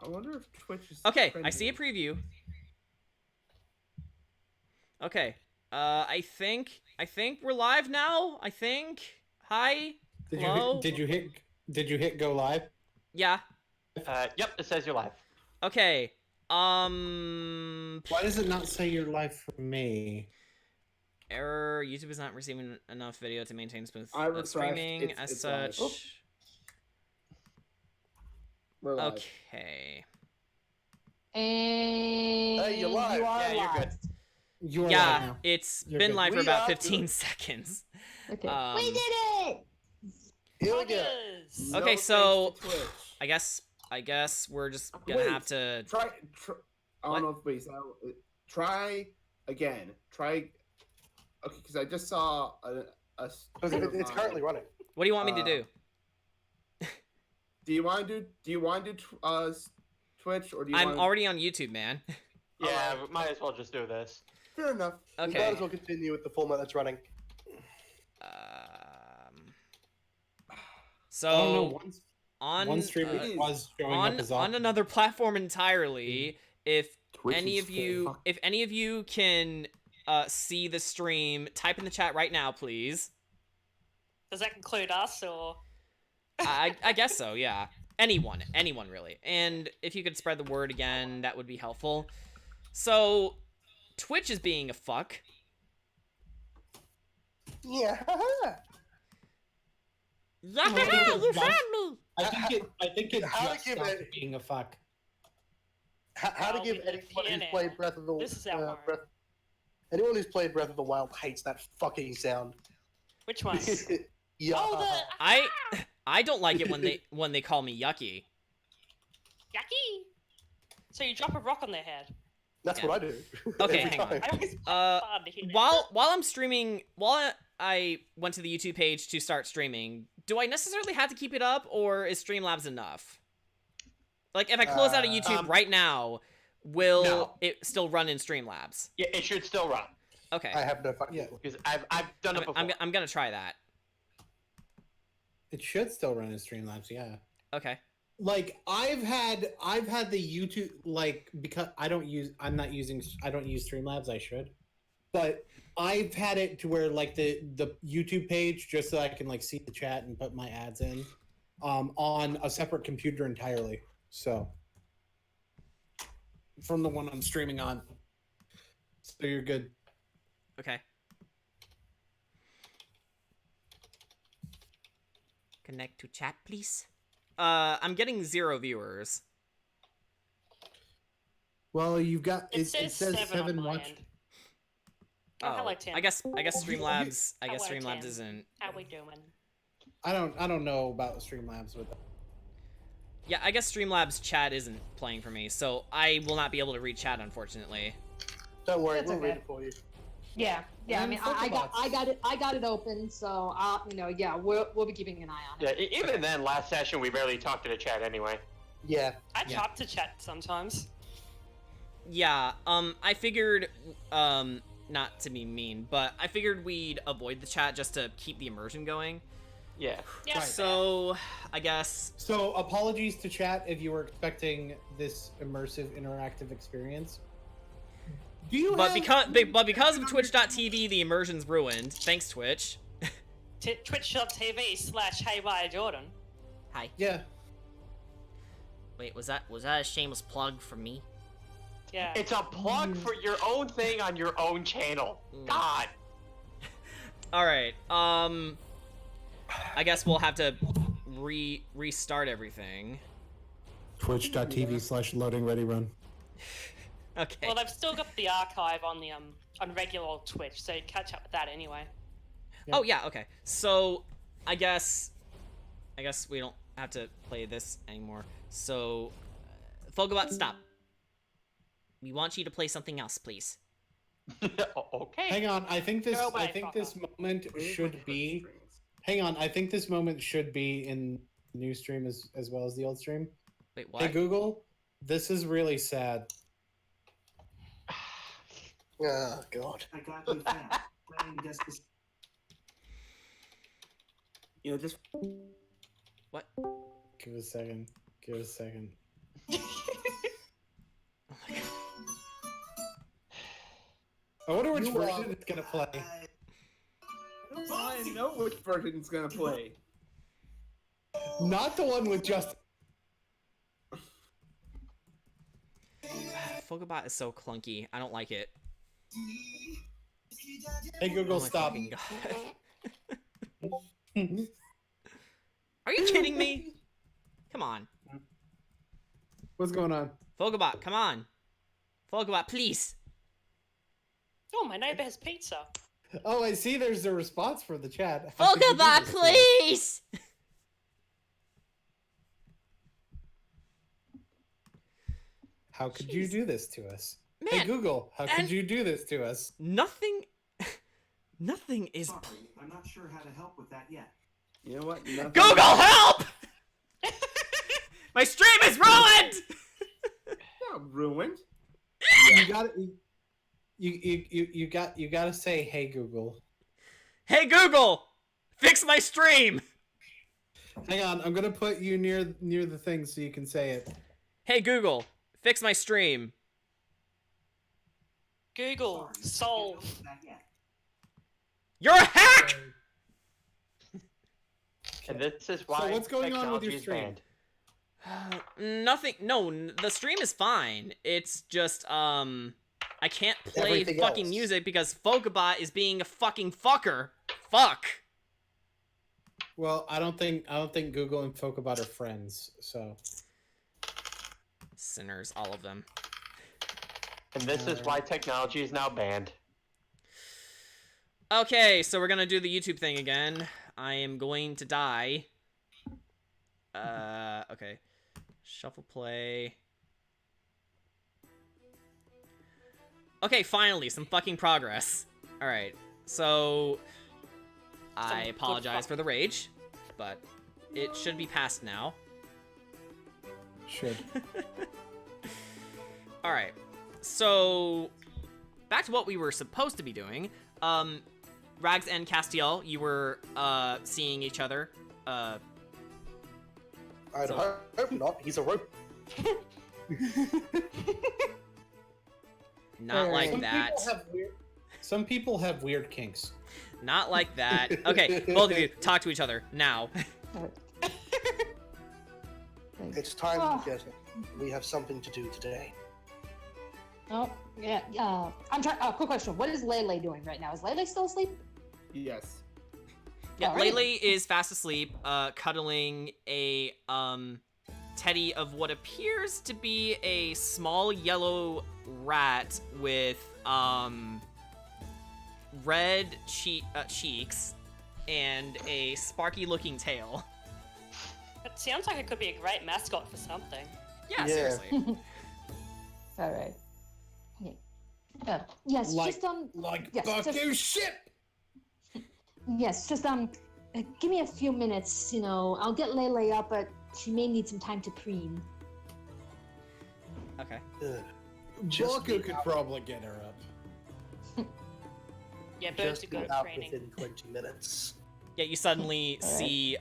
I wonder if Twitch is Okay, trending. I see a preview. Okay. I think we're live now. I think. Hi. Hello. Did you hit go live? Yeah. Yep, it says you're live. Okay. Why does it not say you're live for me? Error. YouTube is not receiving enough video to maintain smooth Streaming streaming as such. We're live. Okay. And you're live. you are Yeah, you're live. good. You are live Yeah, now. it's You're been good. live for We about are 15 good. seconds. Okay. Um, We did it! Here we go. No Okay, thanks so to Twitch. I guess we're just gonna Wait, have to. try. I don't know if wait. Try again. Try. Okay, because I just saw a It's currently running. What do you want me to do? Do you want to do Twitch or do you? I'm wanna... already on YouTube, man. Yeah, we might as well just do this. Fair enough. We might Okay. as well continue with the format that's running. So I don't know. One stream was showing up as on another platform entirely. If Twitch any is of you can see the stream, type in the chat right now, please. Does that include us, or? I guess so. Yeah. Anyone really. And if you could spread the word again, that would be helpful. So, Twitch is being a fuck. Yeah. Yeah, you found me. I think it How to just give stopped it- being a fuck. How to Oh, give we live anyone here who's now. played Breath of the This is our home. anyone who's played Breath of the Wild hates that fucking sound. Which one? Yeah. Oh, I don't like it when they call me yucky. yucky. So you drop a rock on their head. That's Yeah. what I do. Okay, Every hang on. time. I always Uh, fun to hear that. While I'm streaming, while I went to the YouTube page to start streaming, do I necessarily have to keep it up, or is Streamlabs enough? Like, if I close out of YouTube right now, will No. it still run in Streamlabs? Yeah, it should still run. Okay. I have no fucking Yeah. because I've done it before. I'm gonna try that. It should still run in Streamlabs, yeah. Okay. Like I've had the YouTube because I don't use Streamlabs, I should. But I've had it to where like the YouTube page just so I can like see the chat and put my ads in on a separate computer entirely. So from the one I'm streaming on. So you're good. Okay. Connect to chat, please. I'm getting 0 viewers. Well, you've got It says 7 on my watch. end. Oh, hello, Tim. I guess Streamlabs. Hello, Streamlabs Tim. isn't. How we doing? I don't know about Streamlabs with that. Yeah, I guess Streamlabs chat isn't playing for me, so I will not be able to read chat, unfortunately. Don't worry, That's we'll okay. read it for you. Yeah. I And mean, Photobots. I got it open, so we'll be keeping an eye on Yeah, it. even then, last session we barely talked to the chat anyway. Yeah. I Yeah. talk to chat sometimes. Yeah, I figured, not to be mean, but I figured we'd avoid the chat just to keep the immersion going. Yeah. Yeah. Right. So, I guess... So apologies to chat if you were expecting this immersive interactive experience. Do you But have... because of Twitch.tv, the immersion's ruined. Thanks, Twitch. Twitch.tv/HeyWireJordan. Hi. Yeah. Wait, was that a shameless plug from me? Yeah. It's a plug for your own thing on your own channel. Mm. God. Alright, I guess we'll have to restart everything. Twitch.tv/loading ready run. Okay. Well, they've still got the archive on the on regular old Twitch, so you'd catch up with that anyway. Oh yeah, okay. So I guess we don't have to play this anymore. So Fogobot, stop. We want you to play something else, please. Okay. Hang on, I think this Go away, this moment should be. Hang on, I think this moment should be in the new stream as well as the old stream. Wait, what? Hey Google, this is really sad. Oh God. I got you fat. Just, just What? Give it a second. Give it a second. I wonder which You, version it's gonna play. I know which version it's gonna play. Not the one with just. Fogobot is so clunky. I don't like it. Hey Google, Oh my stop. fucking God. Are you kidding me? Come on. What's going on? Fogobot, come on. Fogobot, please. Oh, my neighbor has pizza. Oh, I see. There's a response for the chat. How could you do Fogobot, this to us? please! How could you Jeez. do this to us? Man, Hey Google, how could and- you do this to us? nothing... Nothing is... Sorry, I'm not sure how to help with that yet. You know what? Nothing- Google, help! My stream is ruined! Not ruined. You got you got to say, "Hey Google." Hey Google, fix my stream. Hang on, I'm gonna put you near the thing so you can say it. Hey Google, fix my stream. Google, Sorry, solve. I can't help with that yet. You're a hack! And this is why what's going on with your technology is stream? banned. Nothing. No, the stream is fine. It's just I can't play Everything fucking else. music because Fogobot is being a fucking fucker. Fuck. Well, I don't think Google and Fogobot are friends. So Sinners, all of them. And this is why technology is now banned. Okay, so we're gonna do the YouTube thing again. I am going to die. Okay. Shuffle play. Okay, finally, some fucking progress. Alright, so... I good apologize fuck. for the rage, but it should be past now. should. Alright, so... Back to what we were supposed to be doing. Rags and Castiel, you were, seeing each other. I'd So- hope not. He's a rope. Not like Some that. Some people have weird kinks. Not like that. Okay, both of you, talk to each other, now. It's time Oh. to get it. We have something to do today. Oh, yeah. I'm trying. Quick question. What is Lele doing right now? Is Lele still asleep? Yes. Yeah, Alright. Lele is fast asleep, cuddling a, teddy of what appears to be a small yellow rat with, red cheeks and a sparky-looking tail. It sounds like it could be a great mascot for something. Yeah, Yeah. seriously. All right. Okay. Yes. Like- just Like Yes, fuck just- you, shit. Yes. Just give me a few minutes. You know, I'll get Lele up, but she may need some time to preen. Okay. Ugh. Just Baku be could out- probably get her up. Yeah, birds are Just good be at out training. within 20 minutes. Yeah, you suddenly Alright. see,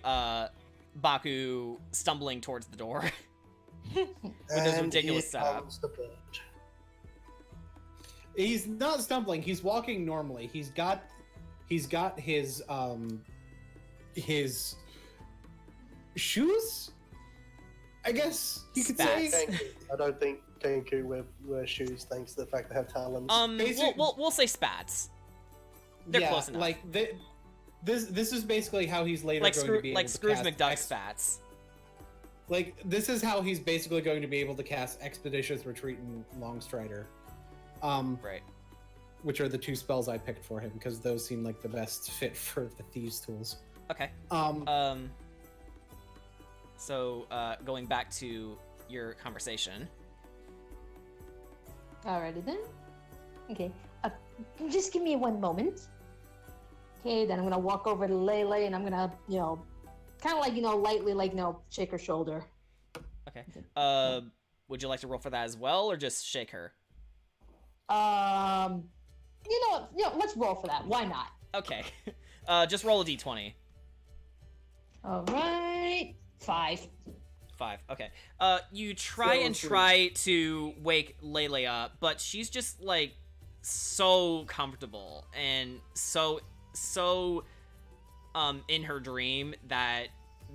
Baku stumbling towards the door. his And ridiculous here setup. comes the bird. He's not stumbling. He's walking normally. He's got his shoes. I guess you could say. Spats. Kenku. I don't think Kenku wear shoes thanks to the fact they have talons. Basic- We'll say spats. They're yeah, close enough. like this is basically how he's later Like going Scroo- to be able like to Scrooge cast McDuck's spats. Like this is how he's basically going to be able to cast Expeditious Retreat and Longstrider, Right. which are the two spells I picked for him because those seem like the best fit for the thieves' tools. Okay. So, going back to your conversation. Alrighty then. Okay. Just give me one moment. Okay, then I'm gonna walk over to Lele and I'm gonna, kind of like, lightly, like, shake her shoulder. Okay. Would you like to roll for that as well, or just shake her? Let's roll for that. Why not? Okay. Just roll a d20. All right. 5. 5. Okay. You try Still and asleep. try to wake Lele up, but she's just like so comfortable and so in her dream that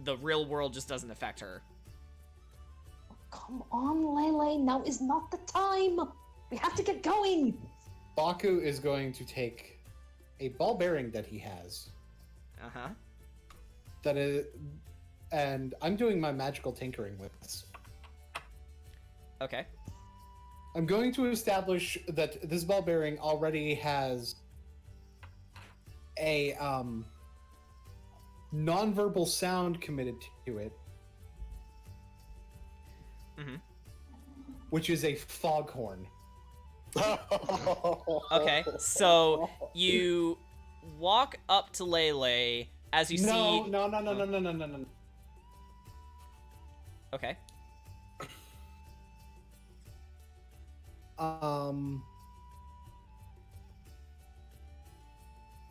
the real world just doesn't affect her. Come on, Lele. Now is not the time. We have to get going. Baku is going to take a ball bearing that he has. Uh-huh. That is, and I'm doing my magical tinkering with this. Okay. I'm going to establish that this ball bearing already has a nonverbal sound committed to it, which is a foghorn. Okay. So you walk up to Lele as you see. No. Okay.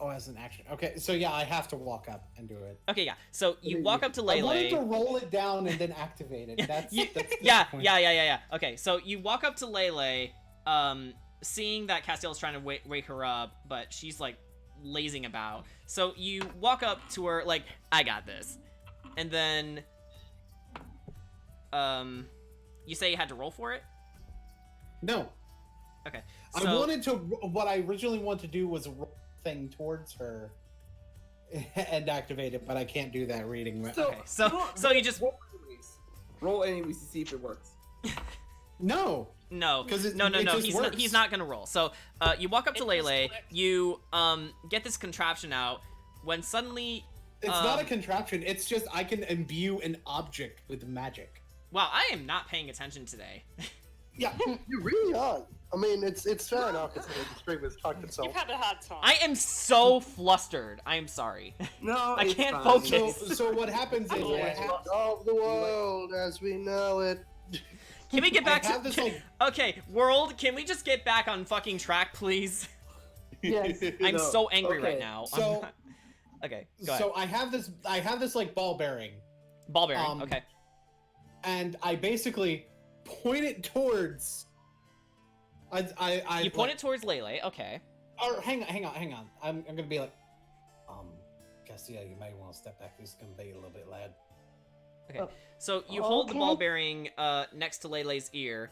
Oh, as an action. Okay, so yeah, I have to walk up and do it. Okay, yeah. So you walk up to I wanted to Lele. roll it down and then activate it. That's Yeah, disappointing. yeah. Okay, so you walk up to Lele, seeing that Castiel's trying to wake her up, but she's like lazing about. So you walk up to her like, I got this. And then you say you had to roll for it? No. Okay. I So wanted to. What I originally wanted to do was roll the thing towards her and activate it, but I can't do that reading. Okay, so you just roll anyways to see if it works. No. No, 'Cause it- no, it just he's works. he's not gonna roll. So, you walk up to It just Lele, works. you get this contraption out, when suddenly, It's not a contraption. It's just I can imbue an object with magic. wow, I am not paying attention today. Yeah. You really are. I mean, it's fair enough. It's the stream has talked itself. You've had a hard time. I am so flustered. I am sorry. No, I it's can't fine. focus. So what happens is Of the world as we know it. Can we get back I have to this, like- okay, world? Can we just get back on fucking track, please? Yes. I'm No, so angry right okay, now. so- Okay, go ahead. So I have this like ball bearing, Ball bearing. um, Okay. and I basically point it towards. I You point it towards Lele. Okay. Or hang on. I'm gonna be like, Cassia, you might want to step back. This is gonna be a little bit loud. Okay. So you hold the ball Okay. bearing next to Lele's ear,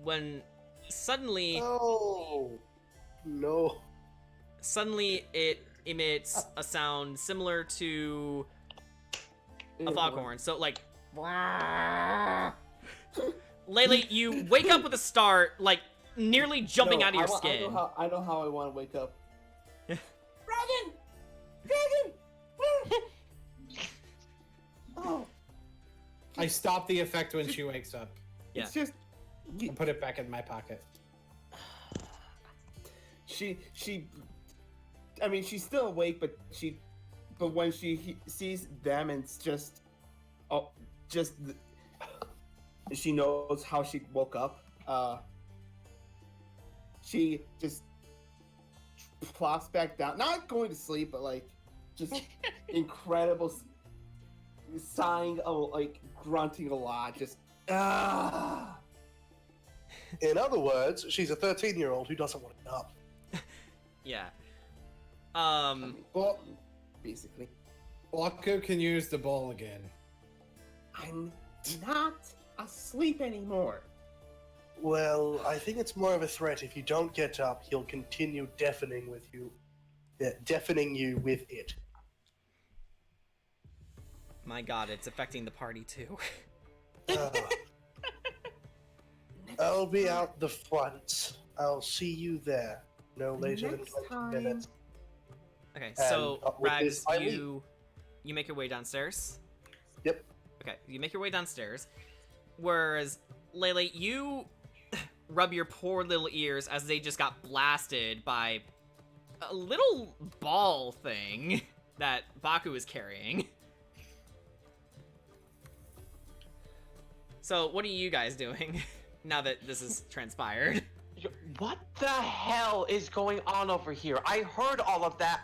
when suddenly Oh no. suddenly it emits a sound similar to a foghorn. So like, Lele, you wake up with a start, like nearly jumping No, out of your I skin. I know how I want to wake up. Dragon! Oh, I stop the effect when she wakes up Yeah. it's just and put it back in my pocket. she. I mean, she's still awake, but when she sees them, and it's just, she knows how she woke up. She just plops back down, not going to sleep, but like just incredible sighing, like grunting a lot, just In other words, she's a 13-year-old who doesn't want to get up. Yeah. Well, basically. Baku can use the ball again. I'm not asleep anymore. Well, I think it's more of a threat. If you don't get up, he'll continue deafening you with it. My God, it's affecting the party too. I'll be out the front. I'll see you there. No later than Next 20 time. minutes. Okay, And so up with Rags, this, I leave. you make your way downstairs. Yep. Okay, you make your way downstairs. Whereas Lele, you rub your poor little ears as they just got blasted by a little ball thing that Baku is carrying. So, what are you guys doing now that this has transpired? What the hell is going on over here? I heard all of that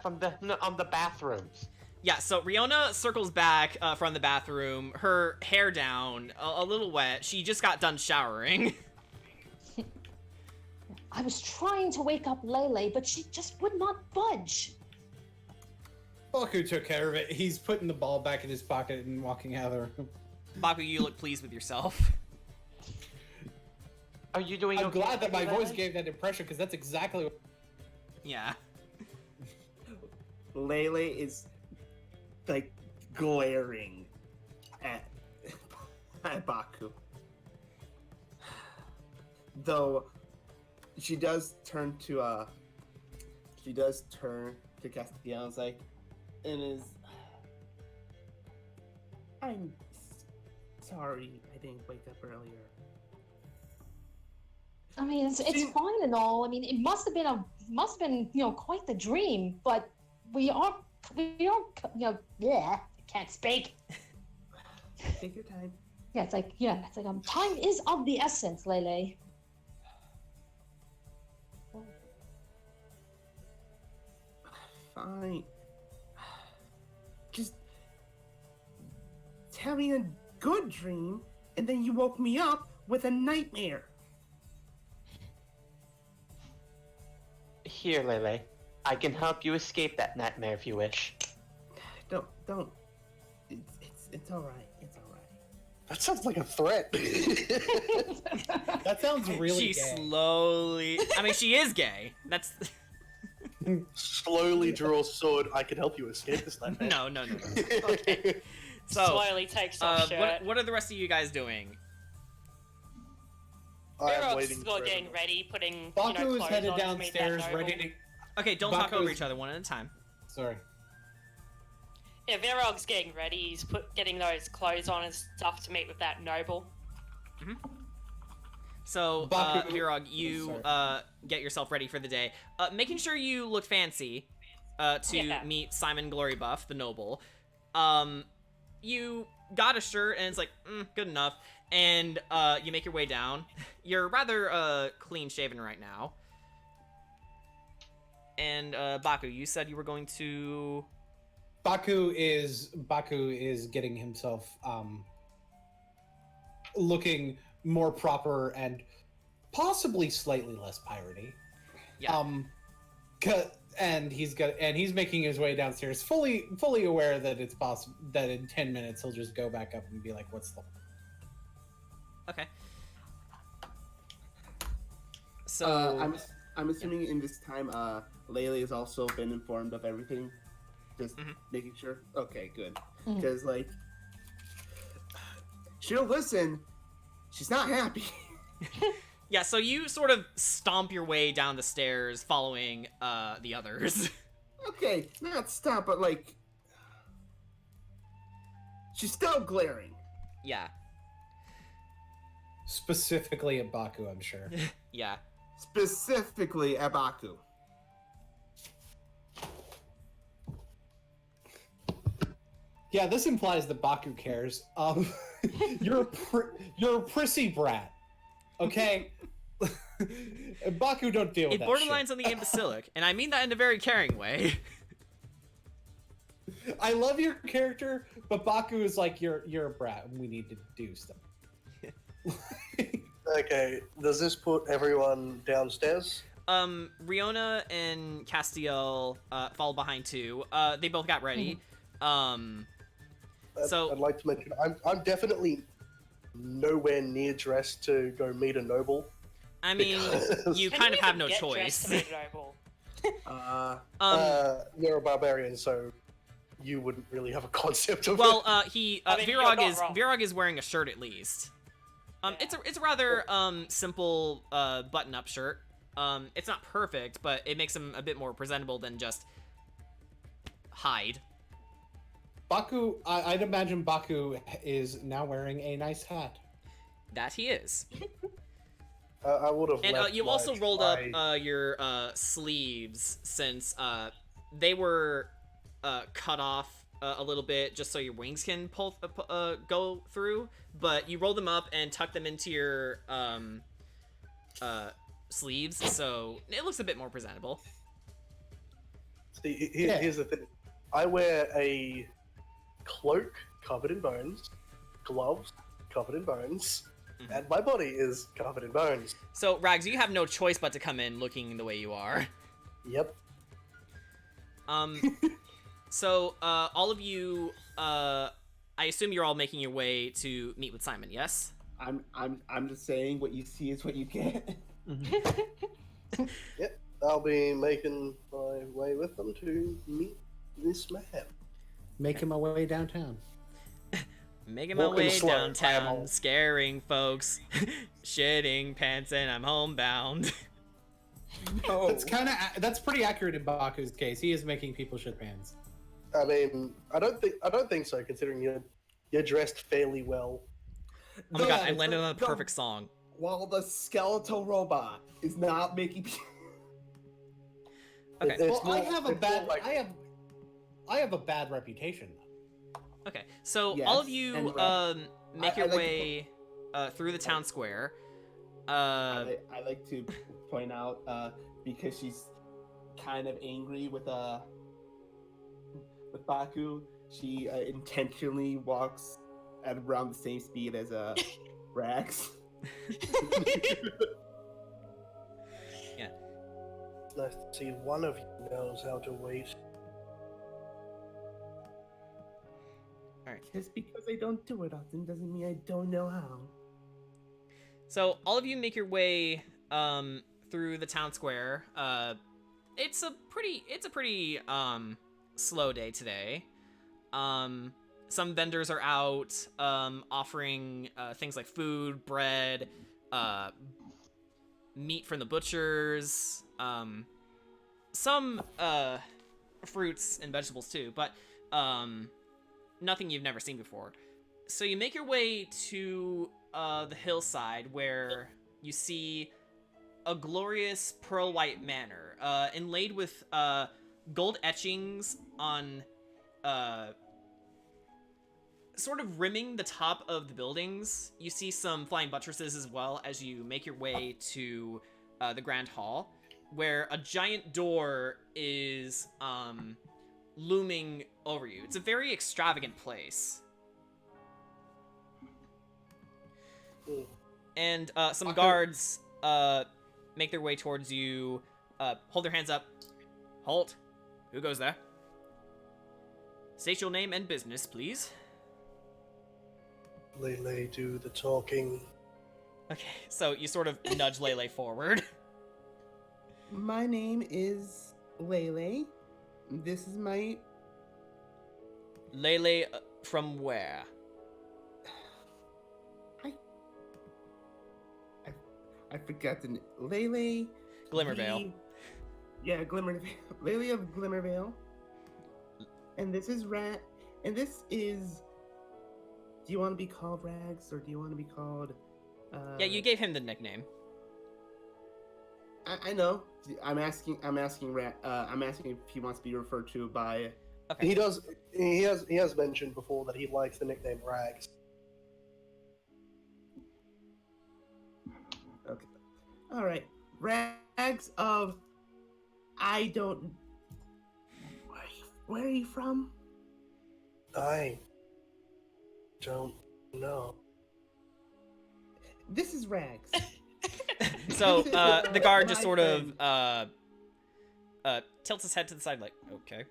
from the bathrooms. Yeah, so Riona circles back from the bathroom, her hair down, a little wet. She just got done showering. I was trying to wake up Lele, but she just would not budge. Baku took care of it. He's putting the ball back in his pocket and walking out of the room. Baku, you look pleased with yourself. Are you doing I'm okay? glad that my voice Lele? gave that impression, because that's exactly what... Yeah. Lele is like glaring at Baku. Though she does turn to Castellanos like and is I'm sorry I didn't wake up earlier. I mean, it's fine and all. I mean, it must have been quite the dream. But we are yeah, can't speak. Take your time. Yeah, it's like time is of the essence, Lele. Fine. Just tell me a good dream, and then you woke me up with a nightmare. Here, Lele. I can help you escape that nightmare if you wish. Don't. It's all right. It's all right. That sounds like a threat. That sounds really She gay. slowly... I mean, she is gay. That's... Slowly draw a sword. I can help you escape this nightmare. No. Okay. So, Slowly takes off shirt. what are the rest of you guys doing? I am They're waiting still for getting everyone. ready, putting Baku is clothes headed on to meet that downstairs, noble. ready to... Okay, don't talk Baku over is- each other, one at a time. Sorry. Yeah, Verog's getting ready. He's getting those clothes on and stuff to meet with that noble. So, Baku- Virog, you get yourself ready for the day. Making sure you look fancy to Yeah. meet Simon Glorybuff, the noble. You got a shirt, and it's like, good enough. And you make your way down. You're rather clean-shaven right now. And Baku, you said you were going to... Baku is getting himself looking more proper and possibly slightly less piratey. Yeah. And he's making his way downstairs, fully aware that it's possible that in 10 minutes he'll just go back up and be like, "What's the?" Okay. So I'm assuming in this time, Laylee has also been informed of everything. Just making sure. Okay, good. Because like, she'll listen. She's not happy. yeah, so you sort of stomp your way down the stairs, following the others. Okay, not stop, but like, she's still glaring. Yeah. Specifically at Baku, I'm sure. Yeah. Specifically at Baku. Yeah, this implies that Baku cares. You're a prissy brat, okay? Baku don't deal with It that borderlines shit. on the imbecilic, and I mean that in a very caring way. I love your character, but Baku is like, you're a brat, and we need to do stuff. Okay, does this put everyone downstairs? Riona and Castiel fall behind too. They both got ready. So I'd like to mention I'm definitely nowhere near dressed to go meet a noble. I mean, because- you Can kind you of have even no get dressed choice. to meet a noble? You're a barbarian, so you wouldn't really have a concept of Well, it. I mean, you're Virog not is wrong. Virog is wearing a shirt at least. It's a rather simple button-up shirt. It's not perfect, but it makes him a bit more presentable than just hide. Baku, I'd imagine Baku is now wearing a nice hat. That he is. I would have. And left you also my- rolled my- up your sleeves since they were cut off a little bit just so your wings can go through. But you rolled them up and tucked them into your sleeves, so it looks a bit more presentable. See, Yeah. here's the thing. I wear a cloak covered in bones, gloves covered in bones, and my body is covered in bones. So, Rags, you have no choice but to come in looking the way you are. Yep. So, all of you, I assume you're all making your way to meet with Simon, yes? I'm just saying what you see is what you get. Yep. I'll be making my way with them to meet this man. Making my way downtown. Making my Walking way slow, I am downtown, home. scaring folks, shitting pants, and I'm homebound. No. That's pretty accurate in Baku's case. He is making people shit pants. I mean, I don't think so. Considering you're dressed fairly well. Oh my god, I landed on a perfect song. While the skeletal robot is not making. Okay. Well, I have a bad reputation. Okay, so Yes, all of you and make I your like to way through the town square. I like to point out because she's kind of angry with Baku. She intentionally walks at around the same speed as Rax. Yeah. It's nice to see one of you knows how to wait. Just because I don't do it often doesn't mean I don't know how. So all of you make your way through the town square. It's a pretty slow day today. Some vendors are out offering things like food, bread, meat from the butchers, some fruits and vegetables too, but nothing you've never seen before. So you make your way to the hillside where you see a glorious pearl white manor, inlaid with gold etchings on sort of rimming the top of the buildings. You see some flying buttresses as well as you make your way to the Grand Hall, where a giant door is looming over you. It's a very extravagant place. And some guards make their way towards you, hold their hands up. Halt. Who goes there? State your name and business, please. Lele, do the talking. Okay, so you sort of nudge Lele forward. My name is Lele. This is my. Lele, from where? I forgot the name. Lele. Glimmervale. Yeah, Glimmervale. Lele of Glimmervale. And this is Rat. And this is. Do you want to be called Rags or do you want to be called? Yeah, you gave him the nickname. I know. I'm asking Rat. I'm asking if he wants to be referred to by. Okay. He does. He has mentioned before that he likes the nickname Rags. Okay. All right. Rags of. I don't. Where are you from? I don't know. This is Rags. So the guard just my sort of tilts his head to the side, like, okay.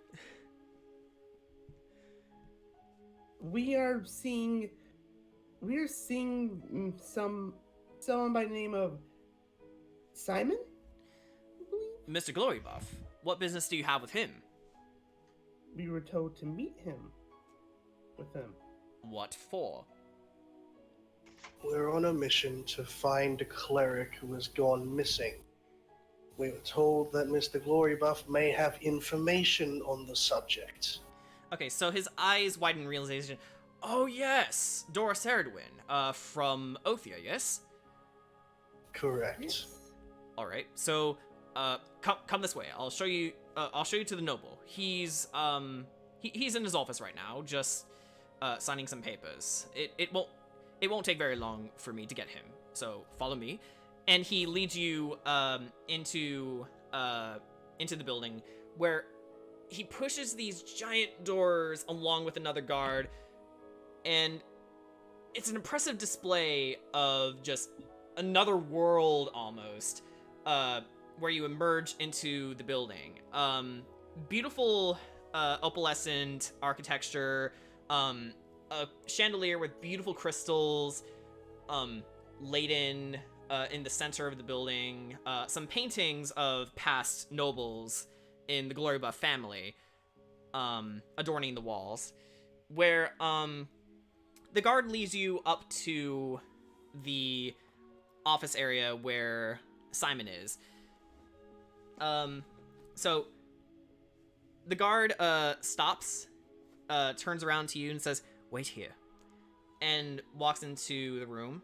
We are seeing someone by the name of Simon, I believe? Mr. Glorybuff, what business do you have with him? We were told to meet him. With him. What for? We're on a mission to find a cleric who has gone missing. We were told that Mr. Glorybuff may have information on the subject. Okay, so his eyes widen in realization. Oh yes, Doris Eredwin, from Ophia, yes? Correct. Yes. All right, so come this way. I'll show you to the noble. He's in his office right now, just signing some papers. It won't take very long for me to get him. So follow me, and he leads you into the building where he pushes these giant doors along with another guard, and it's an impressive display of just another world almost, where you emerge into the building. Beautiful opalescent architecture, a chandelier with beautiful crystals laid in the center of the building, some paintings of past nobles in the Glory Buff family adorning the walls, where the guard leads you up to the office area where Simon is. So the guard stops, turns around to you and says, "Wait here," and walks into the room.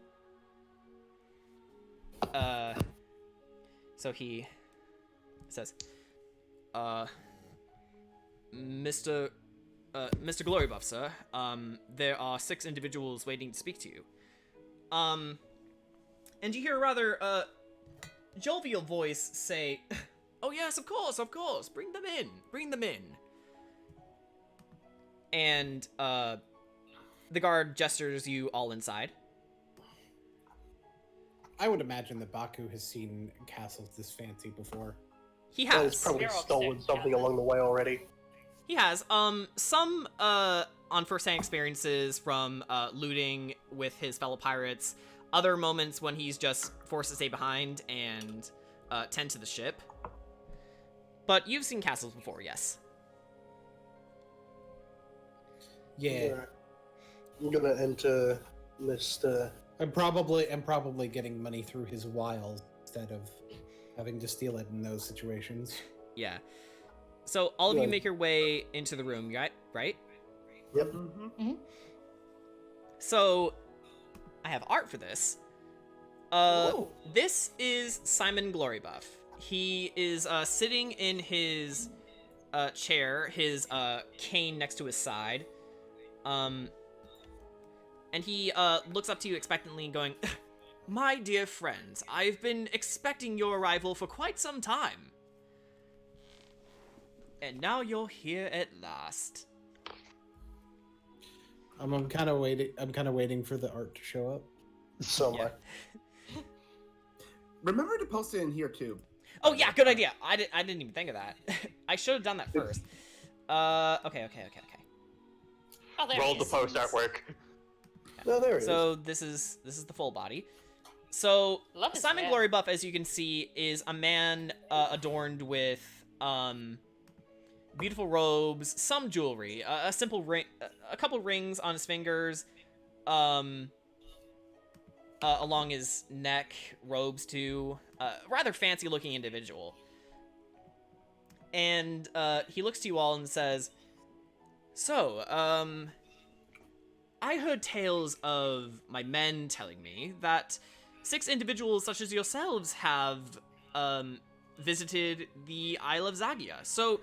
So he says, Mr. Glorybuff, sir, there are 6 individuals waiting to speak to you. And you hear a rather, jovial voice say, "Oh yes, of course, bring them in. And, the guard gestures you all inside. I would imagine that Baku has seen castles this fancy before. He Well, has. he's probably They're all stolen sick, something yeah. along the way already. He has. Some, on first-hand experiences from, looting with his fellow pirates. Other moments when he's just forced to stay behind and, tend to the ship. But you've seen castles before, yes. Yeah. I'm gonna enter Mr. I'm probably getting money through his wiles instead of having to steal it in those situations. Yeah. So all of you Yeah. make your way into the room, right? Yep. Mm-hmm. So I have art for this. Ooh. This is Simon Glorybuff. He is sitting in his chair, his cane next to his side. And he looks up to you expectantly, going, "My dear friends, I've been expecting your arrival for quite some time. And now you're here at last." I'm kind of waiting for the art to show up. So Yeah. Remember to post it in here too. Oh yeah, good idea. I didn't even think of that. I should have done that first. Okay. Oh, there Roll he the is. post artwork. No, there it is. So this is the full body. So Love his Simon hair. Glorybuff, as you can see, is a man adorned with beautiful robes, some jewelry, a simple ring, a couple rings on his fingers, along his neck, robes too. Rather fancy looking individual. And he looks to you all and says, "So, I heard tales of my men telling me that 6 individuals such as yourselves have visited the Isle of Zagia. So,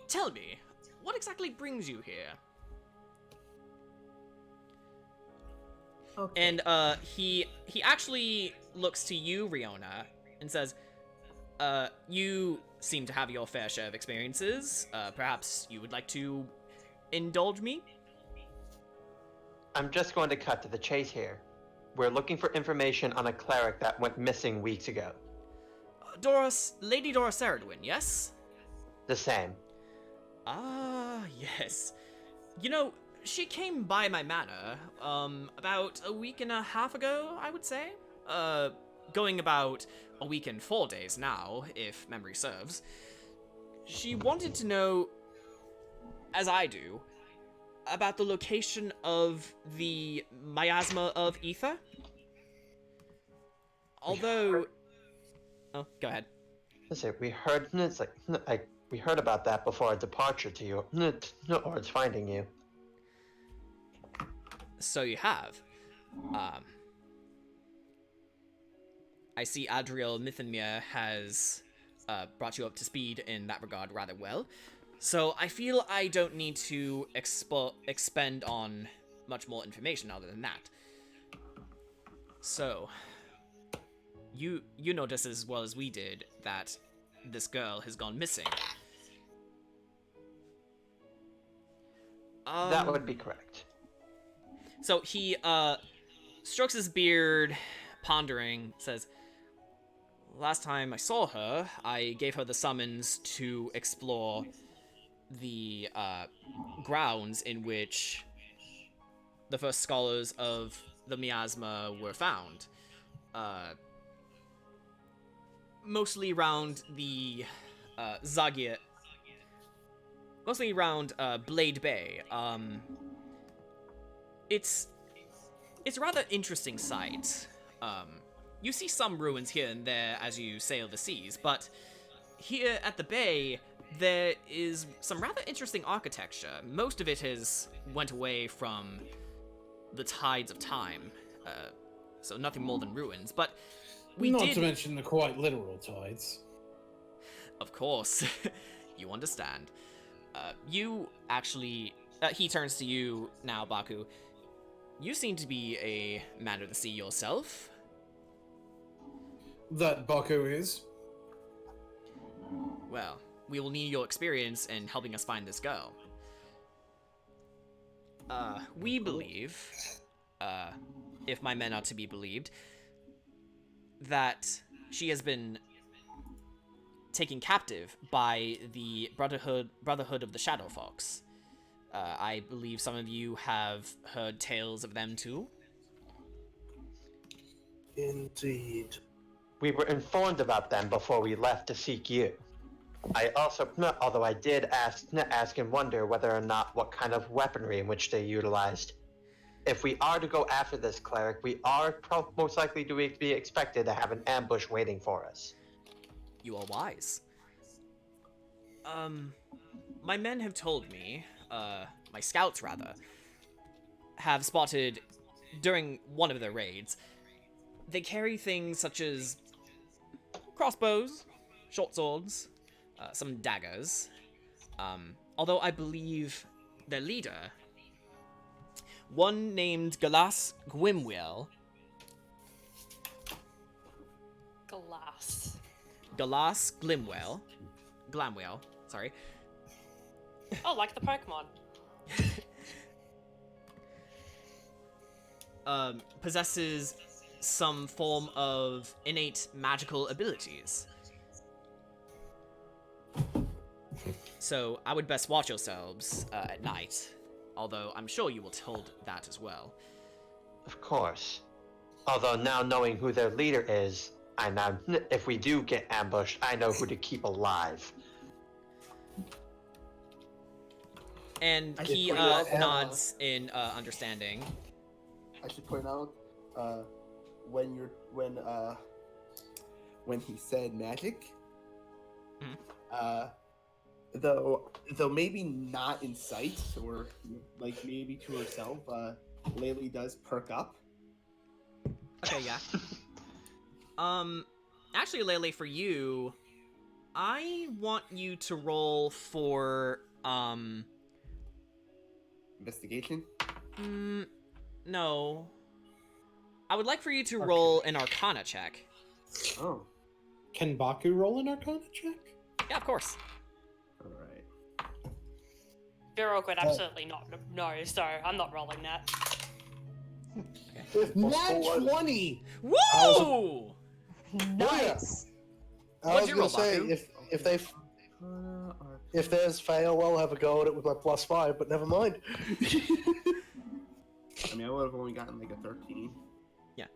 tell me, what exactly brings you here?" Okay. And he actually looks to you, Riona, and says, "You seem to have your fair share of experiences. Perhaps you would like to indulge me?" I'm just going to cut to the chase here. We're looking for information on a cleric that went missing weeks ago. Lady Doris Eredwin, yes? The same. Ah, yes. You know, she came by my manor, about a week and a half ago, I would say. Going about a week and 4 days now, if memory serves. She wanted to know, as I do, about the location of the miasma of ether. Although... Oh, go ahead. Listen, we heard we heard about that before our departure to you, or it's finding you. So you have. I see Adriel Mithenmere has brought you up to speed in that regard rather well. So I feel I don't need to expend on much more information other than that. So, you noticed as well as we did that this girl has gone missing. That would be correct. So he strokes his beard, pondering, says, "Last time I saw her, I gave her the summons to explore the grounds in which the first scholars of the miasma were found. Mostly around the Zagia. Mostly around Blade Bay. It's a rather interesting sight. You see some ruins here and there as you sail the seas, but here at the bay, there is some rather interesting architecture. Most of it has went away from the tides of time, so nothing more than ruins. But we Not did, to mention the quite literal tides. of course, you understand. You actually, he turns to you now, Baku. You seem to be a man of the sea yourself. That Baku is. Well, we will need your experience in helping us find this girl. We believe, if my men are to be believed, that she has been taken captive by the Brotherhood of the Shadow Fox. I believe some of you have heard tales of them too. Indeed. We were informed about them before we left to seek you. I also, although I did ask and wonder whether or not what kind of weaponry in which they utilized. If we are to go after this cleric, we are most likely to be expected to have an ambush waiting for us. You are wise. My men have told me, my scouts rather, have spotted during one of their raids, they carry things such as crossbows, short swords, some daggers. Although I believe their leader, one named Galas Gwimwell. Galas Glamwell, sorry. Oh, like the Pokemon. Possesses some form of innate magical abilities. So I would best watch yourselves at night, although I'm sure you will told that as well. Of course. Although now knowing who their leader is, I now, if we do get ambushed, I know who to keep alive. And he should point out, nods in understanding. I should point out, when he said magic, though maybe not in sight, or like maybe to herself, Laylee does perk up. Okay, yeah. Actually, Lele, for you, I want you to roll for, Investigation? No. I would like for you to roll an Arcana check. Oh. Can Baku roll an Arcana check? Yeah, of course. Alright. Virog would absolutely not know, so I'm not rolling that. Nat 20! Whoa! Nice. I What'd was you gonna roll, say Baku? if there's fail, I'll have a go at it with my +5, but never mind. I mean, I would have only gotten like a 13. Yeah.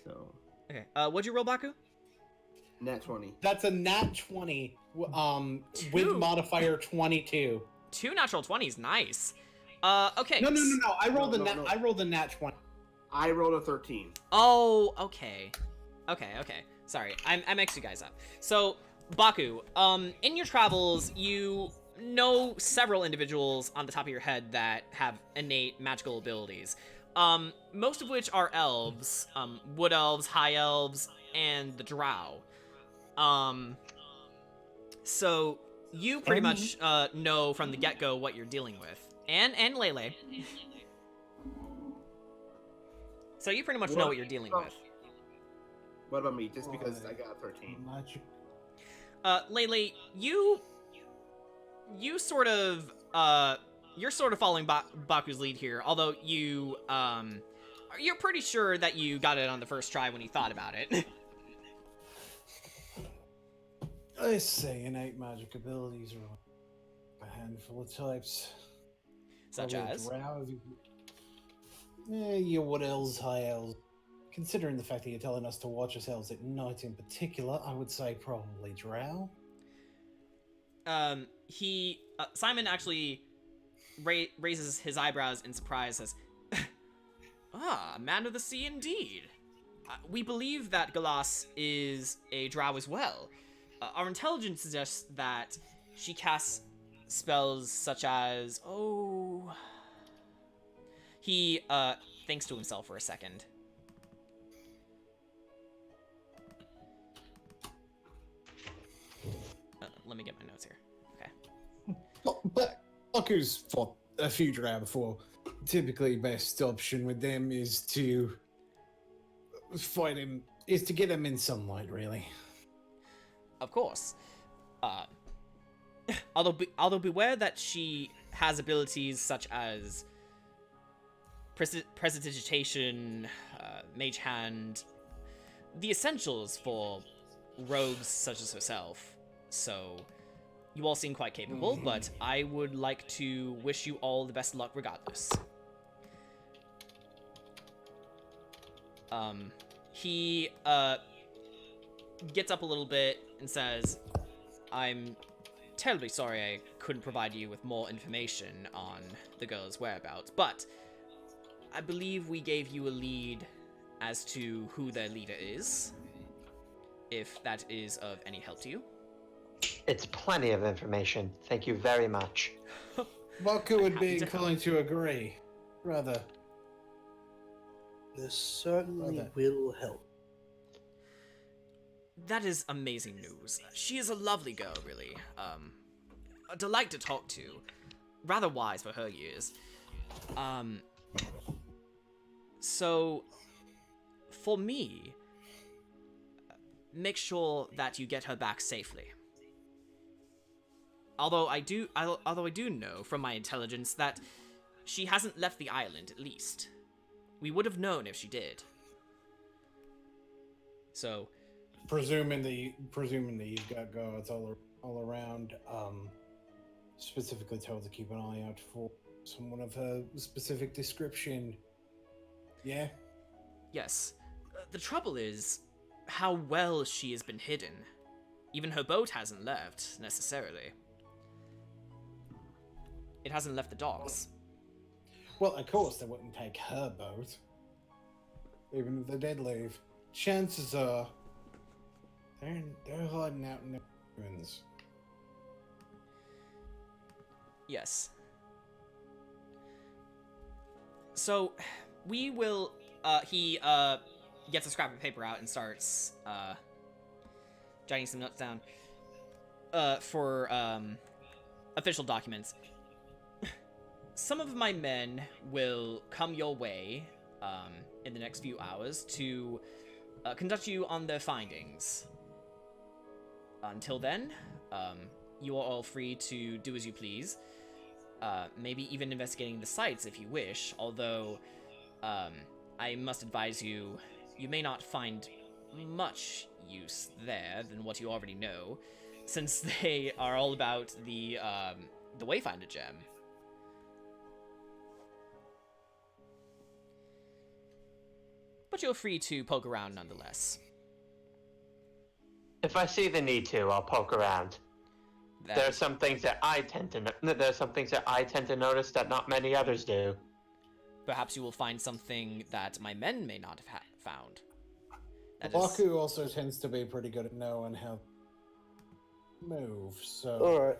So, Okay, what'd you roll, Baku? nat 20. That's a nat 20, with Two. modifier 22. 2 natural 20s, nice. Okay. No. I rolled No, the no. I rolled the nat 20. I rolled a 13. Oh, okay. Okay. Sorry, I mixed you guys up. So, Baku, in your travels, you know several individuals on the top of your head that have innate magical abilities. Most of which are elves, wood elves, high elves, and the drow. So you pretty much know from the get-go what you're dealing with. And Lele. So you pretty much know what you're dealing with. What about me? Just because I got a 13. Magic. Lele, you sort of you're sort of following Baku's lead here, although you're pretty sure that you got it on the first try when you thought about it. I say innate magic abilities are a handful of types. Such Probably a as? drow. Your wood elves, high elves. Considering the fact that you're telling us to watch ourselves at night in particular, I would say probably drow. Simon actually raises his eyebrows in surprise, says, "Ah, man of the sea indeed. We believe that Galas is a drow as well. Our intelligence suggests that she casts spells such as... Oh..." He, thinks to himself for a second. Let me get my notes here. Okay. But Baku's fought a few drow before. Typically, best option with them is to fight him, is to get him in sunlight, really. Of course. Although beware that she has abilities such as Prestidigitation, Mage Hand, the essentials for rogues such as herself. So, you all seem quite capable, but I would like to wish you all the best luck regardless. He gets up a little bit and says, "I'm terribly sorry I couldn't provide you with more information on the girl's whereabouts, but I believe we gave you a lead as to who their leader is, if that is of any help to you." It's plenty of information. Thank you very much. Baku would be happy to inclined to agree. Rather. This certainly Okay. will help. That is amazing news. She is a lovely girl, really. A delight to talk to. Rather wise for her years. So, for me, make sure that you get her back safely. Although I do know from my intelligence that she hasn't left the island, at least. We would have known if she did. So, Presuming that you've got guards all around, specifically told to keep an eye out for someone of her specific description. Yeah? yes. The trouble is how well she has been hidden. Even her boat hasn't left, necessarily. It hasn't left the docks. Well, of course they wouldn't take her boat. Even if they did leave. Chances are they're hiding out in the ruins. Yes. So, we will, he gets a scrap of paper out and starts, jotting some notes down, for, official documents. Some of my men will come your way, in the next few hours to, conduct you on their findings. Until then, you are all free to do as you please. Maybe even investigating the sites if you wish, although, I must advise you, you may not find much use there than what you already know, since they are all about the Wayfinder gem. But you're free to poke around nonetheless. If I see the need to, I'll poke around. There are some things that I tend to notice that not many others do. Perhaps you will find something that my men may not have found. That is- Baku also tends to be pretty good at knowing how to move, so... Alright,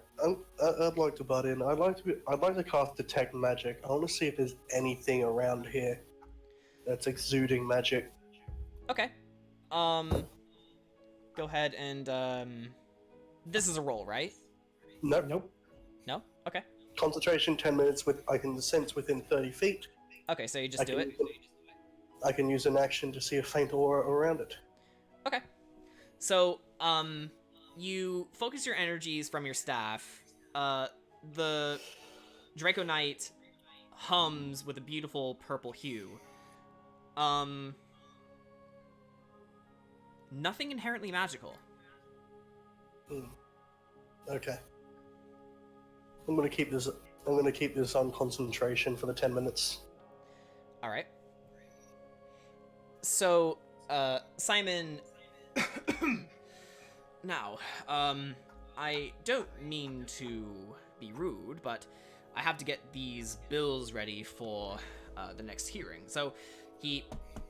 I'd like to butt in. I'd like to cast Detect Magic. I want to see if there's anything around here that's exuding magic. Okay. Go ahead and, this is a roll, right? Nope. No? Okay. Concentration 10 minutes I can sense within 30 feet. Okay, so you just do it? I can use an action to see a faint aura around it. Okay. So, you focus your energies from your staff. The Draconite hums with a beautiful purple hue. Nothing inherently magical. Okay. I'm gonna keep this on concentration for the 10 minutes. All right. So, Simon. Now, I don't mean to be rude, but I have to get these bills ready for the next hearing. So, he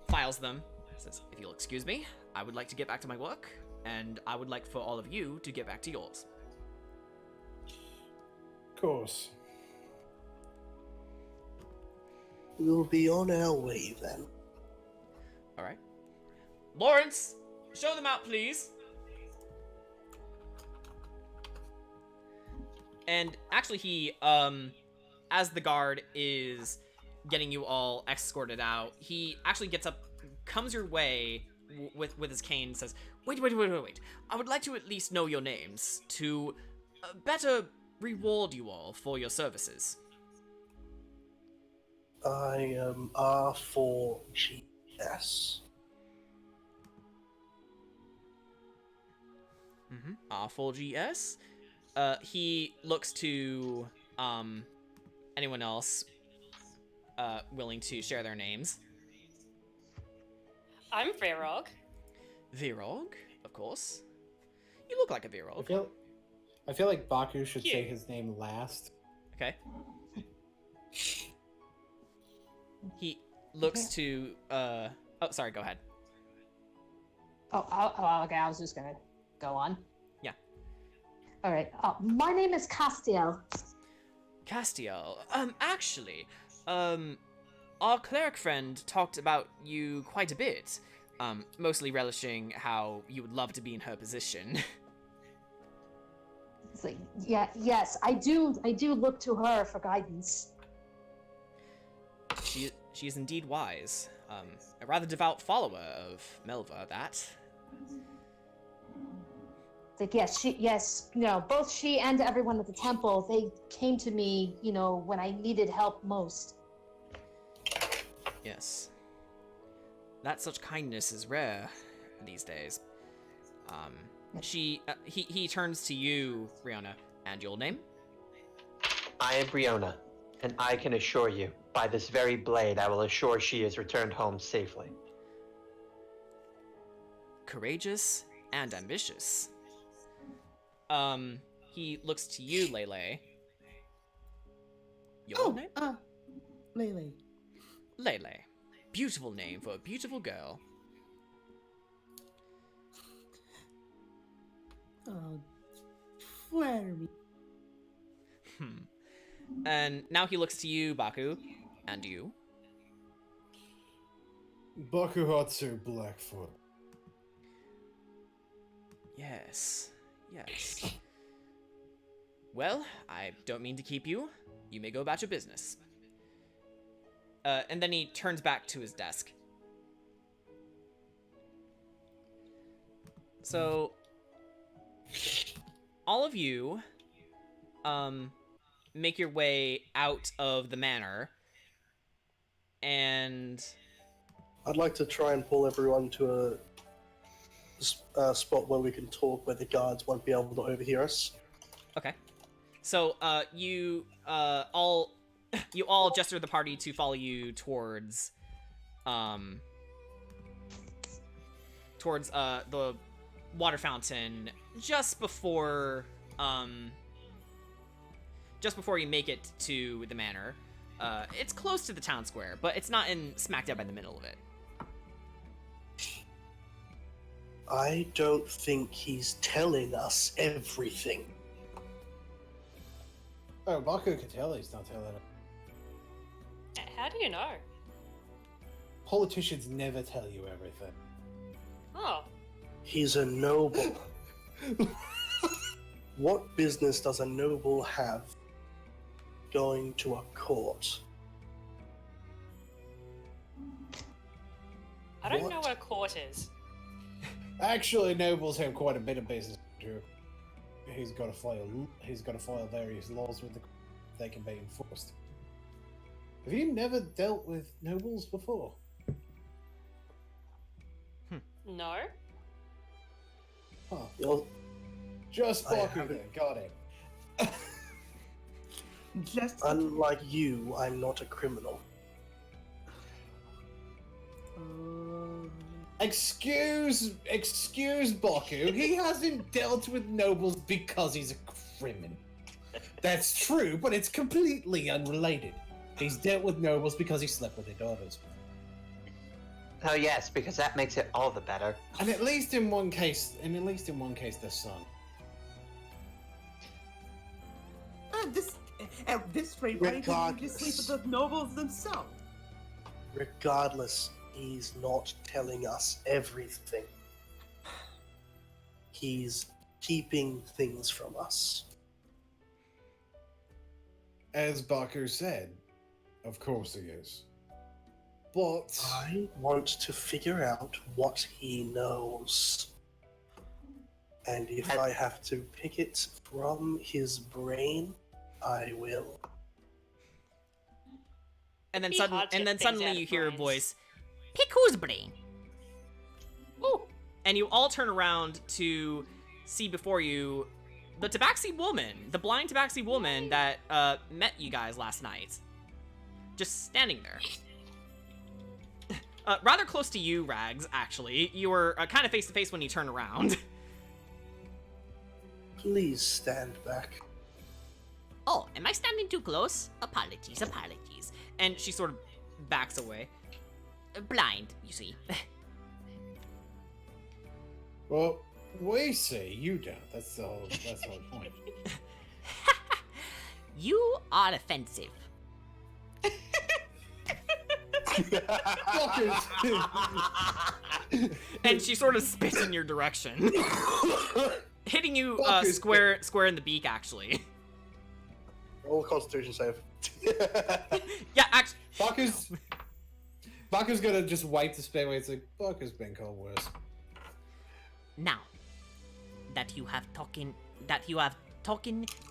files them. Says, "If you'll excuse me, I would like to get back to my work, and I would like for all of you to get back to yours." Of course. We'll be on our way then. All right. Lawrence, show them out, please. And actually, he, as the guard is getting you all escorted out, he actually gets up, comes your way with his cane, and says, wait. I would like to at least know your names to better reward you all for your services. I am R4GS. R4GS. He looks to anyone else willing to share their names. I'm Verog. Virog, of course. You look like a Virog. I feel like Baku should say Cute. his name last. Okay. He looks to oh, sorry, go ahead. Oh, okay. I was just gonna go on. Yeah. All right. My name is Castiel. Castiel. Actually, our cleric friend talked about you quite a bit. Mostly relishing how you would love to be in her position. It's like, yes, I do look to her for guidance. She is indeed wise. A rather devout follower of Melva, that. It's like, yes, both she and everyone at the temple, they came to me, when I needed help most. Yes. That such kindness is rare these days. He turns to you, Rihanna, and your name? I am Briona, and I can assure you, by this very blade, I will assure she is returned home safely. Courageous and ambitious. He looks to you, Lele. Your name? Lele. Lele. Beautiful name for a beautiful girl. Oh, flatter me. And now he looks to you, Baku, and you. Bakuhatsu Blackfoot. Yes. Well, I don't mean to keep you. You may go about your business. And then he turns back to his desk. So, all of you, make your way out of the manor, and I'd like to try and pull everyone to a spot where we can talk, where the guards won't be able to overhear us. okay. So, you all gesture the party to follow you towards the water fountain just before you make it to the manor. It's close to the town square, but it's not in smack dab in the middle of it. I don't think he's telling us everything. Oh, Baku can tell he's not telling it. How do you know? Politicians never tell you everything. Oh, He's a noble. What business does a noble have going to a court? I don't know What? what a court is. Actually, nobles have quite a bit of business to do. He's got to follow various laws with the they can be enforced. Have you never dealt with nobles before? No. Huh. Well, Just I Baku haven't- then. Got it. Just unlike you, I'm not a criminal. Excuse Baku. He hasn't dealt with nobles because he's a criminal. That's true, but it's completely unrelated. He's dealt with nobles because he slept with their daughters. Oh yes, because that makes it all the better. And at least in one case, their son. at this rate, why didn't you just sleep Regardless. with the nobles themselves? Regardless, he's not telling us everything. He's keeping things from us. As Baku said, of course he is. But I want to figure out what he knows. And if I have to pick it from his brain, I will. And then Be hard to get things suddenly out you of hear a brains. voice. Pick whose brain? Ooh. And you all turn around to see before you the Tabaxi woman, the blind Tabaxi woman that met you guys last night. Just standing there. Rather close to you, Rags, actually. You were kind of face to face when you turn around. Please stand back. Oh, am I standing too close? Apologies. And she sort of backs away. Blind, you see. well, we see you don't. That's the whole point. You are offensive. And she sort of spits in your direction. Hitting you square in the beak, actually. Roll a Constitution save. Yeah, actually. Baku's gonna just wipe the spit away. It's like, Baku's been called worse. Now that you have talking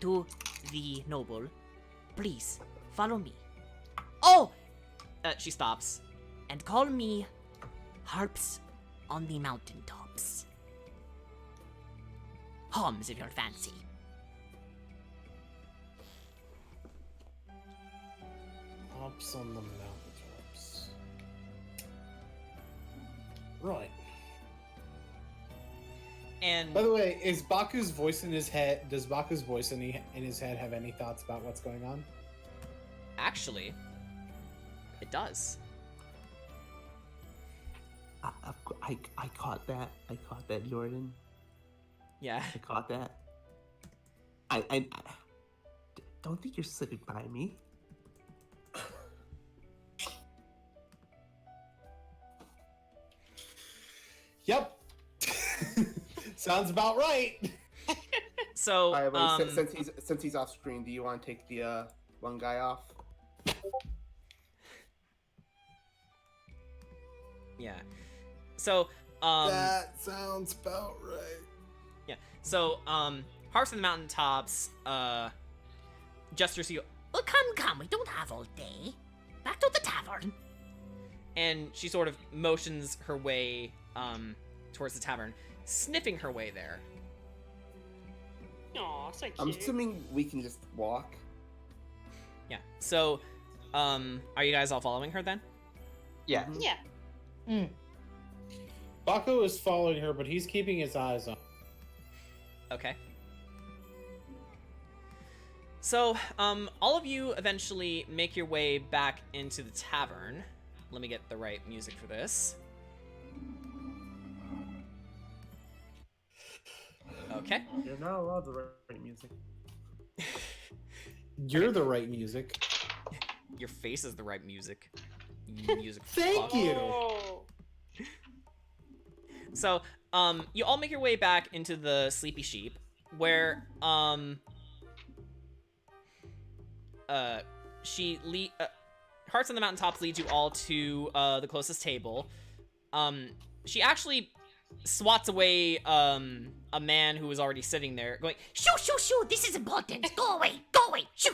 to the noble, please follow me. Oh, she stops, and call me harps on the mountaintops. Homs, if you're fancy. Hops on the mountaintops. Right. And By the way, is Baku's voice in his head? Does Baku's voice in his head have any thoughts about what's going on? actually, it does. I caught that. I caught that, Jordan. Yeah. I caught that. I don't think you're slipping by me. Yep. Sounds about right. So, All right, but since he's off screen, do you want to take the one guy off? yeah. So, that sounds about right. yeah. So, Harps on the Mountaintops, gestures to you. Oh, come, we don't have all day. Back to the tavern. And she sort of motions her way, towards the tavern, sniffing her way there. Aw, so cute. I'm assuming we can just walk. Yeah. So, are you guys all following her then? Yeah. Yeah. Baku is following her, but he's keeping his eyes on. Okay. So, all of you eventually make your way back into the tavern. Let me get the right music for this. Okay. You're not allowed to write music. You're the right music. Your face is the right music. Music. Thank fuck. you. Oh. So, you all make your way back into the Sleepy Sheep, where, Hearts on the Mountaintops leads you all to, the closest table. She actually swats away, a man who was already sitting there, going, shoo, this is important, go away, shoo.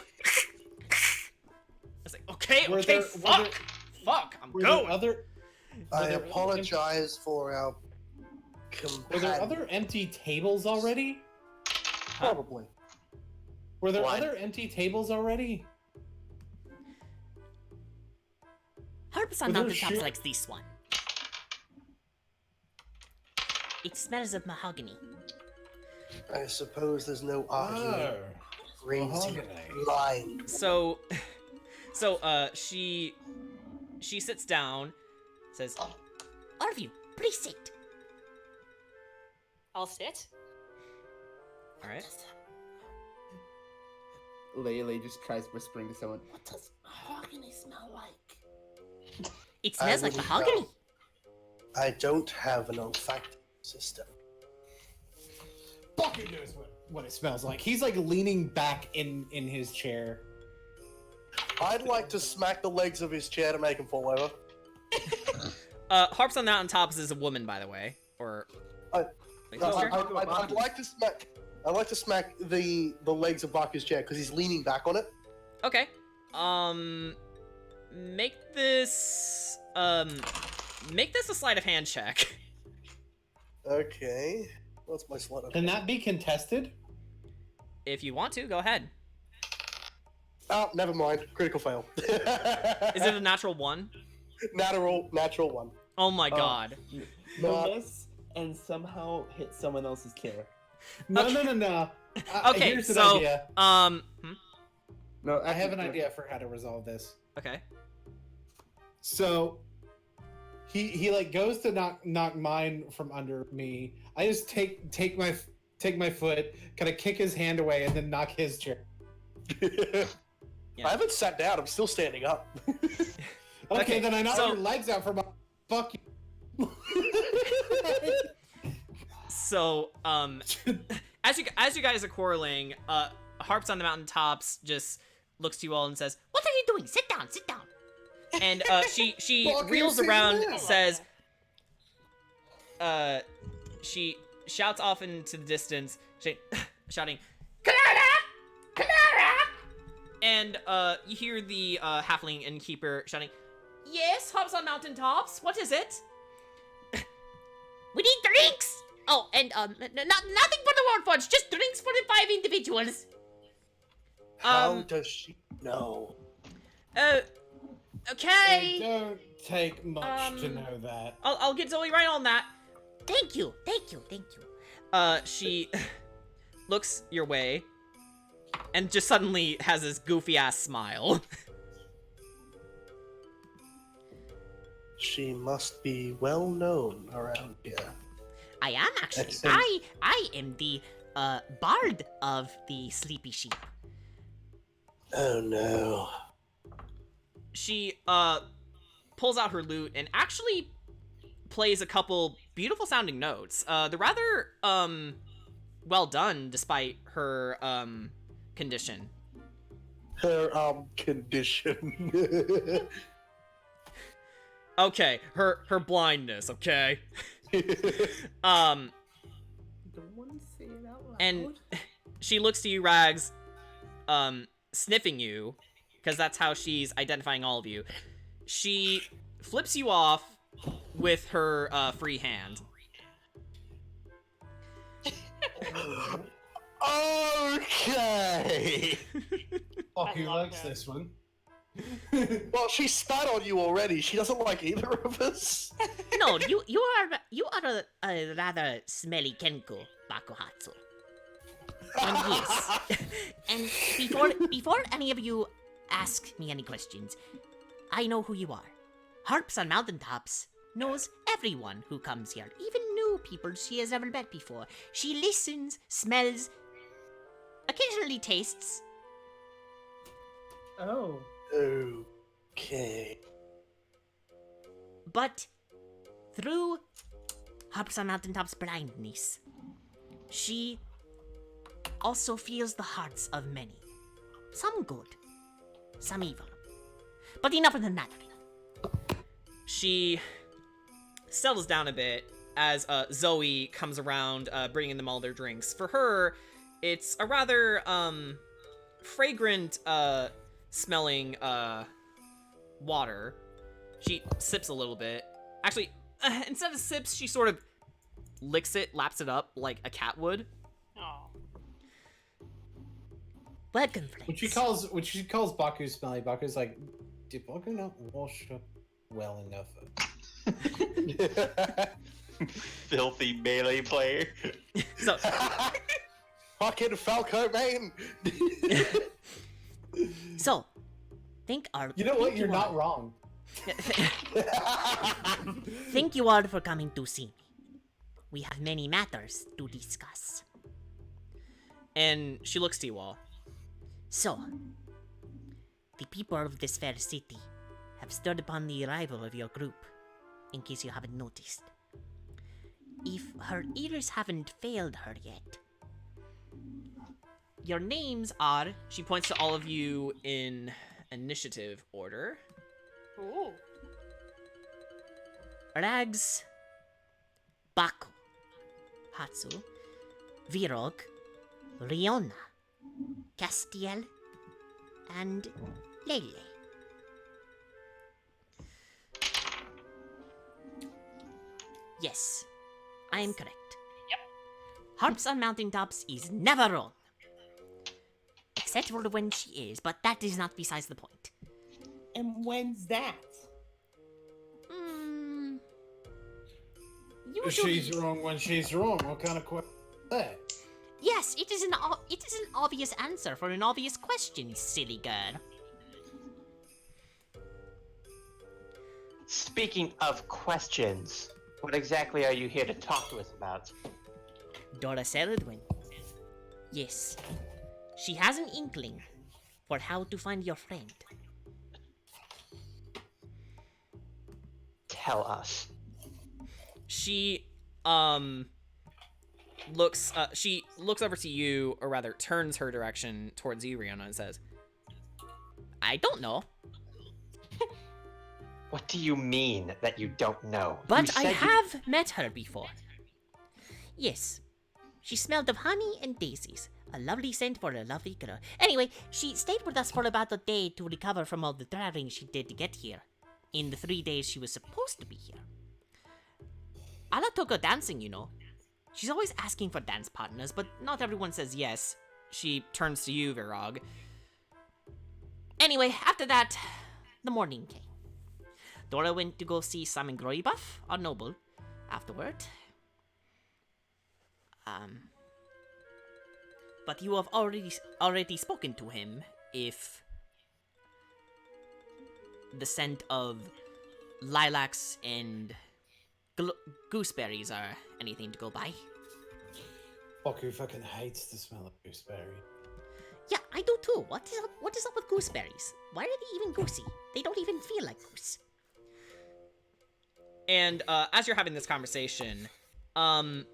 Okay, Were okay, there- fuck! Fuck, I'm Were there going! other? I there other apologize for our Were there companion. other empty tables already? Probably. Were there What? other empty tables already? Harps on Were there mountaintops shit- likes this one. It smells of mahogany. I suppose there's no argument. Rings mahogany. blind. So, she sits down, says, "All of you, please sit." I'll sit. All right. Lele just tries whispering to someone. What does mahogany smell like? It I smells like wouldn't mahogany. know. I don't have an olfactory system. Fucking knows what it smells like. He's like leaning back in his chair. I'd like to smack the legs of his chair to make him fall over. Harps on mountaintops is a woman, by the way, or. I- Like, No, sister? I'd like to smack. I'd like to smack the legs of Baku's chair because he's leaning back on it. Okay. Make this a sleight of hand check. Okay. What's my sleight of Can hand? that be contested? If you want to, go ahead. Oh, never mind. Critical fail. Is it a natural one? natural one? Oh my god. Miss and somehow hit someone else's chair. No, Okay. no. Okay, Here's an so- idea. No, I have an idea for how to resolve this. Okay. So he like goes to knock mine from under me. I just take my foot, kind of kick his hand away, and then knock his chair. Yeah. I haven't sat down. I'm still standing up. Okay, then I knock so- your legs out for my fuck you. So, as you guys are quarreling, Harps on the mountaintops just looks to you all and says, "What are you doing? Sit down, sit down." And she Fuck, reels you around, sitting down? says, she shouts off into the distance, shouting, "Clara, Clara!" And you hear the halfling innkeeper shouting, "Yes, Harps on mountaintops. What is it?" "We need drinks." "Oh, and nothing for the World Fudge, just drinks for the 5 individuals." How does she know? Okay. It don't take much to Um, know that. I'll get Zoe right on that. Thank you. She looks your way and just suddenly has this goofy ass smile. She must be well known around here. I am actually. Excellent. I am the bard of the Sleepy Sheep. Oh no. She pulls out her lute and actually plays a couple beautiful sounding notes. They're rather well done despite her condition. Her condition. Okay, her blindness, okay? Don't want to say it out loud. And she looks to you, Rags, sniffing you, because that's how she's identifying all of you. She flips you off with her free hand. Okay. Oh, I he love likes that. this one. Well, she spat on you already. She doesn't like either of us. No, you are a rather smelly Kenko, Bakuhatsu. And yes, and before any of you ask me any questions, I know who you are. Harps on mountaintops knows everyone who comes here, even new people she has never met before. She listens, smells, occasionally tastes. Oh. Okay. But through Harps on Mountaintop's blindness, she also feels the hearts of many. Some good, some evil. But enough of the matter. She settles down a bit as Zoe comes around, bringing them all their drinks. For her, it's a rather fragrant smelling water. She sips a little bit. Actually, instead of sips, she sort of licks it, laps it up like a cat would. Oh. Welcome, friends. When she calls Baku smelly, Baku's like, did Baku not wash up well enough? Filthy melee player. So, Fucking Falco, man! so, think our. You know what? You're not wrong. Thank you all for coming to see me. We have many matters to discuss. And she looks to you all. So, the people of this fair city have stirred upon the arrival of your group, in case you haven't noticed. If her ears haven't failed her yet, your names are, she points to all of you in initiative order. Ooh. Rags, Baku, Hatsu, Virog, Riona, Castiel, and Lele. Yes, I am correct. Yep. Harps on mountaintops is never wrong. Except for when she is, but that is not besides the point. And when's that? Usually, She's wrong when she's wrong. What kind of question is that? yes, it is an obvious answer for an obvious question, silly girl. Speaking of questions, what exactly are you here to talk to us about? Dora Seldwin. Yes, she has an inkling for how to find your friend. Tell us. She looks over to you, or rather turns her direction towards you, Rihanna, and says, I don't know, What do you mean that you don't know? but You I said you- have met her before. Yes, she smelled of honey and daisies, a lovely scent for a lovely girl. Anyway, she stayed with us for about a day to recover from all the traveling she did to get here, in the 3 days she was supposed to be here. Ala took her dancing, you know. She's always asking for dance partners, but not everyone says yes. She turns to you, Virog. Anyway, after that, the morning came. Dora went to go see Simon Groybuff, our noble, afterward. But you have already spoken to him, if the scent of lilacs and gooseberries are anything to go by. Baku fucking hates the smell of gooseberry. Yeah, I do too. What is up with gooseberries? Why are they even goosey? They don't even feel like goose. And as you're having this conversation, the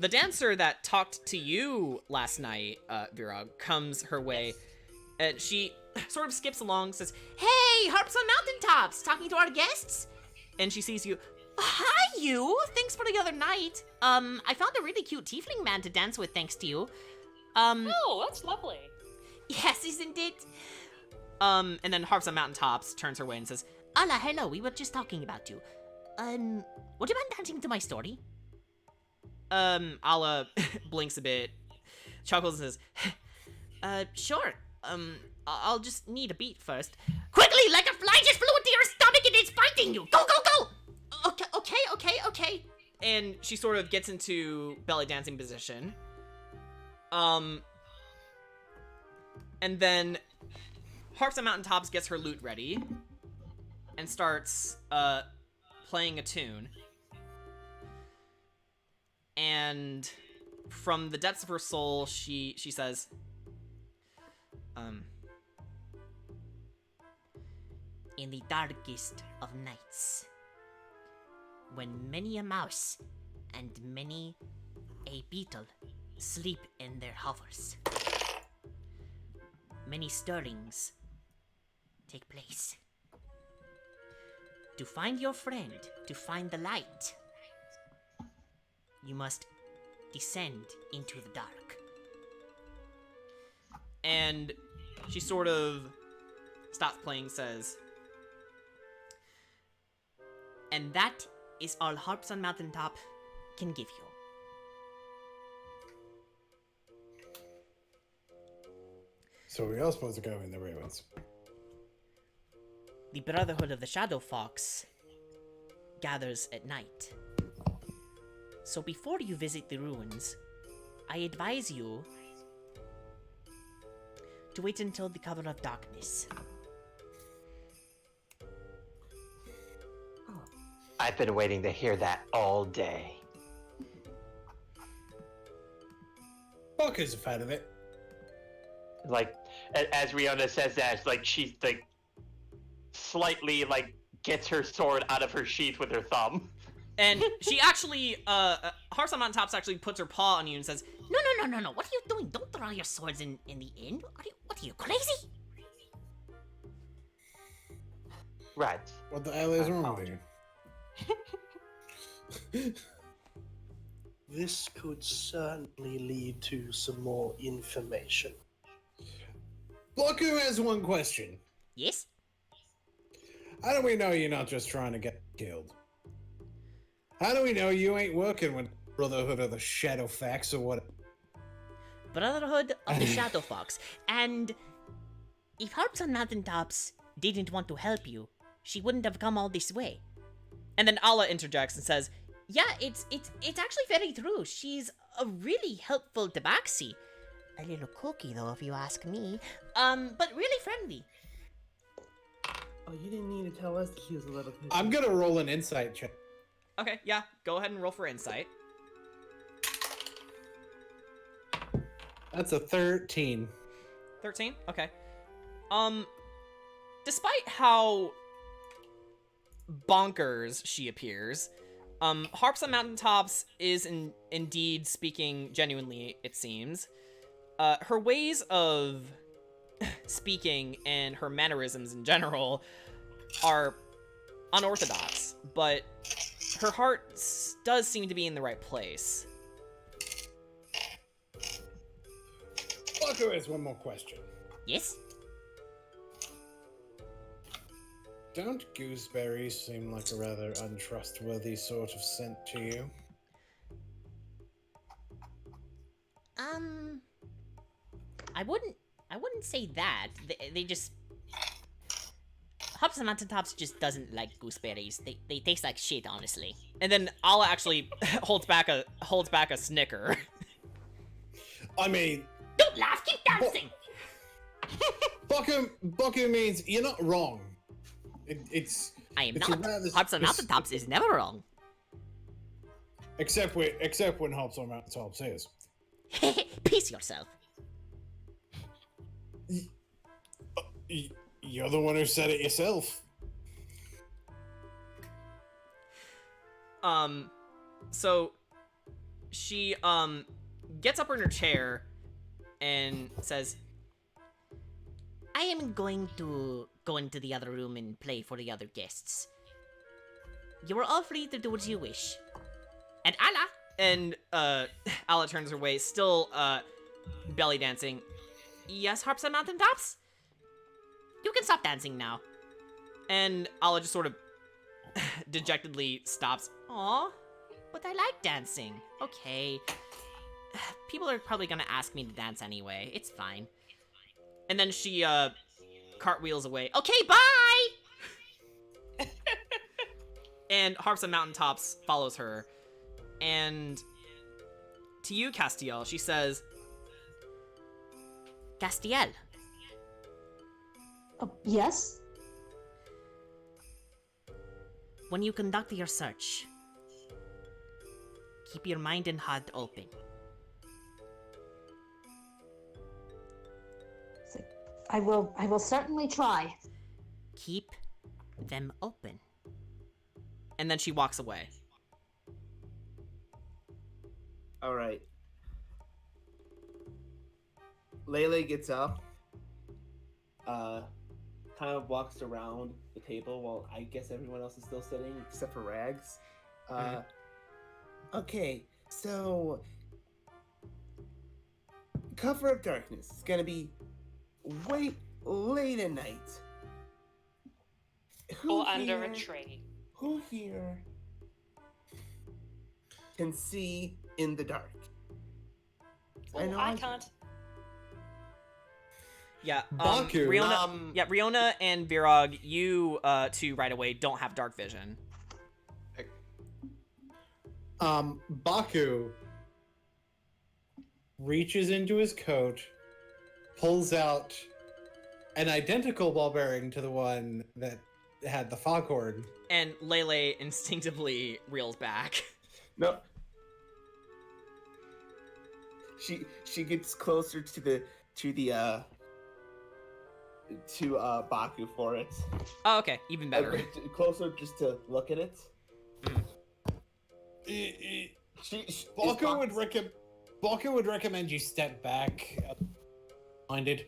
dancer that talked to you last night, Virog, comes her way, and she sort of skips along, says, "Hey, Harps on Mountaintops, talking to our guests?" And she sees you. Hi, you! Thanks for the other night. I found a really cute tiefling man to dance with, thanks to you. Oh, that's lovely. Yes, isn't it? And then Harps on Mountaintops turns her way and says, Ala, hello, we were just talking about you. Would you mind dancing to my story? Ala blinks a bit, chuckles and says, sure. I'll just need a beat first. Quickly, like a fly just flew into your stomach and it's biting you! Go, go, go! Okay. And she sort of gets into belly dancing position. And then Harps on Mountaintops gets her lute ready and starts playing a tune. And from the depths of her soul, she says, in the darkest of nights, when many a mouse and many a beetle sleep in their hovers, many stirrings take place. To find your friend, to find the light, you must descend into the dark. And she sort of stops playing, says, And that is all Harps on Mountaintop can give you. So we are supposed to go in the ruins. The Brotherhood of the Shadow Fox gathers at night. So before you visit the ruins, I advise you to wait until the cover of darkness. I've been waiting to hear that all day. Bucker's a fan of it. Like, as Riona says that, like, she's, like, slightly, like, gets her sword out of her sheath with her thumb. And she actually, Harps on Mountaintops actually puts her paw on you and says, No, what are you doing? Don't draw your swords in the inn. What are you, crazy? Right. What the hell is wrong with you? This could certainly lead to some more information. Bucker has one question. Yes? How do we know you're not just trying to get killed? How do we know you ain't working with Brotherhood of the Shadow Fax or what? Brotherhood of the Shadow Fox. And if Harps on Mountaintops didn't want to help you, she wouldn't have come all this way. And then Allah interjects and says, yeah, it's actually very true. She's a really helpful tabaxi. A little cookie, though, if you ask me. But really friendly. Oh, you didn't need to tell us that she was a little. I'm gonna roll an insight check. Okay, yeah, go ahead and roll for insight. That's a 13. 13? Okay. Despite how bonkers she appears, Harps on Mountaintops is indeed speaking genuinely, it seems. Her ways of speaking and her mannerisms in general are unorthodox, but her heart does seem to be in the right place. Bucker has one more question. Yes? Don't gooseberries seem like a rather untrustworthy sort of scent to you? I wouldn't say that. They just... Harps on Mountaintops just doesn't like gooseberries. They taste like shit, honestly. And then Allah actually holds back a snicker. I mean... Don't laugh, keep dancing! Bucker means you're not wrong. I am it's not. Harps on Mountaintops is never wrong. Except when Harps on Mountaintops is. Peace yourself. You're the one who said it yourself. So she gets up in her chair and says, I am going to go into the other room and play for the other guests. You are all free to do as you wish. And Allah! And Allah turns her way, still belly dancing. Yes, Harps on Mountaintops? You can stop dancing now. And Allah just sort of dejectedly stops. Aw, but I like dancing. Okay. People are probably gonna ask me to dance anyway. It's fine. And then she cartwheels away. Okay, bye! And Harps on Mountaintops follows her. And to you, Castiel, she says, Castiel. Yes? When you conduct your search, keep your mind and heart open. I will certainly try. Keep them open. And then she walks away. All right. Lele gets up, kind of walks around the table while I guess everyone else is still sitting except for Rags. Okay, so Cover of Darkness is gonna be late at night. Or under a tree. who here can see in the dark? Oh, know I can. can't. Yeah, Baku. Riona and Virog, you two right away don't have dark vision. Baku reaches into his coat, pulls out an identical ball bearing to the one that had the foghorn. And Lele instinctively reels back. No. She gets closer to Baku for it. Oh, okay, even better. Closer just to look at it. Baku would recommend you step back, minded.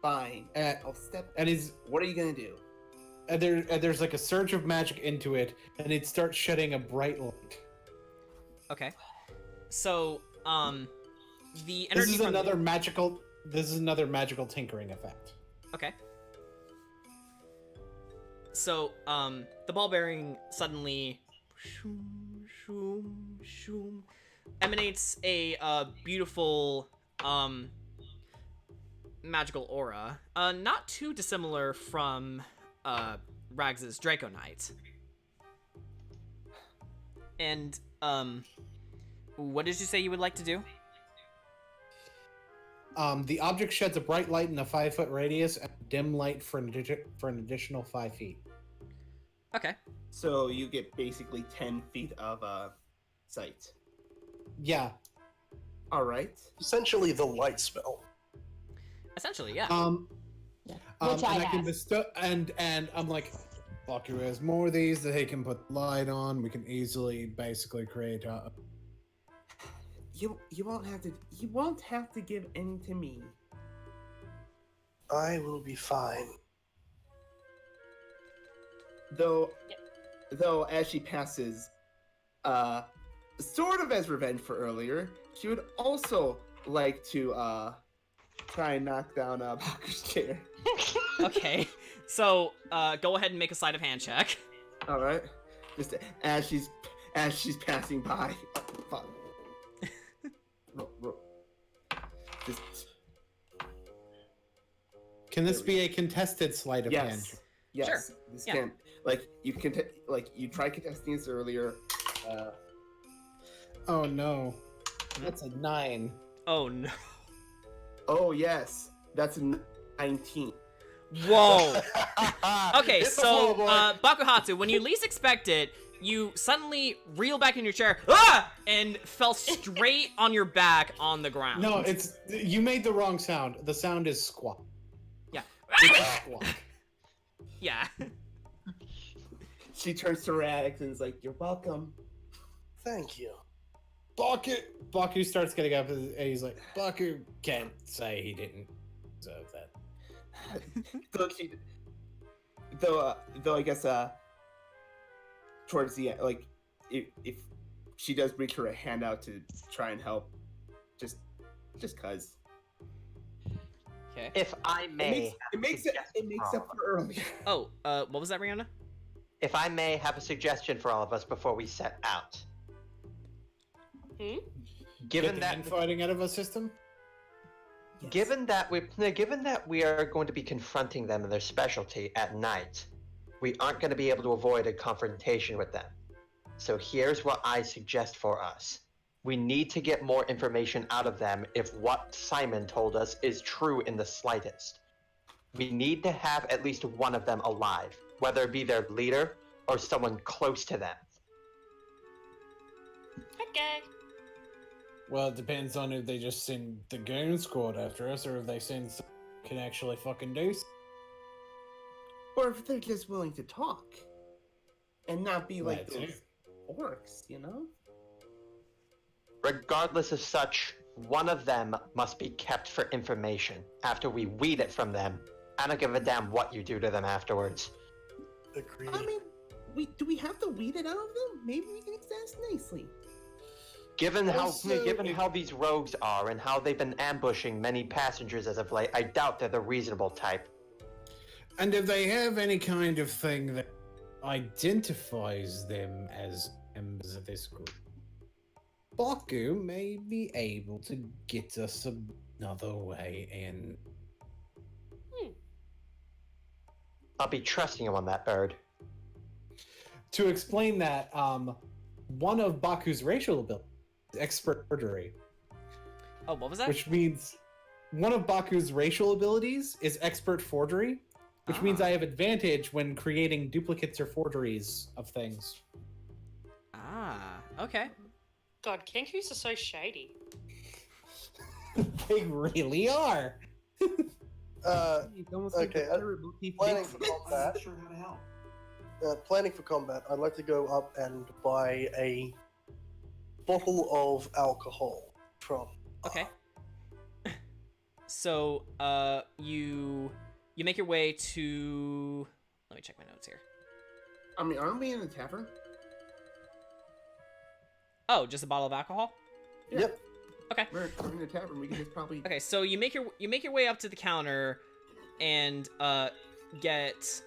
Fine. I'll step. And he's What are you gonna do? there's like a surge of magic into it, and it starts shedding a bright light. Okay. So, the energy This is from another magical. This is another magical tinkering effect. Okay. So, the ball bearing suddenly emanates a beautiful magical aura, not too dissimilar from Rags's Draconite. And what did you say you would like to do? The object sheds a bright light in a 5-foot radius and dim light for an additional 5 feet. Okay. So you get basically 10 feet of sight. Yeah. All right. Essentially, the light spell. Essentially, yeah. Which I and I can have. bestow and I'm like, Baku has more of these that he can put light on. We can easily basically create a. You won't have to give any to me. I will be fine. Though as she passes, sort of as revenge for earlier, she would also like to try and knock down Baku's chair. Okay. So, go ahead and make a sleight of hand check. All right, just as she's passing by. Fuck. Just, Can this be a contested sleight of hand? yes. Sure. This Yeah. can you tried contesting this earlier. Oh no, that's a 9. Oh no. Oh yes, that's a 19. Whoa. Okay, It's a so floor, boy. Bakuhatsu, when you least expect it, you suddenly reel back in your chair, and fell straight on your back on the ground. No, you made the wrong sound. The sound is squawk. Yeah. It's a squawk. Yeah. She turns to Radix and is like, "You're welcome." Thank you. Baku starts getting up and he's like, Baku can't say he didn't deserve that. Though I guess towards the end, like if she does reach her hand out to try and help, just cause Okay. If I may, it makes up for earlier. Oh, what was that, Rihanna? if I may have a suggestion for all of us before we set out. Hmm? Given Get the that infighting out of a system? Yes. Given that we are going to be confronting them in their specialty at night, we aren't going to be able to avoid a confrontation with them. So here's what I suggest for us. We need to get more information out of them if what Simon told us is true in the slightest. We need to have at least one of them alive, whether it be their leader or someone close to them. Okay. Well, it depends on if they just send the goon squad after us or if they send someone who can actually fucking do something. Or if they're just willing to talk and not be like That too. those orcs, you know? Regardless of such, one of them must be kept for information after we weed it from them. I don't give a damn what you do to them afterwards. Agreed. I mean, do we have to weed it out of them? Maybe we can ask nicely. Given Also, how these rogues are and how they've been ambushing many passengers as of late, I doubt they're the reasonable type. And if they have any kind of thing that identifies them as members of this group, Baku may be able to get us another way in. I'll be trusting you on that, Bird. To explain that, one of Baku's racial abilities is expert forgery, Oh, what was that? which means one of Baku's racial abilities is expert forgery, which means I have advantage when creating duplicates or forgeries of things. Ah, okay. God, Kenkus are so shady. They really are. It's almost like Okay, the terrible thief planning thinks- for I'm combat. not sure how to help. Planning for combat. I'd like to go up and buy a bottle of alcohol from. Okay. So, you make your way to. Let me check my notes here. I mean, aren't we in the tavern? Oh, just a bottle of alcohol. Yeah. Yep. We're in the tavern. We can just probably. Okay, so you make your way up to the counter, and get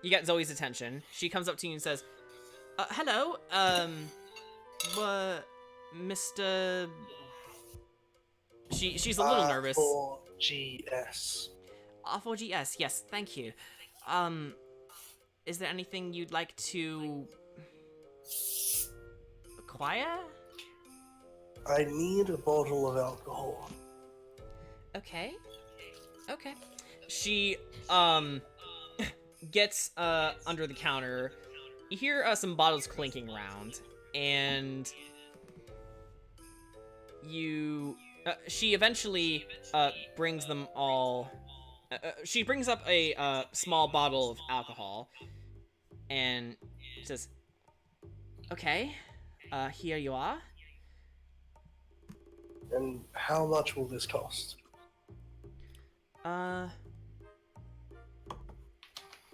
you get Zoe's attention. She comes up to you and says, "Hello, Mr." She's a little nervous. For GS. R4GS, yes, thank you. Is there anything you'd like to acquire? I need a bottle of alcohol. Okay. Okay. She gets under the counter. You hear some bottles clinking around, and she eventually brings them all. She brings up a small bottle of alcohol, and says, "Okay, here you are." And how much will this cost?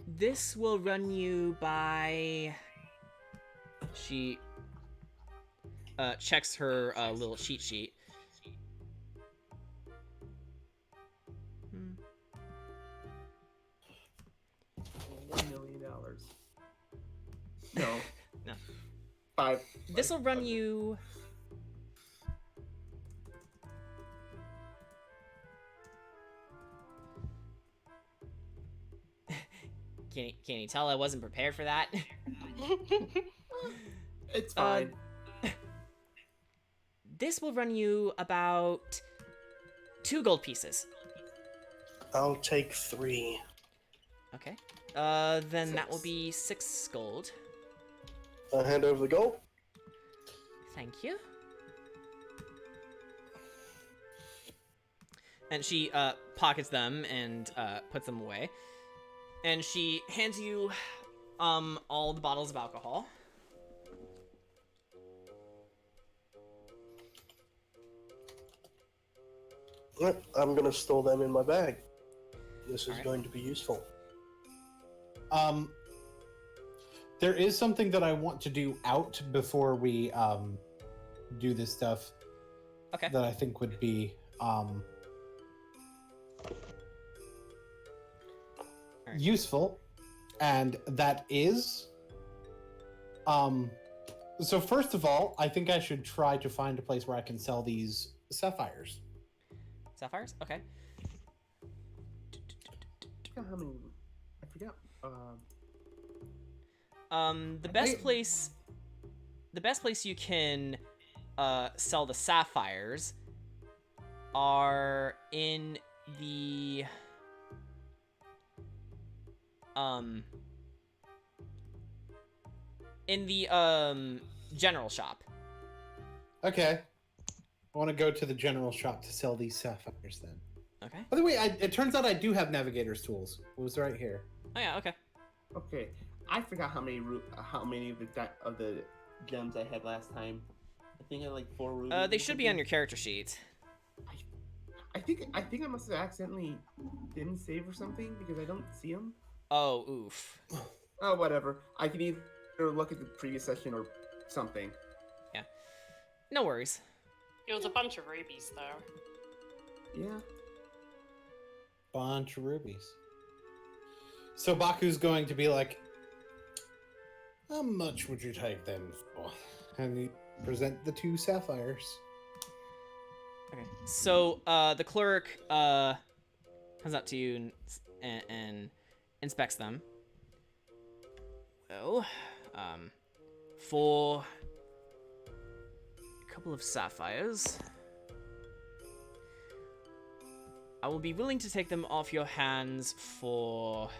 This will run you by. She checks her little cheat sheet. $1 million. No. No. 5. This will run you. Can you tell I wasn't prepared for that? It's fine. This will run you about 2 gold pieces. I'll take 3. Okay. Then that will be 6 gold. I'll hand over the gold. Thank you. And she pockets them and puts them away. And she hands you all the bottles of alcohol. Right, I'm gonna store them in my bag. This is Alright. going to be useful. There is something that I want to do out before we do this stuff. Okay. That I think would be useful, and that is so first of all, I think I should try to find a place where I can sell these sapphires. Sapphires? Okay. I forgot how many. I forgot. The best place you can sell the sapphires are in the general shop. Okay. I want to go to the general shop to sell these sapphires then. Okay. By the way, it turns out I do have navigator's tools. It was right here. Oh yeah, okay. Okay, I forgot how many of the gems I had last time. I think I had like 4 rubies. They should be on your character sheet. I think I must have accidentally didn't save or something because I don't see them. Oh, oof. Oh, whatever. I can either look at the previous session or something. Yeah. No worries. It was a bunch of rubies, though. Yeah. Bunch of rubies. So Baku's going to be like, how much would you take them for? And you present the 2 sapphires. Okay. So the clerk comes up to you and inspects them. Well, for a couple of sapphires, I will be willing to take them off your hands for...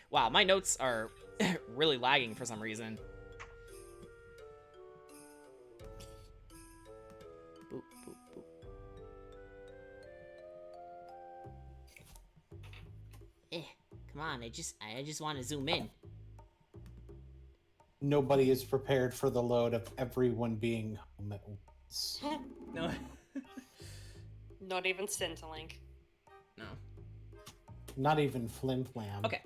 Wow, my notes are really lagging for some reason. Boop, boop, boop. Come on, I just want to zoom in. Nobody is prepared for the load of everyone being home at once. No. Not even Centrelink. No. Not even Flim Flam. Okay.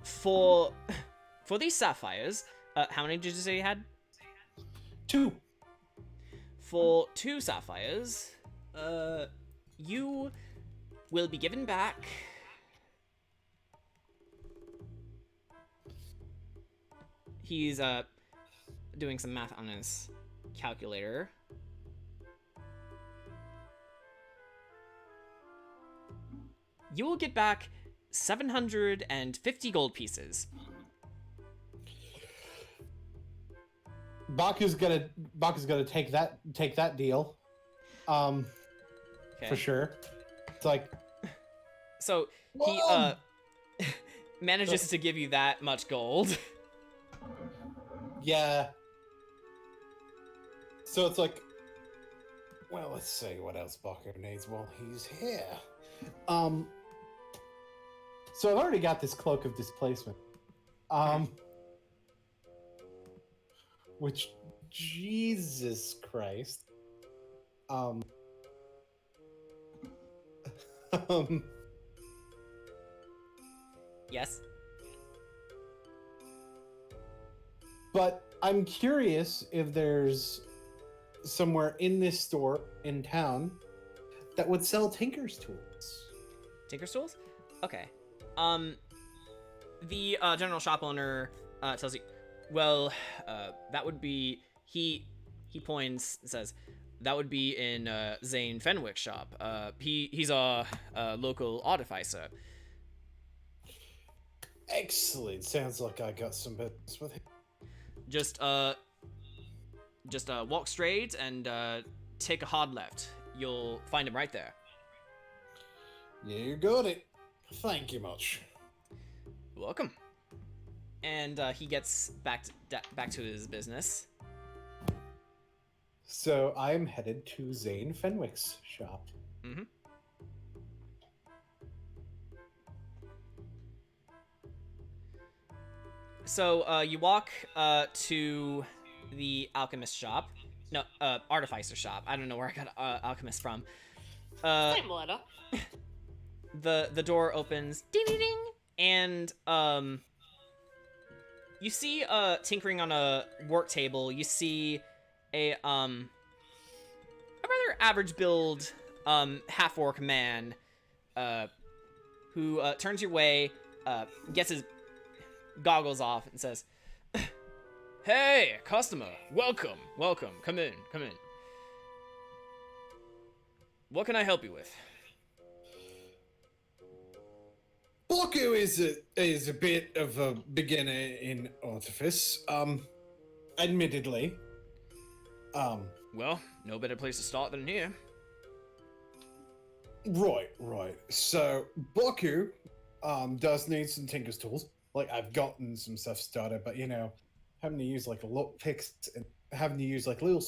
For these sapphires, how many did you say you had? 2. For 2 sapphires, you will be given back... He's, doing some math on his calculator. You will get back 750 gold pieces. Baku's gonna take that deal. Okay. For sure. It's like, So he Whoa! manages to give you that much gold. yeah. So it's like, well, let's see what else Baku needs while he's here. So I've already got this cloak of displacement. Which, Jesus Christ. Yes. But I'm curious if there's somewhere in this store in town that would sell Tinker's tools. Tinker's tools? Okay. The general shop owner tells you, well, that would be... He points and says, that would be in Zane Fenwick's shop. He's a local artificer. Excellent. Sounds like I got some business with him. Just walk straight and take a hard left. You'll find him right there. You got it. Thank you much. You're welcome. And he gets back to his business. So I'm headed to Zane Fenwick's shop. Mm-hmm. So you walk to the alchemist shop. No, artificer shop. I don't know where I got alchemist from. Same letter. The door opens, ding ding ding, and you see tinkering on a work table. You see a rather average build half orc man who turns your way, gets his goggles off and says, "Hey, customer, welcome, come in. What can I help you with?" Baku is a bit of a beginner in artifice, admittedly. Well, no better place to start than here. Right. So Baku does need some Tinker's tools. Like, I've gotten some stuff started, but having to use like lock picks and having to use like little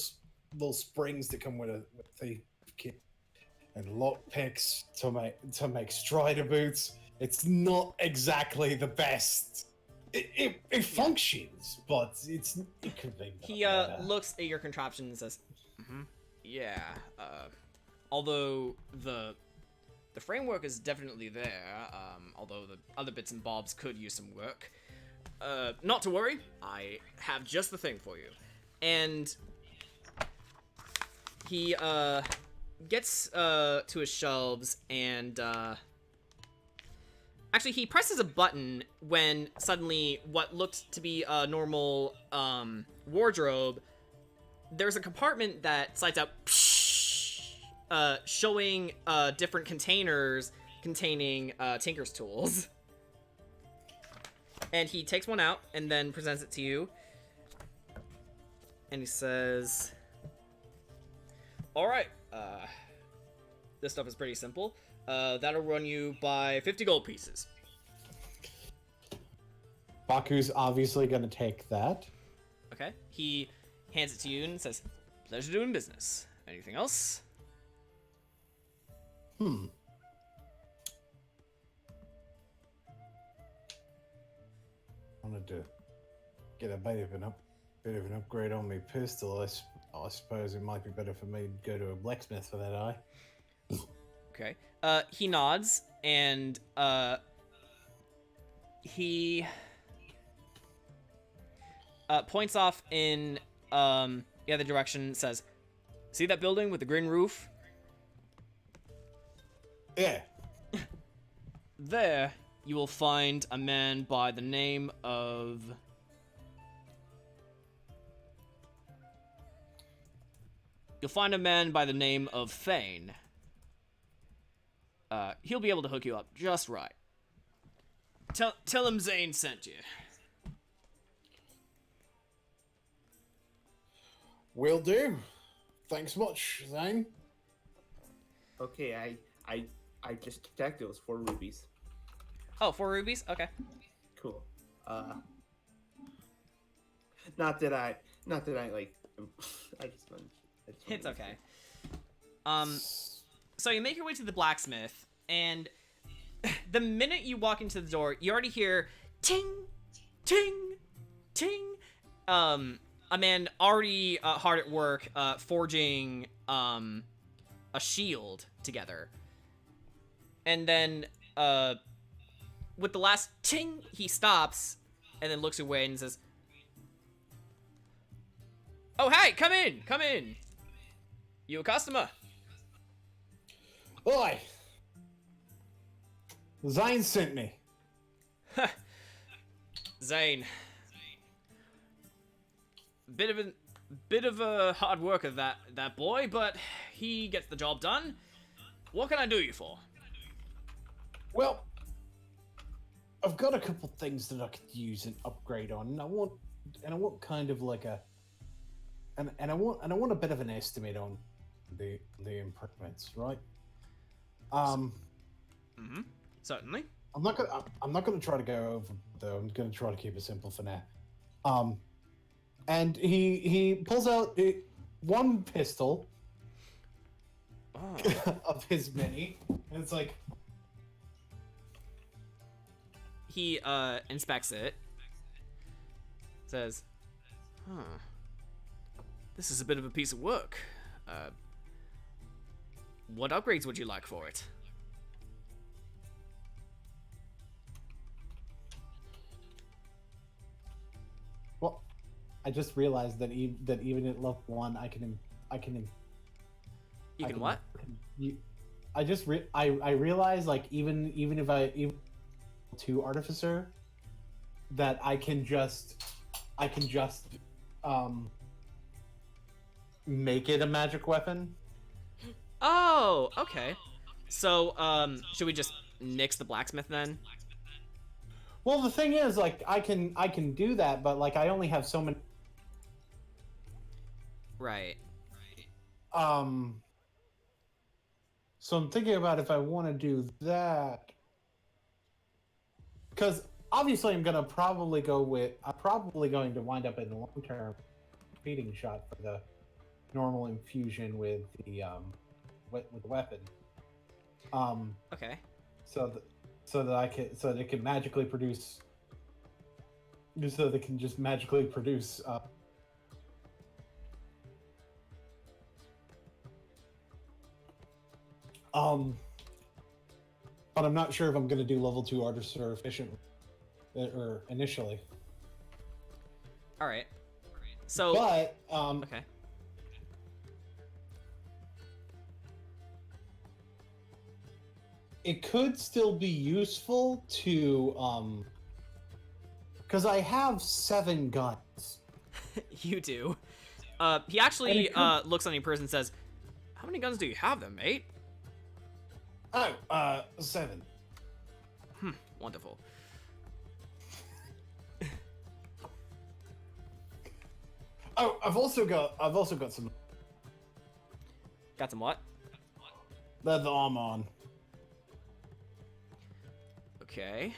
springs that come with the kit and lock picks to make strider boots. It's not exactly the best. It functions, but it could be. He looks at your contraption and says, "Yeah. Although the framework is definitely there. Although the other bits and bobs could use some work. Not to worry. I have just the thing for you." And he gets to his shelves and Actually, he presses a button when suddenly what looked to be a normal wardrobe, there's a compartment that slides out, showing different containers containing Tinker's tools. And he takes one out and then presents it to you. And he says, "Alright, this stuff is pretty simple. That'll run you by 50 gold pieces." Baku's obviously gonna take that. Okay. He hands it to you and says, "Pleasure doing business. Anything else?" Wanted to get a bit of an upgrade on my pistol. I suppose it might be better for me to go to a blacksmith for that eye. Okay. He nods and he points off in the other direction and says, "See that building with the green roof? Yeah. There you will find a man by the name of..." You'll find a man by the name of Thane. He'll be able to hook you up just right. Tell him Zane sent you. Will do. Thanks much, Zane. Okay, I just checked. It was 4 rubies. Oh, 4 rubies? Okay. Cool. Not that I like. I just want. It's okay. So you make your way to the blacksmith, and the minute you walk into the door, you already hear ting, ting, ting. A man already hard at work forging a shield together. And then with the last ting, he stops and then looks away and says, "Oh, hey, come in, come in. You a customer?" Oi! Zane sent me. Zane. Bit of a hard worker, that boy, but he gets the job done. What can I do you for? Well, I've got a couple things that I could use an upgrade on, and I want kind of like a, and I want a bit of an estimate on the improvements, right? Certainly. I'm not gonna try to go over though. I'm gonna try to keep it simple for now. And he pulls out one pistol of his many, and it's like, He inspects it. Says, "This is a bit of a piece of work. What upgrades would you like for it?" well, I just realized that even at level 1, I can. You can what? I realize, like, even if I 2 artificer, that I can just make it a magic weapon. Oh, okay. So, should we just nix the blacksmith then? Well, the thing is, like, I can do that, but like I only have so many. Right. So I'm thinking about if I want to do that, because obviously I'm probably going to wind up in the long-term feeding shot for the normal infusion with the weapon. Okay. So they can magically produce. So they can just magically produce. But I'm not sure if I'm going to do level 2 artificer efficiently or initially. All right. So. But Okay. it could still be useful to because I have 7 guns. You do. He actually looks on your person and says, "How many guns do you have, then, mate?" Oh, 7. Wonderful. Oh, I've also got some Got some what? leather armor on. Okay.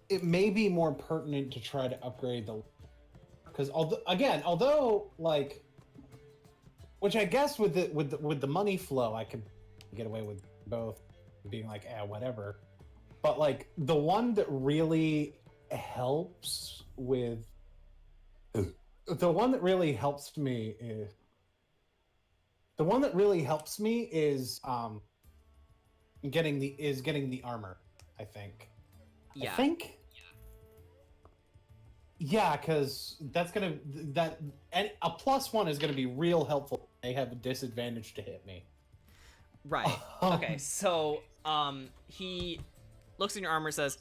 It may be more pertinent to try to upgrade the, because although like, which I guess with the money flow I could get away with both being like whatever, but like the one that really helps with the one that really helps me is getting the armor, I think. Yeah. I think. Yeah, because and a +1 is gonna be real helpful. They have a disadvantage to hit me. Right. Okay. So, he looks in your armor and says,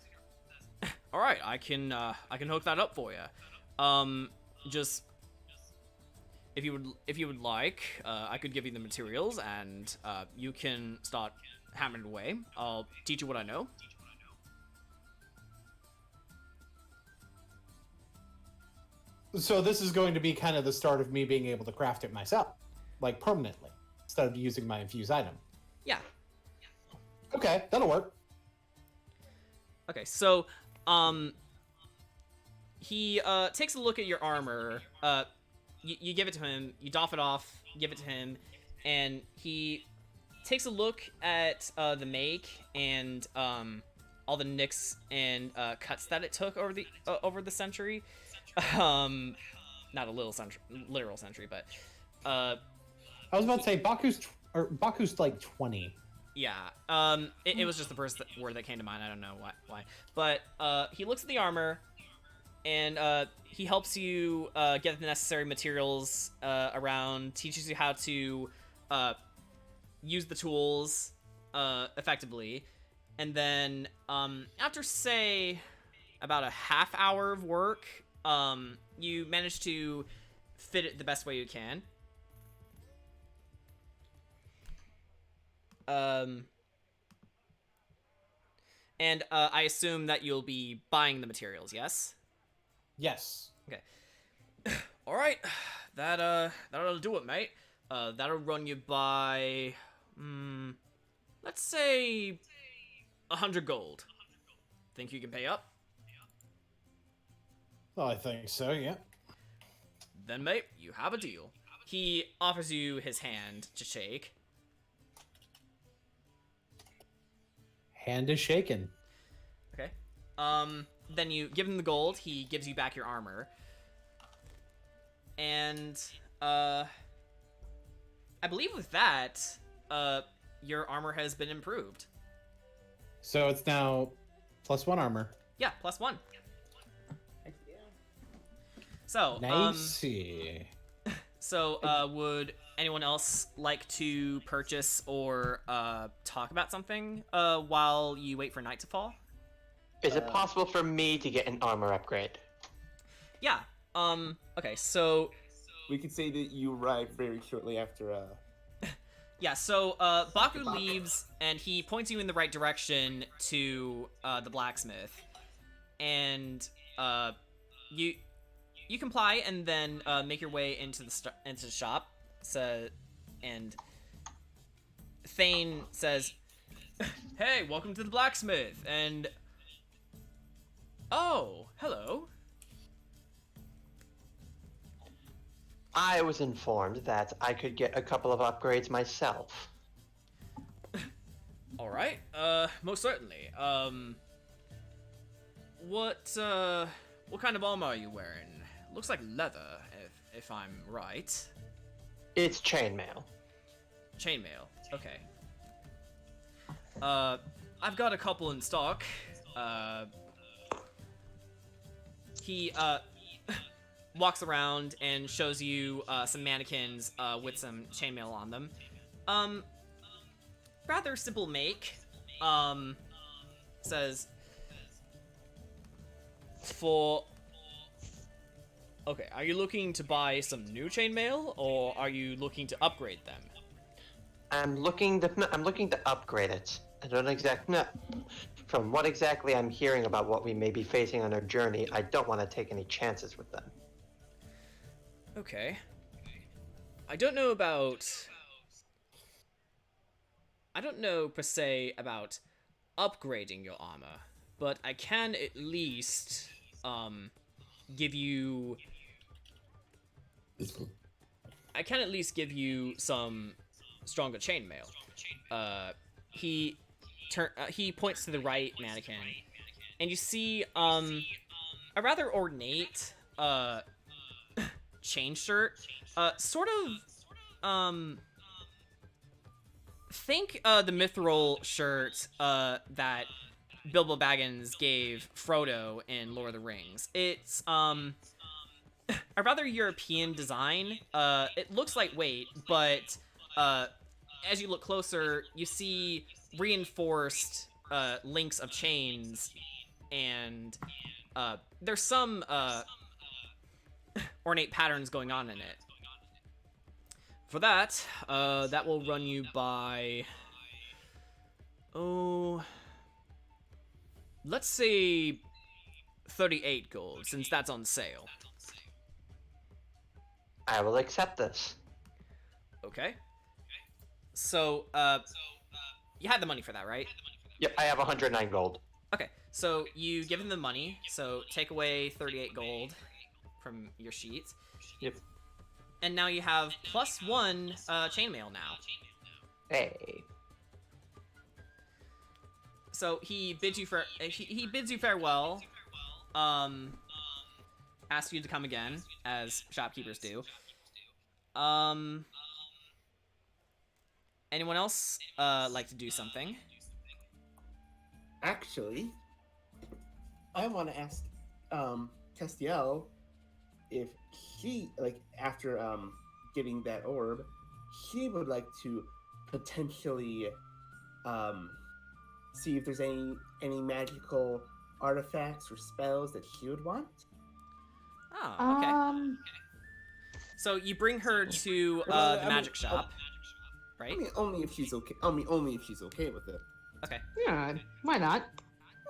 "All right, I can hook that up for you. Just if you would like, I could give you the materials and you can start hammering away. I'll teach you what I know." So this is going to be kind of the start of me being able to craft it myself, like permanently, instead of using my infused item. Yeah. Okay, that'll work. Okay, so, he, takes a look at your armor, you give it to him, you doff it off, give it to him, and he takes a look at, the make, and, all the nicks and, cuts that it took over the century. Not a literal century, but, I was about to say, Baku's like 20. yeah, it was just the first word that came to mind. I don't know why. But he looks at the armor, and he helps you get the necessary materials around, teaches you how to use the tools effectively, and then after, say, about a half hour of work, you manage to fit it the best way you can. And I assume that you'll be buying the materials, yes? Yes. Okay. All right. That'll do it, mate. That'll run you by, let's say 100 gold. Think you can pay up? Oh, I think so, yeah. Then, mate, you have a deal. He offers you his hand to shake. Hand is shaken. Okay. Then you give him the gold, he gives you back your armor. And, I believe with that, your armor has been improved. So it's now +1 armor. Yeah, +1. So, Nice. Would anyone else like to purchase or talk about something while you wait for night to fall? Is it possible for me to get an armor upgrade? Yeah. Okay, so We could say that you arrived very shortly after. yeah, so Baku leaves and he points you in the right direction to the blacksmith, and you comply and then make your way into the shop. So, and Thane says, "Hey, welcome to the blacksmith." And oh, hello. I was informed that I could get a couple of upgrades myself. All right. Most certainly. What kind of armor are you wearing? Looks like leather, if I'm right. It's chainmail. Chainmail. Okay. I've got a couple in stock. He walks around and shows you some mannequins with some chainmail on them. rather simple make. Says for. Okay, are you looking to buy some new chainmail, or are you looking to upgrade them? I'm looking to upgrade it. I don't exactly. From what exactly I'm hearing about what we may be facing on our journey, I don't want to take any chances with them. Okay. I don't know per se about upgrading your armor, but I can at least give you some stronger chainmail. He points to the right mannequin, and you see a rather ornate chain shirt. Sort of think the mithril shirt that Bilbo Baggins gave Frodo in Lord of the Rings. It's a rather European design. It looks lightweight, but as you look closer, you see reinforced links of chains, and there's some ornate patterns going on in it. For that, that will run you by... let's say 38 gold, since that's on sale. I will accept this. Okay. So, you had the money for that, right? Yep, I have 109 gold. Okay, so you give him the money, so take away 38 gold from your sheet. Yep. And now you have +1 chainmail now. Hey. So he bids you farewell. Asks you to come again, as shopkeepers do. Anyone else like to do something? Actually, I want to ask Castiel if he, like, after getting that orb, he would like to potentially see if there's any magical artifacts or spells that he would want. Oh, okay. So you bring her to the magic shop, right? I mean, only if she's okay. I mean, only if she's okay with it. Okay. Yeah, why not?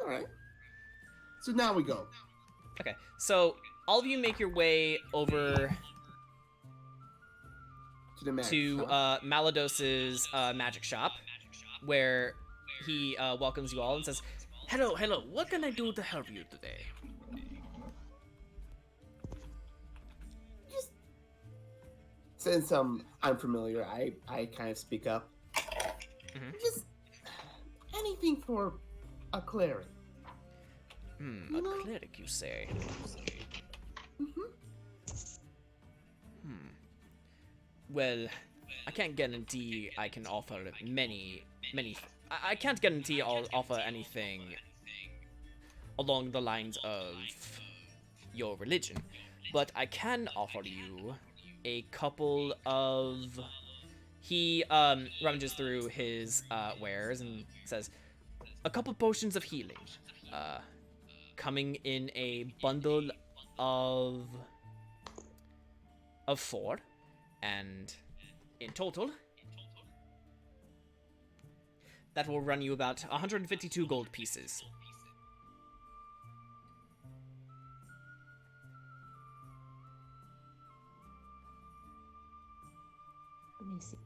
All right. So now we go. Okay. So all of you make your way over To the magic to shop. Malados's magic shop, where he welcomes you all and says, "Hello, hello. What can I do to help you today?" Since I'm familiar, I kind of speak up. Mhm. Just anything for a cleric. A cleric, you say? Well, I can't guarantee I can offer many. I can't guarantee I'll offer anything along the lines of your religion, but I can offer you a couple of... He rummages through his wares and says, a couple potions of healing, coming in a bundle of 4, and in total, that will run you about 152 gold pieces. Let me see.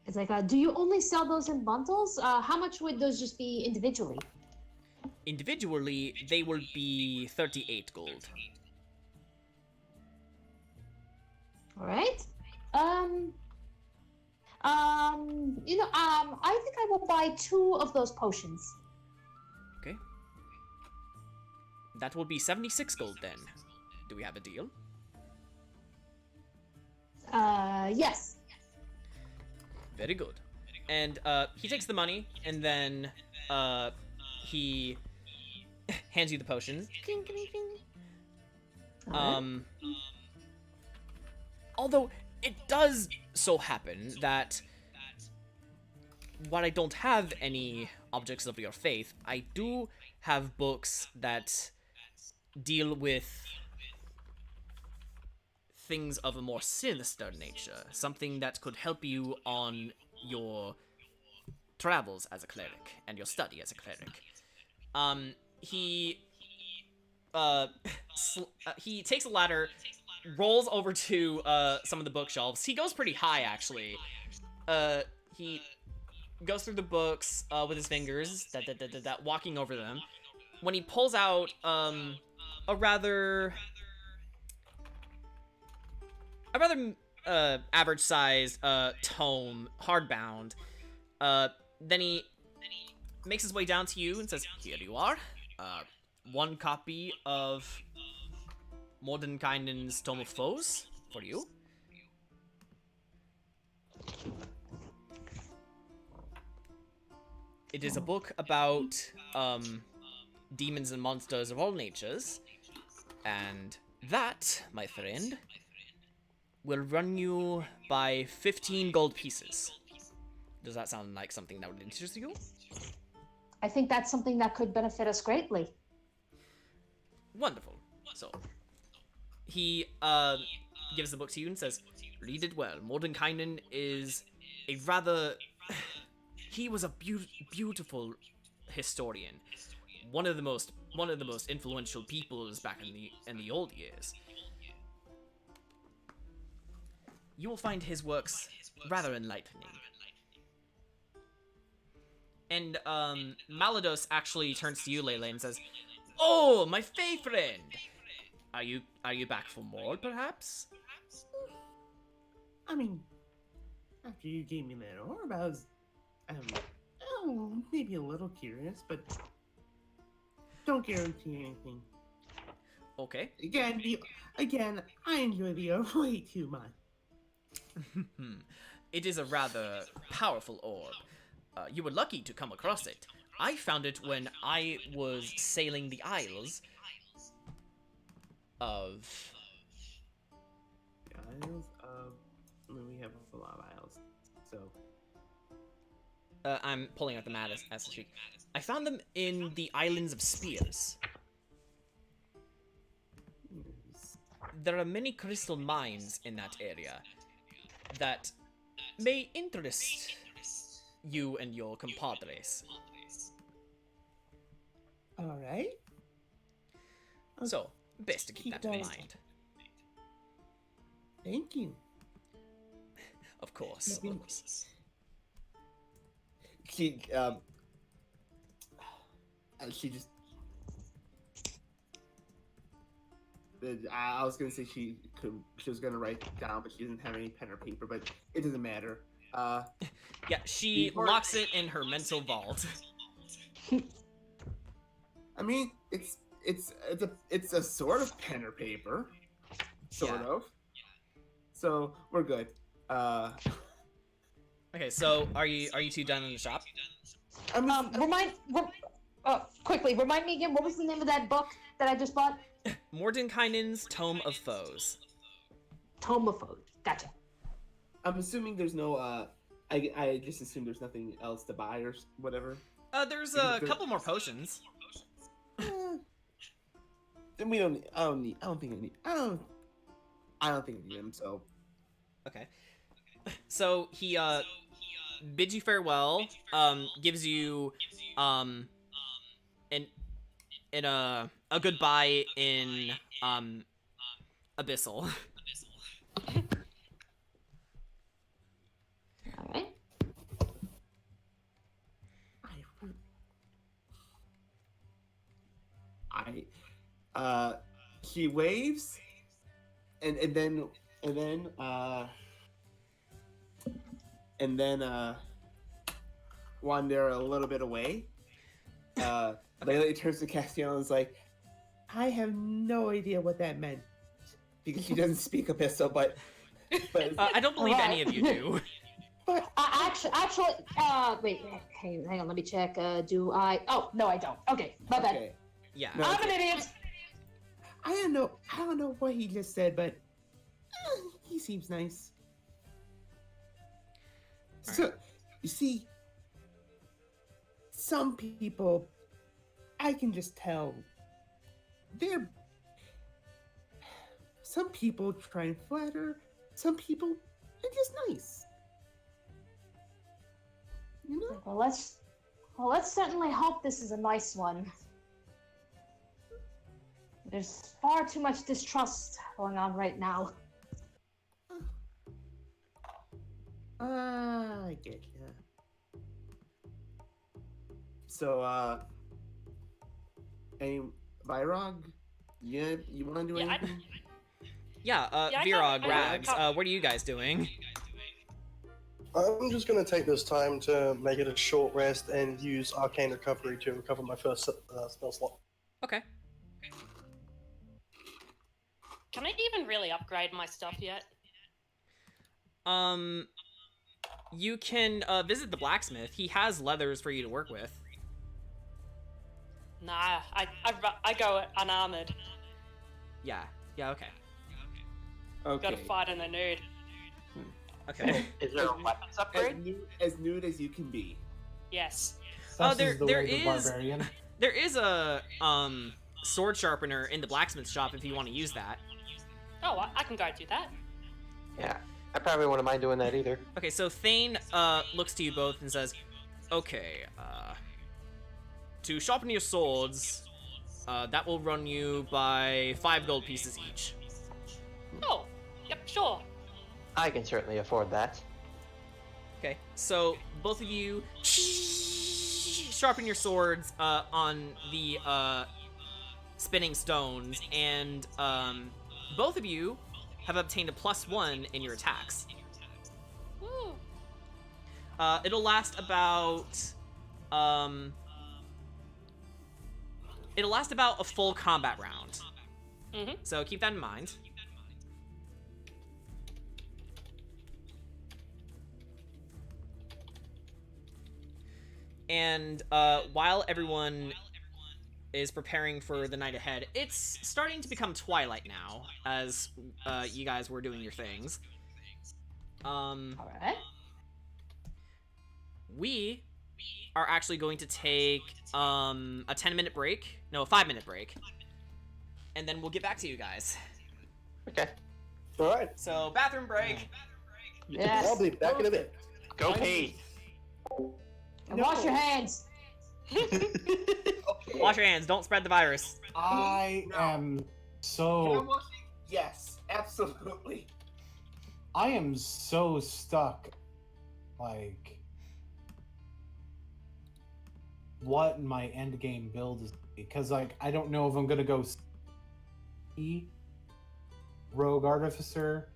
It's like, do you only sell those in bundles? How much would those just be individually? Individually, they will be 38 gold. All right. I think I will buy 2 of those potions. Okay. That will be 76 gold then. Do we have a deal? Yes. Very good. And he takes the money, and then he hands you the potions. Cling, cling, cling. All right. Although it does so happen that while I don't have any objects of your faith, I do have books that deal with things of a more sinister nature, something that could help you on your travels as a cleric and your study as a cleric. He takes a ladder, rolls over to some of the bookshelves. He goes pretty high, actually. He goes through the books with his fingers, walking over them. When he pulls out a rather average-sized tome, hardbound, then he makes his way down to you and says, "Here you are. One copy of Mordenkainen's Tome of Foes for you." It is a book about demons and monsters of all natures, and that, my friend, will run you by 15 gold pieces. Does that sound like something that would interest you? I think that's something that could benefit us greatly. Wonderful. So, he gives the book to you and says, "Read it well. Mordenkainen is a rather... he was a beautiful historian. One of the most influential peoples back in the old years. You will find his works rather enlightening." And Malados actually turns to you, Lele, and says, "Oh, my Fey friend! Are you back for more, perhaps?" I mean, after you gave me that orb, I was, maybe a little curious, but don't guarantee anything. Okay. Again, I enjoy the orb way too much. It is a rather powerful orb. You were lucky to come across it. I found it when I was sailing the Isles of... Isles of... I mean, we have a lot of isles, so... I'm pulling out the map as I speak. I found them in the Islands of Spears. There are many crystal mines in that area that may interest you and your compadres. Alright. So, best to keep that in mind. Thank you. Of course. She just... I was gonna say she was gonna write down, but she didn't have any pen or paper, but it doesn't matter. Yeah, she locks it in her mental vault. I mean, it's a sort of pen or paper, sort of. So we're good. Okay, so are you two done in the shop? Quickly, remind me again, what was the name of that book that I just bought? Mordenkainen's Tome of Foes. Tome of Foes. Gotcha. I'm assuming there's no, I just assume there's nothing else to buy or whatever. There's a couple more potions. Then we don't. I don't think I need them. So. Okay. So he bids you farewell. Gives you a goodbye in Abyssal. Alright. He waves, and then wander a little bit away. Layla turns to Castiel and is like, "I have no idea what that meant," because she doesn't speak Abyssal, but I don't believe any of you do. But Actually, wait, hang on, let me check. Do I? Oh, no, I don't. Okay, my bad. okay. Yeah. No, I'm an idiot. I don't know what he just said, but he seems nice. So, you see, some people, I can just tell, some people try and flatter, some people are just nice. You know? Well, let's certainly hope this is a nice one. There's far too much distrust going on right now. I get ya. So, any Virog, you want to do anything? Yeah, Yeah, I Virog, can't- Rags, what are you guys doing? I'm just going to take this time to make it a short rest and use Arcane Recovery to recover my first spell slot. Okay. Can I even really upgrade my stuff yet? You can visit the blacksmith. He has leathers for you to work with. Nah, I go unarmored. Yeah, okay. Okay. Gotta fight in the nude. Okay. Is there a weapons As upgrade? nude as you can be. Yes. Oh, Such is the there way of the barbarian. There is a sword sharpener in the blacksmith shop if you want to use that. Oh, I can go do that. Yeah, I probably wouldn't mind doing that either. Okay, so Thane looks to you both and says, "Okay, to sharpen your swords, that will run you by 5 gold pieces each." Oh, yep, sure. I can certainly afford that. Okay, so both of you sharpen your swords on the spinning stones, and both of you have obtained a +1 in your attacks. Woo. It'll last about a full combat round. Mhm. So keep that in mind. And while everyone is preparing for the night ahead, it's starting to become twilight now, as you guys were doing your things. All right. We are actually going to take a 10-minute break. No, a 5-minute break. And then we'll get back to you guys. Okay. All right. So, bathroom break. Yes. I'll be back in a bit. Go Pete! And wash your hands. Wash your hands. Don't spread the virus. I am so Yes, absolutely. I am so stuck. Like, what my end game build is, because like I don't know if I'm gonna go rogue artificer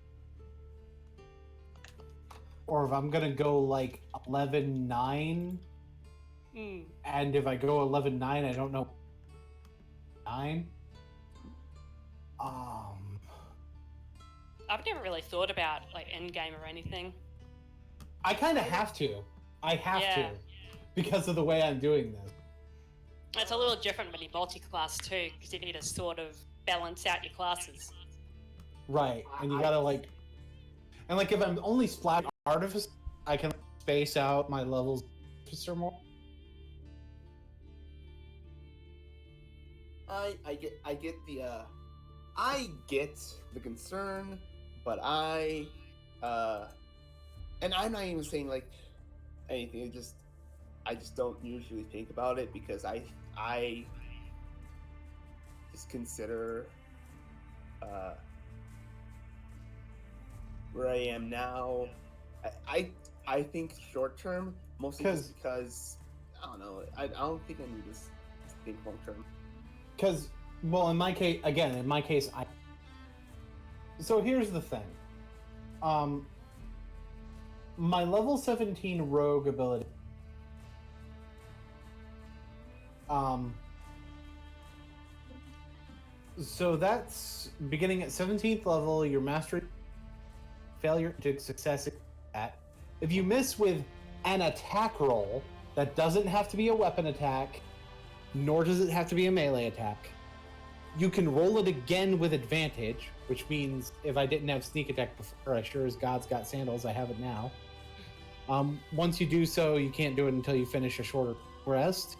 or if I'm gonna go like 11-9. And if I go 11-9, I don't know 9. I've never really thought about like endgame or anything. I kind of have to. I have Yeah. to because of the way I'm doing this. It's a little different when you multi-class too, because you need to sort of balance out your classes. Right, and you gotta like, and like if I'm only splat artificer, I can space out my levels artificer more. I get the concern, but and I'm not even saying like anything. I just don't usually think about it because I just consider where I am now. I think short term, mostly just because I don't know. I don't think I need to think long term. Because, well, in my case, so here's the thing. My level 17 rogue ability. So that's beginning at 17th level, your mastery failure to success at. If you miss with an attack roll, that doesn't have to be a weapon attack, nor does it have to be a melee attack. You can roll it again with advantage, which means if I didn't have sneak attack before, I sure as God's got sandals, I have it now. Once you do so, you can't do it until you finish a shorter rest.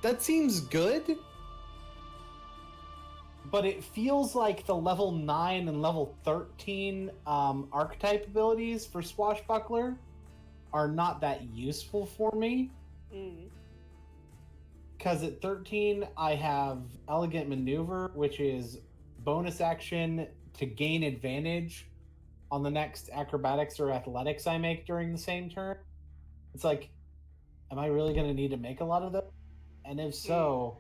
That seems good, but it feels like the level 9 and level 13 archetype abilities for Swashbuckler are not that useful for me. Because at 13, I have Elegant Maneuver, which is bonus action to gain advantage on the next acrobatics or athletics I make during the same turn. It's like, am I really going to need to make a lot of those? And if so,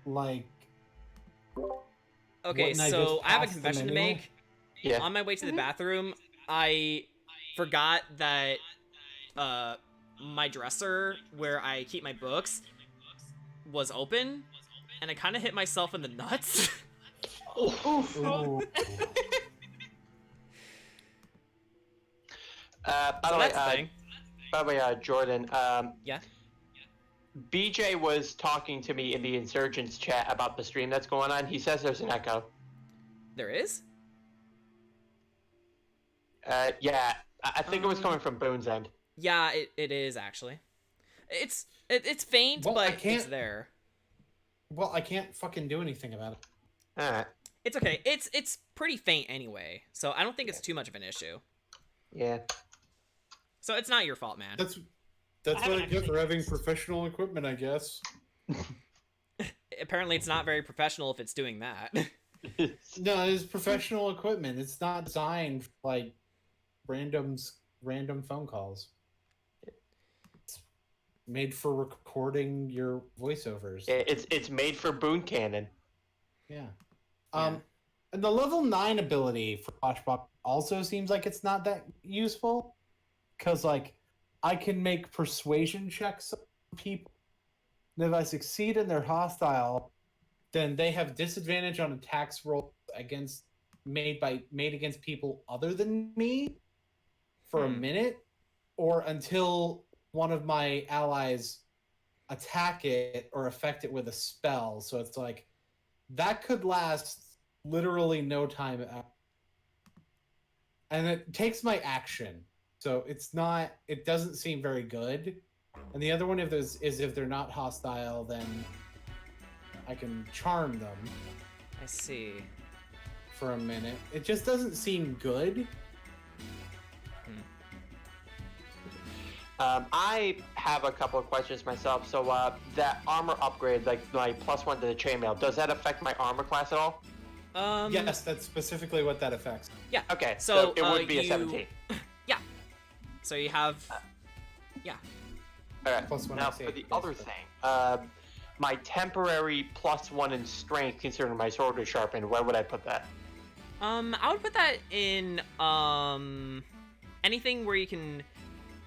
like... Okay, wouldn't I so just I have a pass them confession to anyway? make. Yeah. On my way to the bathroom, I forgot that my dresser where I keep my books was open, and I kind of hit myself in the nuts. Ooh. By So the way, that's the thing. Jordan, Yeah. BJ was talking to me in the Insurgents chat about the stream that's going on. He says there's an echo. There is? Yeah, I think it was coming from Boone's end. Yeah, it is actually. It's faint, Well, I but it's can't- there. Well, I can't fucking do anything about it. Alright. It's okay. It's pretty faint anyway, so I don't think it's too much of an issue. Yeah. So it's not your fault, man. That's I what haven't I get for actually having noticed. professional equipment, I guess. Apparently, it's not very professional if it's doing that. No, it's professional equipment. It's not designed for, like, random phone calls. It's made for recording your voiceovers. It's made for Boone Cannon. Yeah. And the level 9 ability for Flashbot also seems like it's not that useful. Because, like, I can make persuasion checks on people. And if I succeed and they're hostile, then they have disadvantage on attacks rolled made against people other than me for a minute, or until one of my allies attack it or affect it with a spell. So it's like, that could last literally no time. And it takes my action. So it doesn't seem very good. And the other one is if they're not hostile, then I can charm them I see. for a minute. It just doesn't seem good. I have a couple of questions myself. So that armor upgrade, like my +1 to the chainmail, does that affect my armor class at all? Yes, that's specifically what that affects. Yeah. Okay, So, so it would be a you- 17. Yeah. So you have. Yeah. All right. +1 Now AC, for the basically. other thing, my temporary +1 in strength, considering my sword is sharpened, where would I put that? I would put that in anything where you can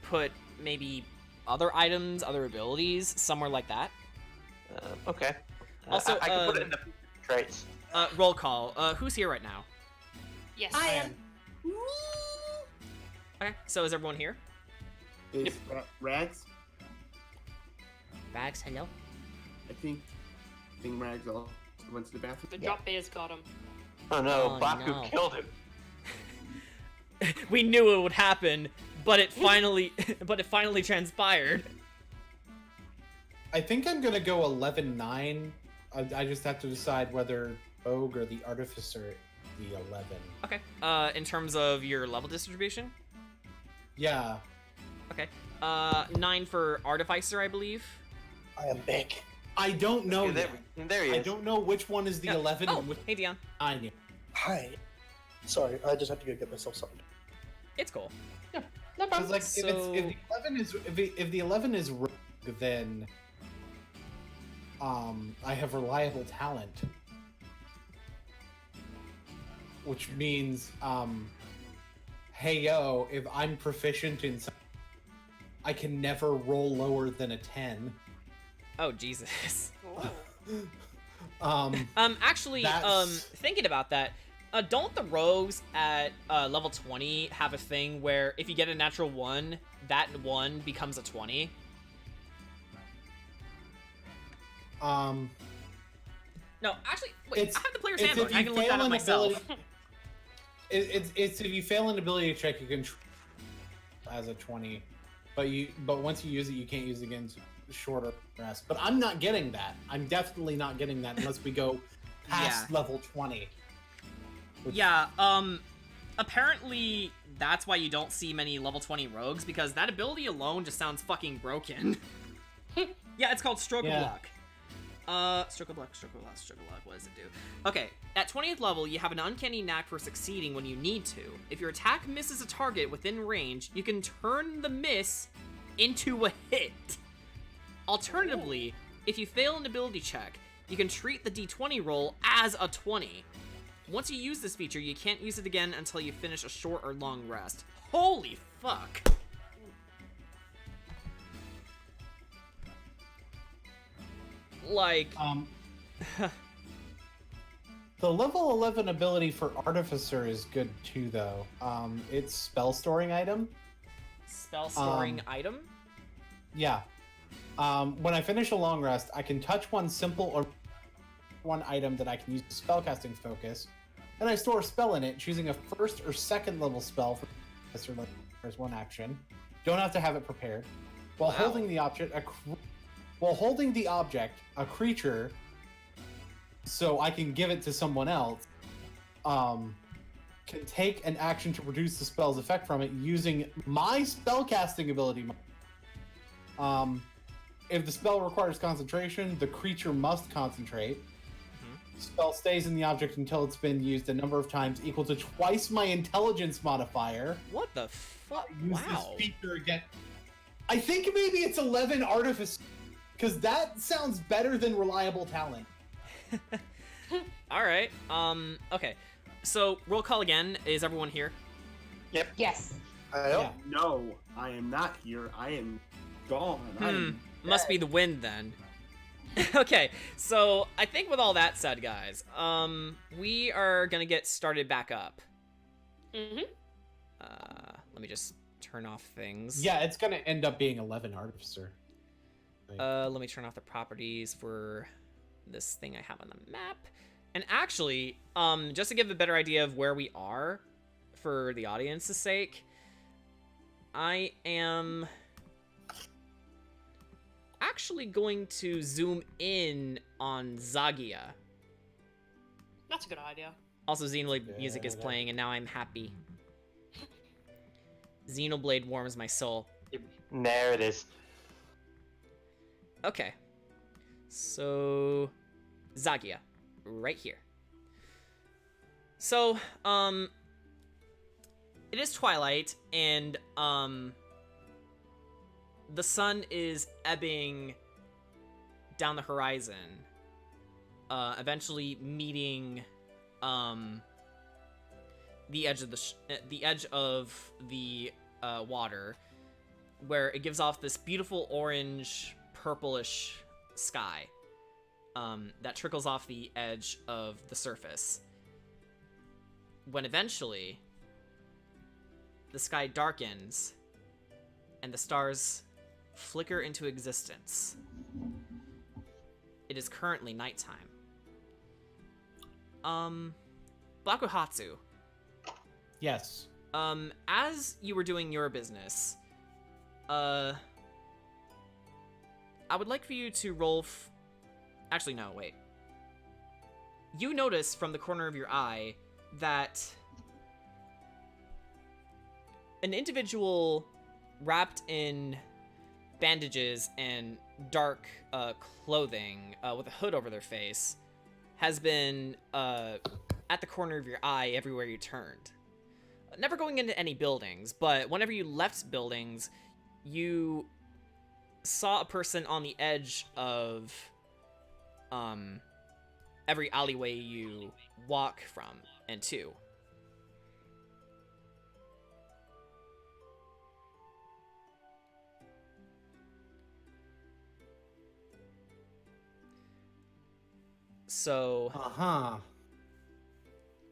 put maybe other items, other abilities, somewhere like that. Okay. Also, I can put it in the traits. Roll call. Who's here right now? Yes. I am. Okay. So is everyone here? Is Rags? Bags, hello. I think Rags all went to the bathroom. The drop bear's got him. Oh no, Oh, Baku no. killed him. We knew it would happen, but it finally transpired. I think I'm gonna go 11-9. I just have to decide whether Rogue or the Artificer the 11. Okay. In terms of your level distribution? Yeah. Okay. 9 for Artificer, I believe. I am back. I don't know Okay, yet. there he is. I don't know which one is the Yeah. 11 Oh, and which hey Dion. 9 yet. Hi. Sorry, I just had to go get myself something. It's cool. No Because problem. like So- if the 11 is Rogue, then I have reliable talent, which means hey yo, if I'm proficient in something, I can never roll lower than a 10. Oh Jesus. Actually, That's- thinking about that, don't the rogues at level 20 have a thing where if you get a natural 1, that 1 becomes a 20? No, actually, wait, It's- I have the player's it's handbook. if I you can look fail that up an myself. ability- it's if you fail an ability check, you can as a 20, but once you use it, you can't use it again. Shorter rest. But I'm not getting that. I'm definitely not getting that unless we go past level 20. Yeah. Apparently that's why you don't see many level 20 rogues, because that ability alone just sounds fucking broken. Yeah, it's called Stroke of Luck. Stroke of luck. What does it do? Okay, at 20th level, you have an uncanny knack for succeeding when you need to. If your attack misses a target within range, you can turn the miss into a hit. Alternatively, if you fail an ability check, you can treat the d20 roll as a 20. Once you use this feature, you can't use it again until you finish a short or long rest. Holy fuck! Like, the level 11 ability for Artificer is good too, though. It's spell storing item. Spell storing item? Yeah. When I finish a long rest, I can touch one simple or one item that I can use to spellcasting focus, and I store a spell in it, choosing a first or second level spell for there's one action. Don't have to have it prepared. While holding the object, a creature, so I can give it to someone else, can take an action to reduce the spell's effect from it using my spellcasting ability. If the spell requires concentration, the creature must concentrate. Spell stays in the object until it's been used a number of times equal to twice my intelligence modifier. What the fuck? Use this feature again. I think maybe it's 11 Artifice, because that sounds better than reliable talent. Alright, okay. So, roll call again. Is everyone here? Yep. Yes. No, I am not here. I am gone. Must be the wind then. Okay, so I think with all that said, guys, we are gonna get started back up. Let me just turn off things. Yeah, it's gonna end up being 11 Artificer. Let me turn off the properties for this thing I have on the map. And actually, just to give a better idea of where we are for the audience's sake, I am actually going to zoom in on Zagia. That's a good idea. Also, Xenoblade music is playing, and now I'm happy. Xenoblade warms my soul. There it is. Okay. So, Zagia, right here. So, it is twilight, and, the sun is ebbing down the horizon, eventually meeting, the edge of the water, where it gives off this beautiful orange, purplish sky, that trickles off the edge of the surface. When eventually, the sky darkens, and the stars flicker into existence. It is currently nighttime. Bakuhatsu. Yes. As you were doing your business, I would like for you to roll actually, no, wait. You notice from the corner of your eye that an individual wrapped in bandages and dark clothing with a hood over their face has been at the corner of your eye everywhere you turned. Never going into any buildings, but whenever you left buildings, you saw a person on the edge of every alleyway you walk from and to. So,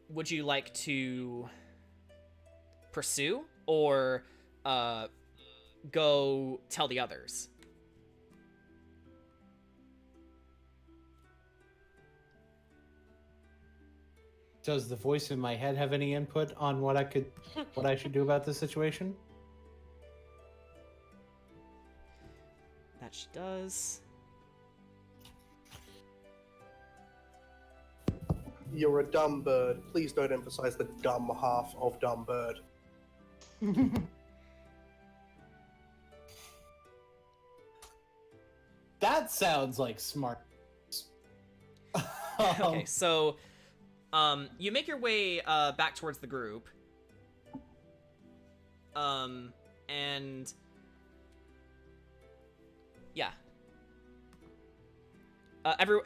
would you like to pursue or go tell the others? Does the voice in my head have any input on what I should do about this situation? That she does. You're a dumb bird. Please don't emphasize the dumb half of dumb bird. That sounds like smart. Okay, so you make your way back towards the group. And yeah.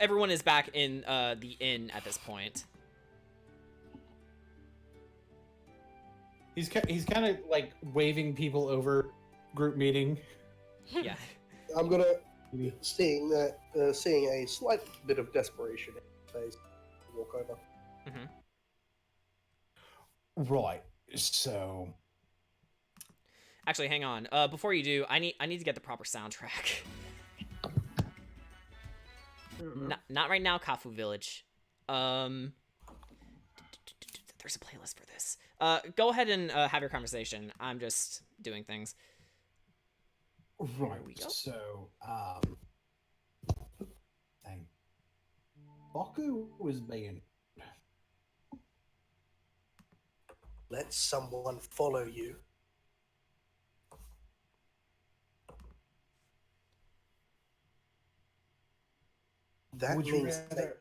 Everyone is back in the inn at this point. He's kind of like waving people over group meeting. Yeah. I'm gonna seeing a slight bit of desperation in his face. Walk over. Mm-hmm. Right. So. Actually, hang on. Before you do, I need to get the proper soundtrack. Not right now, Kafu Village. There's a playlist for this. Go ahead and have your conversation. I'm just doing things. Right. we go. So, dang. Baku was being. Let someone follow you. That Would you means rather?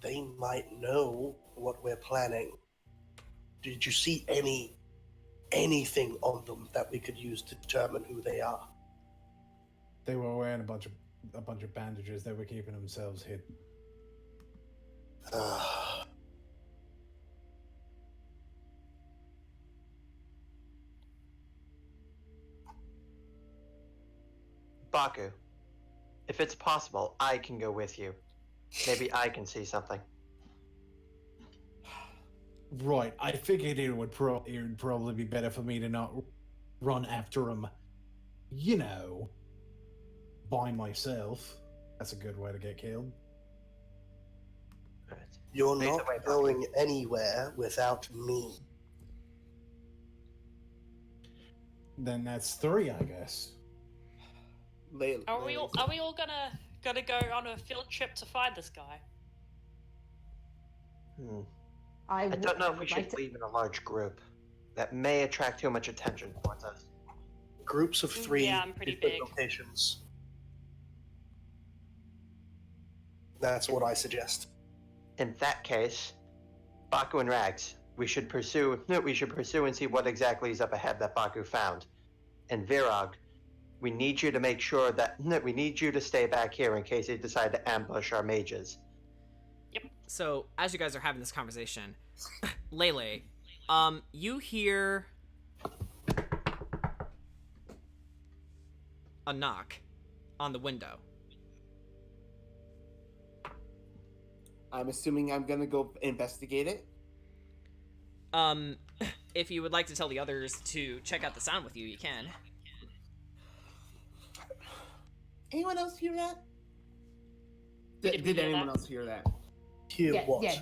they might know what we're planning. Did you see anything on them that we could use to determine who they are? They were wearing a bunch of bandages. They were keeping themselves hidden. Baku, if it's possible, I can go with you. Maybe I can see something. Right. I figured it would probably be better for me to not run after him. You know, by myself. That's a good way to get killed. Right. You're Lead the not way, Baku. going anywhere without me. Then that's 3, I guess. Are we all gonna go on a field trip to find this guy? I don't know if we should leave in a large group. That may attract too much attention towards us. Groups of 3 Yeah, I'm pretty different big. locations. That's what I suggest. In that case, Baku and Rags, we should pursue and see what exactly is up ahead that Baku found. And Virag, we need you to make sure that we need you to stay back here in case they decide to ambush our mages. So, as you guys are having this conversation, Lele, you hear a knock on the window. I'm assuming I'm gonna go investigate it. If you would like to tell the others to check out the sound with you, you can. Anyone else hear that? Did we Did hear anyone that? else hear that? Hear what? Yeah,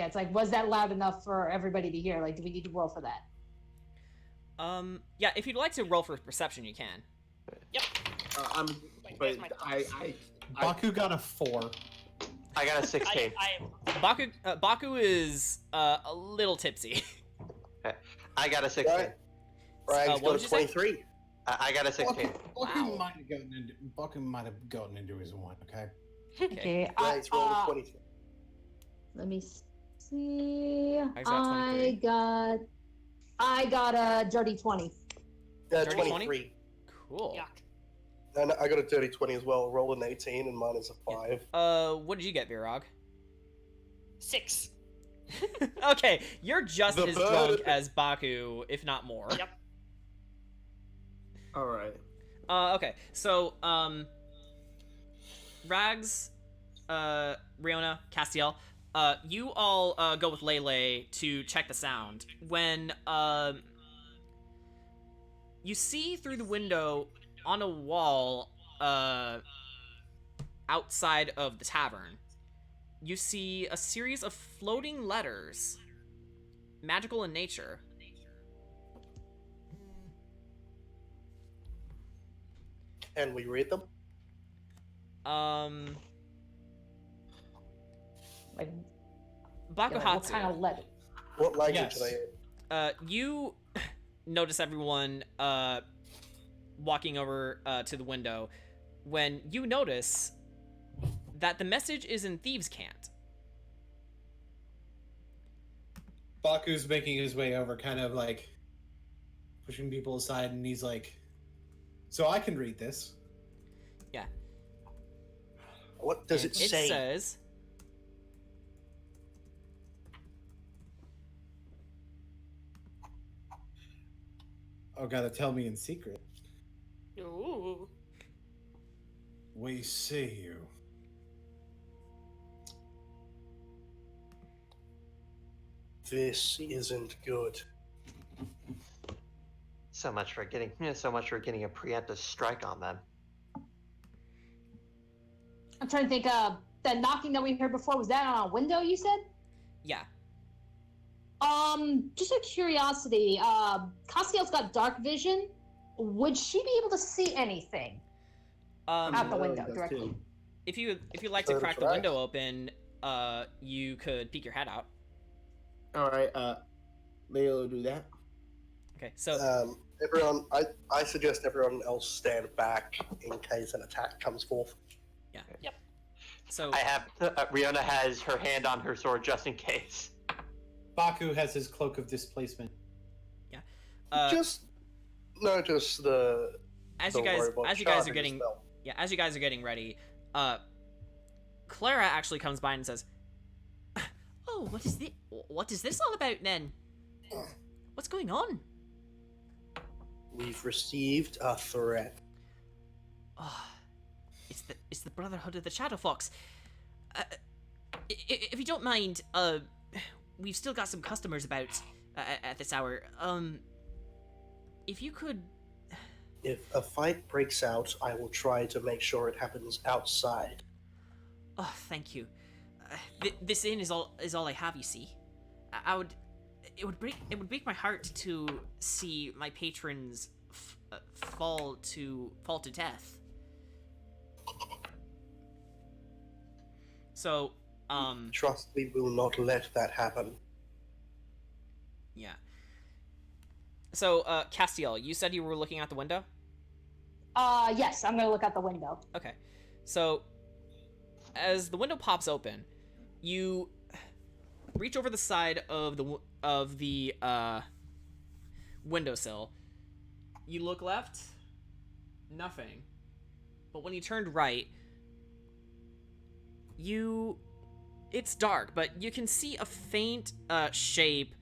it's like, was that loud enough for everybody to hear? Like, do we need to roll for that? Yeah, if you'd like to roll for perception, you can. Yep. I'm. Wait, But where's my dice? Baku got a 4. I got a 16. Baku is a little tipsy. I got a 16. Right. Rags what got would a you say? 23. I got a 16. Wow. Baku might have gotten into his one. Okay. Okay. Rags rolled a 23. Let me see. I got 23. I got a dirty 20. Dirty 23. Cool. Yuck. And I got a dirty 20 as well. Roll an 18 and mine is a 5. What did you get, Virag? 6. Okay, you're just The as bird. drunk as Baku, if not more. Yep. All right. Okay, so, Rags, Riona, Castiel, you all, go with Lele to check the sound. When, you see through the window on a wall, outside of the tavern, you see a series of floating letters, magical in nature. Can we read them? Like, Bakuhatsu. yeah, like what kind of letter? What language Yes. are they in? You notice everyone walking over to the window when you notice that the message is in Thieves' Cant. Baku's making his way over, kind of like pushing people aside, and he's like, "So I can read this." Yeah. What does And it say? It says, Oh, gotta tell me in secret. Ooh. We see you. This isn't good. So much for getting a preemptive strike on them. I'm trying to think. That knocking that we heard before, was that on a window? You said. yeah. Just out of curiosity, Castiel's got dark vision. Would she be able to see anything out the Lily window does directly? too. If you like to Third crack the try. window open, you could peek your head out. All right, Leo will do that. Okay, so Everyone, I suggest everyone else stand back in case an attack comes forth. so I have Riona has her hand on her sword just in case. Baku has his cloak of displacement. Just notice the. as the you guys robot as you guys are charming getting spell. as you guys are getting ready, Clara actually comes by and says, "Oh, what is this all about then? What's going on?" We've received a threat. Oh, it's the Brotherhood of the Shadow Fox. If you don't mind, we've still got some customers about at this hour. If you could. If a fight breaks out, I will try to make sure it happens outside. Oh, thank you. This inn is all I have. You see, it would break my heart to see my patrons fall to death. So, Trust me, will not let that happen. yeah. So, Castiel, you said you were looking out the window? Yes, I'm gonna look out the window. Okay. So, as the window pops open, you reach over the side of the windowsill. You look left, nothing. But when you turned right, it's dark, but you can see a faint shape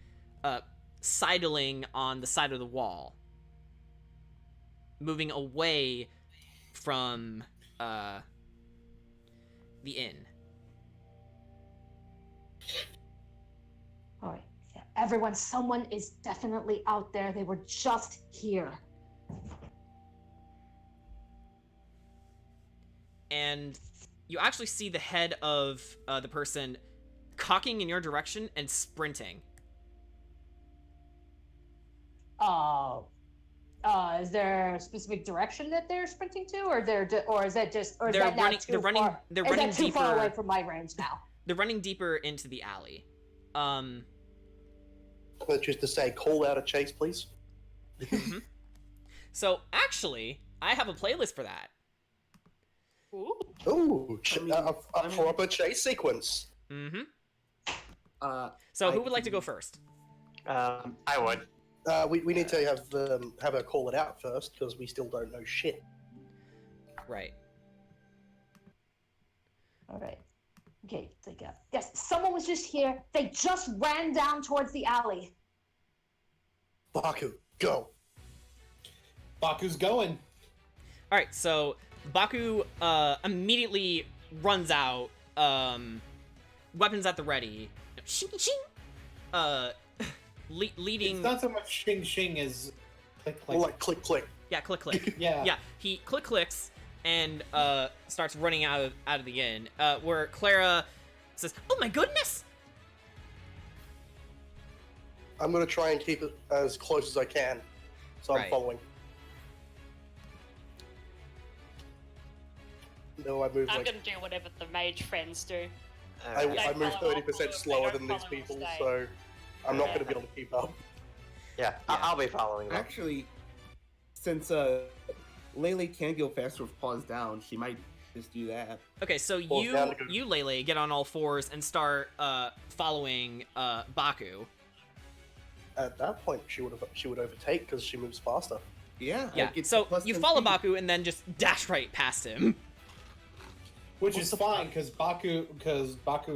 sidling on the side of the wall, moving away from the inn. All right, yeah. Everyone, someone is definitely out there. They were just here. And you actually see the head of the person cocking in your direction and sprinting. Is there a specific direction that they're sprinting to, or or is that just, or is They're that now running- too they're running- far? they're is running that too far deeper- away from my range now? They're running deeper into the alley. Let's just to say, call out a chase, please. So actually, I have a playlist for that. Ooh. Ooh, a I mean- proper chase sequence. Mm-hmm. I So who would like to go first? I would. We need to have her call it out first because we still don't know shit. Right. All right. Okay, take a. Yes, someone was just here. They just ran down towards the alley. Baku, go. Baku's going. All right. So Baku immediately runs out, weapons at the ready. Shing, shing. Leading. It's not so much shing shing as click click. More like click click. Yeah, click click. Yeah. Yeah, he clicks and starts running out of the inn. Where Clara says, "Oh my goodness!" I'm gonna try and keep it as close as I can, so I'm Right. following. No, I move I'm like gonna do whatever the mage friends do. I Don't move follow 30% up, slower they than don't these follow people, stay. so I'm not Yeah. gonna be able to keep up. Yeah, Yeah. I'll be following them. Actually, since Lele can go faster with paws down, she might just do that. Okay, so Well, you down to go- you Lele get on all fours and start following Baku. At that point, she would overtake because she moves faster. Yeah. Yeah. like, it's So plus you 10 follow speed. Baku and then just dash right past him. Which is fine because Baku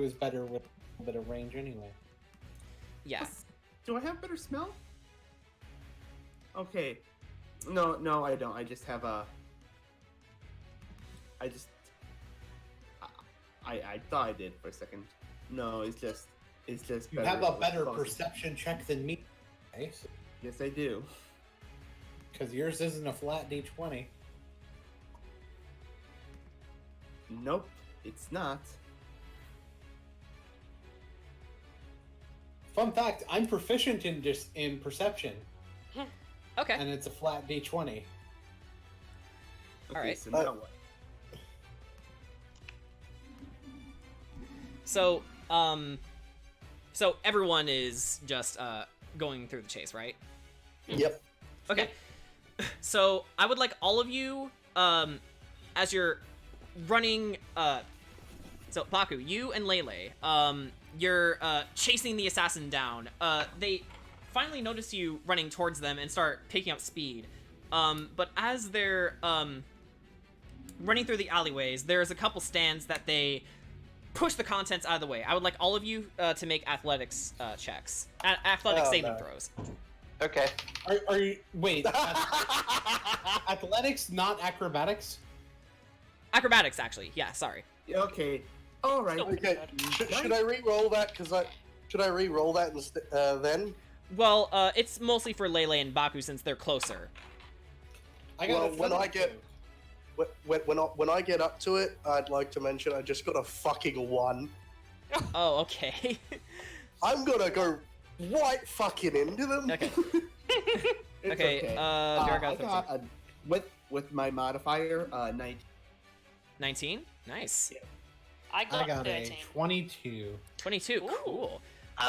is better with a bit of range anyway. Yeah. Do I have better smell? Okay. No, I don't. I just have a. I thought I did for a second. No, it's just. You have a better responsive. perception check than me. Okay? Yes, I do. Because yours isn't a flat D20. Nope, it's not. Fun fact: I'm proficient in perception, Okay. and it's a flat D20. Okay, Alright. So now what? So so everyone is just going through the chase, right? Yep. Okay. So I would like all of you, as you're running, so Baku, you and Lele, you're chasing the assassin down. They finally notice you running towards them and start picking up speed. But as they're running through the alleyways, there's a couple stands that they push the contents out of the way. I would like all of you to make athletics checks, athletic Oh, saving no. throws. Okay. Are you wait? Athletics, not acrobatics. Acrobatics, actually. Yeah, sorry. Okay. All right. Okay. Should I re-roll that? Should I re-roll that then? Well, it's mostly for Lele and Baku since they're closer. I got Well, when athletics I get- When I get up to it, I'd like to mention I just got a fucking 1. Oh, okay. I'm gonna go right fucking into them. Okay. It's Okay, okay. Vera I got got a, with my modifier, 19. 19? Nice. I got, I got 13. a 22. 22, Ooh. cool.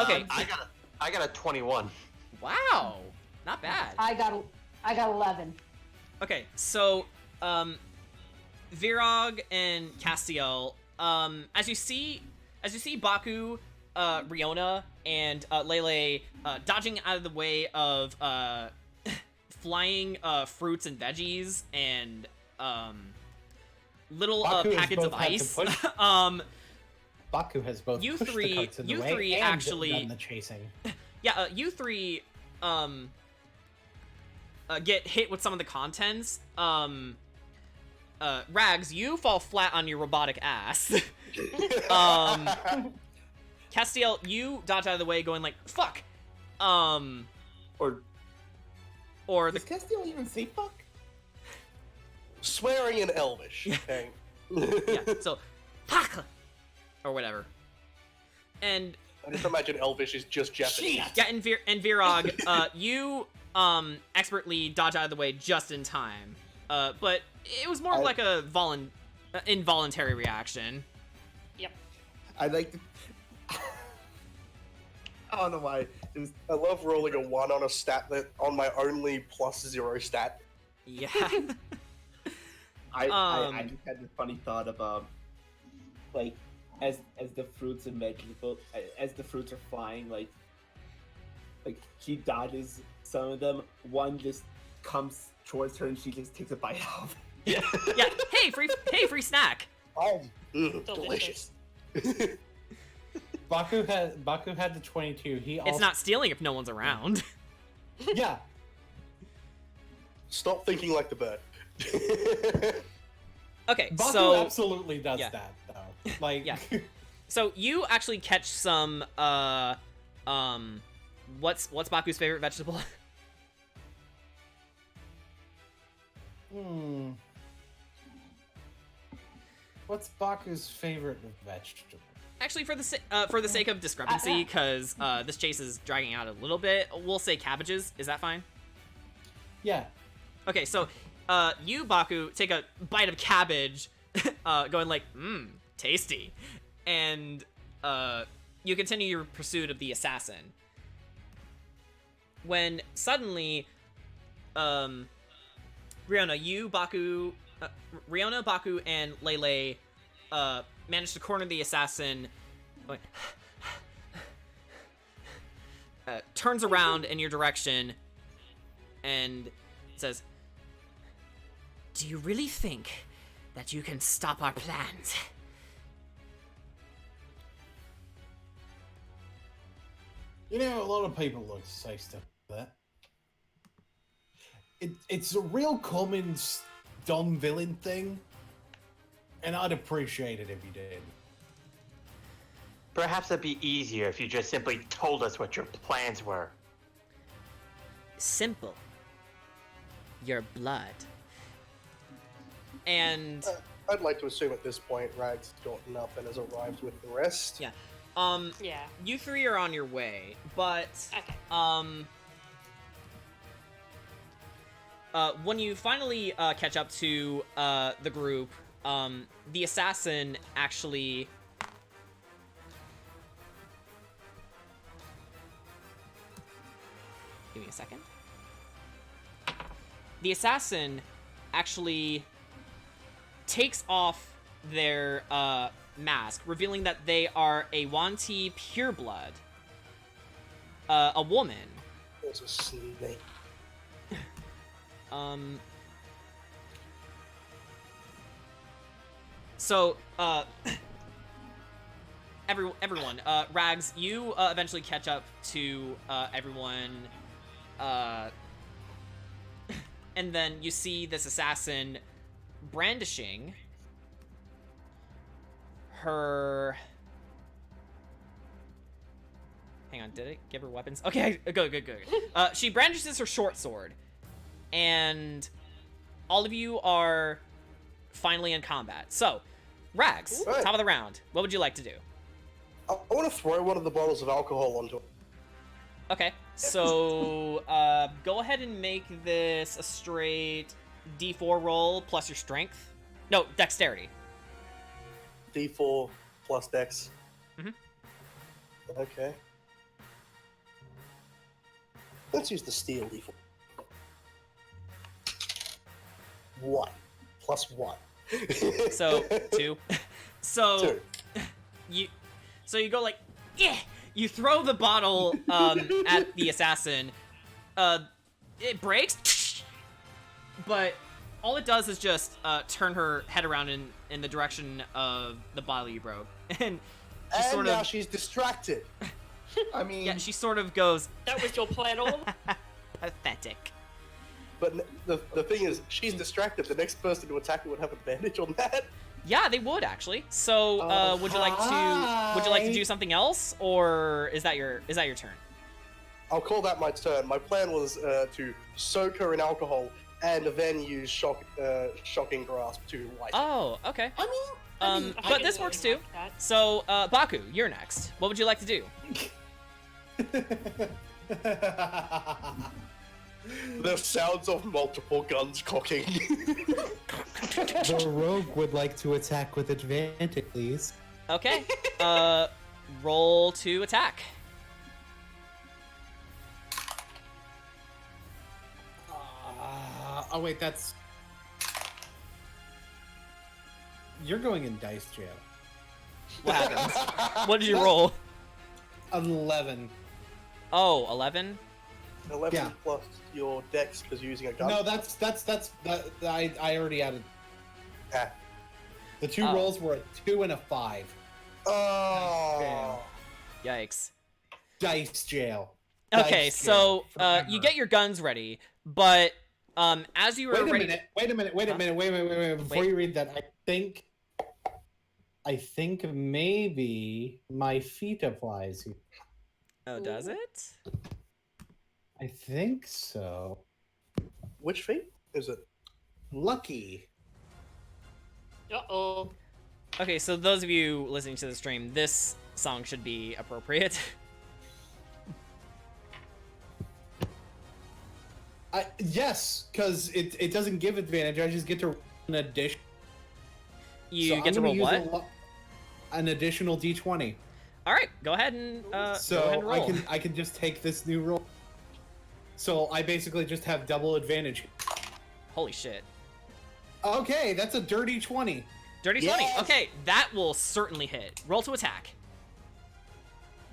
Okay. I got a 21. Wow, not bad. I got 11. Okay, so, Virog and Castiel, as you see Baku, Riona, and Lele dodging out of the way of flying fruits and veggies and little Baku has packets of both had to ice. push. Baku has both You pushed three- the carts in the you way three and actually- done the chasing. Yeah, you three get hit with some of the contents. Rags, you fall flat on your robotic ass. Castiel, you dodge out of the way going like, fuck. Or Or does the Castiel even say fuck? Swearing in Elvish. Okay. yeah, so fuck or whatever. And I just imagine Elvish is just Japanese. yeah, and Virog, you expertly dodge out of the way just in time. But it was more of like a involuntary reaction. Yep. I like to. I don't know why. I love rolling a 1 on a stat that on my only +0 stat. Yeah. I Um, just had this funny thought about like as the fruits and vegetables as the fruits are flying, like she dodges some of them. One just comes towards her and she just takes a bite out of it. Yeah. yeah. Hey, free snack. Oh, Delicious. delicious. Baku had the 22. He also, It's not stealing if no one's around. Yeah. Stop thinking like the bird. Okay, Baku so absolutely does yeah. that though. Like Yeah. so you actually catch some what's Baku's favorite vegetable? What's Baku's favorite vegetable? Actually, for the sake of discrepancy, because this chase is dragging out a little bit, we'll say cabbages. Is that fine? Yeah. Okay, so you, Baku, take a bite of cabbage, going like, tasty. And you continue your pursuit of the assassin. When suddenly, Riona, Baku, and Lele manage to corner the assassin, turns around in your direction, and says, "Do you really think that you can stop our plans?" You know, a lot of people look to say stuff like that. It's a real common dumb villain thing, and I'd appreciate it if you did. Perhaps it'd be easier if you just simply told us what your plans were. Simple. Your blood. And I'd like to assume at this point Rags gotten up and has arrived with the rest. yeah. Yeah. You three are on your way, but Okay. when you finally catch up to the group, the assassin actually give me a second. The assassin actually takes off their mask, revealing that they are a Wanti pureblood, a woman. There's a snake. So, everyone, Rags, you eventually catch up to everyone, and then you see this assassin brandishing her. Hang on, did it give her weapons? Okay, good. She brandishes her short sword, and all of you are finally in combat. So, Rags, Right. top of the round, what would you like to do? I want to throw one of the bottles of alcohol onto it. Okay, so go ahead and make this a straight D4 roll plus your strength. No, dexterity. D4 plus Dex. Mhm. Okay. Let's use the steel D4. 1 plus 1. So 2. So 2. you go like, yeah. You throw the bottle at the assassin. It breaks, but all it does is just turn her head around in the direction of the bottle you broke, and she And sort now of she's distracted. I mean, yeah, she sort of goes That was your plan all along? pathetic. But the thing is, she's distracted. The next person to attack her would have advantage on that. Yeah, they would actually. So, Oh, would you like to do something else, or is that your turn? I'll call that my turn. My plan was to soak her in alcohol and then use shocking grasp to wipe. Oh, okay. I mean, I But didn't this works too. like that. So, Baku, you're next. What would you like to do? The sounds of multiple guns cocking. The rogue would like to attack with advantage, please. Okay. Roll to attack. Oh wait, that's. You're going in dice jail. What happens? What did you roll? 11. Oh, 11? 11 Yeah. plus your dex because you're using a gun. No, that's I already added. Ah. The two Oh. rolls were a 2 and a 5. Oh. Yikes. Dice jail. Okay, Dice so jail you forever. get your guns ready, but as you were Wait a ready, minute. Wait a minute. Before Wait. you read that, I think maybe my feat applies here. oh, does it? I think so. Which feat is it? Lucky. Uh-oh. Okay, so those of you listening to the stream, this song should be appropriate. Yes, because it doesn't give advantage. I just get to roll an addition. You So get to I'm roll gonna what? use an additional d20. All right, go ahead and So go ahead and roll. I can just take this new roll. So I basically just have double advantage. Holy shit. Okay, that's a dirty 20. Dirty 20. Yes! Okay, that will certainly hit. Roll to attack.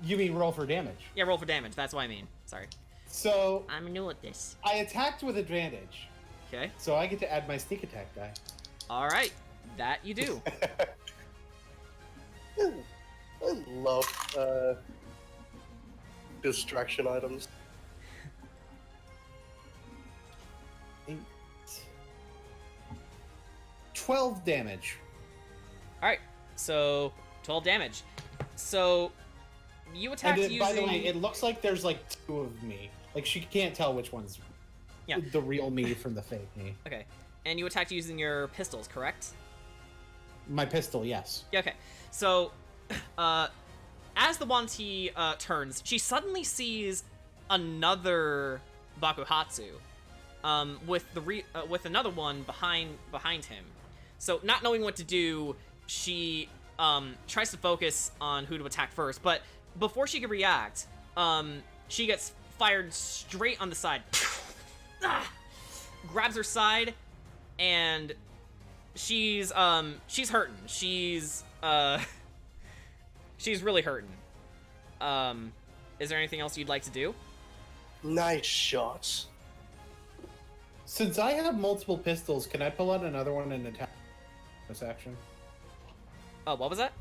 You mean roll for damage? Yeah, roll for damage. That's what I mean. Sorry. So I'm new at this. I attacked with advantage. Okay. So I get to add my sneak attack die. All right. That you do. I love distraction items. 8. 12 damage. All right. So 12 damage. So you attacked And then, using. by the way, it looks like there's like 2 of me. Like she can't tell which one's the real me from the fake me. Okay. And you attacked using your pistols, correct? My pistol, yes. Yeah, okay. So, as the Wanti turns, she suddenly sees another Bakuhatsu, with another one behind him. So, not knowing what to do, she tries to focus on who to attack first. But before she can react, she gets fired straight on the side. Grabs her side, and she's hurting. She's really hurting. Is there anything else you'd like to do? Nice shots. Since I have multiple pistols, can I pull out another one and attack this action? Oh, what was that?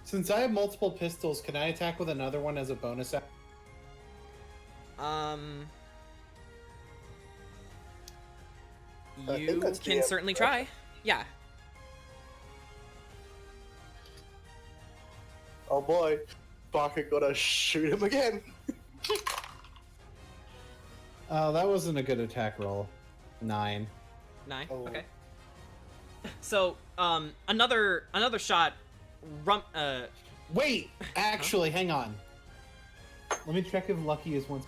Since I have multiple pistols, can I attack with another one as a bonus action? think You that's can the certainly try. Yeah. Oh boy, Barker gotta shoot him again. Oh, that wasn't a good attack roll. 9. 9. Oh. Okay. So, another shot. Wait! Actually, hang on. Let me check if Lucky is once.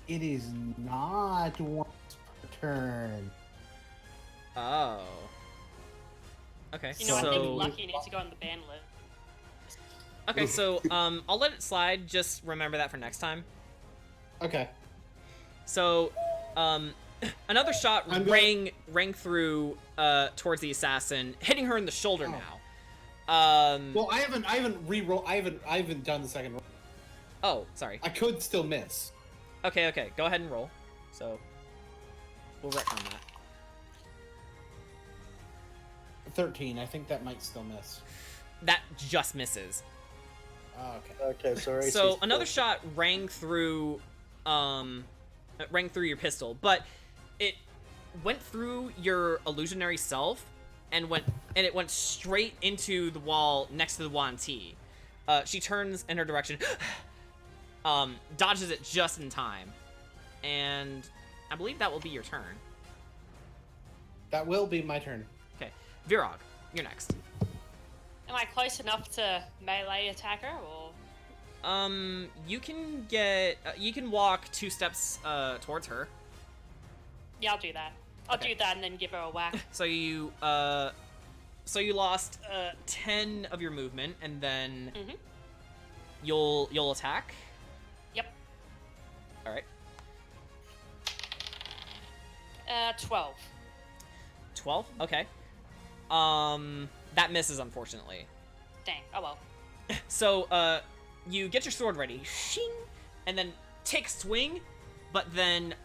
It is not once per turn. Oh. Okay. You know, I so. think Lucky needs to go on the ban list. Okay, so I'll let it slide. Just remember that for next time. Okay. So, another shot I'm rang through towards the assassin, hitting her in the shoulder Oh. now. Well, I haven't re-roll. I haven't done the second roll. Oh, sorry. I could still miss. Okay. Go ahead and roll. So, we'll retcon that. 13. I think that might still miss. That just misses. Oh, okay. Okay, so our AC So is another 12. shot rang through your pistol, but it went through your illusionary self and it went straight into the wall next to the Wanti. She turns in her direction, dodges it just in time, and I believe that will be your turn. That will be my turn. Okay, Virog, you're next. Am I close enough to melee attack her, or? You can walk 2 steps towards her. Yeah, I'll do that. I'll Okay. do that and then give her a whack. So you lost 10 of your movement, and then Mhm. you'll attack. Yep. All right. 12. 12. Okay. That misses, unfortunately. Dang. Oh well. So you get your sword ready, shing, and then take a swing, but then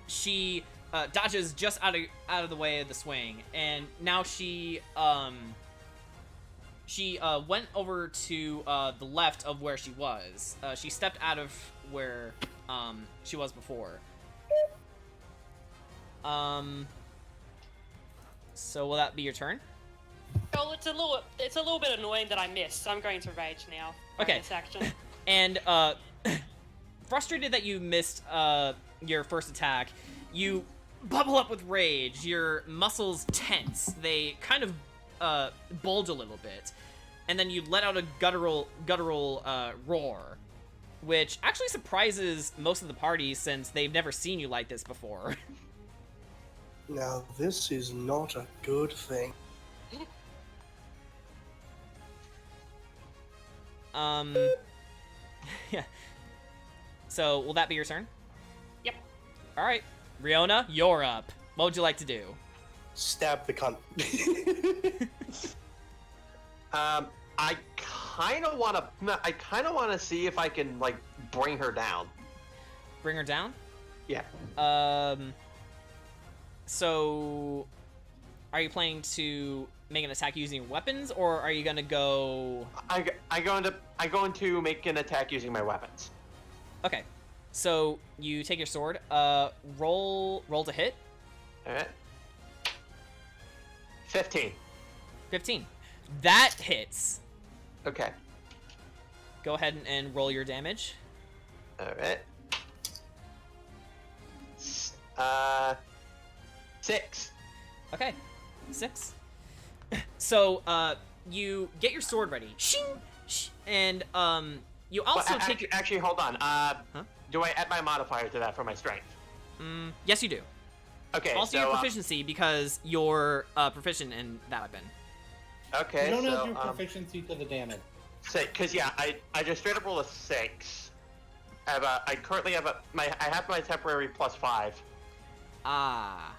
she dodges just out of the way of the swing, and now she went over to the left of where she was. She stepped out of where she was before. So will that be your turn? Well, it's a little bit annoying that I missed. So I'm going to rage now. Okay. This action. And frustrated that you missed your first attack. You bubble up with rage. Your muscles tense. They kind of bulge a little bit, and then you let out a guttural roar, which actually surprises most of the party since they've never seen you like this before. Now, this is not a good thing. Yeah. So, will that be your turn? Yep. All right, Riona, you're up. What would you like to do? Stab the cunt. I kind of want to see if I can like bring her down. Bring her down? Yeah. So, are you planning to make an attack using your weapons, or are you gonna go? I'm going to make an attack using my weapons. Okay. So you take your sword. Roll to hit. All right. 15. 15. That hits. Okay. Go ahead and roll your damage. All right. 6. Okay. 6. So you get your sword ready. Shing! And you also take your... Actually, hold on. Do I add my modifier to that for my strength? Yes, you do. Okay. Also, so, your proficiency because you're proficient in that weapon. Okay. You don't so, have your proficiency to the damage. Because I just straight up roll a 6. I currently have I have my temporary +5. Ah.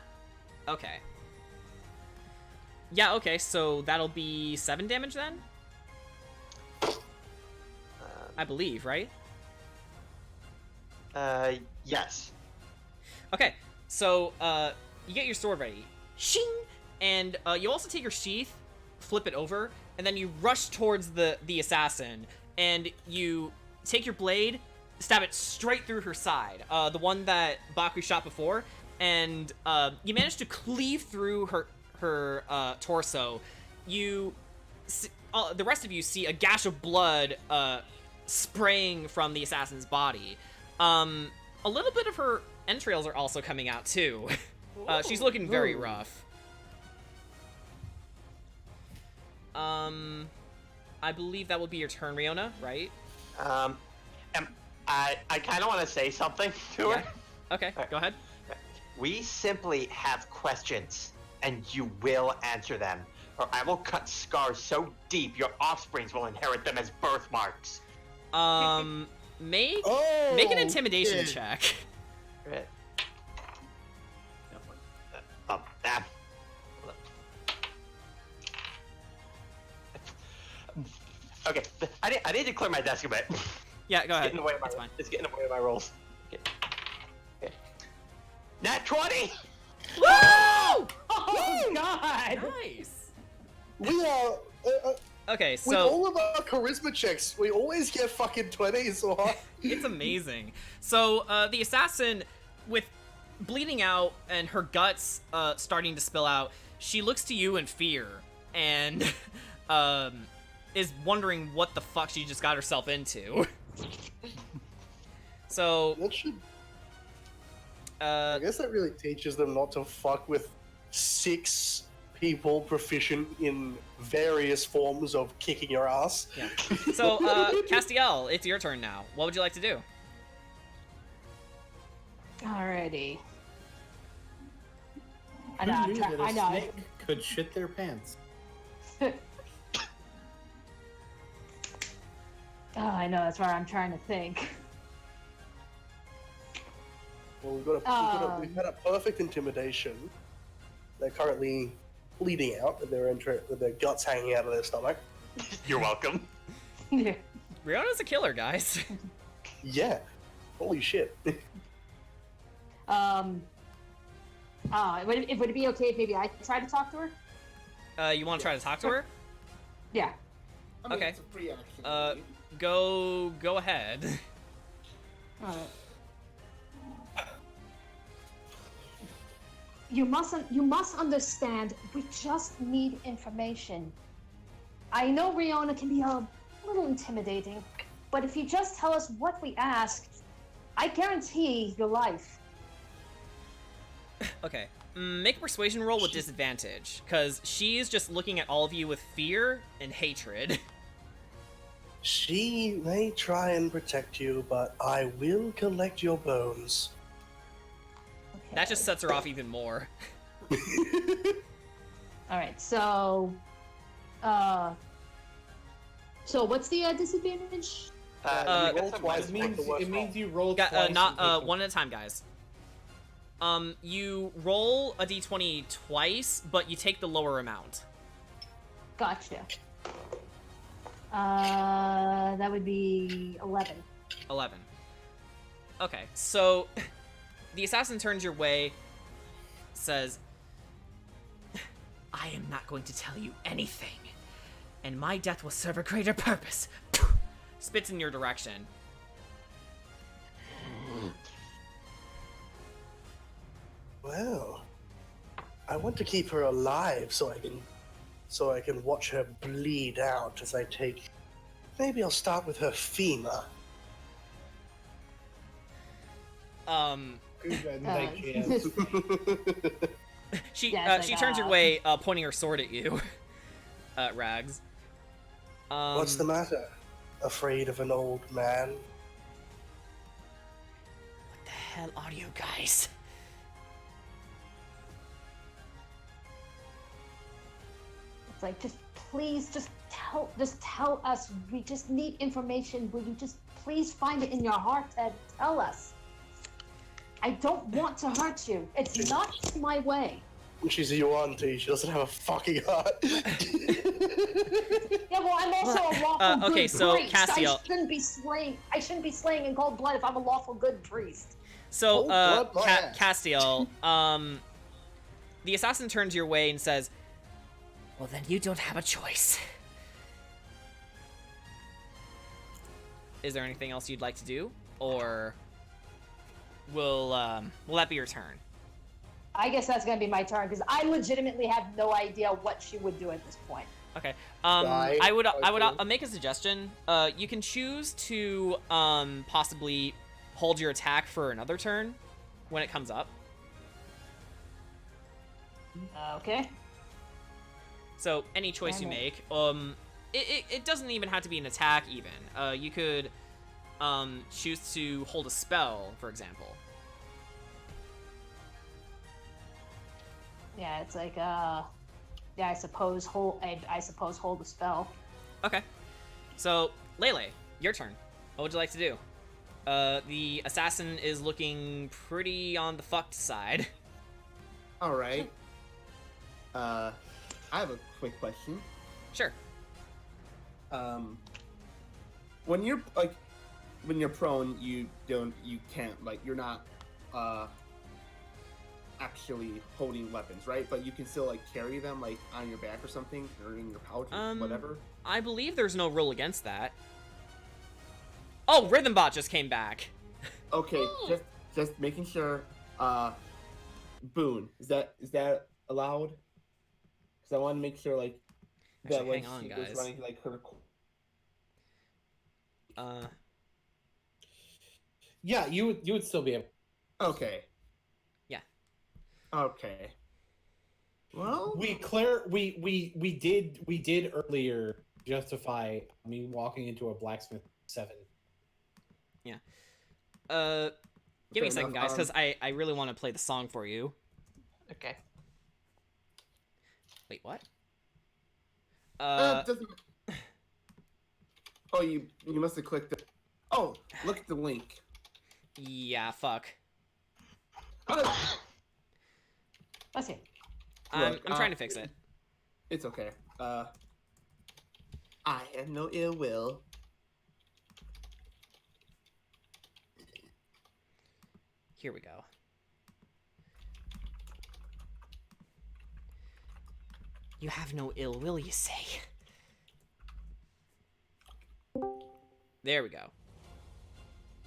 Okay. Yeah. Okay. So that'll be 7 damage then. I believe, right? Yes. Okay, so you get your sword ready, shing, and you also take your sheath, flip it over, and then you rush towards the assassin, and you take your blade, stab it straight through her side, the one that Baku shot before, and you manage to cleave through her torso. The rest of you see a gash of blood spraying from the assassin's body. A little bit of her entrails are also coming out too. She's looking very rough. I believe that will be your turn, Riona, right? I kind of want to say something to her. Okay, go ahead. We simply have questions, and you will answer them, or I will cut scars so deep your offsprings will inherit them as birthmarks. Make an intimidation check. Right. Okay, I need to clear my desk a bit. Yeah, go ahead. It's fine. It's getting in the way of my rolls. Okay. Nat 20! Woo! Oh God! Nice. We are. Okay, With so all of our charisma checks, we always get fucking 20s or... it's amazing. So the assassin, with bleeding out and her guts starting to spill out, she looks to you in fear and is wondering what the fuck she just got herself into. So That should... I guess that really teaches them not to fuck with 6 people proficient in various forms of kicking your ass. yeah. So Castiel, it's your turn now. What would you like to do? Alrighty. I Who know. knew that a I know. snake could shit their pants? Oh, I know. That's why I'm trying to think. Well, we've had a perfect intimidation. They're currently bleeding out with their guts hanging out of their stomach. You're welcome. Yeah. Riona's a killer, guys. Yeah. Holy shit. Would it be okay if maybe I try to talk to her? You want to try to talk to her? Yeah. I mean, Okay. it's a free action. Go ahead. Alright. You must understand, we just need information. I know Riona can be a little intimidating, but if you just tell us what we asked, I guarantee your life. Okay. Make a persuasion roll with disadvantage, because she's just looking at all of you with fear and hatred. She may try and protect you, but I will collect your bones. Okay. That just sets her off even more. All right. So what's the disadvantage? You Roll get some twice. minus one for worst It means roll. you roll twice. and Not take one at a time, guys. You roll a d20 twice, but you take the lower amount. Gotcha. That would be 11. 11. Okay, so the assassin turns your way, says, I am not going to tell you anything, and my death will serve a greater purpose. Spits in your direction. Well, I want to keep her alive so I can watch her bleed out as I take. Maybe I'll start with her femur. Thank you. She Yeah, it's she like, turns your way, pointing her sword at you, Rags. What's the matter? Afraid of an old man? What the hell are you guys? It's like, please tell us. We just need information. Will you just please find it in your heart and tell us? I don't want to hurt you. It's not my way. She's a Yuan-Ti. She doesn't have a fucking heart. Yeah, well, I'm also a lawful okay, good so, priest. Castiel- I shouldn't be slaying in cold blood if I'm a lawful good priest. So, blood, my ass. Castiel, the assassin turns your way and says, well, then you don't have a choice. Is there anything else you'd like to do? Or will that be your turn? I guess that's gonna be my turn because I legitimately have no idea what she would do at this point. Okay. Die, I would hopefully. make a suggestion. You can choose to possibly hold your attack for another turn when it comes up. Okay. So any choice you make, it doesn't even have to be an attack. Even you could choose to hold a spell, for example. Yeah, it's like yeah, I suppose hold a spell. Okay. So Lele, your turn. What would you like to do? The assassin is looking pretty on the fucked side. All right. I have a quick question. Sure. When you're prone, you can't, you're not actually holding weapons, right? But you can still carry them on your back or something, or in your pouch or whatever. I believe there's no rule against that. Oh, Rhythmbot just came back. Okay, just making sure. Boone, is that allowed? Because I want to make sure that Actually, when hang on, she guys. was running her. Yeah, you would still be able. Okay. Yeah. Okay. Well, We did earlier justify me walking into a blacksmith 7. Give me a Fair second, enough. guys, because I really want to play the song for you. Okay. Wait, what? doesn't... Oh, you must have clicked it. Oh, look at the link. Yeah, fuck. Oh, Let's see. I'm Look, trying to fix it. it's okay. I have no ill will. Here we go. You have no ill will, you say? There we go.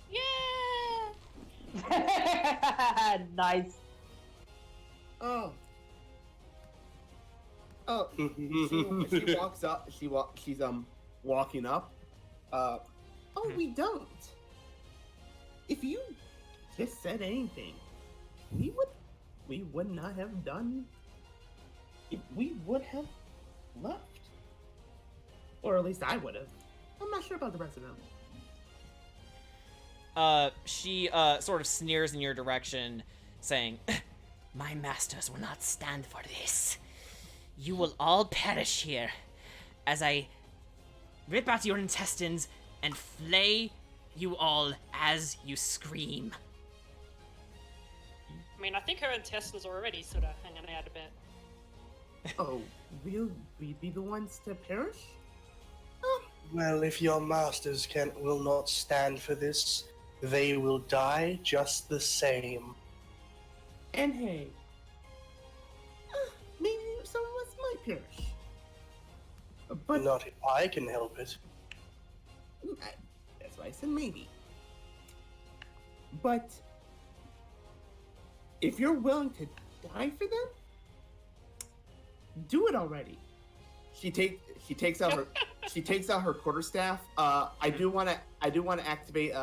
Yeah! Nice. Oh. Oh. She walks up. She's walking up. Oh, we don't. if you just said anything, we would not have done. We would have left, or at least I would have. I'm not sure about the rest of them. She sort of sneers in your direction, saying, "My masters will not stand for this. You will all perish here, as I rip out your intestines and flay you all as you scream." I mean, I think her intestines are already sort of hanging out a bit. Oh, will we be the ones to perish? Well, if your masters will not stand for this, they will die just the same. And hey, maybe some of us might perish. But Not if I can help it. that's why I said maybe. But if you're willing to die for them, do it already. She takes out her quarterstaff. I do want to activate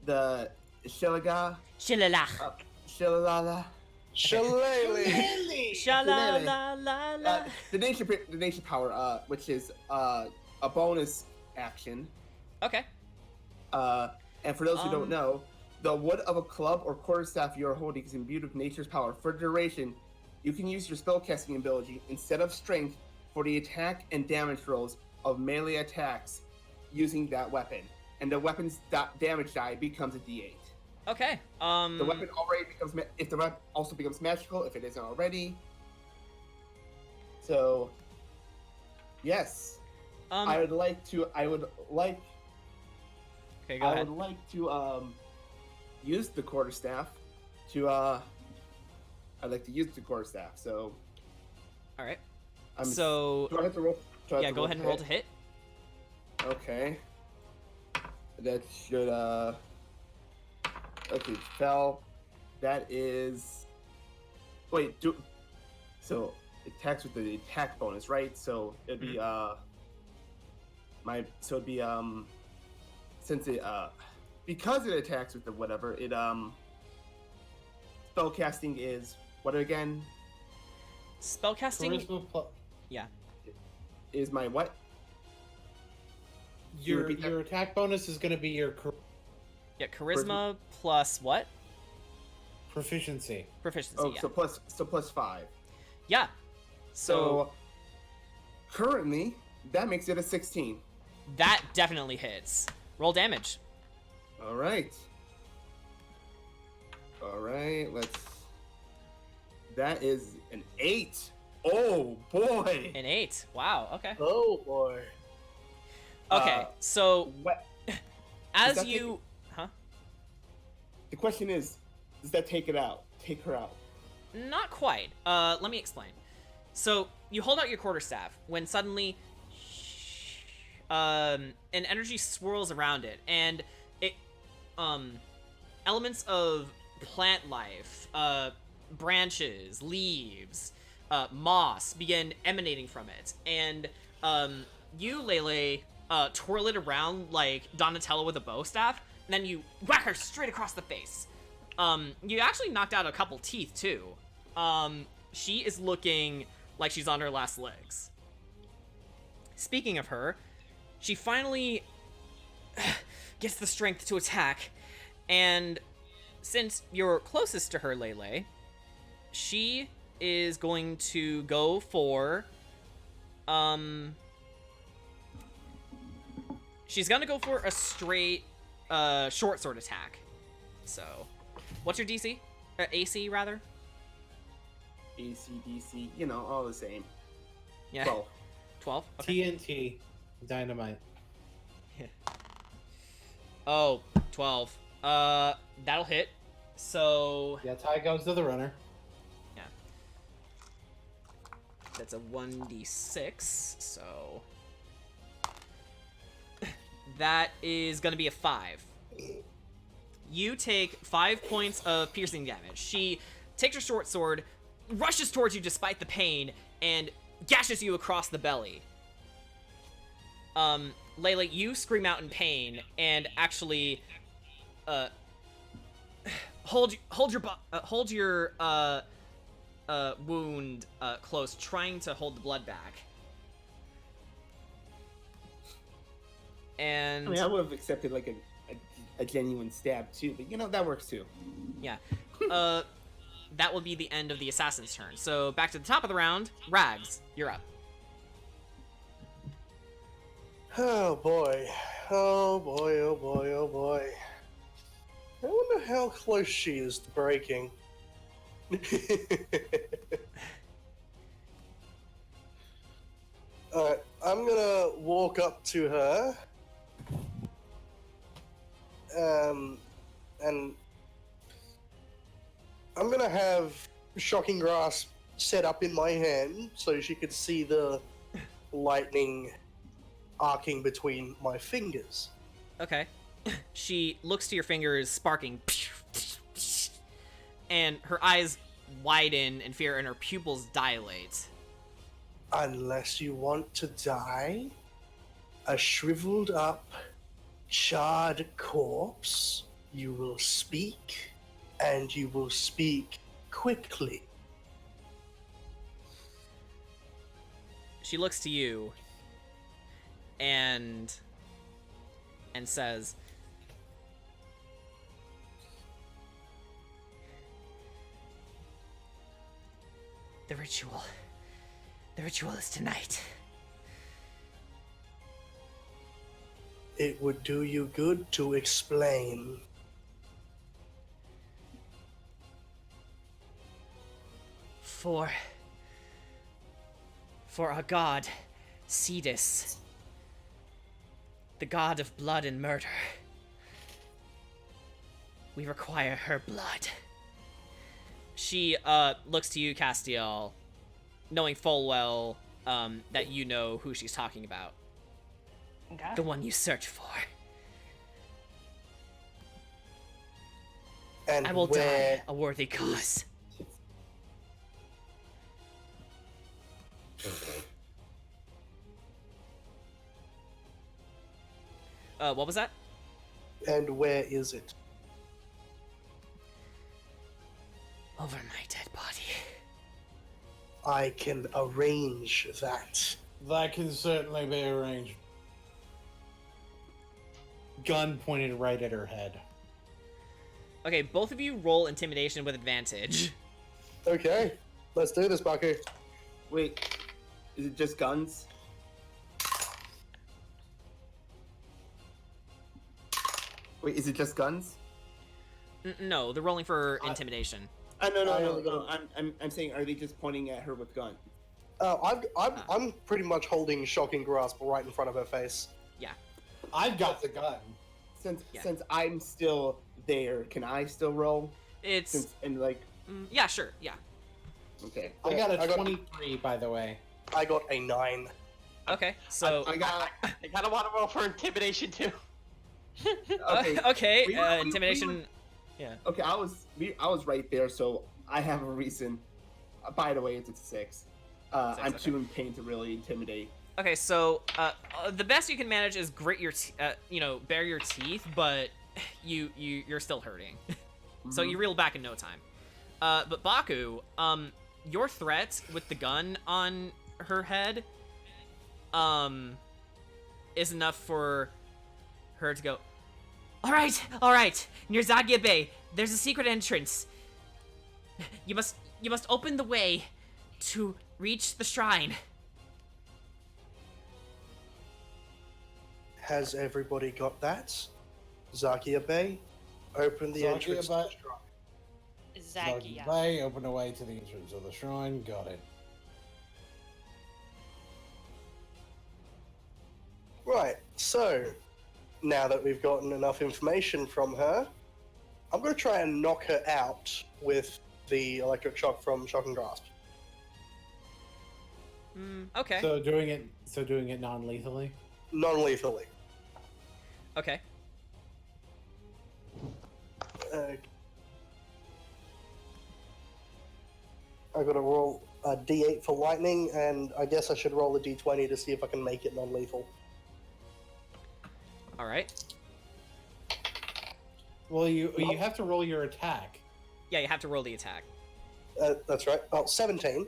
the Shillelagh. Shillalach. Shillelagh. Shillelagh! Sha-la-la-la-la. The nature power, which is a bonus action. Okay. And for those who don't know, the wood of a club or quarterstaff you are holding is imbued with nature's power. For duration, you can use your spellcasting ability instead of strength for the attack and damage rolls of melee attacks using that weapon, and the weapon's damage die becomes a D8. Okay. The weapon already becomes if the weapon also becomes magical if it isn't already. So, yes, I would like. Okay, go I ahead. would like to use the quarterstaff to I'd like to use the quarterstaff. So, All right. do So I have to roll? yeah, go ahead and roll to hit. Okay. That should okay, fell. That is so attacks with the attack bonus, right? So it'd be it'd be since it because it attacks with the whatever, it spellcasting is what again? Spellcasting. Charisma plus Yeah. Is my what? your repeat that? attack bonus is going to be your Yeah. Charisma plus what? proficiency. Proficiency. Oh, Yeah. so plus 5. Yeah. So currently that makes it a 16. That definitely hits. Roll damage. All right, let's. That is an 8. Oh boy. An 8. Wow. Okay. Oh boy. Okay. So What? as that you, huh? The question is, does that take her out? Not quite. Let me explain. So you hold out your quarterstaff when suddenly, an energy swirls around it, and it, elements of plant life, branches, leaves, moss begin emanating from it, and you, Lele, twirl it around like Donatello with a bow staff, and then you whack her straight across the face. You actually knocked out a couple teeth too. She is looking like she's on her last legs. Speaking of her, she finally gets the strength to attack, and since you're closest to her, Lele, she is going to go for, she's gonna go for a straight, short sword attack. So, what's your DC? AC, rather? ACDC, all the same. Yeah. 12. 12? Okay. TNT dynamite. Oh, 12. That'll hit. So, Yeah, tie goes to the runner. yeah. That's a 1d6, so... That is gonna be a 5. You take 5 points of piercing damage. She takes her short sword, rushes towards you despite the pain, and gashes you across the belly. Lele, you scream out in pain, and actually, hold your wound close, trying to hold the blood back. And I mean, I would have accepted like a genuine stab too, but you know that works too. yeah, that will be the end of the assassin's turn. So back to the top of the round, Rags, you're up. Oh boy. Oh boy, oh boy, oh boy. I wonder how close she is to breaking. Alright, I'm gonna walk up to her. And I'm gonna have Shocking Grasp set up in my hand so she could see the lightning arcing between my fingers. Okay. She looks to your fingers, sparking, and her eyes widen in fear and her pupils dilate. Unless you want to die, a shriveled up, charred corpse, you will speak, and you will speak quickly. She looks to you and says, The ritual is tonight. It would do you good to explain. For our god, Cetus, the god of blood and murder. We require her blood. She looks to you, Castiel, knowing full well that you know who she's talking about. Okay. The one you search for. And I will where die a worthy cause. What was that? And where is it? Over my dead body. I can arrange that. That can certainly be arranged. Gun pointed right at her head. Okay, both of you roll intimidation with advantage. Okay, let's do this, Baku. Wait, is it just guns? Wait, is it just guns? No, they're rolling for intimidation. No. I'm saying, are they just pointing at her with guns? I'm pretty much holding Shocking Grasp right in front of her face. Yeah. I've got the gun. Since I'm still there, can I still roll? It's yeah, sure, yeah. Okay. I got a I got- 23, by the way. I got a 9. Okay, so I got. I kind of want to roll for intimidation too. Okay. intimidation. Yeah. Okay, I was right there, so I have a reason. By the way, it's a 6. I'm okay. too in pain to really intimidate. Okay, so the best you can manage is grit your, bare your teeth, but you're still hurting. So you reel back in no time. But Baku, your threat with the gun on her head, is enough for her to go, All right, near Zagia Bay, there's a secret entrance. You must open the way to reach the shrine. Has everybody got that? Zakia Bay, open the Zakia entrance to Bay. the shrine. Zagia. Bay, open the way to the entrance of the shrine. Got it. Right, so now that we've gotten enough information from her, I'm going to try and knock her out with the electric shock from Shocking Grasp. Okay. So doing it non-lethally. Non-lethally. Okay. I got to roll a d8 for lightning, and I guess I should roll a d20 to see if I can make it non-lethal. All right. Well, you have to roll your attack. Yeah, you have to roll the attack. That's right. Oh, 17.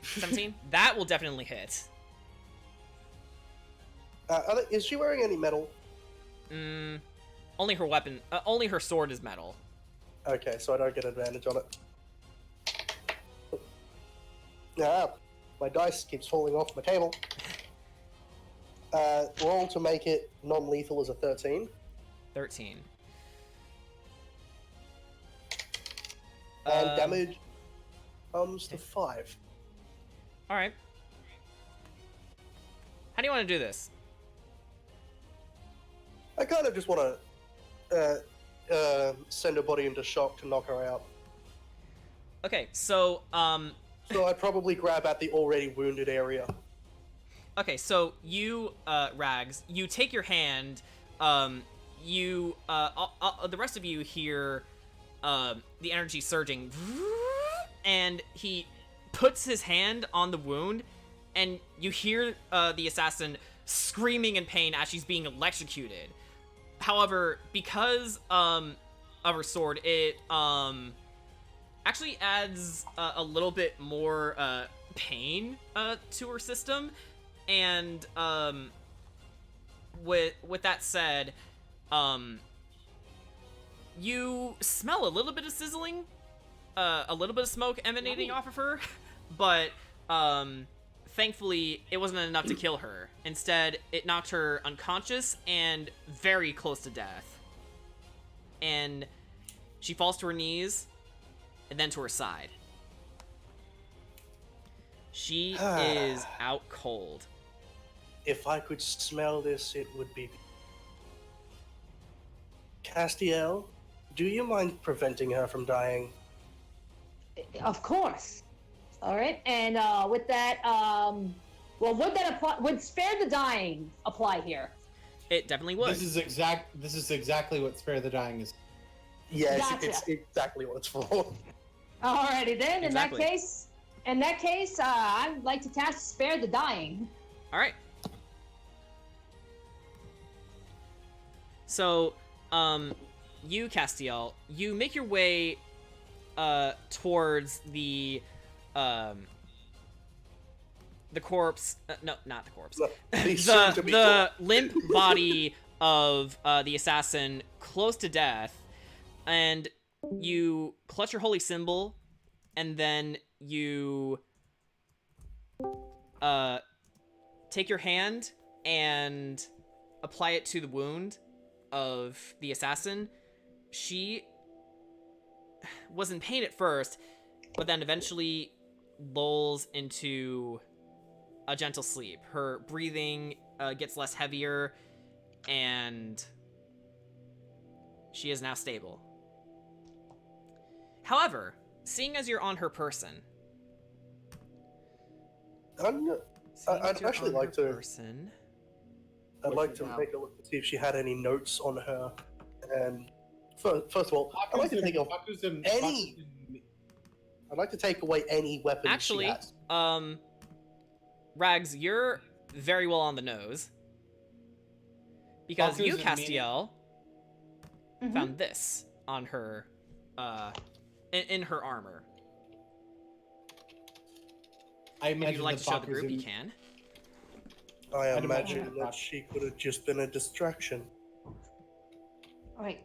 17? That will definitely hit. Is she wearing any metal? Only her weapon, only her sword is metal. Okay, so I don't get advantage on it. Ah, my dice keeps falling off my table. Roll to make it non-lethal is a 13. 13. And damage comes to 5. Alright. How do you want to do this? I kind of just want to send her body into shock to knock her out. Okay, so, So I'd probably grab at the already wounded area. Okay, so you, Rags, you take your hand, the rest of you hear, the energy surging, and he puts his hand on the wound, and you hear, the assassin screaming in pain as she's being electrocuted. However, because, of her sword, it, actually adds, a little bit more, pain, to her system. And, with that said, you smell a little bit of sizzling, a little bit of smoke emanating off of her, but, thankfully, it wasn't enough to kill her. Instead, it knocked her unconscious and very close to death. And she falls to her knees, and then to her side. She is out cold. If I could smell this, it would be... Castiel, do you mind preventing her from dying? Of course. All right, and with that, well, would that apply? Would spare the dying apply here? It definitely would. This is exactly what Spare the Dying is. Yes, Gotcha. it's exactly what it's for. Alrighty then. Exactly. In that case, I'd like to cast Spare the Dying. All right. So, you, Castiel, you make your way, towards the corpse. No, not the corpse. The limp body of the assassin, close to death, and you clutch your holy symbol, and then you take your hand and apply it to the wound of the assassin. She was in pain at first, but then eventually lulls into a gentle sleep. Her breathing gets less heavier, and she is now stable. However, seeing as you're on her person, I'd actually like to. Person, I'd like to make a look to see if she had any notes on her. And first of all, I'd like to take off any. I'd like to take away any weapons actually, she has. Rags, you're very well on the nose. Because you, Baku's Castiel, found this on her, in her armor. I If imagine you'd like to show the Baku's group, you in- can. I I'd imagine imagine that she could have just been a distraction. All right.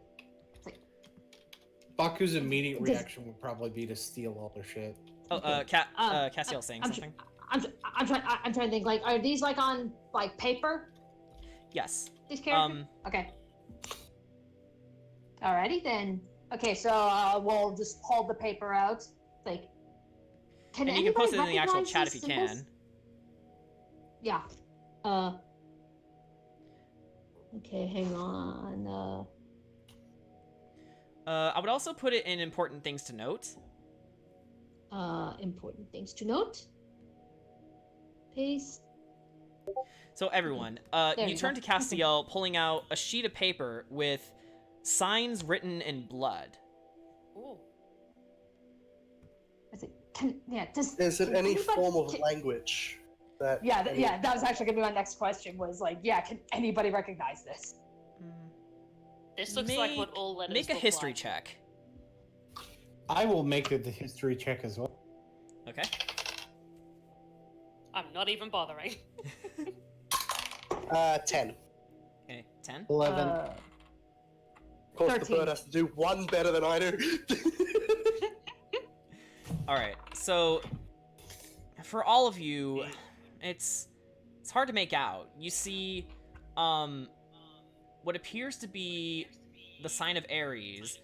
Baku's immediate reaction would probably be to steal all their shit. Oh, Castiel saying something. I'm trying to think. Like, are these like on like paper? Yes. These characters. Okay. Alrighty then. Okay, so we'll just pull the paper out. Like, can And you can post it in anybody the actual recognize chat if these you symbols? can. Yeah. Okay, hang on. I would also put it in important things to note. Important things to note. Paste. So everyone, There you you turn go. to Castiel, pulling out a sheet of paper with signs written in blood. Ooh. I think, does Is it can any anybody- form of can- language that? Yeah, that was actually gonna be my next question. Was like, yeah, can anybody recognize this? This looks like what all letters Make a look history like. check. I will make the history check as well. Okay. I'm not even bothering. 10. Okay, 10. 11. Of course, 13. the bird has to do one better than I do. All right. So for all of you, it's hard to make out. You see what appears to be the sign of Ares.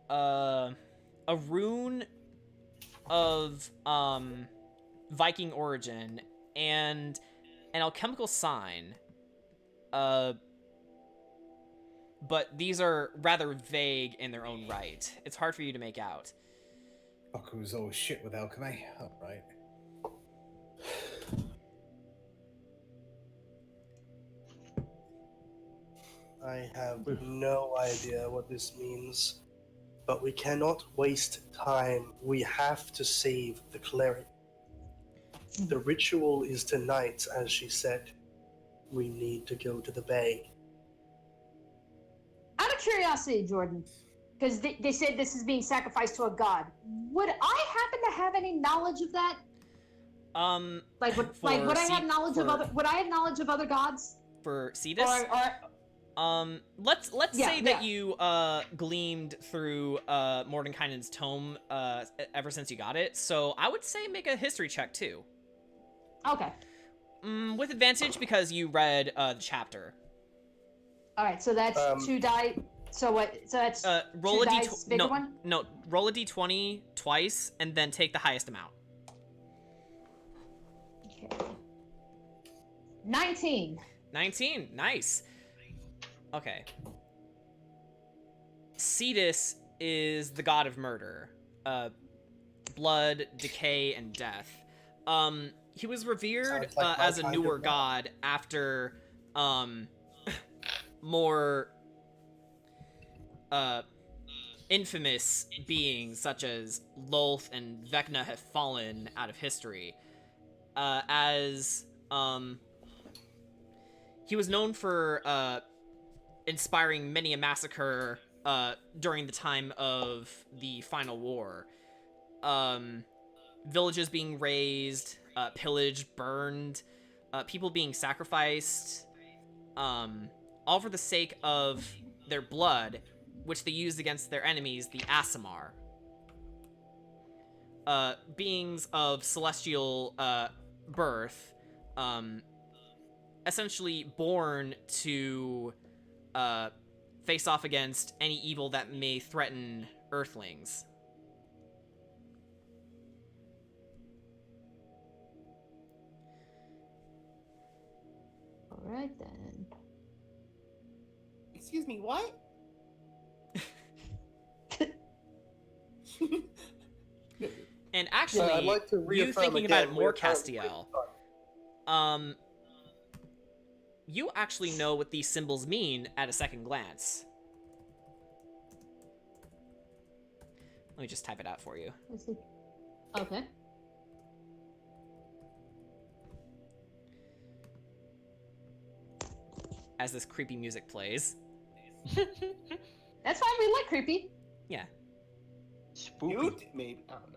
A rune of Viking origin and an alchemical sign. But these are rather vague in their own right. It's hard for you to make out. Oku's always shit with alchemy. Alright. I have no idea what this means, but we cannot waste time. We have to save the cleric. The ritual is tonight, as she said. We need to go to the bay. Out of curiosity, Jordan, because they said this is being sacrificed to a god. Would I happen to have any knowledge of that? Like, would I have knowledge of other? Would I have knowledge of other gods? For Cetus? Let's Yeah, say that yeah. you gleamed through Mordenkainen's tome ever since you got it. So I would say make a history check too. Okay. With advantage because you read the chapter. All right. So that's 2 die. So what? So that's Roll 2 a dice, bigger no, one. no, roll a d20 twice and then take the highest amount. Okay. 19. 19, nice. Okay. Cetus is the god of murder, blood, decay, and death. He was revered Sounds like my as a kind newer of god after more infamous beings such as Lolth and Vecna have fallen out of history. He was known for inspiring many a massacre during the time of the Final War. Villages being razed, pillaged, burned, people being sacrificed, all for the sake of their blood, which they used against their enemies, the Aasimar. Beings of celestial birth, essentially born to face off against any evil that may threaten Earthlings. All right then. Excuse me, what? And actually, I'd like to you reaffirm thinking about it again, more, we're currently Castiel, you actually know what these symbols mean at a second glance. Let me just type it out for you. Let's see. Okay. As this creepy music plays. That's fine. We like creepy. Yeah. Spooky. Cute? Maybe. I don't know.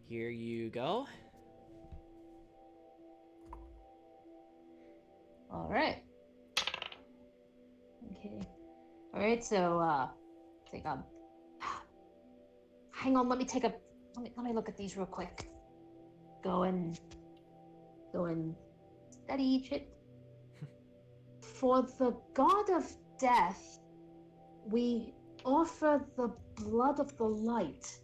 Here you go. All right. Okay. All right. So, take a. Hang on. Let me take a. Let me look at these real quick. Go and study it. For the god of death, we offer the blood of the light.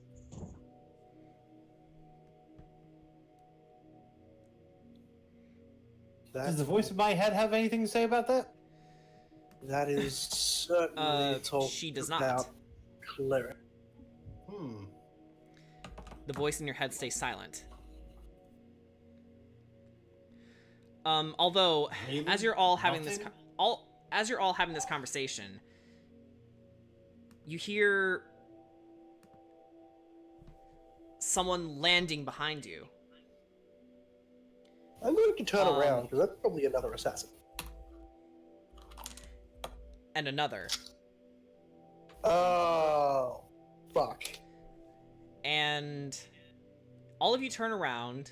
Does the voice of my head have anything to say about that? That is certainly a talk she does not. about cleric. The voice in your head stays silent. Although, Really? as you're all having Nothing? this conversation, you hear someone landing behind you. I'm going to turn around because that's probably another assassin. And another. Oh, fuck. And all of you turn around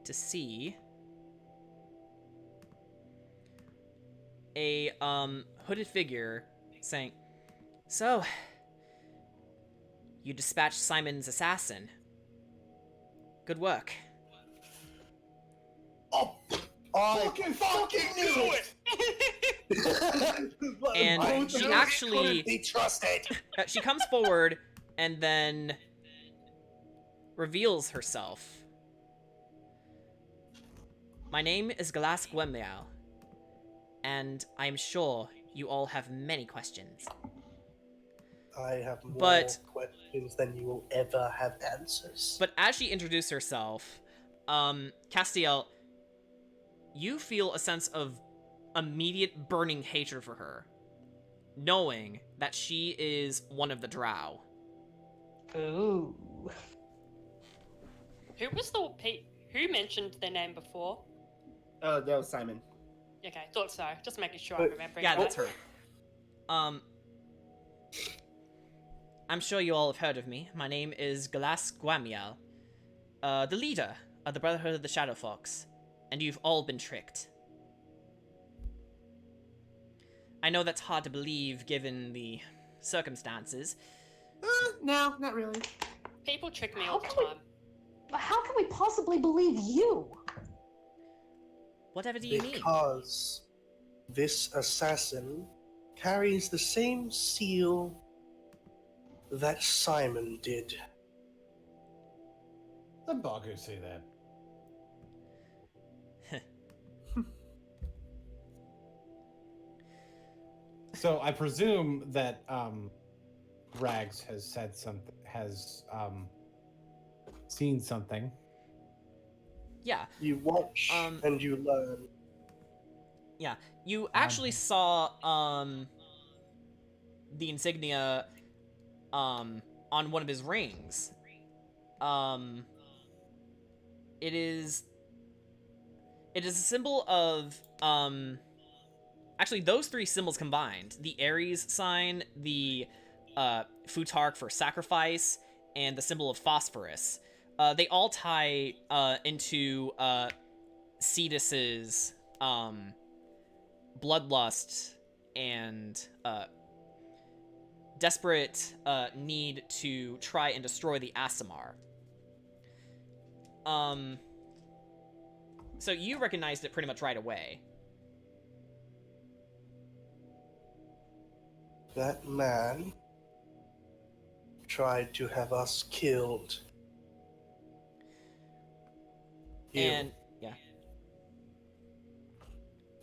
to see a hooded figure saying, "So, you dispatched Simon's assassin. Good work." Oh, I fucking knew it! And she actually couldn't be trusted. she comes forward and then reveals herself. "My name is Galas Gwemlial, and I am sure you all have many questions." I have more But- questions than you will ever have answers. But as she introduced herself, Castiel, you feel a sense of immediate burning hatred for her, knowing that she is one of the Drow. Ooh. Who was the who mentioned their name before? Oh, that was Simon. Okay, thought so. Just making sure I'm remembering. Yeah, that. that's her. I'm sure you all have heard of me. My name is Galas Gwamiel, the leader of the Brotherhood of the Shadow Fox, and you've all been tricked. I know that's hard to believe given the circumstances. No, not really. People trick me all the How can we- time. But how can we possibly believe you? Whatever do you mean? Because this assassin carries the same seal that Simon did. The boggers say that. So I presume that Rags has said something, has seen something. Yeah, You watch and you learn. yeah. You actually saw the insignia on one of his rings. It is a symbol of actually those three symbols combined: the Ares sign, the futark for sacrifice, and the symbol of phosphorus. They all tie into Cetus's bloodlust and desperate need to try and destroy the Aasimar. So you recognized it pretty much right away. That man tried to have us killed. You, And yeah,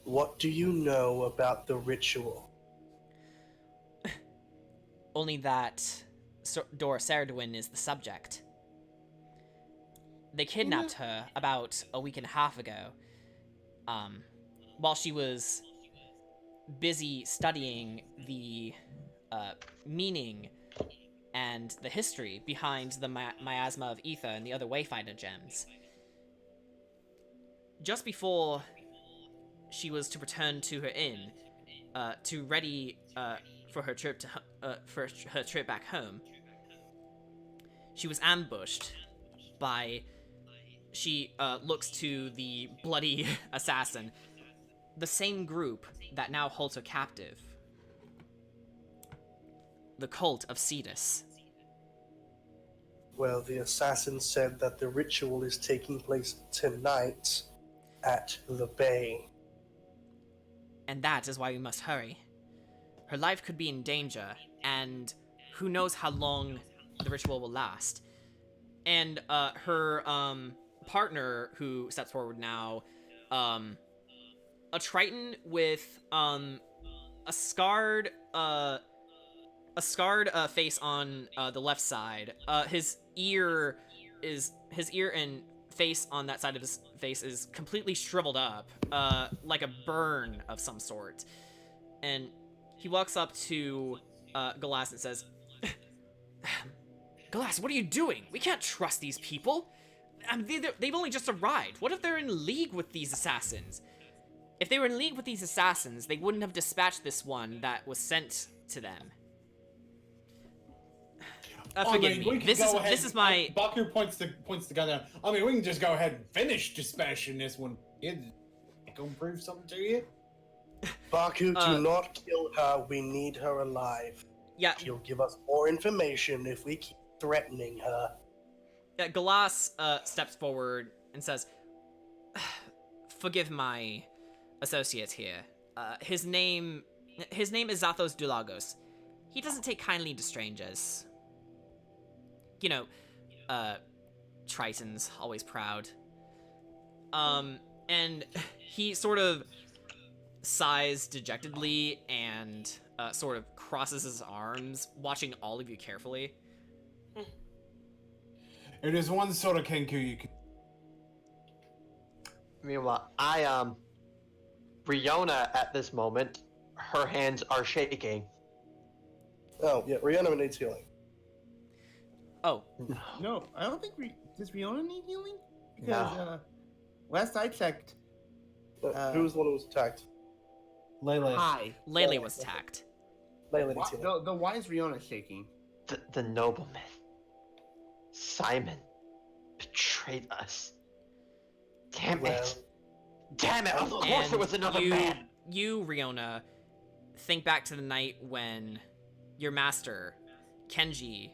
what do you know about the ritual? only that Dora Saradwin is the subject. They kidnapped her about a week and a half ago, while she was busy studying the meaning and the history behind the miasma of ether and the other Wayfinder gems. Just before she was to return to her inn, to ready for her trip back home, she was ambushed by. She looks to the bloody assassin, the same group that now holds her captive. The cult of Cetus. Well, the assassin said that the ritual is taking place tonight at the bay. And that is why we must hurry. Her life could be in danger, and who knows how long the ritual will last. And her partner, who steps forward now, a Triton with a scarred scarred face on the left side. His ear and face on that side of his face is completely shriveled up, like a burn of some sort. And he walks up to Galas and says, Galas, what are you doing? We can't trust these people. They've only just arrived. What if they're in league with these assassins? If they were in league with these assassins, they wouldn't have dispatched this one that was sent to them. Forgive me. This is my. Baku points the gun down. I mean, we can just go ahead and finish dispatching this one. It gonna prove something to you? Baku, do not kill her. We need her alive. Yeah. She'll give us more information if we keep threatening her. Galas steps forward and says, "Forgive my associate here. His name is Zathos Dulagos. He doesn't take kindly to strangers. You know, Tritons, always proud. And he sort of sighs dejectedly and sort of crosses his arms, watching all of you carefully. It is one sort of Kenku you can. Meanwhile, Riona at this moment, her hands are shaking. Oh, yeah, Rihanna needs healing. Oh. No, I don't think does Riona need healing? Because last I checked, Who was the one who was attacked? Lele. Hi. Lele was attacked. Layla needs healing. The why is Riona shaking? The nobleman, Simon, betrayed us. Damn it. Damn it, of course it was another man. You, Riona, think back to the night when your master, Kenji,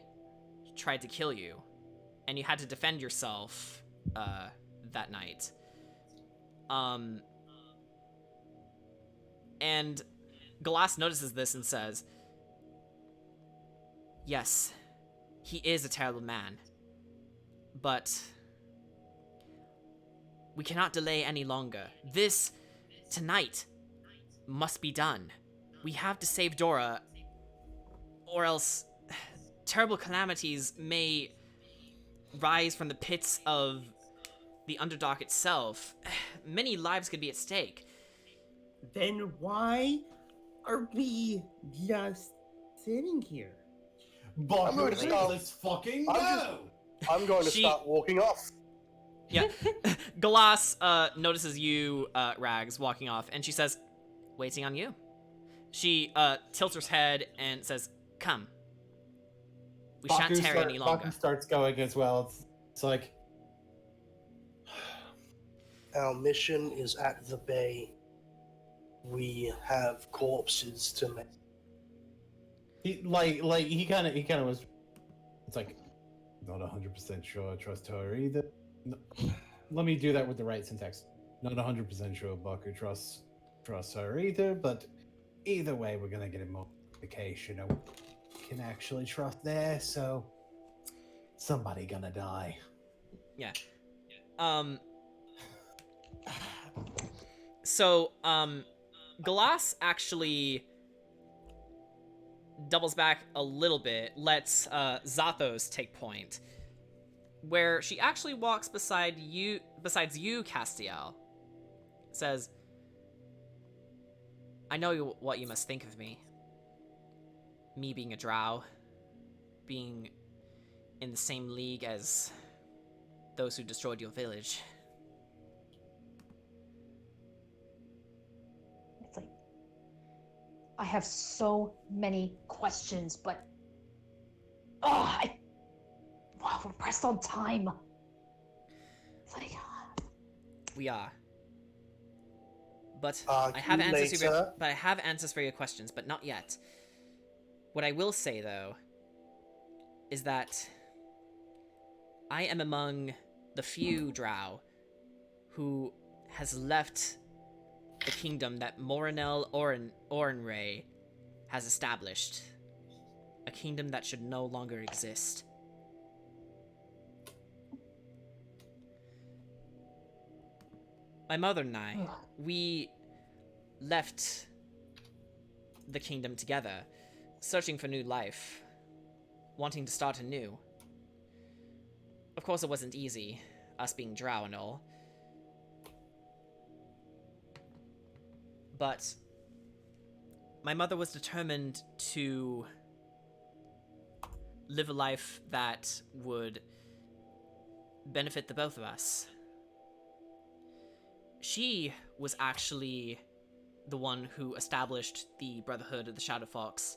tried to kill you, and you had to defend yourself that night. And Galas notices this and says, yes, he is a terrible man, but we cannot delay any longer. This, tonight, must be done. We have to save Dora, or else terrible calamities may rise from the pits of the Underdark itself. Many lives could be at stake. Then why are we just sitting here? Baku, going to stop. let's fucking go! I'm going to start walking off. Yeah. Galas notices you, Rags, walking off, and she says, waiting on you. She tilts her head and says, come. We shan't tarry any longer. Baku starts going as well. It's like... Our mission is at the bay. We have corpses to make. He kind of was... It's like, not 100% sure I trust her either. No, let me do that with the right syntax. Not 100% sure Baku trusts her either, but either way, we're gonna get a more indication of we can actually trust there, so somebody gonna die. Yeah. So, Galas actually doubles back a little bit, lets Zathos take point, where she actually walks besides you, Castiel. Says, I know what you must think of me. Me being a drow, being in the same league as those who destroyed your village. It's like, I have so many questions, but we're pressed on time. It's like, we are. But I have answers for your questions, but not yet. What I will say, though, is that I am among the few drow who has left the kingdom that Morinel Orenray has established. A kingdom that should no longer exist. My mother and I, we left the kingdom together searching for new life, wanting to start anew. Of course, it wasn't easy, us being drow and all. But my mother was determined to live a life that would benefit the both of us. She was actually the one who established the Brotherhood of the Shadow Fox,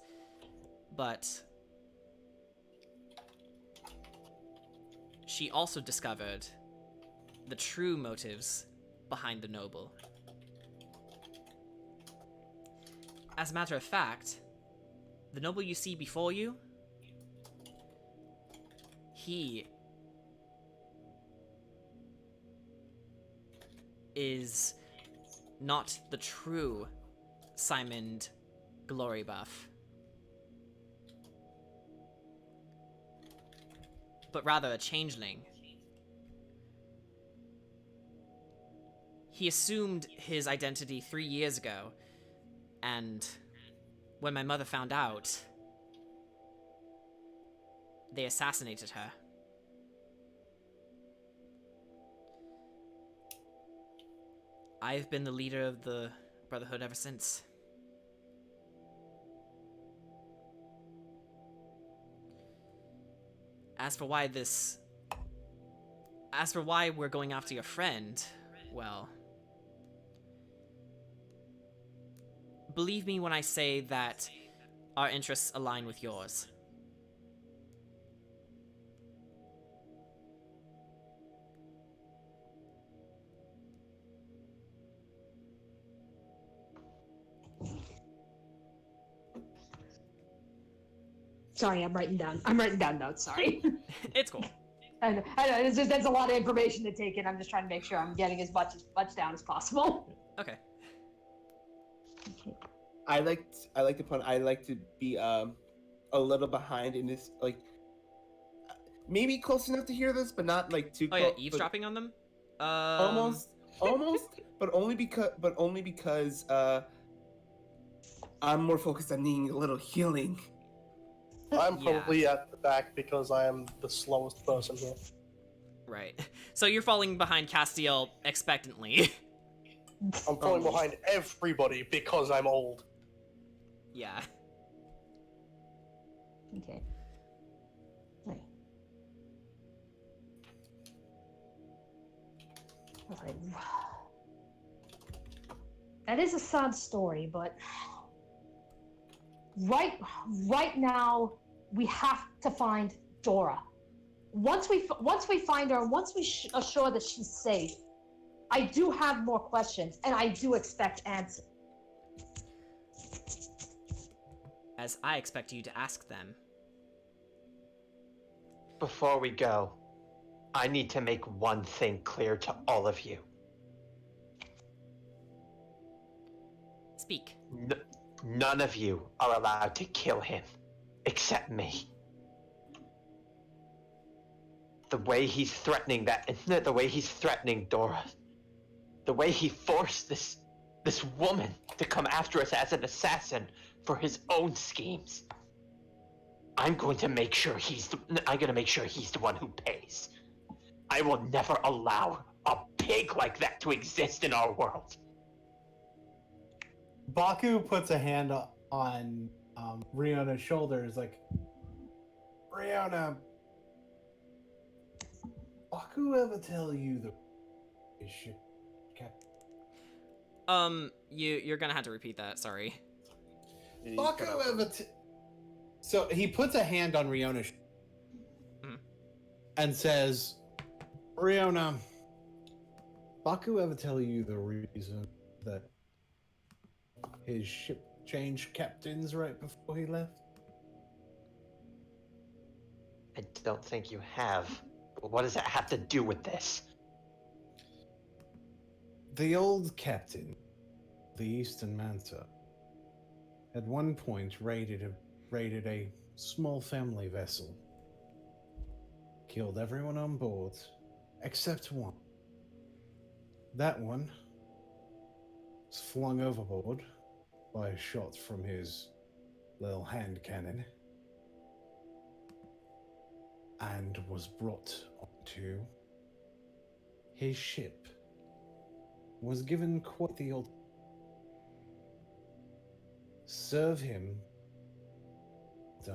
but she also discovered the true motives behind the noble. As a matter of fact, the noble you see before you, he is not the true Simon Glorybuff, but rather a changeling. He assumed his identity 3 years ago, and when my mother found out, they assassinated her. I've been the leader of the Brotherhood ever since. As for why we're going after your friend, well, believe me when I say that our interests align with yours. Sorry, I'm writing down notes. Sorry. It's cool. I know. It's just that's a lot of information to take in. I'm just trying to make sure I'm getting as much down as possible. Okay. I like to be a little behind in this, like maybe close enough to hear this, but not like too. Oh yeah, eavesdropping on them. Almost, but only because I'm more focused on needing a little healing. I'm probably at the back because I am the slowest person here. Right. So you're falling behind Castiel expectantly. I'm falling behind everybody because I'm old. Yeah. Okay. Right. Okay. That is a sad story, but right now we have to find Dora. Once we find her, once we are sure that she's safe, I do have more questions, and I do expect answers. As I expect you to ask them. Before we go, I need to make one thing clear to all of you. Speak. None of you are allowed to kill him, except me. The way he's threatening Dora, the way he forced this woman to come after us as an assassin for his own schemes. I'm going to make sure he's the one who pays. I will never allow a pig like that to exist in our world. Baku puts a hand on Riona's shoulders, like, Riona, Baku ever tell you the shit, Captain? You're gonna have to repeat that. Sorry. Baku ever So he puts a hand on Riona's and says, Riona, Baku ever tell you the reason that his ship changed captains right before he left? I don't think you have. But what does that have to do with this? The old captain, the Eastern Manta, at one point raided a small family vessel. Killed everyone on board, except one. That one was flung overboard by a shot from his little hand cannon and was brought onto his ship. Was given quite the old serve him, die.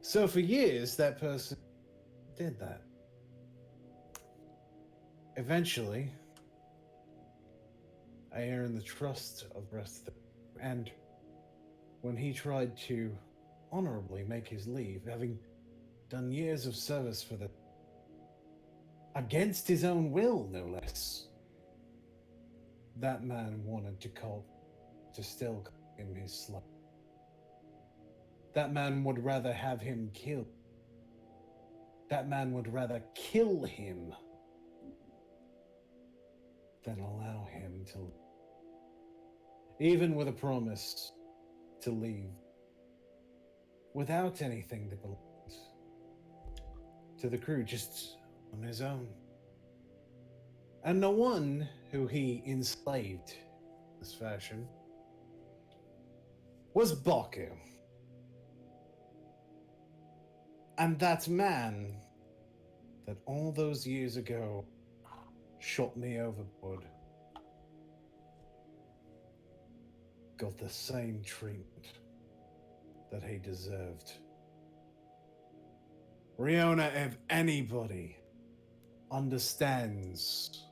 So for years, that person did that. Eventually, I earned the trust of the rest of the... And when he tried to honorably make his leave, having done years of service for the... against his own will, no less, that man wanted to still call him his slave. That man would rather have him killed. That man would rather kill him than allow him to, even with a promise to leave, without anything that belonged to the crew, just on his own. And the one who he enslaved in this fashion was Baku. And that man that all those years ago shot me overboard got the same treatment that he deserved. Riona, if anybody understands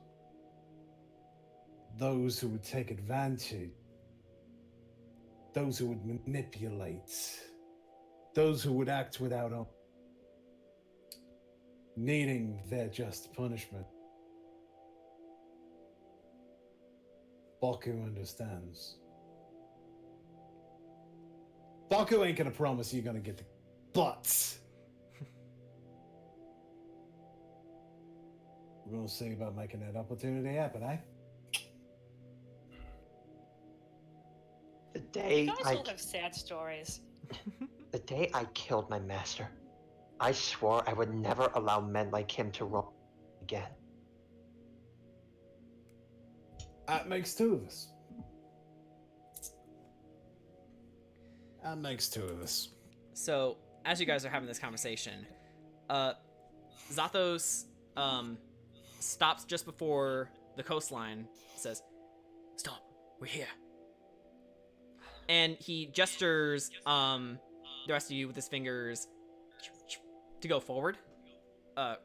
those who would take advantage, those who would manipulate, those who would act without honor, needing their just punishment, Baku understands. Baku ain't gonna promise you're gonna get the butts. We're gonna see about making that opportunity happen, eh? The day You guys I all have sad stories. the day I killed my master, I swore I would never allow men like him to roam again. That makes two of us. That makes two of us. So, as you guys are having this conversation, Zathos stops just before the coastline, says, "Stop, we're here." And he gestures the rest of you with his fingers to go forward,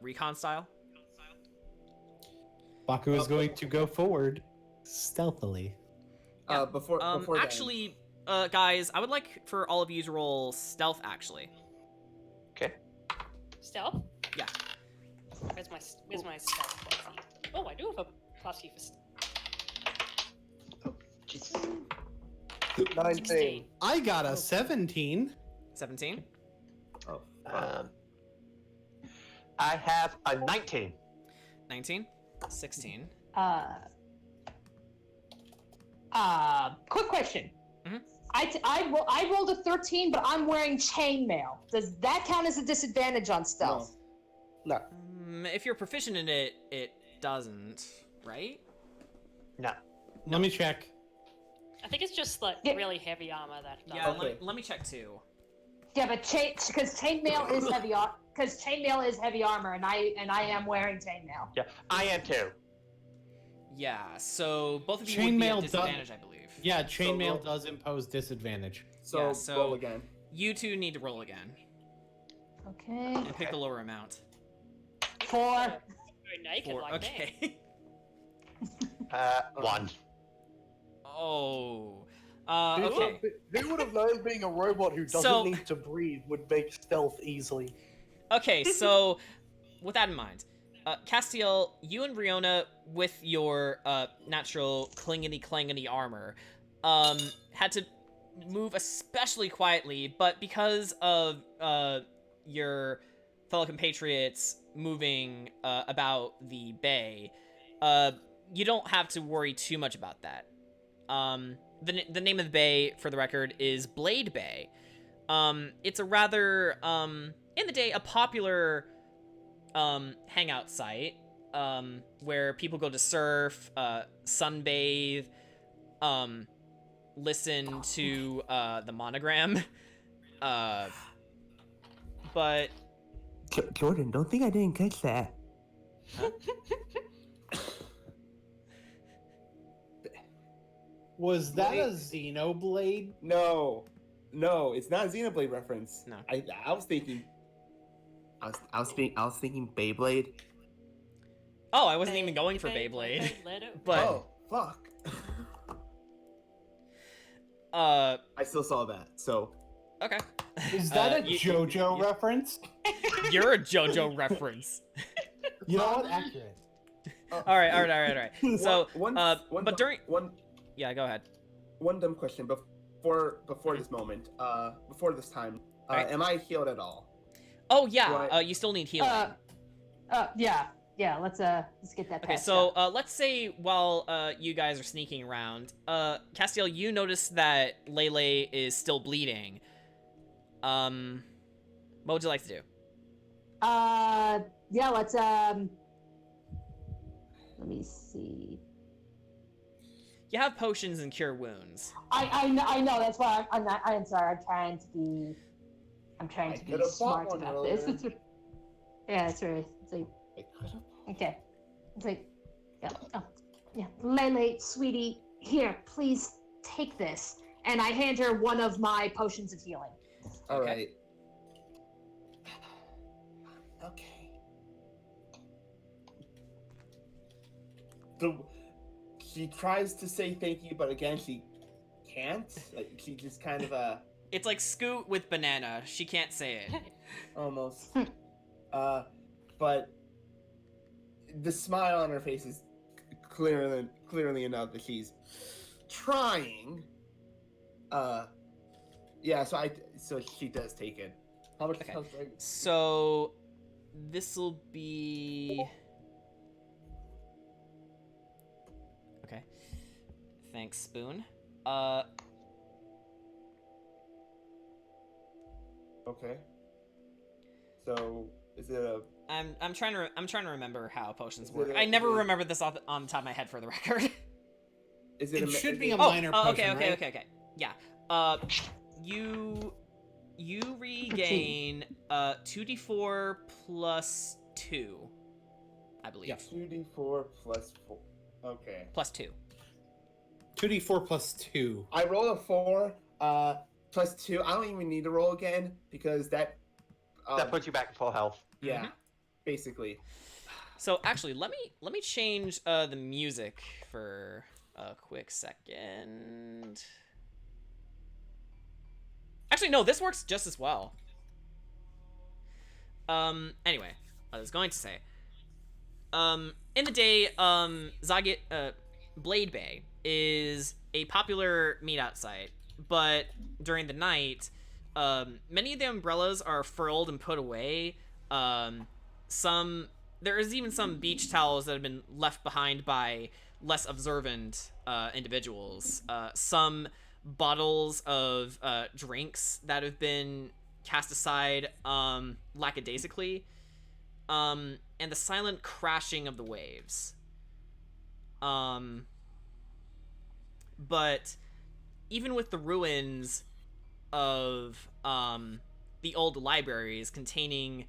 recon style. Baku is going to go forward stealthily. Before then, Actually, guys, I would like for all of you to roll stealth, actually. Okay. Stealth? Yeah. Where's my stealth? Oh, I do have a +2 for stealth. Jesus. 19. I got a 17. 17? I have a 19. 19? 16? Quick question. Mhm. I rolled a 13, but I'm wearing chainmail. Does that count as a disadvantage on stealth? no. If you're proficient in it, it doesn't, right? No. Let me check. I think it's just like Yeah. really heavy armor that does. Yeah, Okay. let me check too. Yeah, but because chainmail is heavy armor, and I am wearing chainmail. Yeah, I am too. Yeah, so both of you would be Chainmail at does- disadvantage, I believe. Yeah, chainmail roll- does impose disadvantage. So, Yeah, so- roll again. You two need to roll again Okay. and pick the lower amount. 4. Go naked 4. like Okay. 1. Oh. Who Okay. Who would have known being a robot who doesn't So- need to breathe would make stealth easily? Okay, so with that in mind, Castiel, you and Riona, with your natural clangety armor, had to move especially quietly, but because of your fellow compatriots moving about the bay, you don't have to worry too much about that. The name of the bay, for the record, is Blade Bay. It's a rather, in the day, a popular hangout site where people go to surf, sunbathe, listen to the monogram. But Jordan, don't think I didn't catch that. Was that a Xenoblade? No, it's not a Xenoblade reference. No. I was thinking. I was thinking Beyblade. oh, I wasn't even going for Beyblade. Let it But Oh, fuck. uh, I still saw that. So okay. Is that a you- JoJo reference? You're a JoJo reference. You know what? Accurate. All right. So, but during one yeah, go ahead. dumb question before this moment, before this time, Alright. am I healed at all? Oh yeah, Right. you still need healing. Yeah. Let's get that. Okay, patched so up. let's say while you guys are sneaking around, Castiel, you notice that Lele is still bleeding. What would you like to do? Yeah. Let's Let me see. You have potions and cure wounds. I know. That's why I'm not. I'm sorry. I'm trying to be could've bought smart one about earlier. this. Yeah, that's right. It's like, I could've- okay. It's like, yeah. Oh, yeah. Lele, sweetie, here, please take this. And I hand her one of my potions of healing. All Okay. right. Okay. She tries to say thank you, but again, she can't. Like, she just kind of It's like Scoot with banana. She can't say it. almost. But the smile on her face is clearly enough that she's trying. Yeah. So she does take it. How much Okay. health do I- So this'll be okay. Thanks, Spoon. Okay. So is it a? I'm trying to remember how potions Is it work. a- I never is it- remember this on the top of my head for the record. Is it? It should be a Oh, minor oh, potion, right? okay. Yeah. You regain 2d4 plus 2, I believe. Yeah. 2d4 plus 4. Okay. Plus 2. 2d4 plus 2. I rolled a 4. Plus 2. I don't even need to roll again because that. That puts you back at full health. Yeah. Mhm. Basically. So actually, let me change the music for a quick second. Actually, no, this works just as well. Anyway, I was going to say, in the day, Blade Bay is a popular meetup site, but during the night, many of the umbrellas are furled and put away. There is even some beach towels that have been left behind by less observant individuals. Some bottles of drinks that have been cast aside lackadaisically, and the silent crashing of the waves. But even with the ruins of the old libraries containing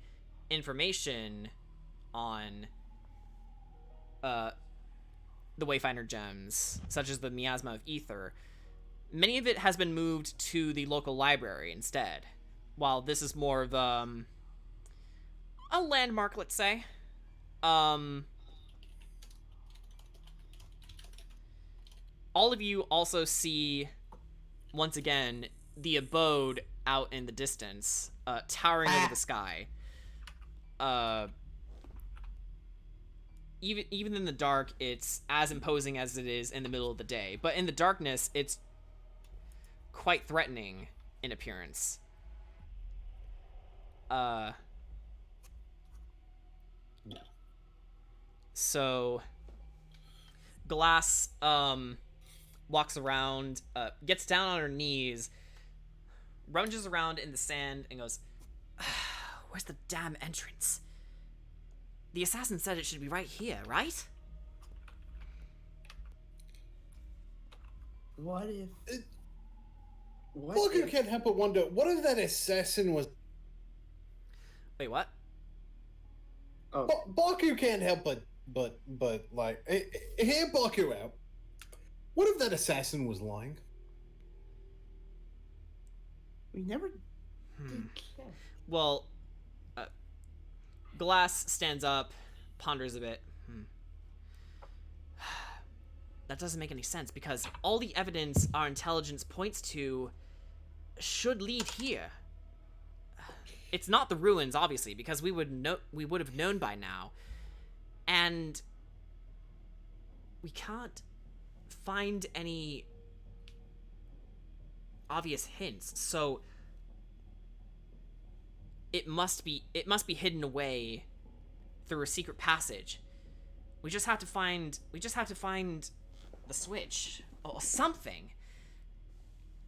information on the Wayfinder gems, such as the Miasma of Ether, many of it has been moved to the local library instead, while this is more of a landmark, let's say. All of you also see, once again, the abode out in the distance, towering over the sky. Even in the dark, it's as imposing as it is in the middle of the day. But in the darkness, it's quite threatening in appearance. So Glass walks around, gets down on her knees, rummages around in the sand, and goes, "Where's the damn entrance? The assassin said it should be right here, right?" What if? What Baku if- can't help but wonder, what if that assassin was... Wait, what? Oh, Baku can't help but like, hear Baku out. What if that assassin was lying? we never Hmm. did check. Well, Glass stands up, ponders a bit. That doesn't make any sense because all the evidence our intelligence points to should lead here. It's not the ruins, obviously, because we would have known by now. And we can't find any obvious hints. So it must be hidden away through a secret passage. We just have to find the switch or something.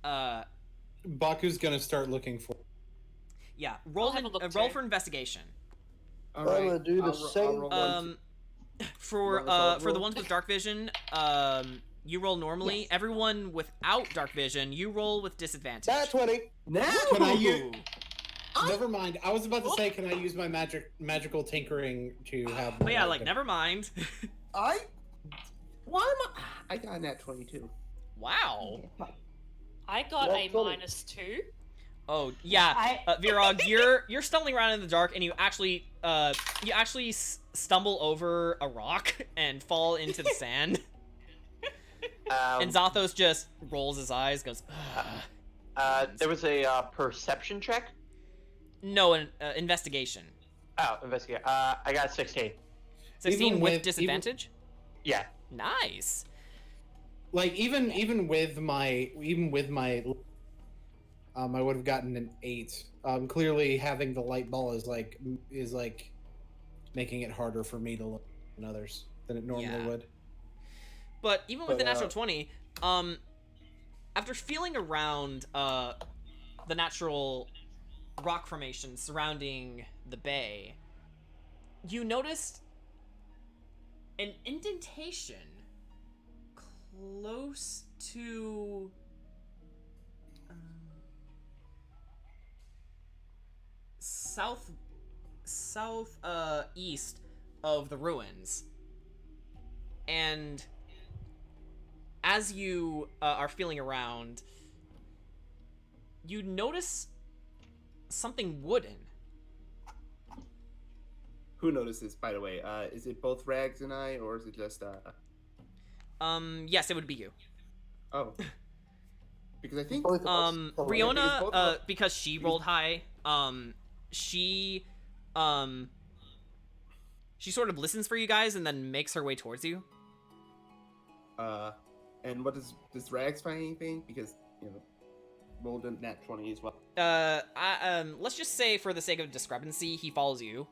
Baku's gonna start looking for... Yeah, roll have a look roll too. for investigation. All I'm gonna do the same- roll one, For Roll, for the roll. ones with dark vision, you roll normally. Yes. Everyone without dark vision, you roll with disadvantage. Nat 20. Now, Can I use... Ooh. Never mind. I was about to say, can I use my magical tinkering to have... But yeah, like never mind. Why am I got that 22. Wow. I got Nat a 20. -2. Oh yeah, Virog, you're stumbling around in the dark, and you actually stumble over a rock and fall into the sand. And Zathos just rolls his eyes, goes. There was a perception check. No, an investigation. Oh, investigate. I got 16. 16 Even with with- disadvantage. Yeah. Nice. Like, even with my... I would have gotten an 8. Clearly, having the light ball is like making it harder for me to look than others than it normally Yeah. would. But even with But, the natural 20, after feeling around the natural rock formation surrounding the bay, you noticed an indentation close to east of the ruins. And as you are feeling around, you notice something wooden. Who notices, by the way? Is it both Rags and I, or is it just Yes, it would be you. Oh, because I think Both of us. Oh, Because both Riona, of us- because she rolled high, she sort of listens for you guys and then makes her way towards you. and what does Rags find anything? Because rolled a nat 20 as well. Let's just say for the sake of discrepancy, he follows you.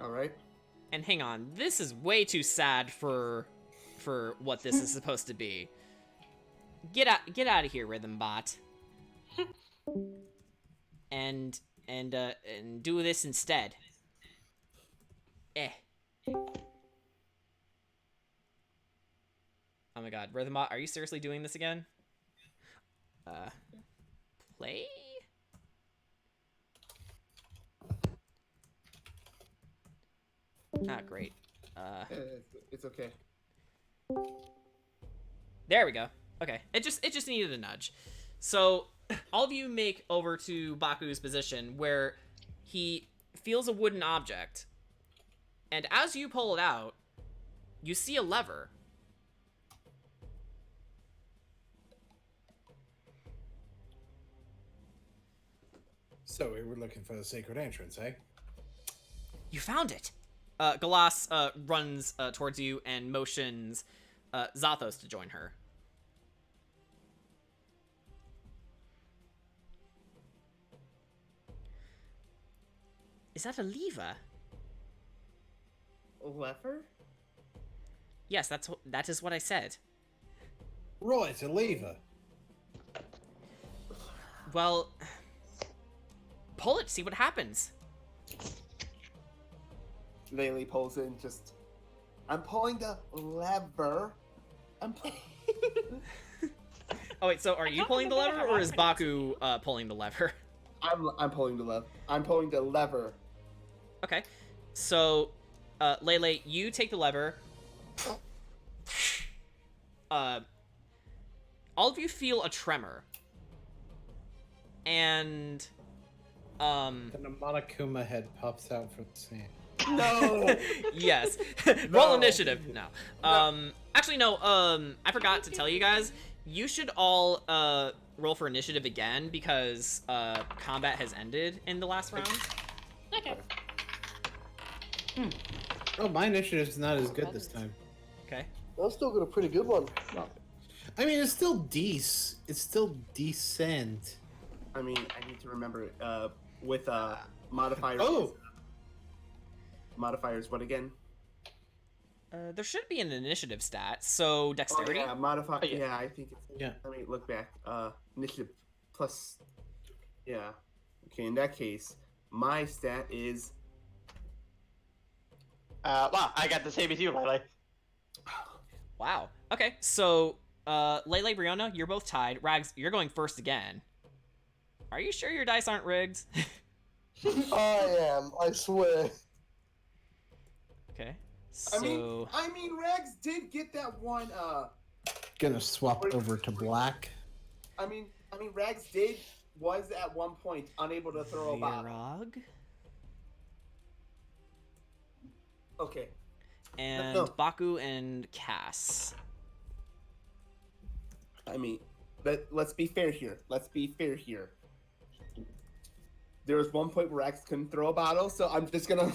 All right. And hang on, this is way too sad for what this is supposed to be. Get out of here, Rhythm Bot. and do this instead. Oh my god, Rhythm Bot, are you seriously doing this again? Play? Ah, great. It's okay. There we go. Okay, it just needed a nudge. So all of you make over to Baku's position where he feels a wooden object, and as you pull it out, you see a lever. So we were looking for the sacred entrance, eh? You found it. Galas runs towards you and motions Zathos to join her. Is that a lever? A lever? Yes, that is what I said. Right, a lever. Well, pull it, see what happens. Laylee pulls in. I'm pulling the lever. Oh wait, so are you can't pulling the remember lever, what or is happened. Baku pulling the lever? I'm pulling the lever. I'm pulling the lever. Okay, so Lele, you take the lever. All of you feel a tremor, and Then a Monokuma head pops out from the sand. No. yes. Roll No. initiative. No. Actually no, I forgot to tell you guys. You should all roll for initiative again because combat has ended in the last round. Okay. Oh, my initiative's not as good this time. Okay. I still got a pretty good one. I mean, it's still It's still decent. I mean, I need to remember with modifiers. Oh! Modifiers, what again? There should be an initiative stat. So Oh, dexterity. yeah, modify. Oh, yeah. Yeah, I think it's. Yeah. Let me look back. Initiative plus. Yeah. Okay, in that case, my stat is. Wow, I got the same as you, Lele. Wow. Okay. So Lele, Brianna, you're both tied. Rags, you're going first again. Are you sure your dice aren't rigged? I am, I swear. Okay. So I mean, Rags did get that one. Gonna swap over to black. I mean, Rags was at one point unable to throw a bottle. Virog Okay. and No. Baku and Cass. I mean, let's be fair here. There was one point where Rags couldn't throw a bottle, so I'm just gonna.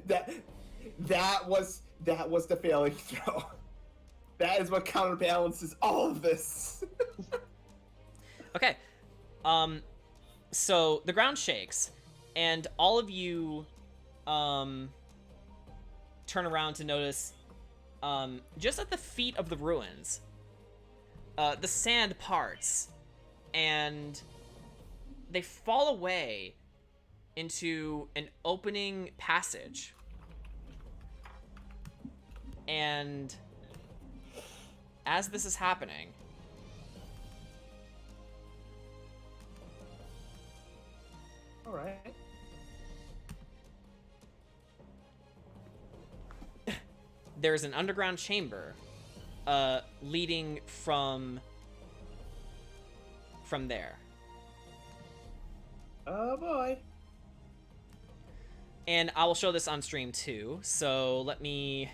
That was the failing throw. That is what counterbalances all of this. Okay. So the ground shakes, and all of you turn around to notice just at the feet of the ruins, the sand parts, and they fall away into an opening passage. And as this is happening, All right. there's an underground chamber leading from there. Oh boy. And I will show this on stream too. So let me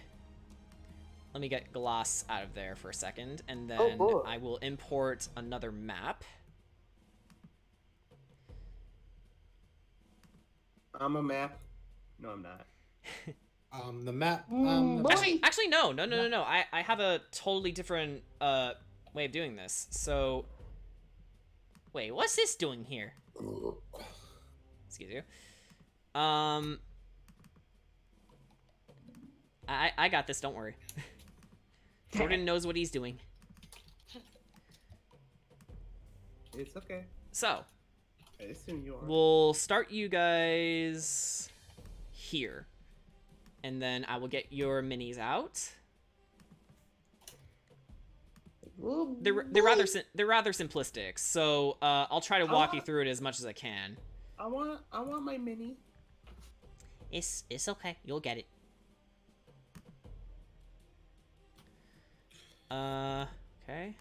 get Gloss out of there for a second, and then boy. I will import another map. I'm a map. No, I'm not. The map. Actually, no. I have a totally different way of doing this. So, wait, what's this doing here? Excuse you. I got this. Don't worry. Jordan knows what he's doing. It's okay. So, I assume you are. we'll start you guys here, and then I will get your minis out. They're rather simplistic, so I'll try to walk you through it as much as I can. I want my mini. It's okay. You'll get it. Okay.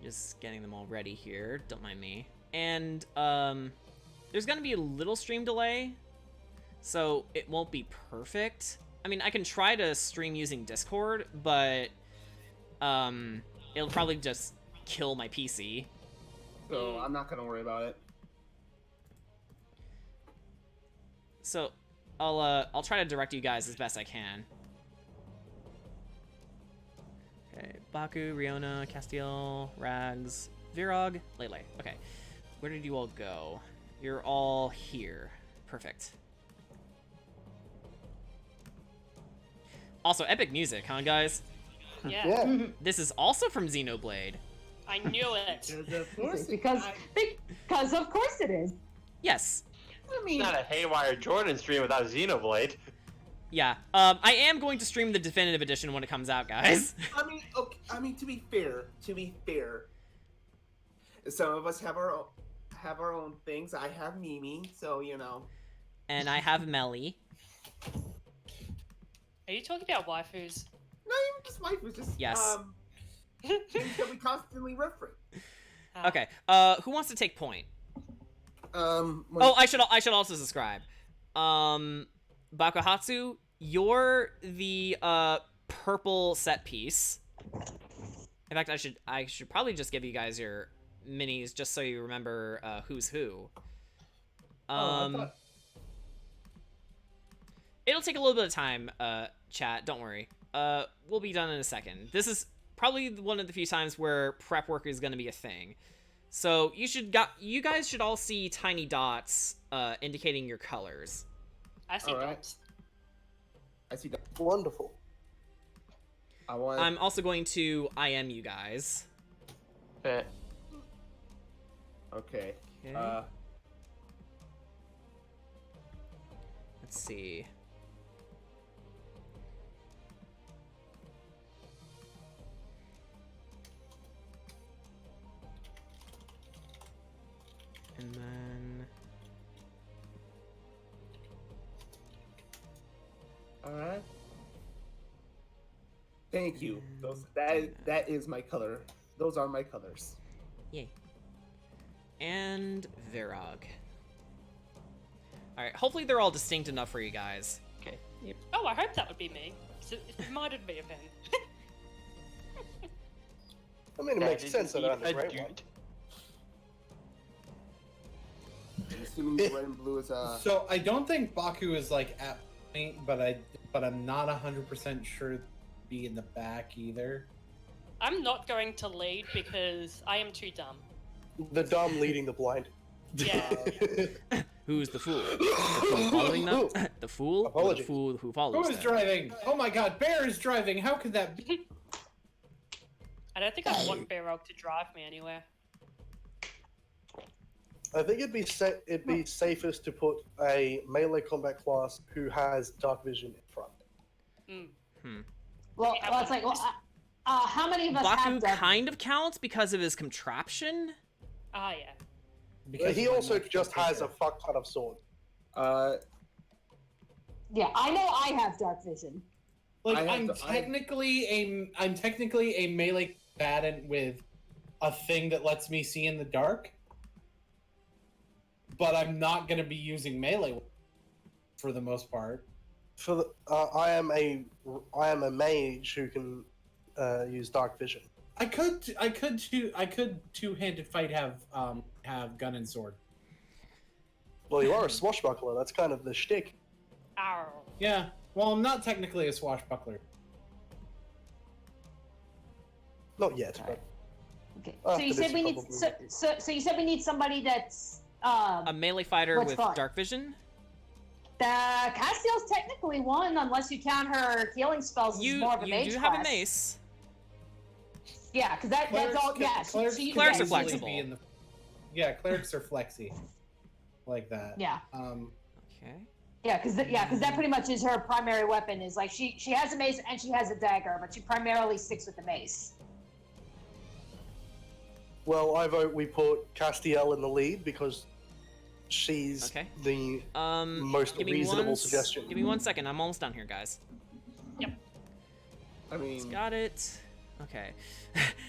Just getting them all ready here. Don't mind me. And there's gonna be a little stream delay, so it won't be perfect. I mean, I can try to stream using Discord, but it'll probably just kill my PC. So I'm not gonna worry about it. So I'll try to direct you guys as best I can. Okay, Baku, Riona, Castiel, Rags, Virog, Lele. Okay, where did you all go? You're all here. Perfect. Also, epic music, huh, guys? Yeah. Yeah. This is also from Xenoblade. I knew it. Of course. Because of course it is. Yes. I mean, Not a Haywire Jordan stream without Xenoblade. Yeah. I am going to stream the definitive edition when it comes out, guys. I mean, okay. I mean, to be fair, some of us have our own things. I have Mimi, so you know. And I have Melly. Are you talking about waifus? Not even just waifus, just Yes. things that we constantly reference. Okay. Who wants to take point? When- Oh, I should also subscribe. Bakuhatsu, you're the purple set piece. In fact, I should probably just give you guys your minis just so you remember who's who. It'll take a little bit of time, chat. Don't worry. We'll be done in a second. This is probably one of the few times where prep work is going to be a thing. So you guys should all see tiny dots indicating your colors. I see Alright. dots. I see that. Wonderful. I'm also going to IM you guys. Eh, Okay. Okay. Let's see. And then All right. Thank you. That is my color. Those are my colors. yay. And Virog. Alright, hopefully they're all distinct enough for you guys. Okay. Yep. Oh, I hope that would be me. So it reminded me of him. I mean, it that makes is sense that I'm indeed the a great one. dude. I'm assuming the red and blue is So I don't think Baku is like at point, but I'm not 100% sure be in the back either. I'm not going to lead because I am too dumb. The dumb leading the blind. Yeah. Who's the fool? The fool following them? The fool? Or the Apologies. fool who Who follows is them? driving? Oh my god, Bear is driving! How could that be? I don't think I want Barog to drive me anywhere. I think it'd be safest to put a melee combat class who has dark vision in front. Mm. Well, it's like, how many of us Baku have that? kind of counts because of his contraption. Ah, yeah. Because He of my also next just has a picture. fuck ton of sword. Yeah, I know I have dark vision. Like I have I'm to- I- technically a melee combatant with a thing that lets me see in the dark, but I'm not going to be using melee for the most part. For the, I am a mage who can use dark vision. I could two-handed fight have gun and sword. Well, you are a swashbuckler. That's kind of the shtick. Ow. Yeah. Well, I'm not technically a swashbuckler. Not yet, but Okay. After So you said this, we need. probably. So you said we need somebody that's A melee fighter What's with fine? dark vision. the Castiel's technically one, unless you count her healing spells as You more of a you mage do class. have a mace. Yeah, because that's all. Yeah, Clerics she Clerics are can yeah, easily flexible. be in the- yeah, clerics are flexy, like that. Yeah. Okay. Yeah, because that pretty much is her primary weapon. Is like she has a mace and she has a dagger, but she primarily sticks with the mace. well, I vote we put Castiel in the lead because she's Okay. the most give me reasonable one suggestion. Give me 1 second. I'm almost done here, guys. I mean, Got it. Okay.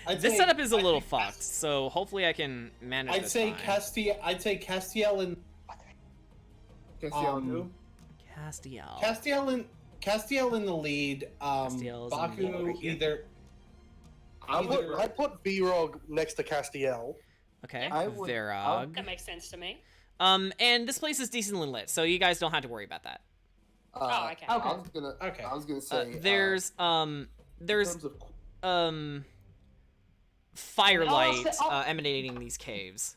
I'd This say- setup is a I'd little say fucked, so hopefully I can manage I'd this say fine. Castiel and Castiel who? Castiel. Castiel in the lead. Castiel's in the lead. Baku either. I put V-Rog next to Castiel. Okay. I would- Virog. That makes sense to me. And this place is decently lit, so you guys don't have to worry about that. Oh, okay. Okay. I was gonna say. There's in there's terms of, firelight I'll- emanating these caves.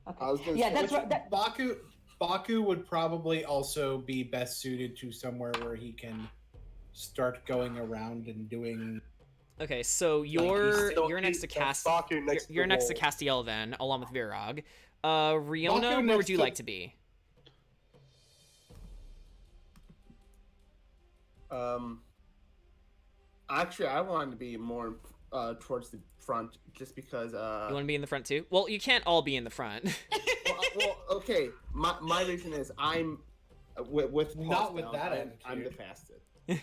Okay. I was gonna Yeah, say, that's right. That, Baku would probably also be best suited to somewhere where he can start going around and doing. Okay, so He's you're still- you're next to Baku next to You're the next to wall. Castiel then, along with Virog. Riona, Baku where would next you to- like to be? Actually, I wanted to be more towards the front, just because. You want to be in the front too? Well, you can't all be in the front. Well, okay. My reason is I'm with Not with down, that I'm the attitude. fastest. Okay,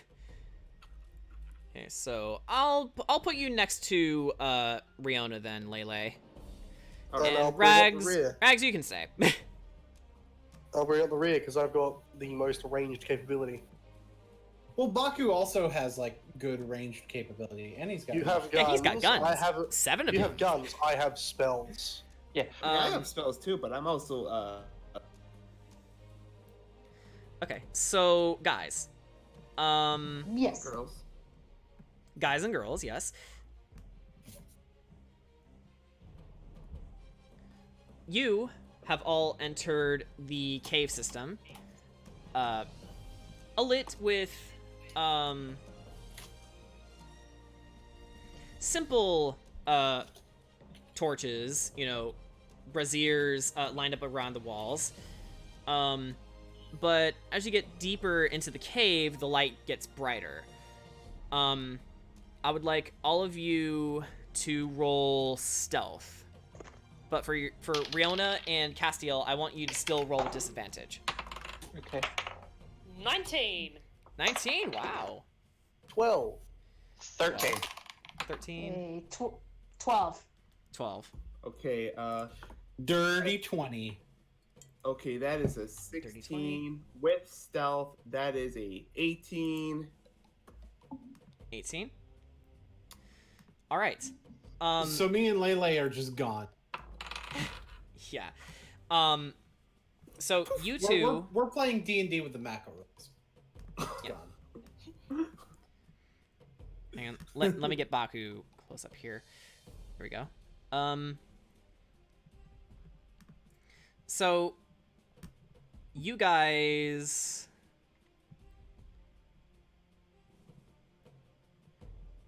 so I'll put you next to Riona then, Lele. All And right. I'll And bring up the Rags, rear. Rags, you can stay. I'll bring up the rear because I've got the most ranged capability. Well, Baku also has like good ranged capability, and he's got. You have Yeah, guns. he's got guns. I have. 7 of You you. have guns. I have spells. Yeah. I have spells too, but I'm also Okay, so guys, Yes. girls. guys and girls, yes. You have all entered the cave system, alit with simple torches, you know, braziers lined up around the walls. But as you get deeper into the cave, the light gets brighter. I would like all of you to roll stealth. But for Riona and Castiel, I want you to still roll with disadvantage. Okay. 19. 19, wow. 12. 13. 13, 12. 12. Okay. Dirty 20. Okay, that is a 16 with stealth. That is a 18. 18. All right. So me and Lele are just gone. Yeah. So you We're, two. we're playing D&D with the macaroons. Yeah. Hang on. Let me get Baku close up here. There we go. So you guys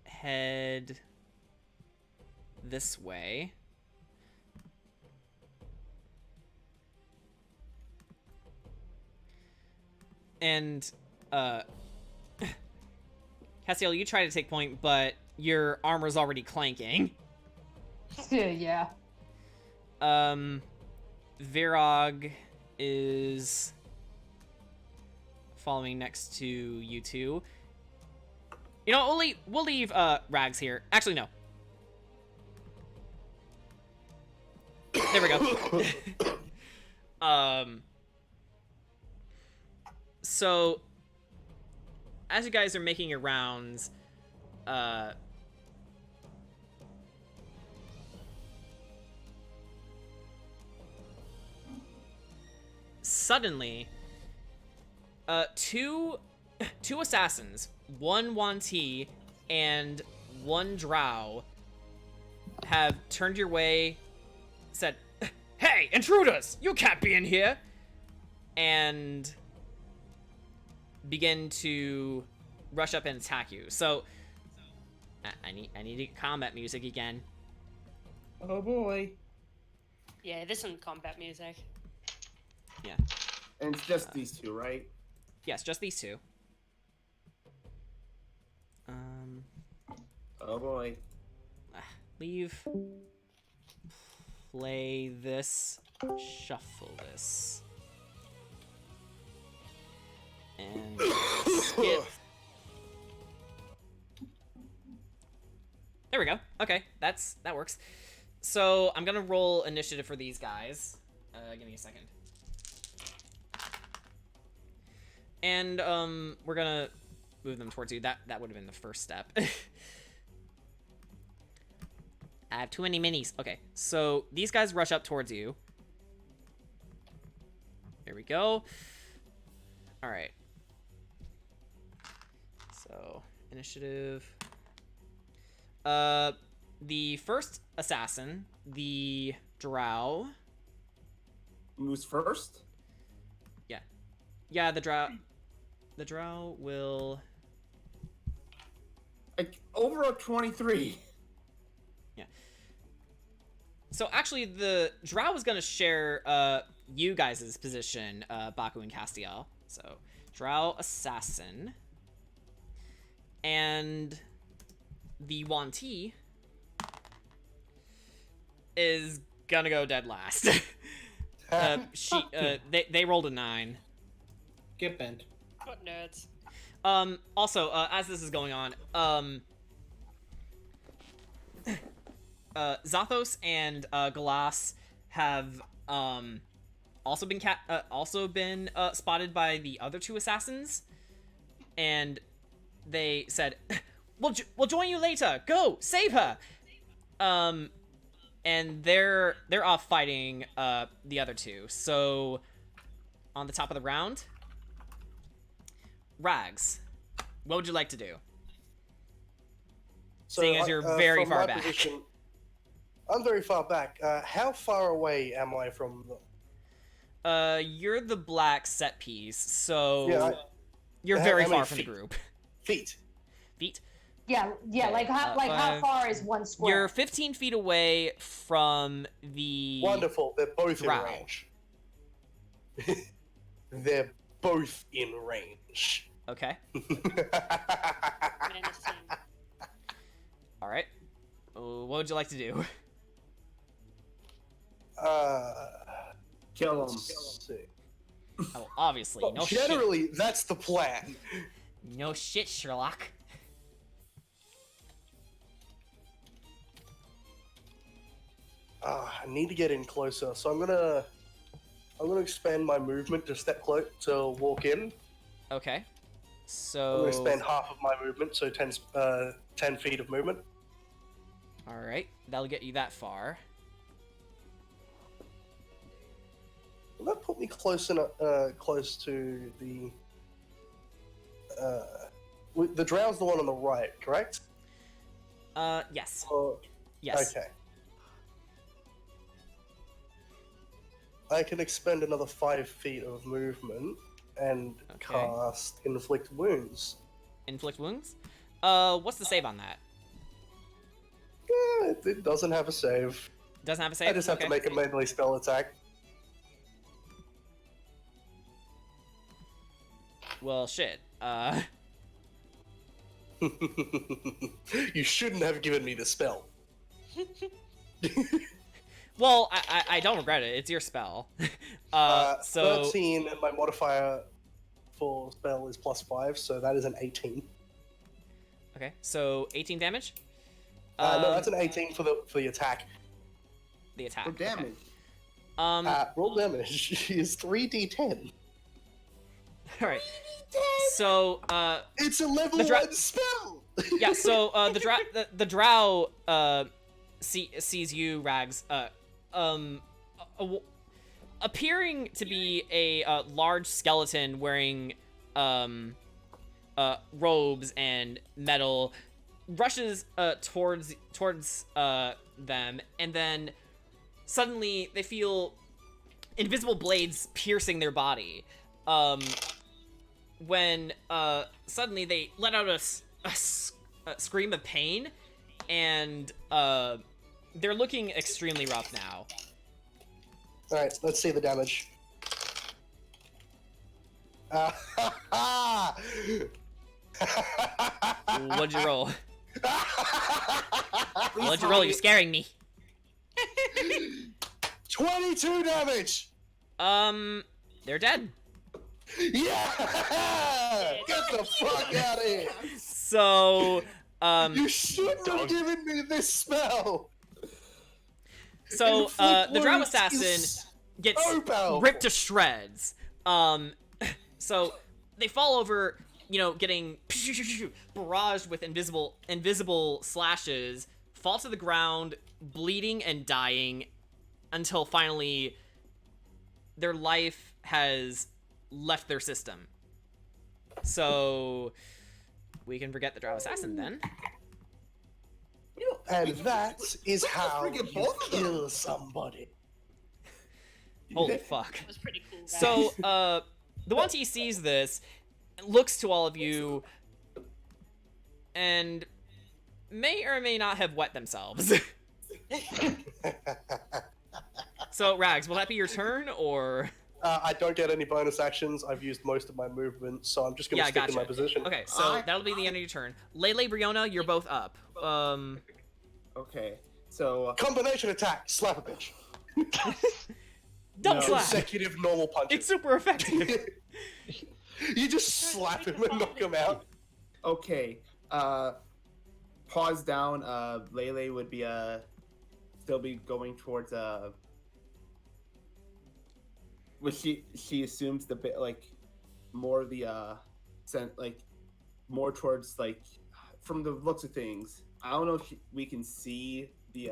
head this way. And Castiel, you try to take point, but your armor's already clanking. Yeah. Virog is following next to you two. You know, we'll leave Rags here. Actually, no. There we go. So as you guys are making your rounds, suddenly, two assassins, one Wanti and one Drow, have turned your way, said, "Hey, intruders! You can't be in here!" and begin to rush up and attack you. So, I need combat music again. Oh boy. Yeah, this isn't combat music. Yeah. And it's just these two, right? Yes, just these two. Oh boy. Leave. Play this. Shuffle this. And skip. There we go. Okay, that works. So I'm gonna roll initiative for these guys. Give me a second. And we're gonna move them towards you. That would have been the first step. I have too many minis. Okay, so these guys rush up towards you. Here we go. All right. So initiative. The first assassin, the Drow. Moves first? Yeah, the Drow will. Like, over a 23. Yeah. So actually, the Drow is gonna share you guys' position, Baku and Castiel. So Drow assassin, and the Wanti is gonna go dead last. They rolled a 9. Get bent. What nerds? Also, as this is going on, Zathos and Galas have also been spotted by the other 2 assassins, and they said, "We'll join you later. Go save her." And they're off fighting the other 2. So on the top of the round, Rags, what would you like to do? So, Seeing as you're very from far my back. position, I'm very far back. How far away am I from them? You're the black set piece, so Yeah, you're how very many far from the feet? group. Feet. Feet. Yeah, Okay, like how far is one square? You're 15 feet away from the Wonderful. They're both Drow. in range. They're both in range. Okay. Menacing. All right. What would you like to do? Kill him. Oh, obviously, Well, no generally, that's the plan. shit. No shit, Sherlock. I need to get in closer, so I'm gonna expand my movement to step close to walk in. Okay. I'm So. gonna expand half of my movement, so 10 feet of movement. All right, that'll get you that far. Will that put me close enough, close to the Drow's the one on the right, correct? Yes. Or... Yes. Okay. I can expend another 5 feet of movement and Okay. cast Inflict Wounds. Inflict wounds. What's the save on that? Yeah, it doesn't have a save. Doesn't have a save. I just have to Okay. make a melee spell attack. Well, shit. You shouldn't have given me the spell. Well, I don't regret it. It's your spell. So 13, and my modifier for spell is +5, so that is an 18. okay. So 18 damage. No, that's an 18 for the attack. The attack. For damage. Okay. Roll damage is 3d10. All right. So It's a level The dra- 1 spell. yeah. So the drow sees you, Rags. Appearing to be a large skeleton wearing robes and metal, rushes towards them, and then suddenly they feel invisible blades piercing their body. When suddenly they let out a scream of pain, and they're looking extremely rough now. Alright, let's see the damage. What'd you roll? What'd you roll? You're scaring me. 22 damage! They're dead. Yeah! Get the fuck out of here! So, You shouldn't have given me this spell! so Inflict the drow wounds assassin is gets so powerful. ripped to shreds. So they fall over, getting barraged with invisible slashes, fall to the ground, bleeding and dying, until finally their life has left their system. So we can forget the drow assassin then. And that is how you friggin' both of them. kill somebody. Holy fuck. That was pretty cool. Guys. So, the one T sees this, looks to all of you, and may or may not have wet themselves. So, Rags, will that be your turn, or? I don't get any bonus actions. I've used most of my movement, so I'm just going to Yeah, stick gotcha. in my position. Okay, so that'll be the end of your turn. Lele, Brionna, you're both up. Okay, so Combination attack, slap a bitch. Double No. slap. Consecutive normal punches. It's super effective. You just slap him and knock him out. okay, pause down. Lele would be still be going towards which she assumes the bit like more the like more towards like from the looks of things. I don't know if we can see the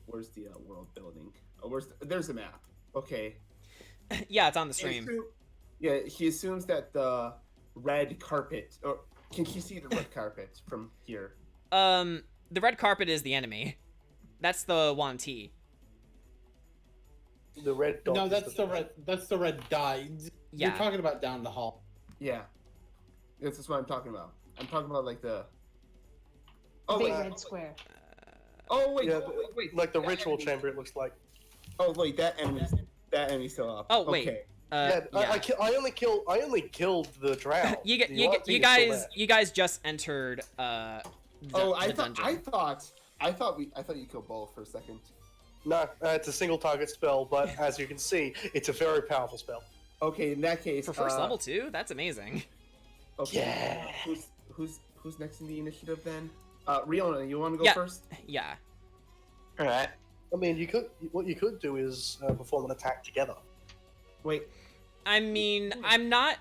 where's the world building? Oh, there's the map. Okay. Yeah, it's on the stream. Yeah, he assumes that the red carpet, or can she see the red carpet from here? The red carpet is the enemy. That's the Yuan Ti. The red dot. No, is that's the red. That's the red dye. Yeah. You're talking about down the hall. Yeah, this is what I'm talking about. I'm talking about like the. Oh Big wait! red square. Oh wait! Yeah, Wait! like the that ritual enemy- chamber. It looks like. Oh wait! That enemy's still up. Oh, wait. Okay. Yeah, Yeah. I only killed the drow. You The Yuan Ti you is still guys there. you guys just entered I the dungeon. thought you killed both for a second. No, it's a single target spell, but as you can see, it's a very powerful spell. Okay, in that case, For first level too? That's amazing. Okay. Yeah. Who's next in the initiative then? Riona, you want to go Yeah. first? Yeah. All right. I mean, what you could do is perform an attack together. Wait. I mean, I'm not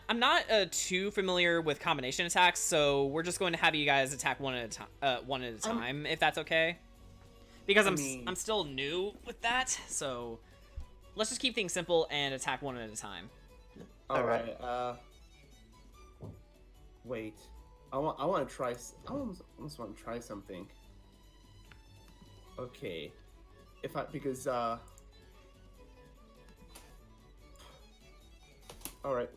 too familiar with combination attacks, so we're just going to have you guys attack one at a time, if that's okay. Because I'm still new with that, so let's just keep things simple and attack one at a time. All right. Wait. I want to try. I almost want to try something. Okay. Because all right.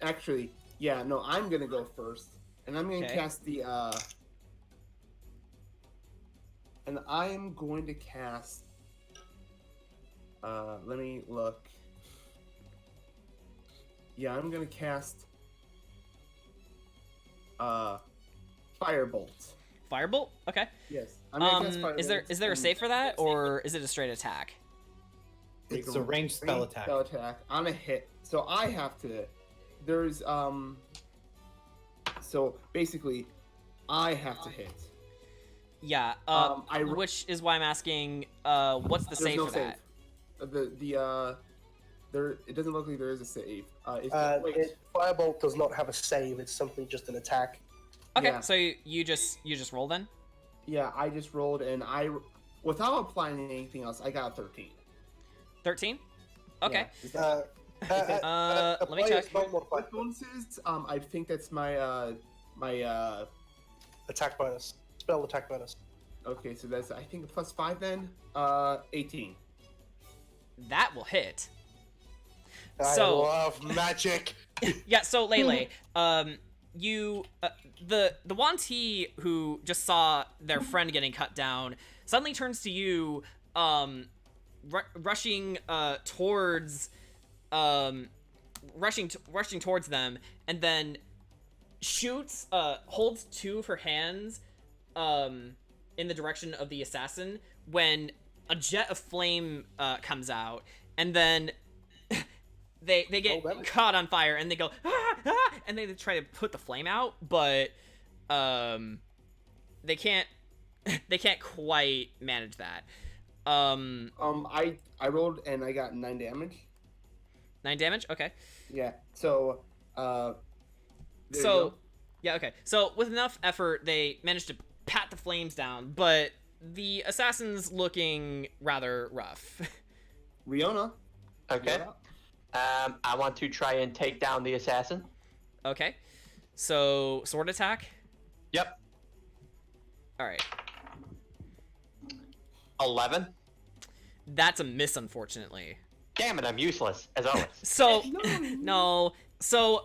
Actually, yeah, no, I'm gonna go first, and I'm gonna Okay. cast the and I'm going to cast. Let me look. Yeah, I'm gonna cast. Firebolt. Firebolt? Okay. Yes. I'm gonna cast Firebolt. Is there a and save for that, or is it a straight attack? make It's a ranged spell attack. Spell attack on a hit. So I have to. There's So basically, I have to hit. Yeah. Which is why I'm asking. What's the There's save no for save. that? There. It doesn't look like there is a save. Firebolt does not have a save. It's simply just an attack. Okay. Yeah. So you just roll then. Yeah, I just rolled and without applying anything else, I got a 13. 13. Okay. Yeah. Let me check. What bonuses? I think that's my my Attack bonus. Spell attack bonus. Okay, so that's I think plus 5 then. 18. That will hit. I So- love magic. Yeah. So Lele, you the Yuan Ti who just saw their friend getting cut down suddenly turns to you, rushing towards rushing towards them, and then shoots holds two of her hands in the direction of the assassin when a jet of flame comes out, and then they get caught on fire and they go and they try to put the flame out, but they can't quite manage that. I rolled and I got 9 damage. 9 damage. Okay. Yeah. So there you So go. yeah, okay. So with enough effort, they managed to pat the flames down, but the assassin's looking rather rough. Riona. Okay. you're up. I want to try and take down the assassin. Okay. So sword attack. Yep. All right. 11. That's a miss, unfortunately. Damn it, I'm useless as always. So no. So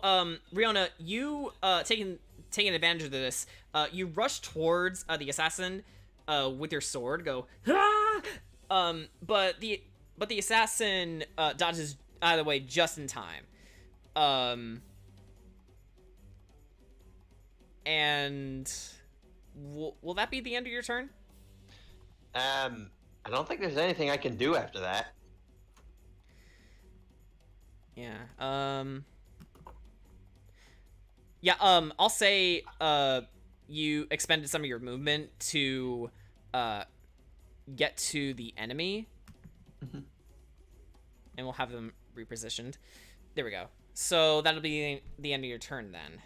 Riona, you taking advantage of this, you rush towards the assassin with your sword. Go, ah! But the assassin dodges out of the way just in time. And will that be the end of your turn? I don't think there's anything I can do after that. Yeah. Yeah. I'll say you expended some of your movement to get to the enemy, and we'll have them repositioned. There we go. So that'll be the end of your turn then.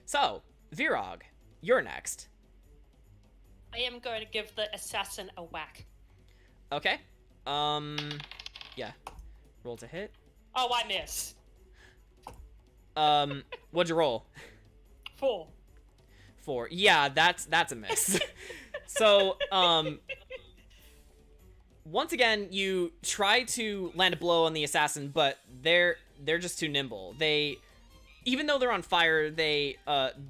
So, Virog, you're next. I am going to give the assassin a whack. Okay. Yeah. Roll to hit. Oh, I miss. What'd you roll? 4. 4. Yeah, that's a miss. So, once again, you try to land a blow on the assassin, but they're just too nimble. Even though they're on fire, they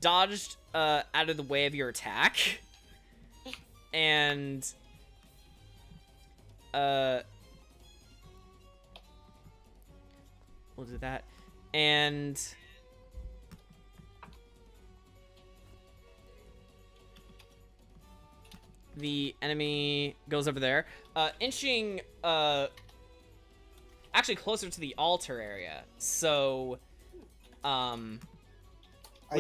dodged out of the way of your attack. And we'll do that. And the enemy goes over there, inching actually closer to the altar area. So would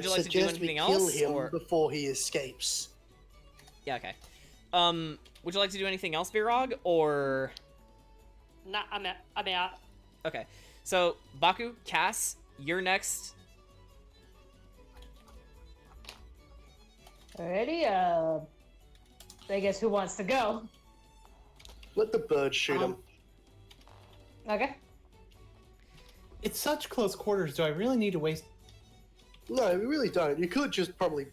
you like to do anything else? Kill him before he escapes. Yeah, okay. Would you like to do anything else, Virog, or? Nah, I'm out. Okay, so Baku, Cass, you're next. Alrighty, I guess who wants to go? Let the bird shoot him. Okay. It's such close quarters. Do I really need to waste? No, we really don't. You could just probably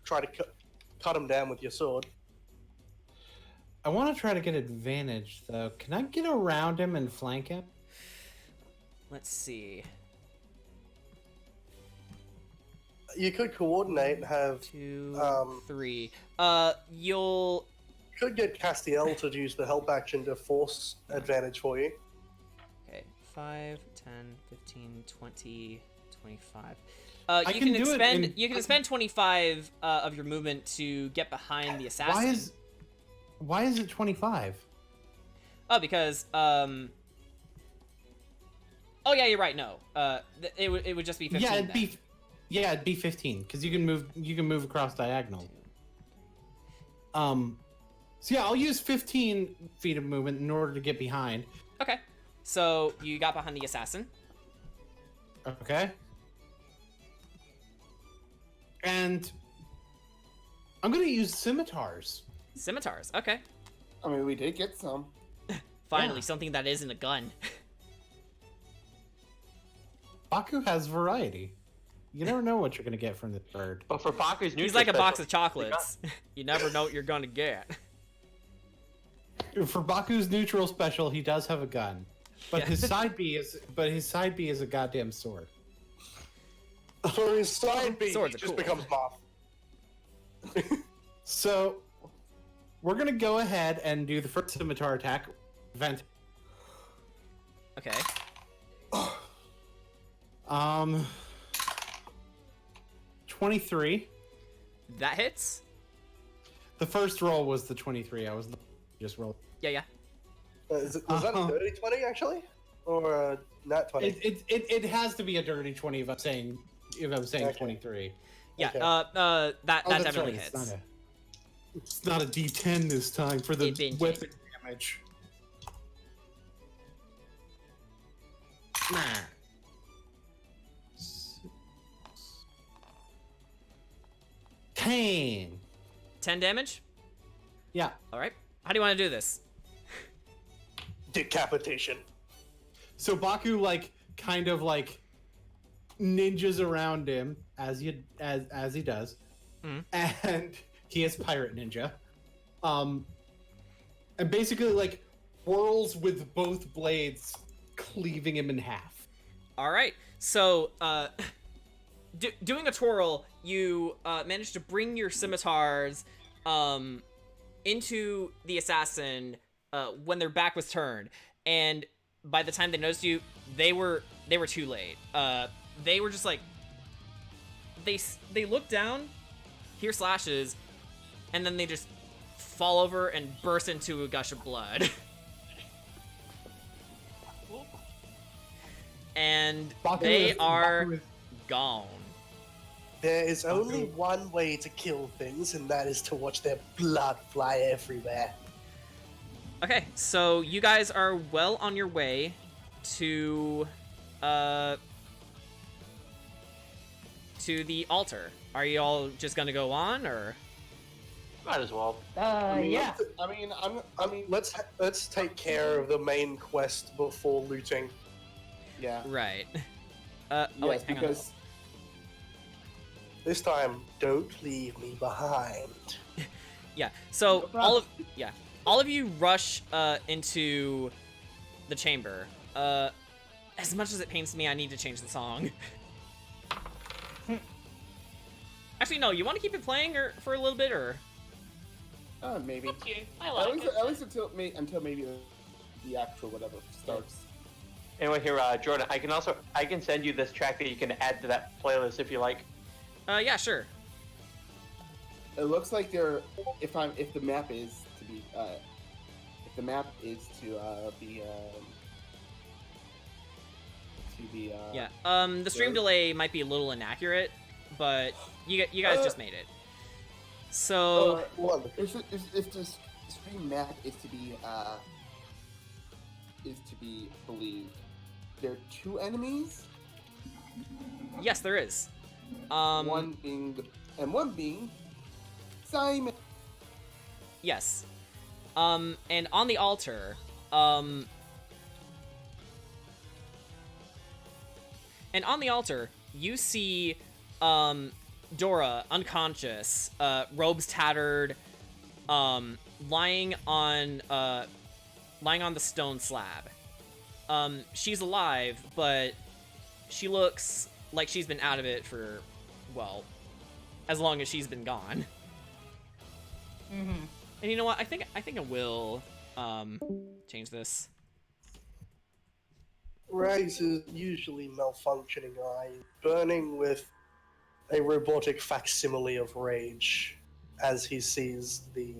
try to cut him down with your sword. I want to try to get advantage, though. Can I get around him and flank him? Let's see. You could coordinate and have 2, 3. You could get Castiel to use the help action to force advantage for you. Okay, 5, 10, 15, 20, 25. You can expend 25 of your movement to get behind the assassin. Why is it 25? Oh, because oh yeah, you're right. No, it would just be 15. Yeah, it'd be 15 because you can move across diagonal. So yeah, I'll use 15 feet of movement in order to get behind. Okay, so you got behind the assassin. Okay. And I'm gonna use scimitars. Scimitars, okay. I mean, we did get some. Finally, something that isn't a gun. Baku has variety. You never know what you're gonna get from this bird. But for Baku's neutral He's like a special, box of chocolates. You never know what you're gonna get. For Baku's neutral special, he does have a gun, but Yeah. his side B is a goddamn sword. For his side B, Swords he are just cool. becomes moth. So we're gonna go ahead and do the first scimitar attack. Vent. Okay. 23. That hits. The first roll was the 23. I was just rolled. Yeah. Was that a dirty 20 actually, or a nat 20? It has to be a dirty 20 if I'm saying Okay. 23. Yeah. Okay. That Oh, that's definitely right. hits. It's not a D10 this time for the It binged. weapon damage. Pain. 10 damage. Yeah. All right. How do you want to do this? Decapitation. So Baku kind of ninjas around him as he does, and he is pirate ninja, and basically whirls with both blades, cleaving him in half. All right. So, doing a twirl, you manage to bring your scimitars into the assassin when their back was turned, and by the time they noticed you, they were too late. They were just like they look down, hear slashes, and then they just fall over and burst into a gush of blood. And they are gone. There is only one way to kill things, and that is to watch their blood fly everywhere. Okay, so you guys are well on your way to the altar. Are you all just gonna go on, or? Might as well. Yeah. Let's take care of the main quest before looting. Yeah. Right. Yes, wait, hang on. because This time, don't leave me behind. Yeah. So all of you rush into the chamber. As much as it pains me, I need to change the song. Actually, no. You want to keep it playing for a little bit, or? maybe. Up to you. I like it. At least until maybe the actual whatever starts. Anyway, here, Jordan, I can send you this track that you can add to that playlist if you like. Yeah, sure. It looks like if the map is to be Yeah. The stream delay might be a little inaccurate, but you guys just made it. So if the stream map is to be believed, there are two enemies. yes, there is. One being Simon. Yes. And on the altar, you see Dora unconscious, robes tattered, lying on the stone slab. She's alive, but she looks like she's been out of it for, well, as long as she's been gone. Mm-hmm. And you know what? I think I will change this. Rags' usually malfunctioning eye burning with a robotic facsimile of rage as he sees the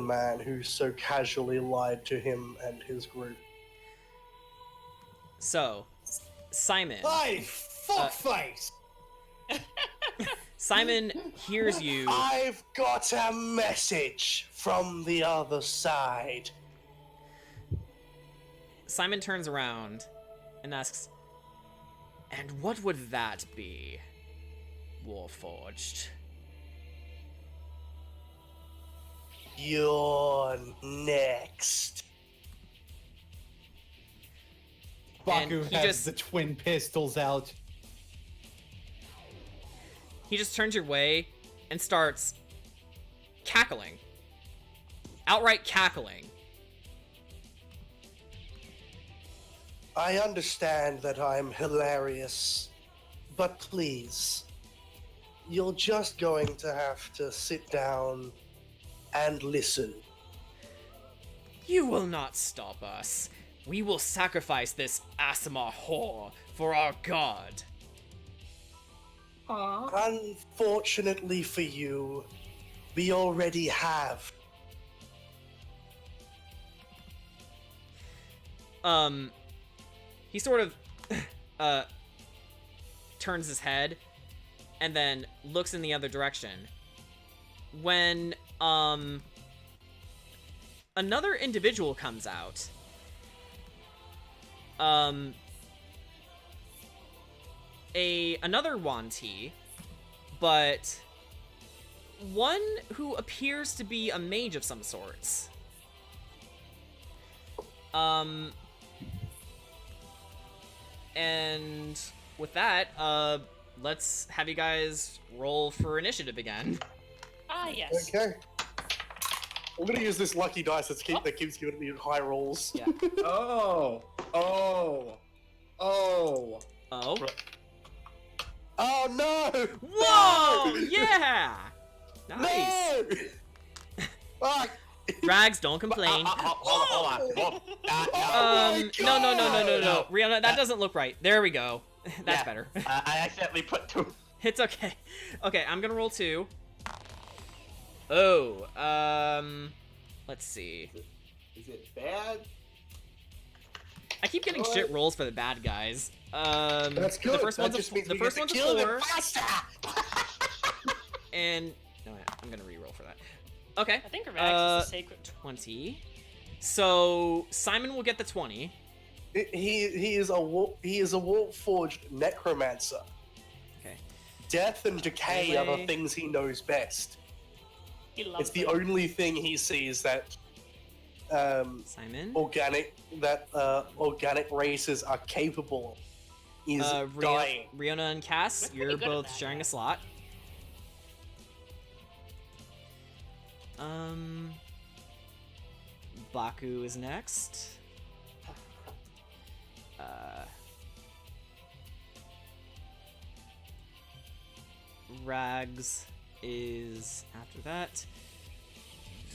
man who so casually lied to him and his group. So, Simon. Hey, fuckface! Simon hears you. I've got a message from the other side. Simon turns around and asks, "And what would that be, Warforged?" You're next. Baku he has just- the twin pistols out. He just turns your way and starts cackling. Outright cackling. I understand that I'm hilarious, but please, you're just going to have to sit down and listen. You will not stop us. We will sacrifice this Asimar whore for our god. Unfortunately for you, we already have. He sort of turns his head and then looks in the other direction. When another individual comes out, another Wanti, but one who appears to be a mage of some sorts. And with that, let's have you guys roll for initiative again. Ah, yes. Okay. I'm gonna use this lucky dice that keeps giving me high rolls. Yeah. Oh. Oh. Oh. Oh. Oh no! Whoa! No! Yeah! Nice. No! Fuck! Rags, don't complain. Hold on. No. Rihanna, that doesn't look right. There we go. That's Yeah, better. I accidentally put 2. It's okay. Okay, I'm gonna roll 2. Oh, let's see. Is it bad? I keep getting What? shit rolls for the bad guys. That's good. The first That one's just a, means the we first get one's to a kill them 4, faster! and no, I'm gonna re-roll for that. Okay. I think Rags is the secret. 20. So Simon will get the 20. He is a warp forged necromancer. Okay. Death and decay are the Really? things he knows best. He loves It's the it. only thing he sees that Simon. organic races are capable of. Is dying. Riona and Cass, We're you're pretty good at both that, sharing yeah. a slot. Baku is next. Rags is after that.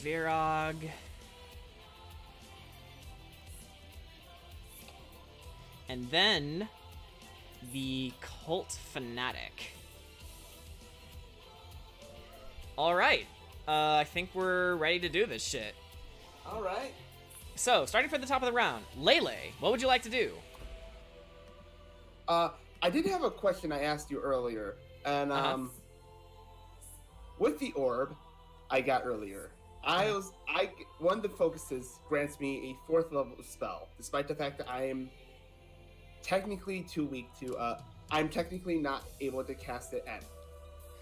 Virag. And then the cult fanatic. All right. I think we're ready to do this shit. All right. So, starting from the top of the round, Lele, what would you like to do? I did have a question I asked you earlier, and with the orb I got earlier, one of the focuses grants me a 4th level spell, despite the fact that I am technically too weak to. I'm technically not able to cast it at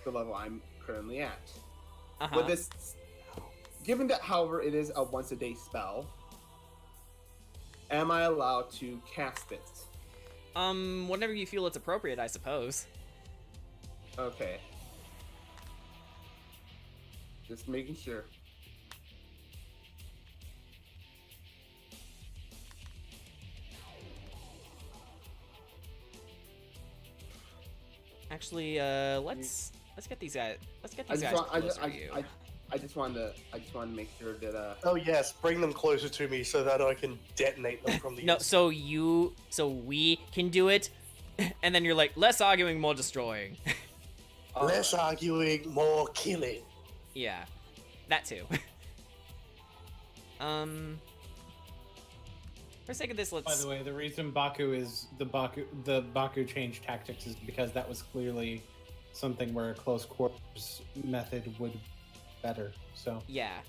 the level I'm currently at. With this, given that, however, it is a once a day spell, am I allowed to cast it? Whenever you feel it's appropriate, I suppose. Okay. Just making sure. Actually, let's get these guys. Let's get these guys closer to you. I just wanted to make sure that Oh yes, bring them closer to me so that I can detonate them from the No, inside. so we can do it, and then you're like, less arguing, more destroying. Less arguing, more killing. Yeah, that too. For the sake of this, let's. By the way, the reason the Baku changed tactics is because that was clearly something where a close quarters method would be better. So Yeah.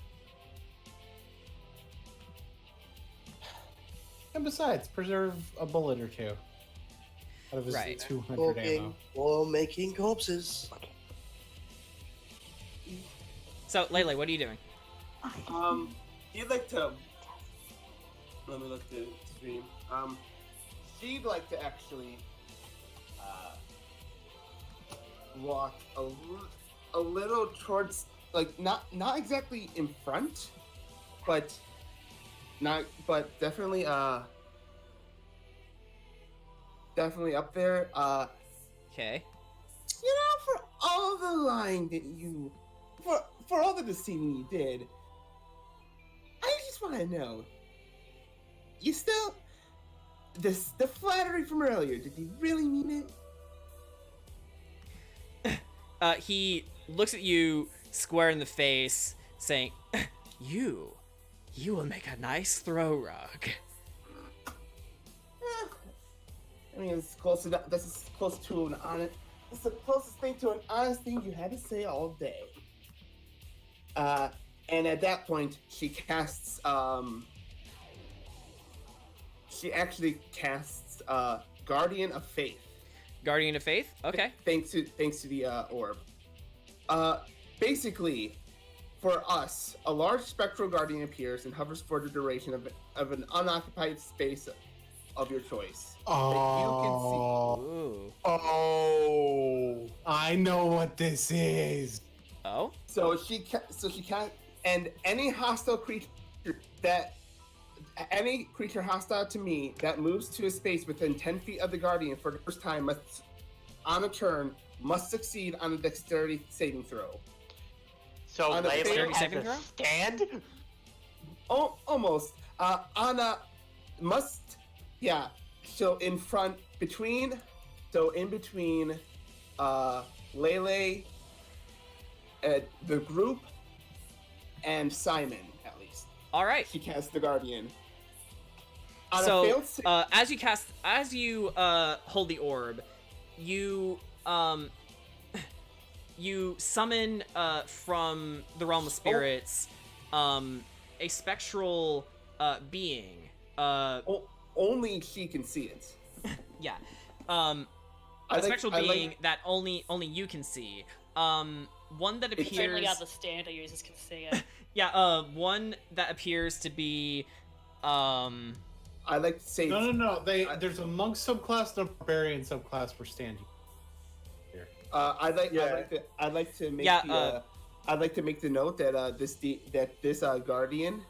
and besides, preserve a bullet or two out of his Right. 200 ammo. Or making corpses. So, Lele, what are you doing? he'd like to. Let me look at the stream. She'd like to actually walk a little towards, like, not exactly in front, but definitely definitely up there. Okay. You know, for all the lying that you, for all the deceiving you did, I just want to know, you still, the flattery from earlier, did you really mean it? He looks at you square in the face, saying, You will make a nice throw rug. I mean, it's close enough. That's as close to an honest. It's the closest thing to an honest thing you had to say all day. And at that point, she casts. She actually casts Guardian of Faith. Guardian of Faith? Okay. Thanks to the orb. Basically, for us, a large spectral guardian appears and hovers for the duration of an unoccupied space of your choice. Oh, Ooh. oh! I know what this is. Oh? So she can't, and any creature hostile to me that moves to a space within 10 feet of the Guardian for the first time on a turn must succeed on a dexterity saving throw. So On a Layla dexterity has saving a throw? stand? Oh, almost. On a must, yeah. So in between Lele, the group, and Simon, at least. All right. She casts the Guardian. On a So, failed as you hold the orb, you you summon from the realm of spirits a spectral being. only she can see it. Yeah. A spectral being that only you can see. One that appears. Only other standard users can see it. Yeah. One that appears to be. I like to say No. There's a monk subclass and a barbarian subclass for stand. Here. I'd like to make I'd like to make the note that this guardian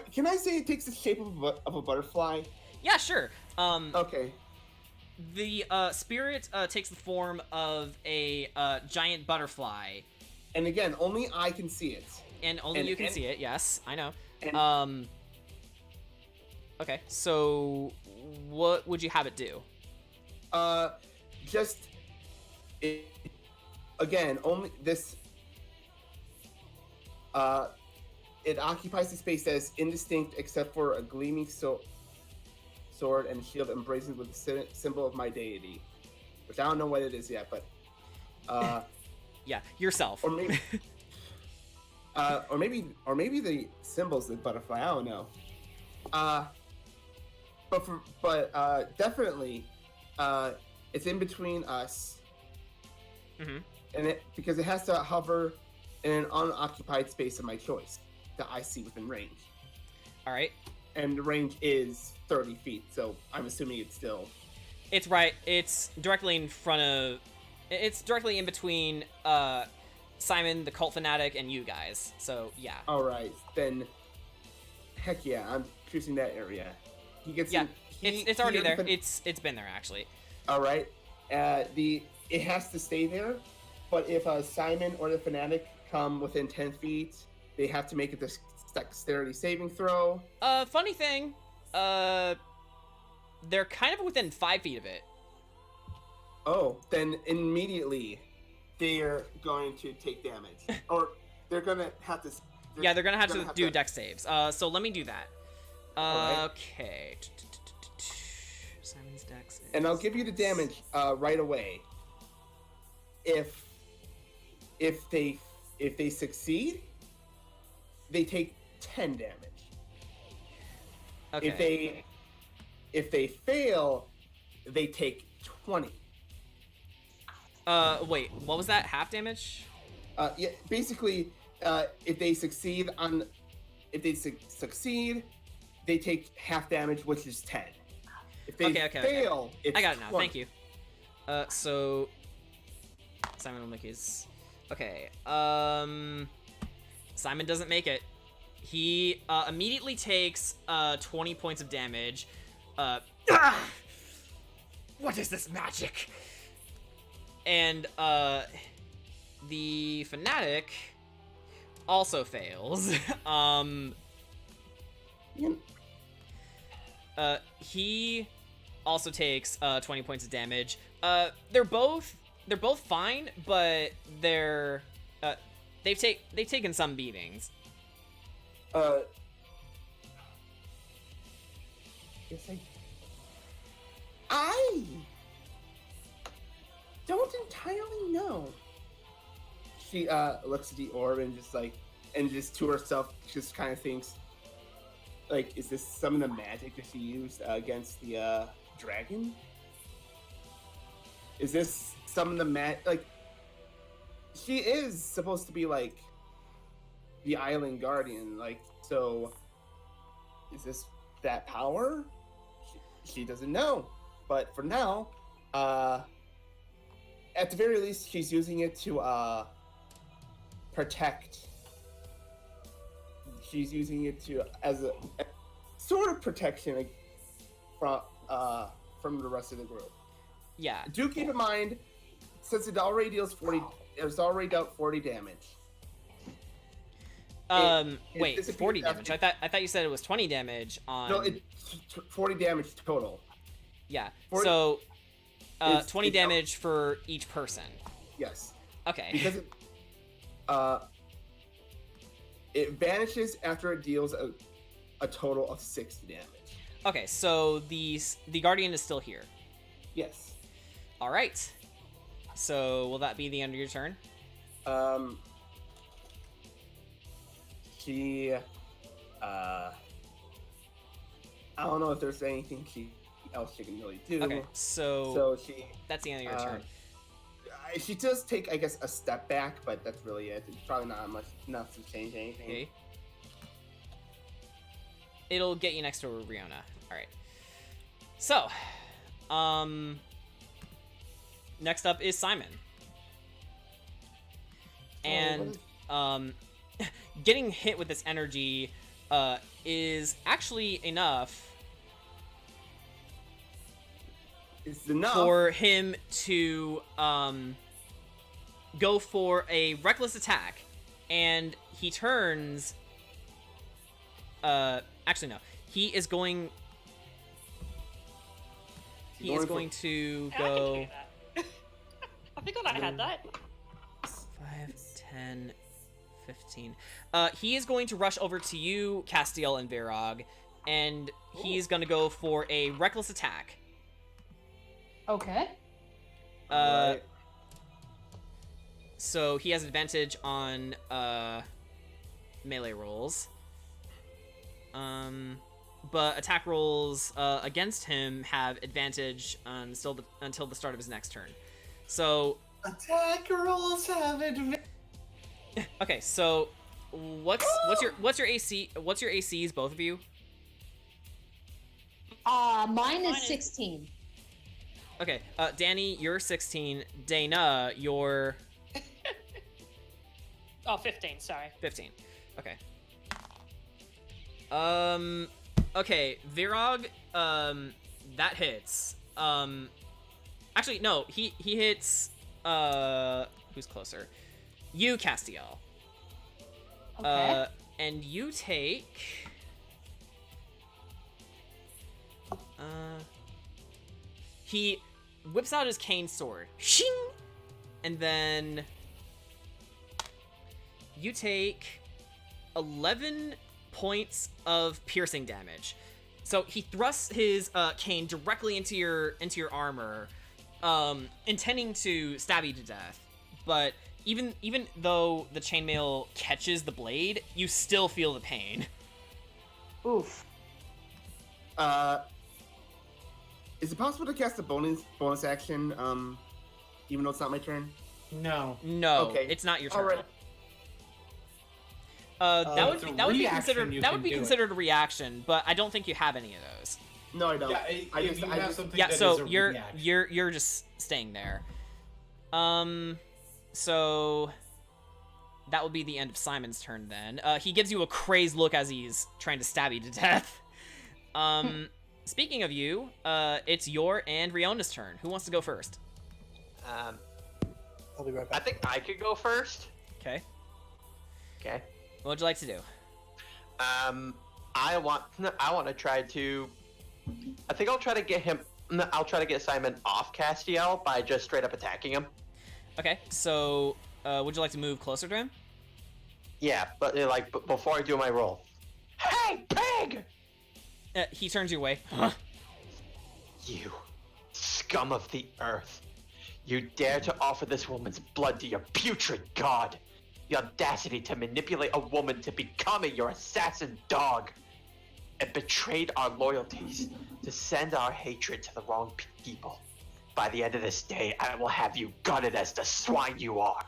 can I say it takes the shape of a butterfly? Yeah, sure. Okay. The spirit takes the form of a giant butterfly. And again, only I can see it. And only you can see it, yes, I know. And- Okay, so what would you have it do? Again, only this. It occupies the space that is indistinct except for a gleaming sword and shield emblazoned with the symbol of my deity, which I don't know what it is yet, but yeah, yourself. or maybe or maybe the symbol's the butterfly. I don't know. But definitely, it's in between us, and because it has to hover in an unoccupied space of my choice that I see within range. All right. And the range is 30 feet, so I'm assuming it's still. It's right. It's directly in front of. It's directly in between Simon, the cult fanatic, and you guys. So yeah. All right, then. Heck yeah, I'm choosing that area. He gets. Yeah, it's already there. It's been there actually. All right. It has to stay there, but if Simon or the fanatic come within 10 feet, they have to make a dexterity saving throw. Funny thing, they're kind of within 5 feet of it. Oh, then immediately they're going to take damage, or they're gonna have to. Yeah, they're gonna have to do dex saves. So let me do that. Right. Okay. Simon's dex. And I'll give you the damage right away. If they succeed, they take 10 damage. Okay. If they fail, they take 20. Wait, what was that? Half damage? Yeah, basically, if they succeed, they take half damage, which is 10. If they fail, it's I got it now. 20. Thank you. So Simon will make his. Okay. Simon doesn't make it. He immediately takes 20 points of damage. What is this magic? And the fanatic also fails. He also takes 20 points of damage. They're both fine, but they've taken some beatings. I don't entirely know. She looks at the orb and just to herself, just kind of thinks, like, is this some of the magic that she used against the dragon? Is this some of the like? She is supposed to be like the island guardian, like, so. Is this that power? She doesn't know, but for now, at the very least, she's using it to protect. She's using it to as a sort of protection, like, from the rest of the group. Yeah. Do keep in mind, since it already deals 40, it's already dealt 40 damage. Wait, disappears 40 after- damage. I thought you said it was 20 damage on. No, it's 40 damage total. Yeah. 40 So, It's- 20 it's- damage for each person. Yes. Okay. Because it vanishes after it deals a total of 60 damage. Okay, so the Guardian is still here. Yes. All right. So will that be the end of your turn? She, I don't know if there's anything else she can really do. Okay, so So she, that's the end of your turn. she does take, I guess, a step back, but that's really it. It's probably not enough to change anything. Okay. It'll get you next to Riona. All right. So, next up is Simon. And getting hit with this energy is actually enough It's enough. for him to go for a reckless attack, and he turns. Actually, no. He is going. He is going to Yeah, I can go do that. I forgot I had that. 5, 10, 15. He is going to rush over to you, Castiel and Varog, and he's going to go for a reckless attack. Okay. Right. So he has advantage on melee rolls. But attack rolls against him have advantage until the start of his next turn. So Attack rolls have advantage. okay, so what's your AC? What's your ACs, both of you? Mine is 16. Okay, Danny, you're 16. Dana, you're Oh, 15, sorry. 15. Okay. Okay, Virog, that hits. Actually, no, he hits, who's closer? You, Castiel. Okay. And you take... He whips out his cane sword. Shing! And then... You take 11 points of piercing damage. So he thrusts his cane directly into your armor, intending to stab you to death. But even though the chainmail catches the blade, you still feel the pain. Oof. Is it possible to cast a bonus action, even though it's not my turn? No. No, Okay. it's not your turn. All right. That it's a would be reaction, considered you that can would be do it. considered a reaction, but I don't think you have any of those. No, I don't. Yeah, I if just, you I have just, something Yeah, that so is a you're reaction. just staying there. So that will be the end of Simon's turn then. He gives you a crazed look as he's trying to stab you to death. Speaking of you, it's your and Riona's turn. Who wants to go first? I'll be right I back. think I could go first. Okay. Okay. What would you like to do? I want to try to. I think I'll try to get him. I'll try to get Simon off Castiel by just straight up attacking him. Okay, so would you like to move closer to him? Yeah, but before I do my roll. Hey, pig! He turns your way. You scum of the earth! You dare to offer this woman's blood to your putrid god! The audacity to manipulate a woman to becoming your assassin dog! It betrayed our loyalties to send our hatred to the wrong people. By the end of this day, I will have you gutted as the swine you are.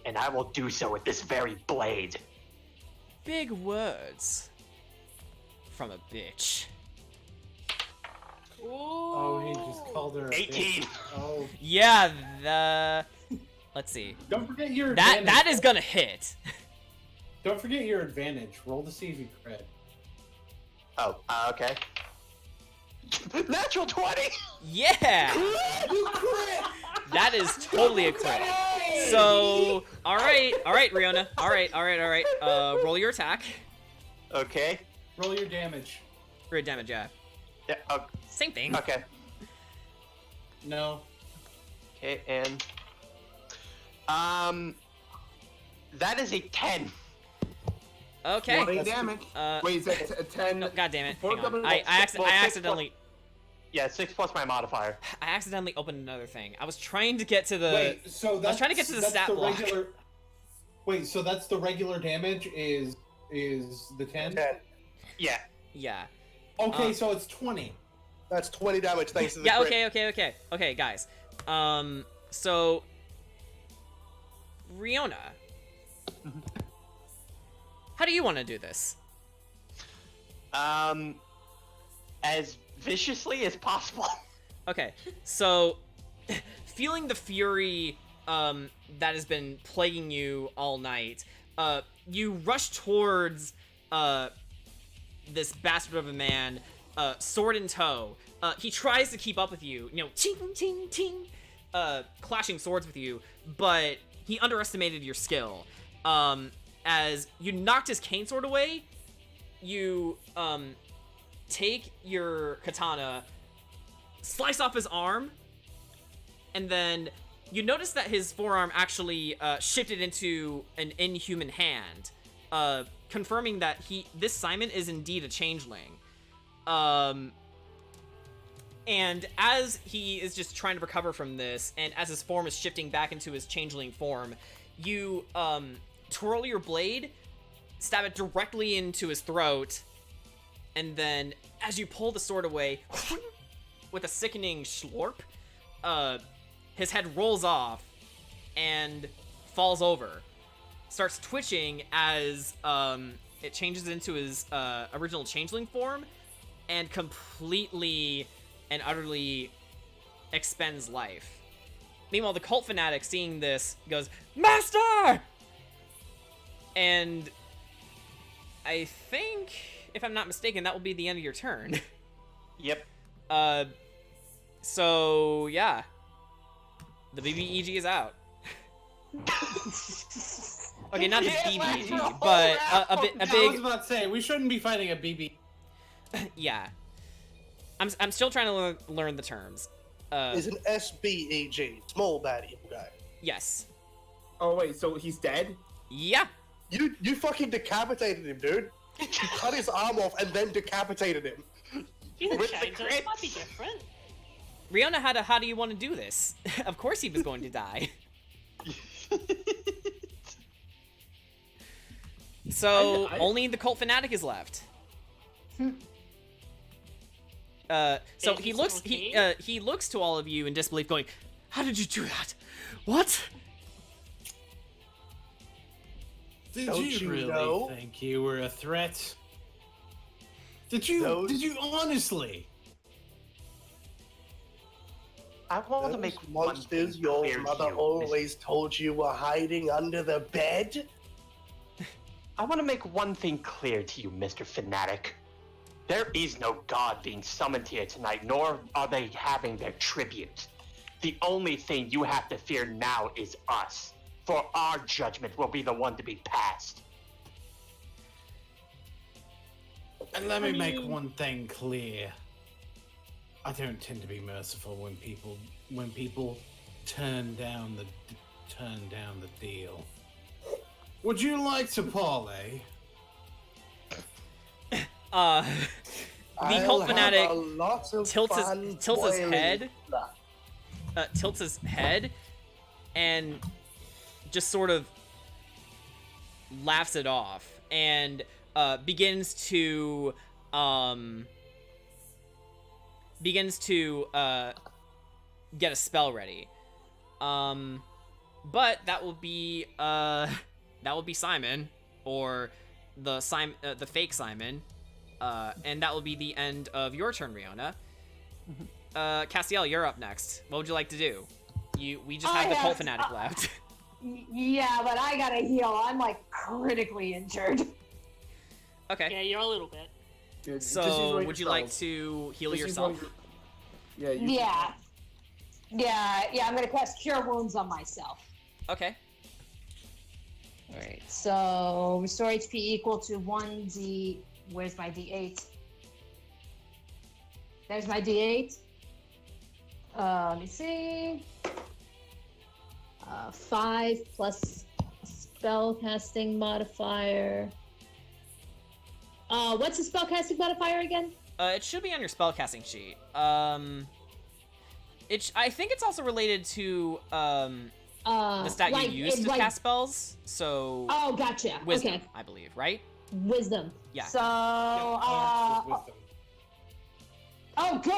And I will do so with this very blade. Big words from a bitch. Oh, he just called her a 18. bitch. Oh, Yeah, Let's see. Don't forget your That advantage. is gonna hit. Don't forget your advantage. Roll to see if you crit. Oh, okay. Natural 20! Yeah! You crit! That is totally a crit. So, alright, Riona. Alright. Roll your attack. Okay. Roll your damage. Crit damage, yeah. Yeah, Same thing. okay. No. Okay, and... That is a 10. Okay. 20 damage. Wait, is that a 10? No, God damn it. Four Hang on. double- I Well, six accidentally... Yeah, 6 plus my modifier. I accidentally opened another thing. I was trying to get to the... Wait, so that's, I was trying to get to the that's stat block. regular. Wait, so that's the regular damage is the 10? 10. Yeah. Yeah. Okay, so it's 20. That's 20 damage thanks to the Yeah, crit. okay, guys. So... Riona. How do you want to do this? As viciously as possible. Okay, so... feeling the fury that has been plaguing you all night, you rush towards this bastard of a man, sword in tow. He tries to keep up with you, ting, ting, ting, clashing swords with you, but he underestimated your skill. As you knocked his cane sword away, you take your katana, slice off his arm, and then you notice that his forearm actually shifted into an inhuman hand, confirming that this Simon is indeed a changeling. And as he is just trying to recover from this, and as his form is shifting back into his changeling form, you twirl your blade, stab it directly into his throat, and then as you pull the sword away, with a sickening slurp, his head rolls off and falls over, starts twitching as it changes into his original changeling form, and completely and utterly expends life. Meanwhile, the cult fanatic, seeing this, goes, "Master!" And I think, if I'm not mistaken, that will be the end of your turn. Yep. So, yeah. The BBEG is out. Okay, not the BBEG, but a I was big... about to say, we shouldn't be fighting a BB. Yeah. I'm still trying to learn the terms. Is an SBEG, small bad evil guy. Yes. Oh, wait, so he's dead? Yeah. You fucking decapitated him, dude. You cut his arm off and then decapitated him. He's a With the changeling. It might be crits. different. Riona had a how do you want to do this? Of course he was going to die. So, only the cult fanatic is left. So Is he he looks still he looks to all of you in disbelief, going, "How did you do that? What?" Did Don't you you really know? think you were a threat? Did you honestly? I want to make Those one monsters thing your clear to mother you, always told you were hiding under the bed? I want to make one thing clear to you, Mr. Fanatic. There is no god being summoned here tonight, nor are they having their tribute. The only thing you have to fear now is us, for our judgment will be the one to be passed. And let me make one thing clear. I don't tend to be merciful when people turn down the deal. Would you like to parley? The I'll cult have fanatic a lot of tilts fun his boiling head. stuff. Tilts his head and just sort of laughs it off and begins to get a spell ready. But that will be Simon, or the fake Simon, and that will be the end of your turn, Riona. Castiel, you're up next. What would you like to do? We just have the cult fanatic left. Yeah, but I gotta heal. I'm like critically injured. Okay. Yeah, you're a little bit. Yeah, just use So, one of would your you like spells. to heal Just use one yourself? of your- Yeah. Yeah. I'm gonna cast Cure Wounds on myself. Okay. Alright, so restore HP equal to 1d. Where's my d8? There's my d8. Let me see. 5 plus spellcasting modifier. What's the spellcasting modifier again? It should be on your spellcasting sheet. I think it's also related to the stat like, you use to cast spells. So Oh, gotcha. wisdom, Okay, I believe, right? wisdom. Yeah. So, Wisdom. oh, good.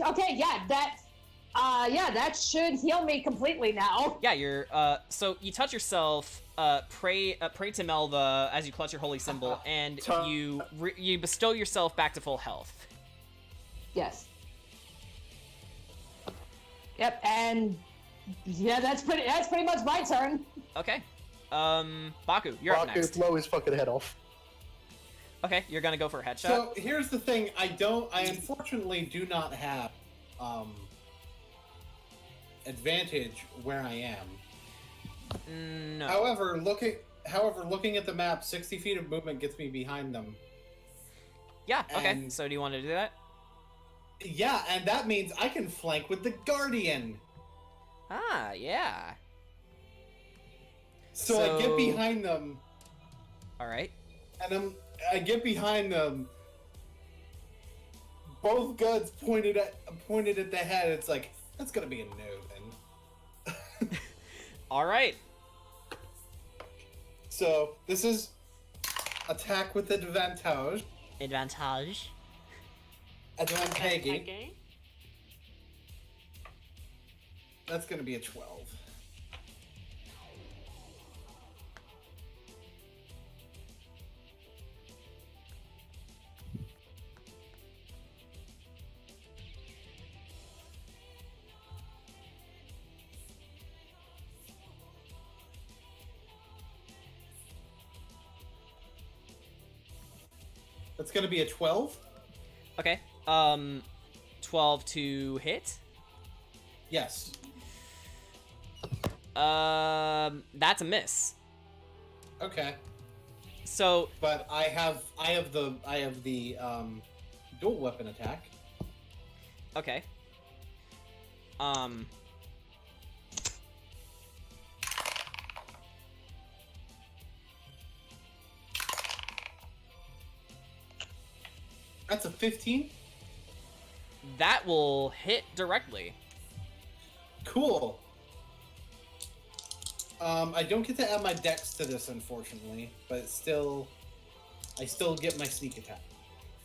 Okay, yeah, that should heal me completely now. Yeah, you're so you touch yourself, pray to Melva as you clutch your holy symbol, and you bestow yourself back to full health. Yes. Yep, and yeah, that's pretty much my turn. Okay. Baku, you're up next. blow his fucking head off. Okay, you're gonna go for a headshot. So here's the thing: I unfortunately do not have advantage where I am. No. However, looking at the map, 60 feet of movement gets me behind them. Yeah. Okay. and- So do you want to do that? Yeah, and that means I can flank with the Guardian. Ah, yeah. So I get So- behind them, All right. and I get behind them. Both guns pointed at the head. It's like, that's gonna be a no then. All right. So this is attack with advantage. Advantage. Advantage. Okay. That's gonna be a 12. That's gonna be a 12. Okay. 12 to hit. Yes. That's a miss. Okay. So But I have the dual weapon attack. okay. That's a 15. That will hit directly. Cool. I don't get to add my dex to this, unfortunately, but I still get my sneak attack.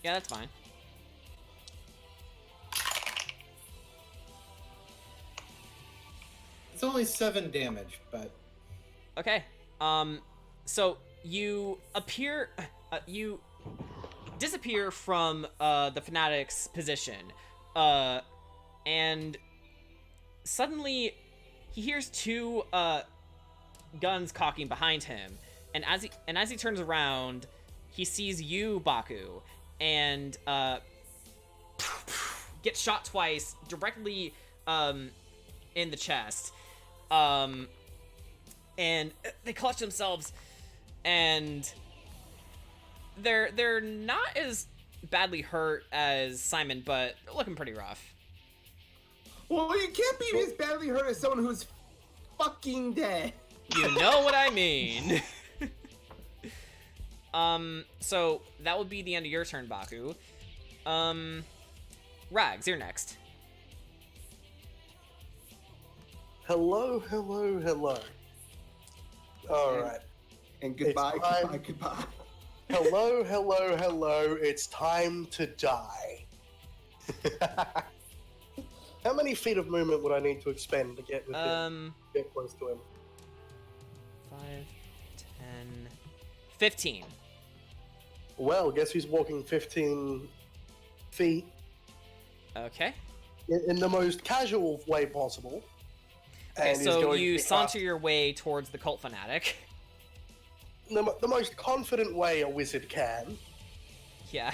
Yeah, that's fine. It's only 7 damage, but Okay. So you appear, you disappear from the fanatic's position, and suddenly he hears two guns cocking behind him, and as he turns around, he sees you, Baku, and gets shot twice directly in the chest. And they clutch themselves, and they're not as badly hurt as Simon, but they're looking pretty rough. Well, you can't be as badly hurt as someone who's fucking dead. You know what I mean. So that would be the end of your turn, Baku. Rags, you're next. Hello, hello, hello. All right. And goodbye, It's time. goodbye, goodbye. Hello, hello, hello. It's time to die. How many feet of movement would I need to expend to get get close to him? 5, 10, 15. Well, guess who's walking 15 feet Okay. in the most casual way possible, Okay, And he's so going to you be saunter cast- your way towards the cult fanatic. the most confident way a wizard can. Yeah.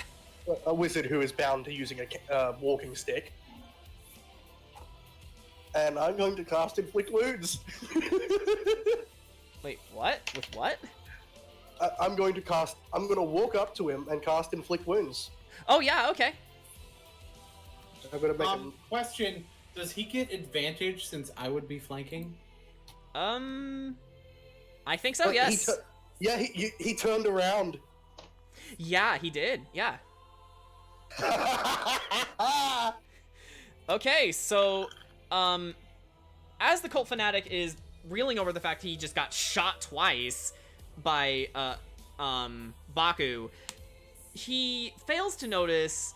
A wizard who is bound to using a walking stick. And I'm going to cast Inflict Wounds. Wait, what? With what? I'm going to walk up to him and cast Inflict Wounds. Oh yeah, okay. I'm going to make him... Question: does he get advantage since I would be flanking? I think so. Yes. He turned around. Yeah, he did. Yeah. Okay, so as the cult fanatic is reeling over the fact he just got shot twice by Baku, he fails to notice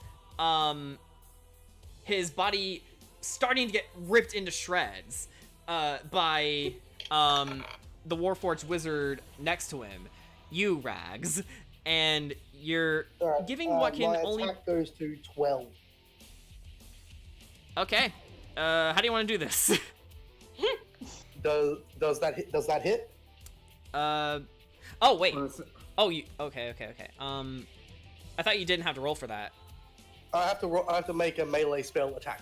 his body starting to get ripped into shreds by the Warforged wizard next to him, you, Rags, and you're giving what can my only... attack goes to 12. Okay, how do you want to do this? Does that hit? Oh wait. Oh, you okay. I thought you didn't have to roll for that. I have to make a melee spell attack.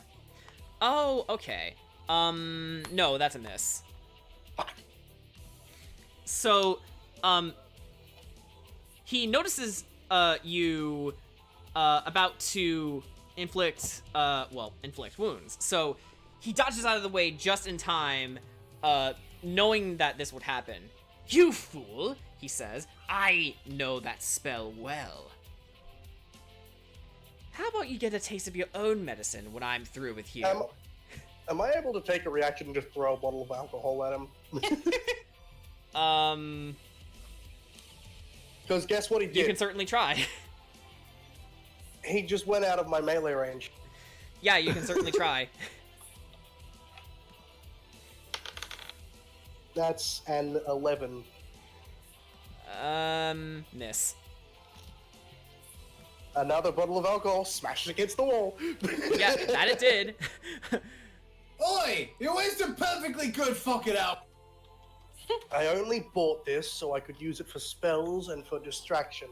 Oh, okay. No, that's a miss. So, he notices you about to inflict wounds. So he dodges out of the way just in time, knowing that this would happen. "You fool," he says. "I know that spell well. How about you get a taste of your own medicine when I'm through with you?" Am I able to take a reaction and just throw a bottle of alcohol at him? Because guess what he did? You can certainly try. He just went out of my melee range. Yeah, you can certainly try. That's an 11. Miss. Another bottle of alcohol smashes against the wall. Yeah, that it did. Oi! You're wasting perfectly good fucking out. I only bought this so I could use it for spells and for distraction.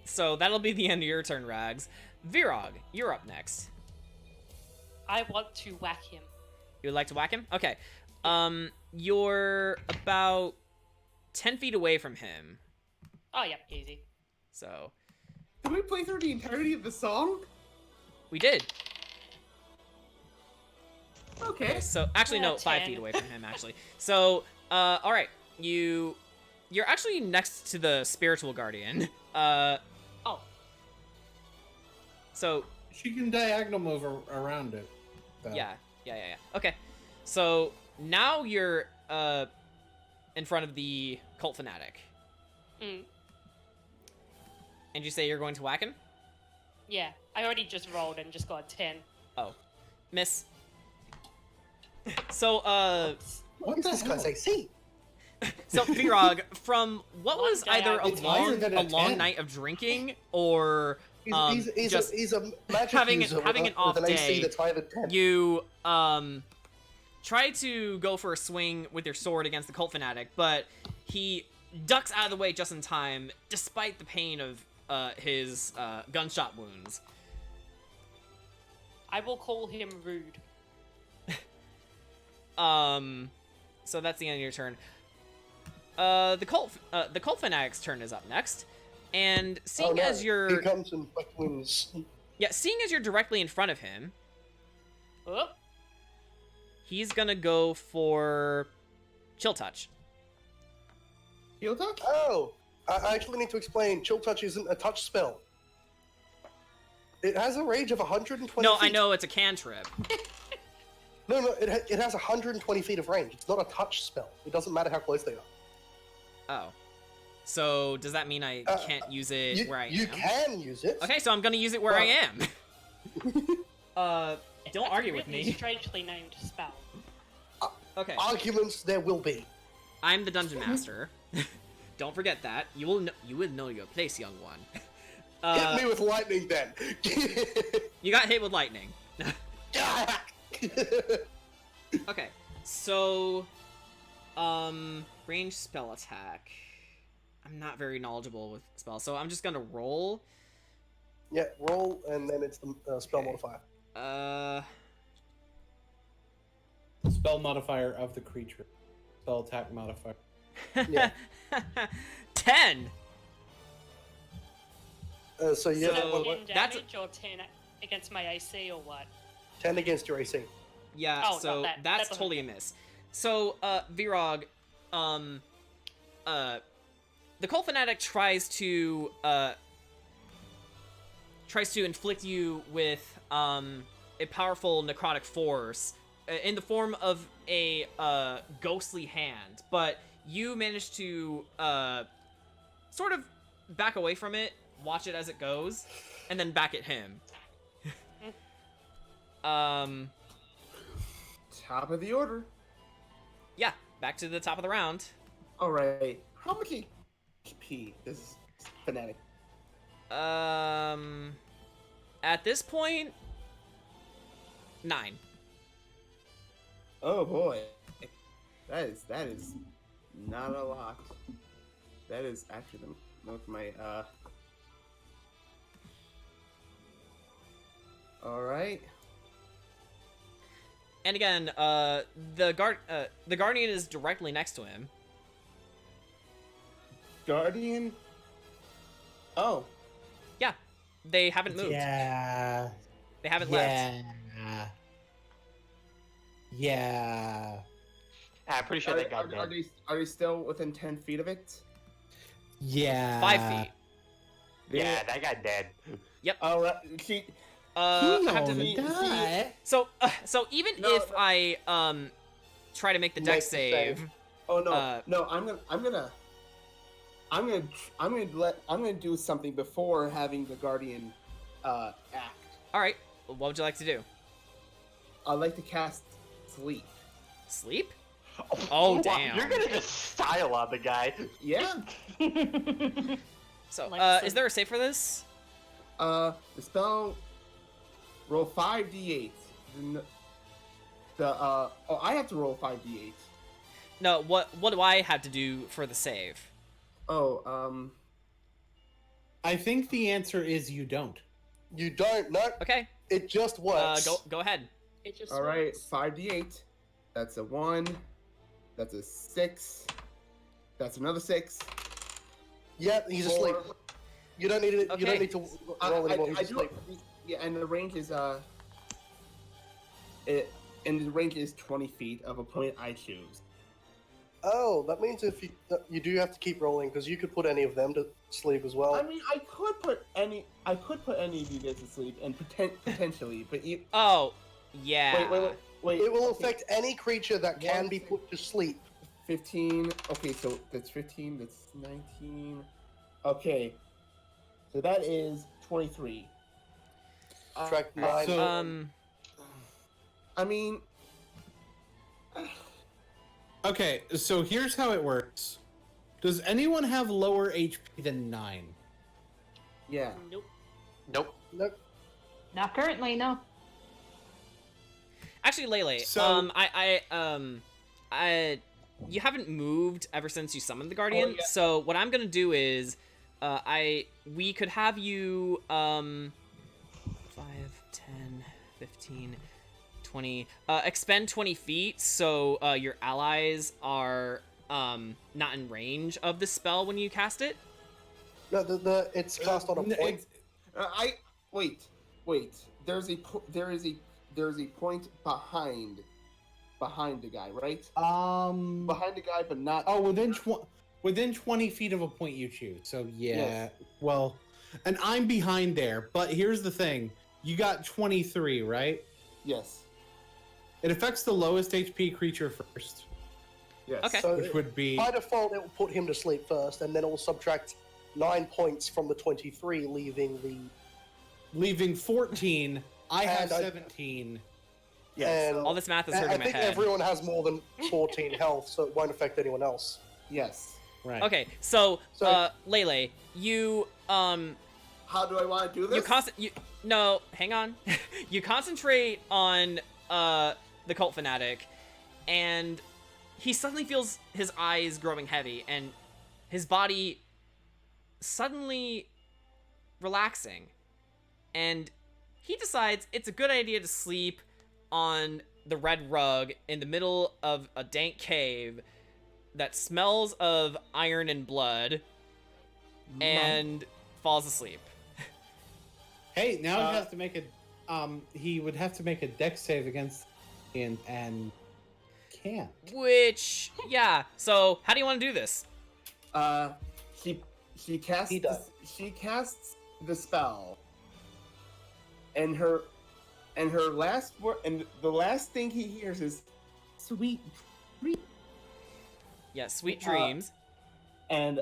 So that'll be the end of your turn, Rags. Virog, you're up next. I want to whack him. You would like to whack him? Okay. You're about 10 feet away from him. Oh, yep, easy. So, Did we play through the entirety of the song? we did. Okay. So, actually, no, 5 10. feet away from him, actually. So, alright. You're actually next to the spiritual guardian. Oh. So, She can diagonal move around it. though. yeah. Okay. So, now you're, in front of the cult fanatic. Mm. And you say you're going to whack him? Yeah, I already just rolled and just got a 10. Oh. Miss. So, What the This hell? guy's AC. so Virog, from what was One day either I- It's higher than a a long 10. night of drinking or He's just a magic having user an with off an AC day, that's higher than 10. you try to go for a swing with your sword against the cult fanatic, but he ducks out of the way just in time, despite the pain of his gunshot wounds. I will call him rude. So that's the end of your turn. The cult fanatic's turn is up next, and seeing as He you're comes and wins. seeing as you're directly in front of him, Oh, he's gonna go for chill touch. Heal touch? Oh, I actually need to explain. Chill Touch isn't a touch spell. It has a range of 120 No, feet. I know it's a cantrip. No, it has 120 feet of range. It's not a touch spell. It doesn't matter how close they are. Oh, so does that mean I can't use it where I am? You can use it. Okay, so I'm gonna use it where I am. Don't that's a argue with really me. strangely named spell. Okay, Arguments there will be. I'm the dungeon master. Don't forget that. You will know your place, young one. Hit me with lightning then. You got hit with lightning. Okay, so, range spell attack. I'm not very knowledgeable with spells, so I'm just gonna roll. Yeah, roll, and then it's the spell Okay. modifier. Spell modifier of the creature. Spell attack modifier. Yeah. 10! So yeah, So- Ten that's- damage or 10 against my AC or what? 10 against your AC. Yeah, Oh, not so that. that's That doesn't totally a miss. So, Virog, the Cult Fanatic tries to inflict you with, a powerful necrotic force in the form of a, ghostly hand, but you manage to, sort of back away from it, watch it as it goes, and then back at him. Top of the order. Yeah, back to the top of the round. All right. How much HP is Fanatic? At this point, 9. Oh boy, that is not a lot. That is actually with my All right. And again, the Guardian is directly next to him. Guardian. Oh, Yeah, they haven't moved. Yeah. They haven't left. Yeah. I'm pretty sure that guy dead. are they still within 10 feet of it? Yeah. 5 feet. Yeah, that guy dead. All right. See, I have to. die. So even No, if I try to make the deck Make the save. save, oh no, Uh, no, I'm gonna do something before having the Guardian act. all right. What would you like to do? I'd like to cast Sleep. Sleep? Oh, Wow, damn. You're gonna just style on the guy. Yeah. So, Like is there a save for this? The spell. Roll 5d8. I have to roll 5d8. No. What do I have to do for the save? Oh, I think the answer is you don't. You don't know. Okay. It just works. Go ahead. It just all right, works. 5d8. That's a 1. That's a 6. That's another 6. Yep, he's asleep. 4. You don't need it. You Okay. don't need to roll anymore. He's I do. asleep. Yeah, and the range is and the range is 20 feet of a point I choose. Oh, that means if you do have to keep rolling because you could put any of them to sleep as well. I mean, I could put any of you guys to sleep and potentially, but you. Oh, yeah. Wait. It will okay. affect any creature that can One be thing. put to sleep. 15. Okay, so that's 15. That's 19. Okay, so that is 23. Track 9. So- I mean, Okay, so here's how it works. Does anyone have lower HP than 9? yeah. Nope. Nope. Nope. Not currently, no. Actually, Lele, So- you haven't moved ever since you summoned the Guardian. yeah. So what I'm gonna do is, we could have you, 5, 10, 15, 20, expend 20 feet, so, your allies are, not in range of the spell when you cast it. No, it's cast on a point. Wait. There's a point behind the guy, right? Behind the guy, but not. Oh, within 20 feet of a point you choose. So yeah. Yes. Well, and I'm behind there. But here's the thing: you got 23, right? Yes. It affects the lowest HP creature first, Yes. Okay. So which would be by default, it will put him to sleep first, and then it will subtract 9 points from the 23, leaving 14. I have And I- 17. Yes. And All this math is I hurting my think head. everyone has more than 14 health, so it won't affect anyone else. Yes. Right. Okay, so, So- Lele, you, How do I want to do this? no, hang on. You concentrate on the cult fanatic, and he suddenly feels his eyes growing heavy and his body suddenly relaxing. And he decides it's a good idea to sleep on the red rug in the middle of a dank cave that smells of iron and blood, and falls asleep. Hey, now he has to make a. He would have to make a dex save against, and can't. Which, yeah. So, how do you want to do this? She casts. He does. She casts the spell, and her last word, and the last thing he hears is "sweet dreams," Yeah, sweet dreams. and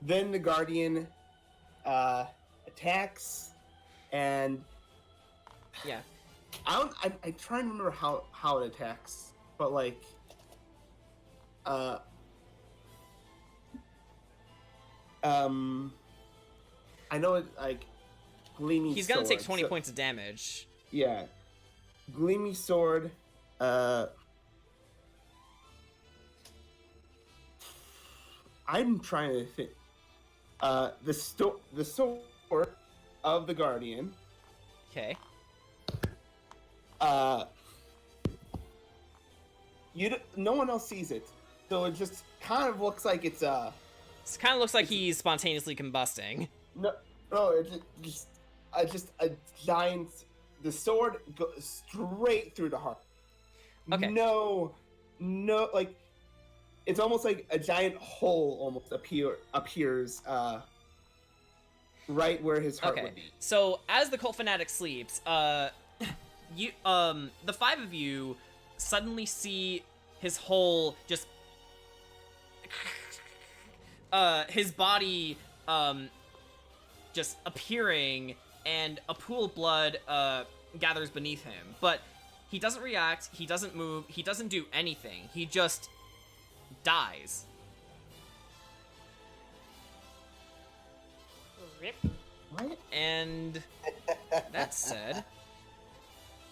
then the guardian attacks, and Yeah. I try and remember how it attacks, but like I know it like gleaming. He's gonna take sword, 20 so- points of damage. Yeah, gleamy sword. I'm trying to think. The sword of the guardian. Okay. No one else sees it, so it just kind of looks like it's This kind of looks like he's spontaneously combusting. no, it's just a giant. The sword goes straight through the heart. Okay. No, like it's almost like a giant hole almost appears right where his heart Okay. would be. So as the cult fanatic sleeps, the five of you suddenly see his whole just his body just appearing, and a pool of blood gathers beneath him. But he doesn't react, he doesn't move, he doesn't do anything. He just dies. Rip. What? And that said,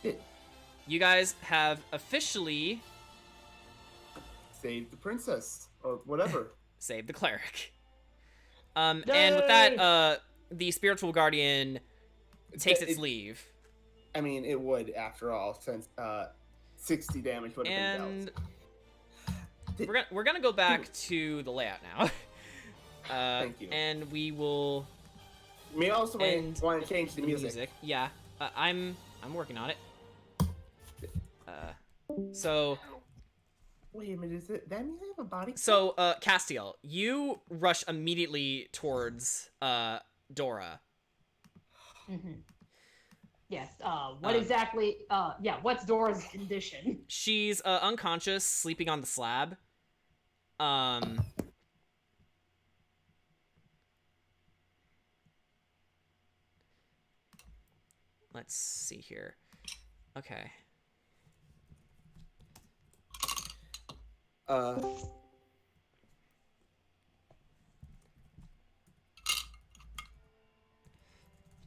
It you guys have officially saved the princess or whatever. saved the cleric. And with that, the spiritual guardian takes its leave. I mean, it would after all, since 60 damage would have And been dealt. we're gonna go back to the layout now. Thank you. And we will Me also end want to change the music. Yeah, I'm working on it. So Wait a minute, is it that means I have a body? so Castiel, you rush immediately towards Dora. Mm-hmm. Yes. What exactly? Yeah. What's Dora's condition? She's unconscious, sleeping on the slab. Let's see here. Okay.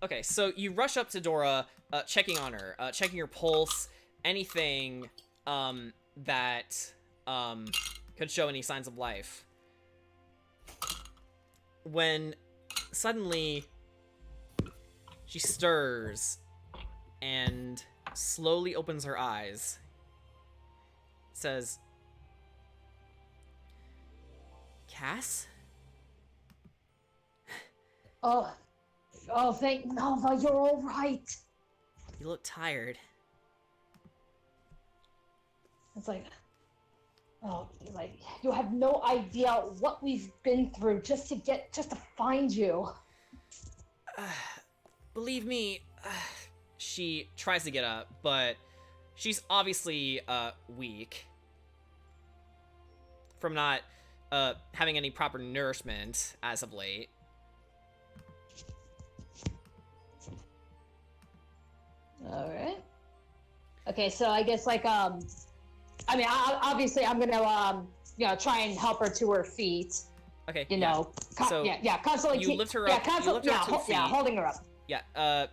Okay, so you rush up to Dora, checking on her, checking her pulse, anything that could show any signs of life. When suddenly she stirs and slowly opens her eyes, says, "Cass?" Oh, thank Nova, you're all right. You look tired. It's like, you have no idea what we've been through just to find you. Believe me, she tries to get up, but she's obviously weak from not having any proper nourishment as of late. All right. Okay, so I guess I mean, obviously I'm gonna try and help her to her feet. Okay. So So constantly you lift her up. You lift her up to her feet. holding her up. Yeah.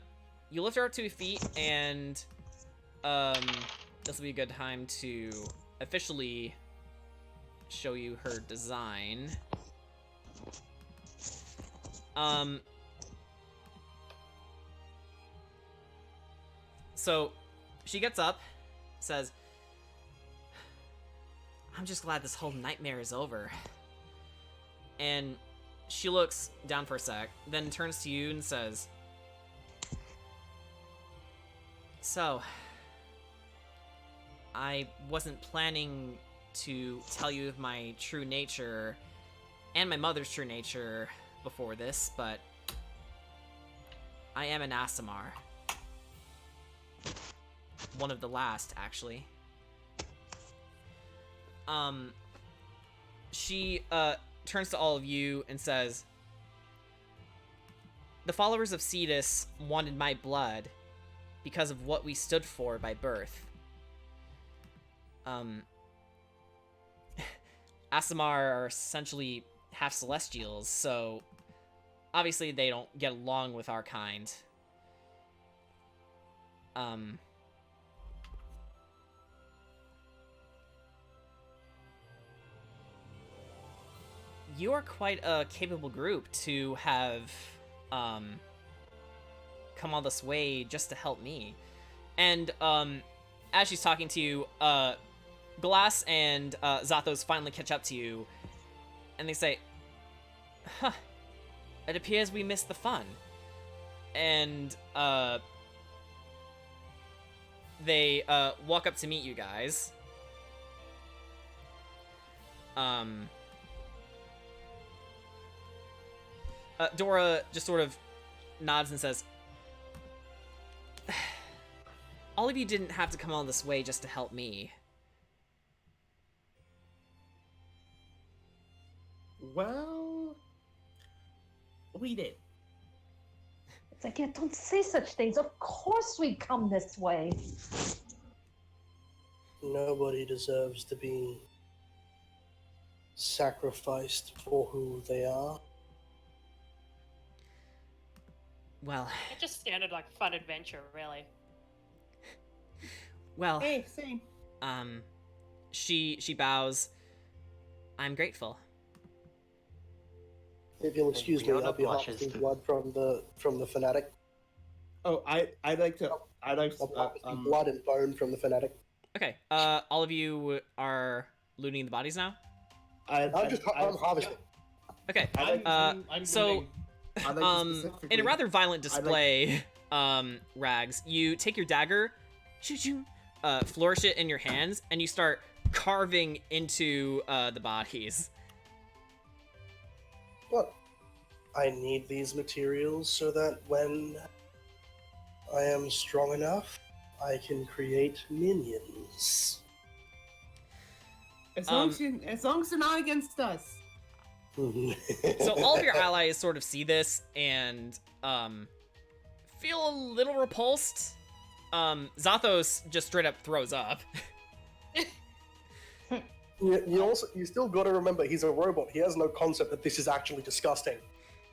you lift her up to your feet, and this will be a good time to officially show you her design. So she gets up, says, "I'm just glad this whole nightmare is over." And she looks down for a sec, then turns to you and says, "So, I wasn't planning to tell you of my true nature and my mother's true nature before this, but I am an Aasimar. One of the last, actually." She turns to all of you and says, "The followers of Cetus wanted my blood because of what we stood for by birth. Aasimar are essentially half celestials, so obviously they don't get along with our kind. You are quite a capable group to have come all this way just to help me." And as she's talking to you, Glass and Zathos finally catch up to you, and they say, "Huh, it appears we missed the fun." And they walk up to meet you guys. Dora just sort of nods and says, "All of you didn't have to come all this way just to help me." Well, we did. It's like, yeah, don't say such things. Of course we come this way. Nobody deserves to be sacrificed for who they are. Well, It just sounded like a fun adventure, really. well, Hey, same. she bows. "I'm grateful." If you'll excuse me, Leona I'll be blushes harvesting too. blood from the fanatic. Oh, I'd like to. I'd like I'll to. harvesting blood and bone from the fanatic. Okay, all of you are looting the bodies now? I'm harvesting. Okay, I'm so, looting. I'd like to specifically- in a rather violent I'd like- display, Rags, you take your dagger, choo-choo, flourish it in your hands, and you start carving into the bodies. What? I need these materials so that when I am strong enough, I can create minions. As long as you're not against us. So all of your allies sort of see this and feel a little repulsed. Zathos just straight up throws up. You still got to remember he's a robot. He has no concept that this is actually disgusting.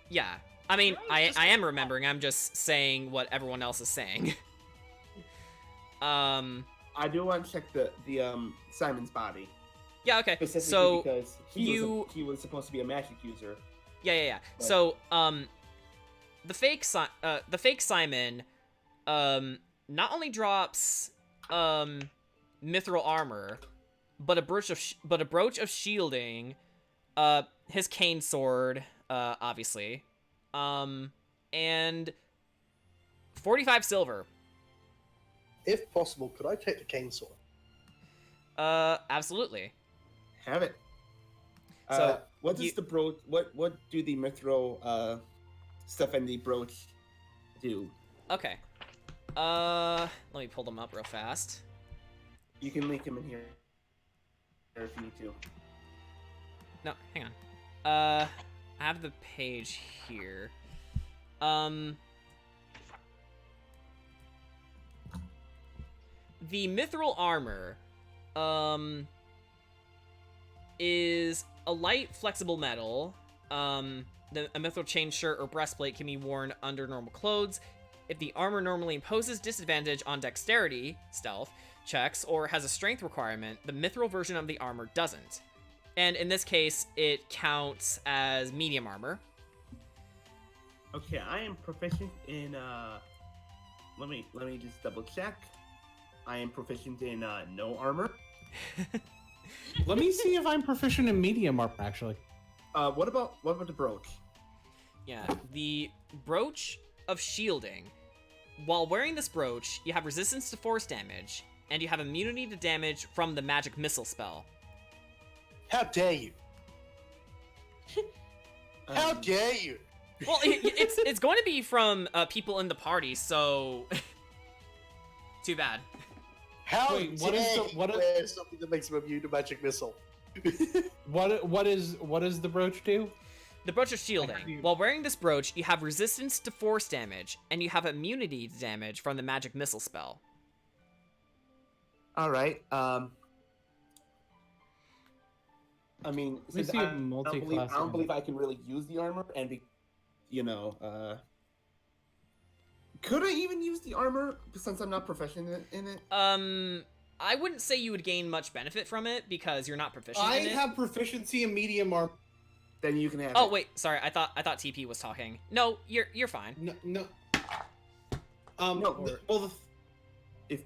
Yeah, I mean, I am remembering. I'm just saying what everyone else is saying. I do want to check the Simon's body. Yeah, okay. Specifically So because he was supposed to be a magic user. yeah. But- So the fake Simon not only drops mithril armor, but a brooch of shielding, his cane sword, obviously, and 45 silver. If possible, could I take the cane sword? Absolutely. Have it. So, what does you- the brooch? What do the mithril stuff and the brooch do? Okay. Let me pull them up real fast. You can link them in here if you need to. No, hang on. I have the page here. The mithril armor, is a light, flexible metal. A mithril chain shirt or breastplate can be worn under normal clothes. if the armor normally imposes disadvantage on dexterity, stealth, checks, or has a strength requirement, the mithril version of the armor doesn't. And in this case, it counts as medium armor. Okay, I am proficient in let me just double check. I am proficient in no armor. Let me see if I'm proficient in medium armor, actually. What about the brooch? Yeah, the brooch of shielding. While wearing this brooch, you have resistance to force damage, and you have immunity to damage from the magic missile spell. How dare you? How dare you? Well, it's going to be from people in the party, so too bad. How Wait, dare you wear something that makes him immune to magic missile? What does the brooch do? The brooch of shielding. While wearing this brooch, you have resistance to force damage, and you have immunity to damage from the magic missile spell. All right. I mean, Let me since see I a don't multi-class believe I can really use the armor, and be, could I even use the armor since I'm not proficient in it? I wouldn't say you would gain much benefit from it because you're not proficient I in it. have proficiency in medium armor. Then you can have. Oh it. wait, sorry. I thought TP was talking. No, you're fine. No. No, Well, if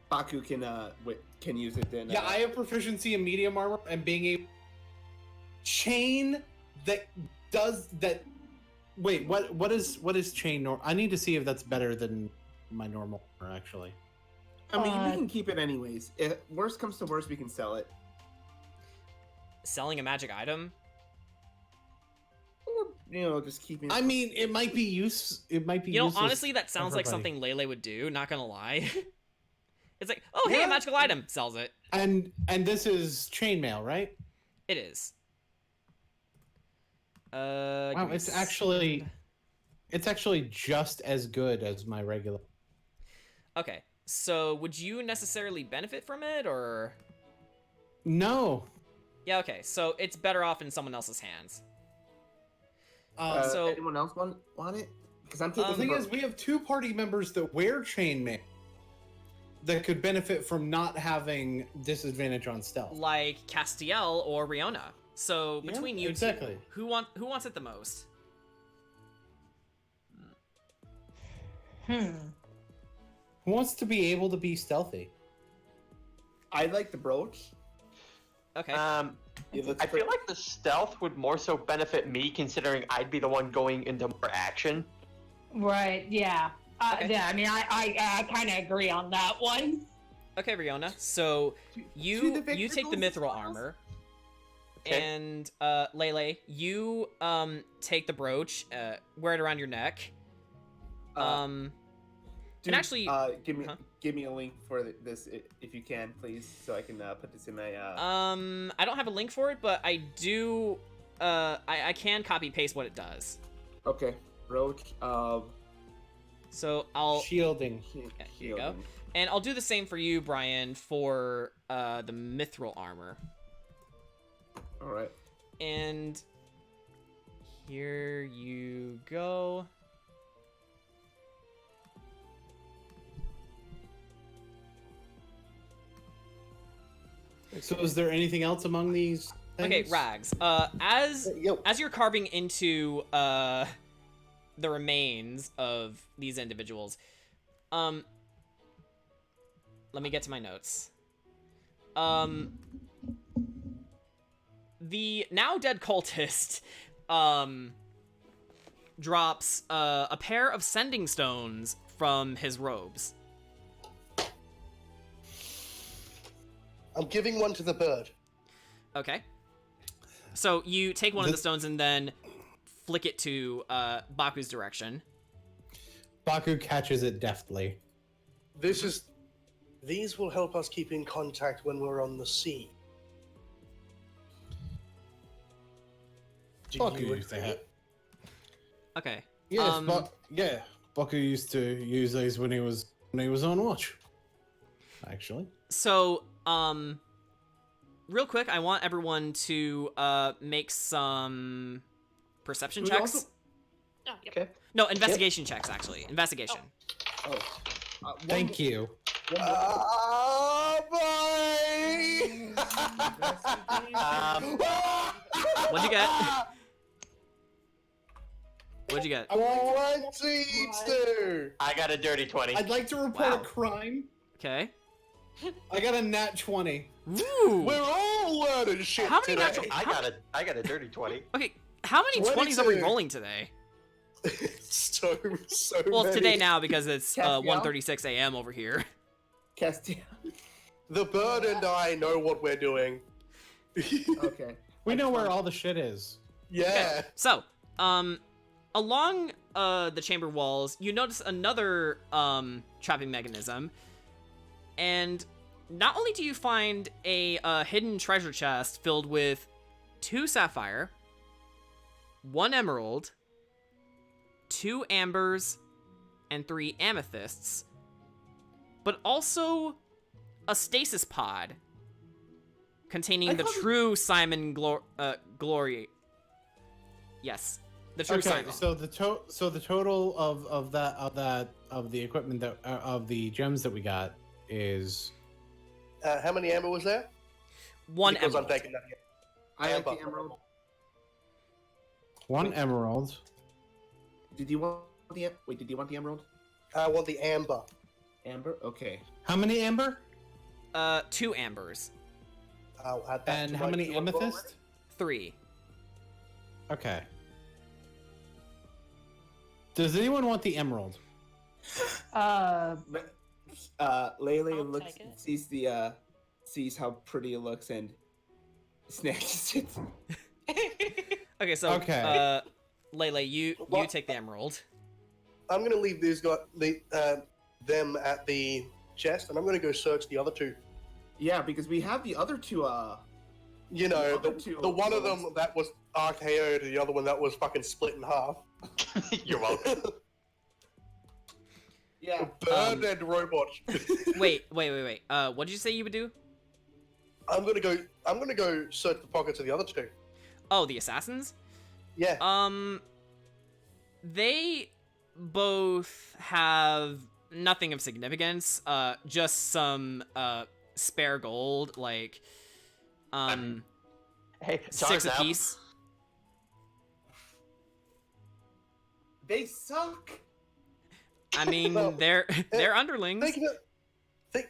Baku can use it, then I have proficiency in medium armor and being a chain that does that. Wait, what is chain? I need to see if that's better than my normal armor, actually. I mean, we can keep it anyways. If worst comes to worst, we can sell it. Selling a magic item? Or, just keeping. I mean, it might be use. It might be. You know, useless honestly, that sounds like everybody. something Lele would do. Not gonna lie. It's like, oh hey, a Yeah. magical item, sells it. And this is chainmail, right? It is. Wow, give me a it's actually just as good as my regular. Okay, so would you necessarily benefit from it, or? No. Yeah, okay, so it's better off in someone else's hands. So anyone else want it? Because I'm taking the thing is, we have 2 party members that wear chainmail that could benefit from not having disadvantage on stealth. like Castiel or Riona. So Yeah, between you exactly. two, who wants it the most? Who wants to be able to be stealthy? I like the brooch. Okay. Yeah, that's I feel like the stealth would more so benefit me, considering I'd be the one going into more action. Right, yeah. Okay. Yeah, I mean, I kind of agree on that one. Okay, Riona. So you take the mithril armor, Okay. and Lele, you take the brooch, wear it around your neck. And actually, give me a link for this if you can, please, so I can put this in my. I don't have a link for it, but I do. I can copy paste what it does. Okay, brooch of. So I'll Shielding. Yeah, here you go. And I'll do the same for you, Brian, for the mithril armor. All right. And here you go. So, is there anything else among these things? Okay, Rags. As you're carving into the remains of these individuals, let me get to my notes. The now dead cultist drops a pair of sending stones from his robes. I'm giving one to the bird. Okay. So you take one of the stones and then flick it to Baku's direction. Baku catches it deftly. These will help us keep in contact when we're on the sea. Do Baku you used to agree? have. Okay. Yes, Baku used to use these when he was on watch. Actually. So, real quick, I want everyone to make some perception We checks. also- Oh, yep. Okay. No, investigation checks actually. Investigation. Oh. Thank you. Boy! What'd you get? What'd you get? 22! I got a dirty 20. I'd like to report Wow. a crime. Okay. I got a nat 20. Ooh. We're all learning shit How many today. natural- I got a dirty 20. Okay, how many 20s are we 22. rolling today? so Well, it's many. today now because it's Castiel? 1:36 a.m. over here. Castiel. The bird and I know what we're doing. Okay. We know where all the shit is. Yeah. So, along the chamber walls, you notice another trapping mechanism, and not only do you find a hidden treasure chest filled with 2 sapphire, 1 emerald, 2 ambers, and 3 amethysts, but also a stasis pod containing the true Simon Glory. Yes, the true Okay, Simon. so the total of the equipment that of the gems that we got is How many amber was there? 1 Because I'm emerald. taking that. I like the Amber. emerald. 1 emerald. Did you want the wait? Did you want the emerald? I want the amber. Amber. Okay. How many amber? 2 ambers. I'll add that And to how my many two I've got amethyst? 3. Okay. Does anyone want the emerald? Lele I'll looks, take it. sees how pretty it looks and snatches it. Okay, so Okay. Lele, you What? take the emerald. I'm gonna leave these them at the chest, and I'm gonna go search the other 2. Yeah, because we have the other 2. You know, The other two the one of ones. them that was RKO'd, and the other one that was fucking split in half. You're welcome. Yeah. Bird and robot. Wait. What did you say you would do? I'm gonna go search the pockets of the other 2. Oh, the assassins? Yeah. They both have nothing of significance. Just some spare gold, like Hey, 6 now. apiece. They suck. I mean, Well, they're underlings. Think of it.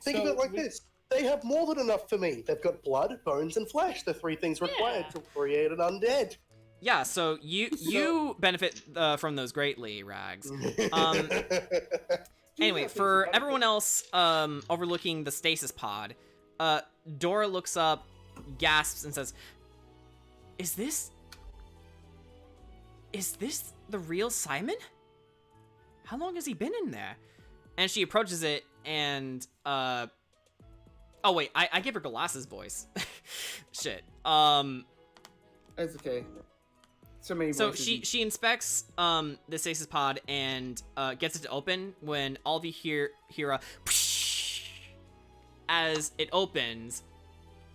Think of So it like we- this. They have more than enough for me. They've got blood, bones, and flesh. The 3 things required Yeah. to create an undead. Yeah, so you benefit from those greatly, Rags. Anyway, for everyone else overlooking the stasis pod, Dora looks up, gasps, and says, Is this the real Simon? How long has he been in there? And she approaches it and oh wait, I gave her Galas's voice. Shit. It's okay. So many. So voices. she inspects the stasis pod and gets it to open when all of you hear a as it opens,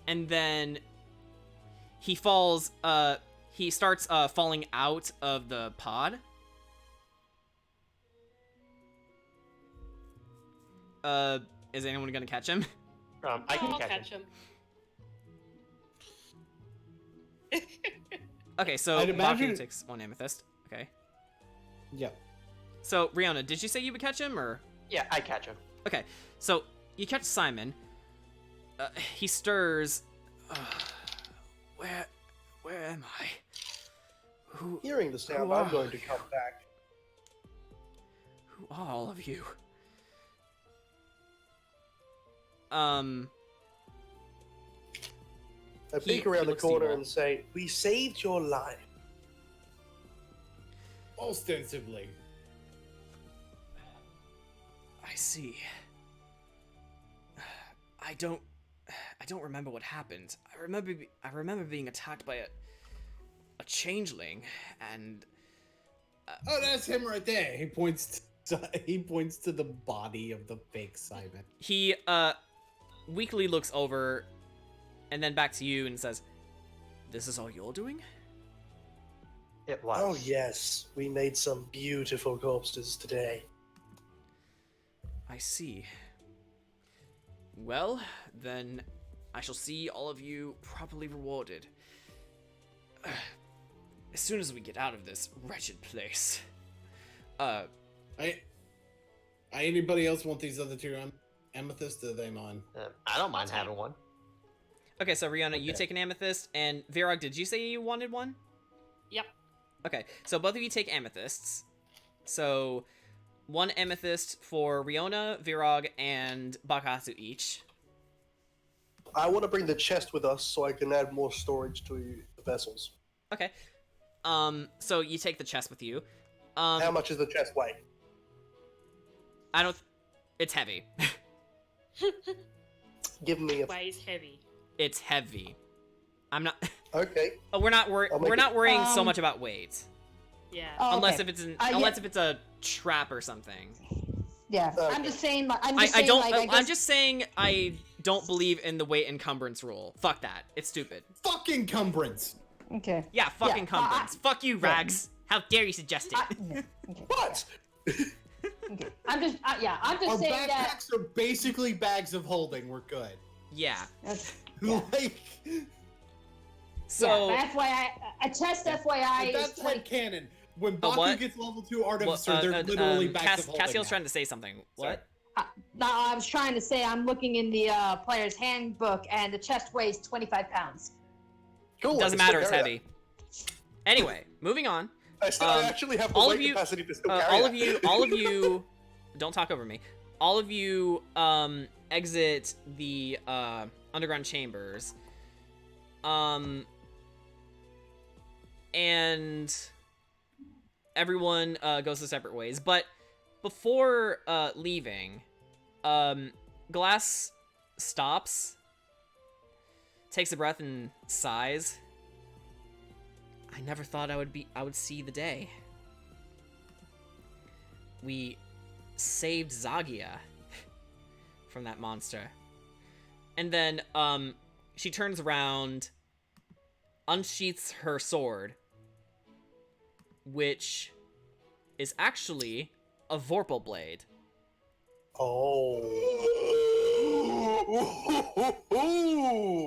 and then he falls. He starts falling out of the pod. Is anyone gonna catch him? I can I'll catch him. him. Okay, so I'd Baku imagine- takes 1 amethyst. Okay. Yep. So Rihanna, did you say you would catch him or? Yeah, I catch him. Okay, so you catch Simon. He stirs. Where am I? Who Hearing the sound, Who I'm are going to you? come back. are all of you? I peek He around the looks to you corner all. and say, "We saved your life." Ostensibly. I see. I don't remember what happened. I remember being attacked by a changeling, and Oh, that's him right there. He points to the body of the fake Simon. he weakly looks over, and then back to you and says, "This is all you're doing?" It was. Oh yes, we made some beautiful corpses today. I see. Well, then I shall see all of you properly rewarded. As soon as we get out of this wretched place. Anybody else want these other two amethysts? Or are they mine? I don't mind having one. Okay, so Rihanna, you Okay. take an amethyst, and Virog, did you say you wanted one? Yep. Okay, so both of you take amethysts. So, one amethyst for Riona, Virog, and Bakasu each. I want to bring the chest with us so I can add more storage to the vessels. Okay. So you take the chest with you. How much is the chest weigh? I don't... It's heavy. Give me a. Weighs heavy. It's heavy. I'm not... Okay. We're not make not worrying so Um, much about weight. Yeah. Oh, Unless okay. if it's Yeah. if it's a trap or something. Yeah, Okay. I'm just saying. I'm I just saying. don't. Like, I I'm guess, just saying I don't believe in the weight encumbrance rule. Fuck that. It's stupid. Fucking cumbrance. Okay. Yeah, fucking Yeah, encumbrance. Fuck you, yeah. Rags. How dare you suggest it? Yeah, okay. What? Okay. I'm just. I'm just Our saying that. backpacks are basically bags of holding. We're good. Yeah. That's, yeah. Like, So yeah, FYI, a chest FYI that's is like canon. When what? Baku gets level 2 artificer, they're literally bags of holding. Cassiel's now. trying to say something. What? No, I was trying to say I'm looking in the player's handbook, and the chest weighs 25 pounds. Cool. Doesn't I can matter. still It's carry heavy. Anyway, moving on. that. I actually have the all weight of you- capacity to still carry All that. of you, don't talk over me. All of you exit the underground chambers. And everyone goes their separate ways. But before leaving, Glass stops, takes a breath, and sighs. I never thought I would see the day. We saved Zagia from that monster. And then she turns around, unsheaths her sword, which is actually a Vorpal blade. Oh.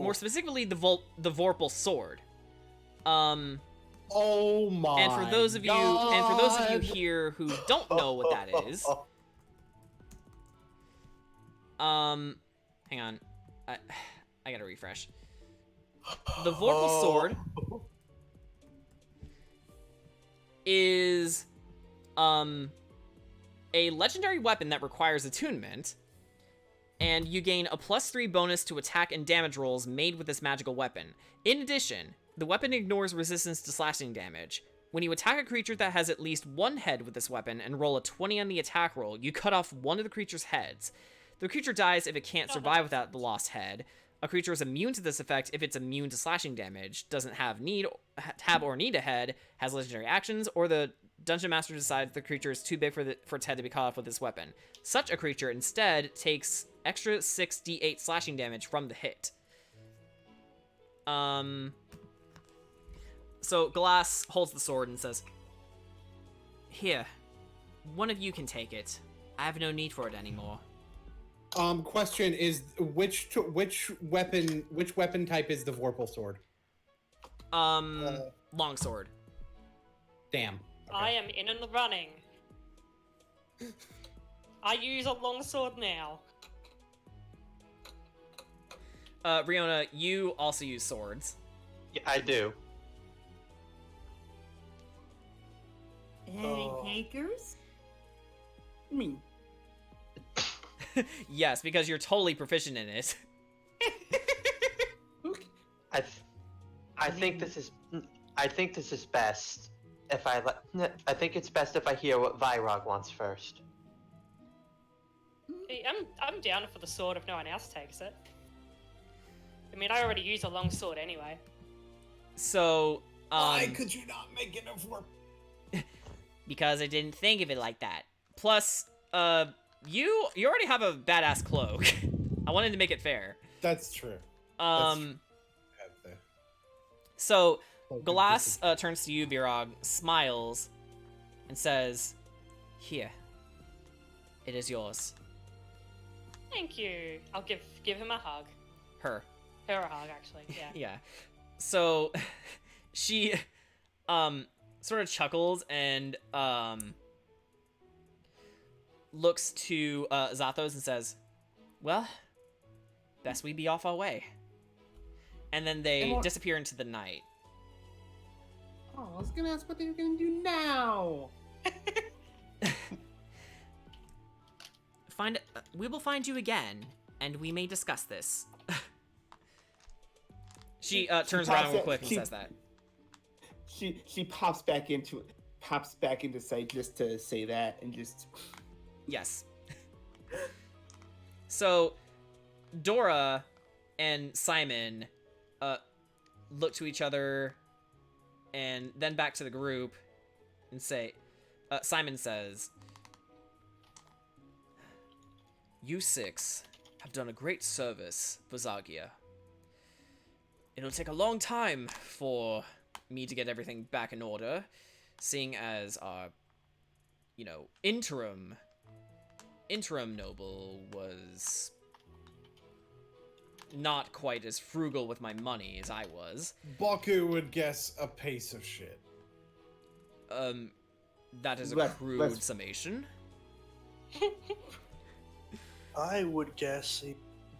More specifically, the Vorpal sword. Oh my! And for those of you here who don't know what that is, hang on, I gotta refresh. The Vorpal sword is a legendary weapon that requires attunement, and you gain a +3 bonus to attack and damage rolls made with this magical weapon. In addition, the weapon ignores resistance to slashing damage. When you attack a creature that has at least one head with this weapon and roll a 20 on the attack roll, you cut off one of the creature's heads. The creature dies if it can't survive without the lost head. A creature is immune to this effect if it's immune to slashing damage, doesn't have or need a head, has legendary actions, or the dungeon master decides the creature is too big for its head to be cut off with this weapon. Such a creature instead takes extra 6d8 slashing damage from the hit. So Glass holds the sword and says, "Here, one of you can take it. I have no need for it anymore." Question is which weapon type is the Vorpal sword? Longsword. Damn. I am in the running. I use a longsword now. Riona, you also use swords. Yeah, I do. Any Oh. takers? Me. Yes, because you're totally proficient in it. I think this is best if I think it's best if I hear what Virog wants first. Hey, I'm down for the sword if no one else takes it. I mean, I already use a long sword anyway. So, Why could you not make it a Vorpal? because I didn't think of it like that. Plus, you already have a badass cloak. I wanted to make it fair. That's true. Um, so Glass turns to you, Virog, smiles, and says, "Here. It is yours." Thank you. I'll give him a hug. Her. Her a hug, actually. Yeah. Yeah. So she sort of chuckles and looks to Zathos and says, "Well, best we be off our way." And then they disappear into the night. Oh, I was gonna ask what they were gonna do now. We will find you again, and we may discuss this. She turns around real quick and says that. She pops back into sight just to say that and just. Yes. So, Dora and Simon look to each other and then back to the group and say, Simon says, "You six have done a great service for Zagia. It'll take a long time for me to get everything back in order, seeing as our, interim noble was not quite as frugal with my money as I was." Baku would guess a piece of shit. That is a crude summation. I would guess.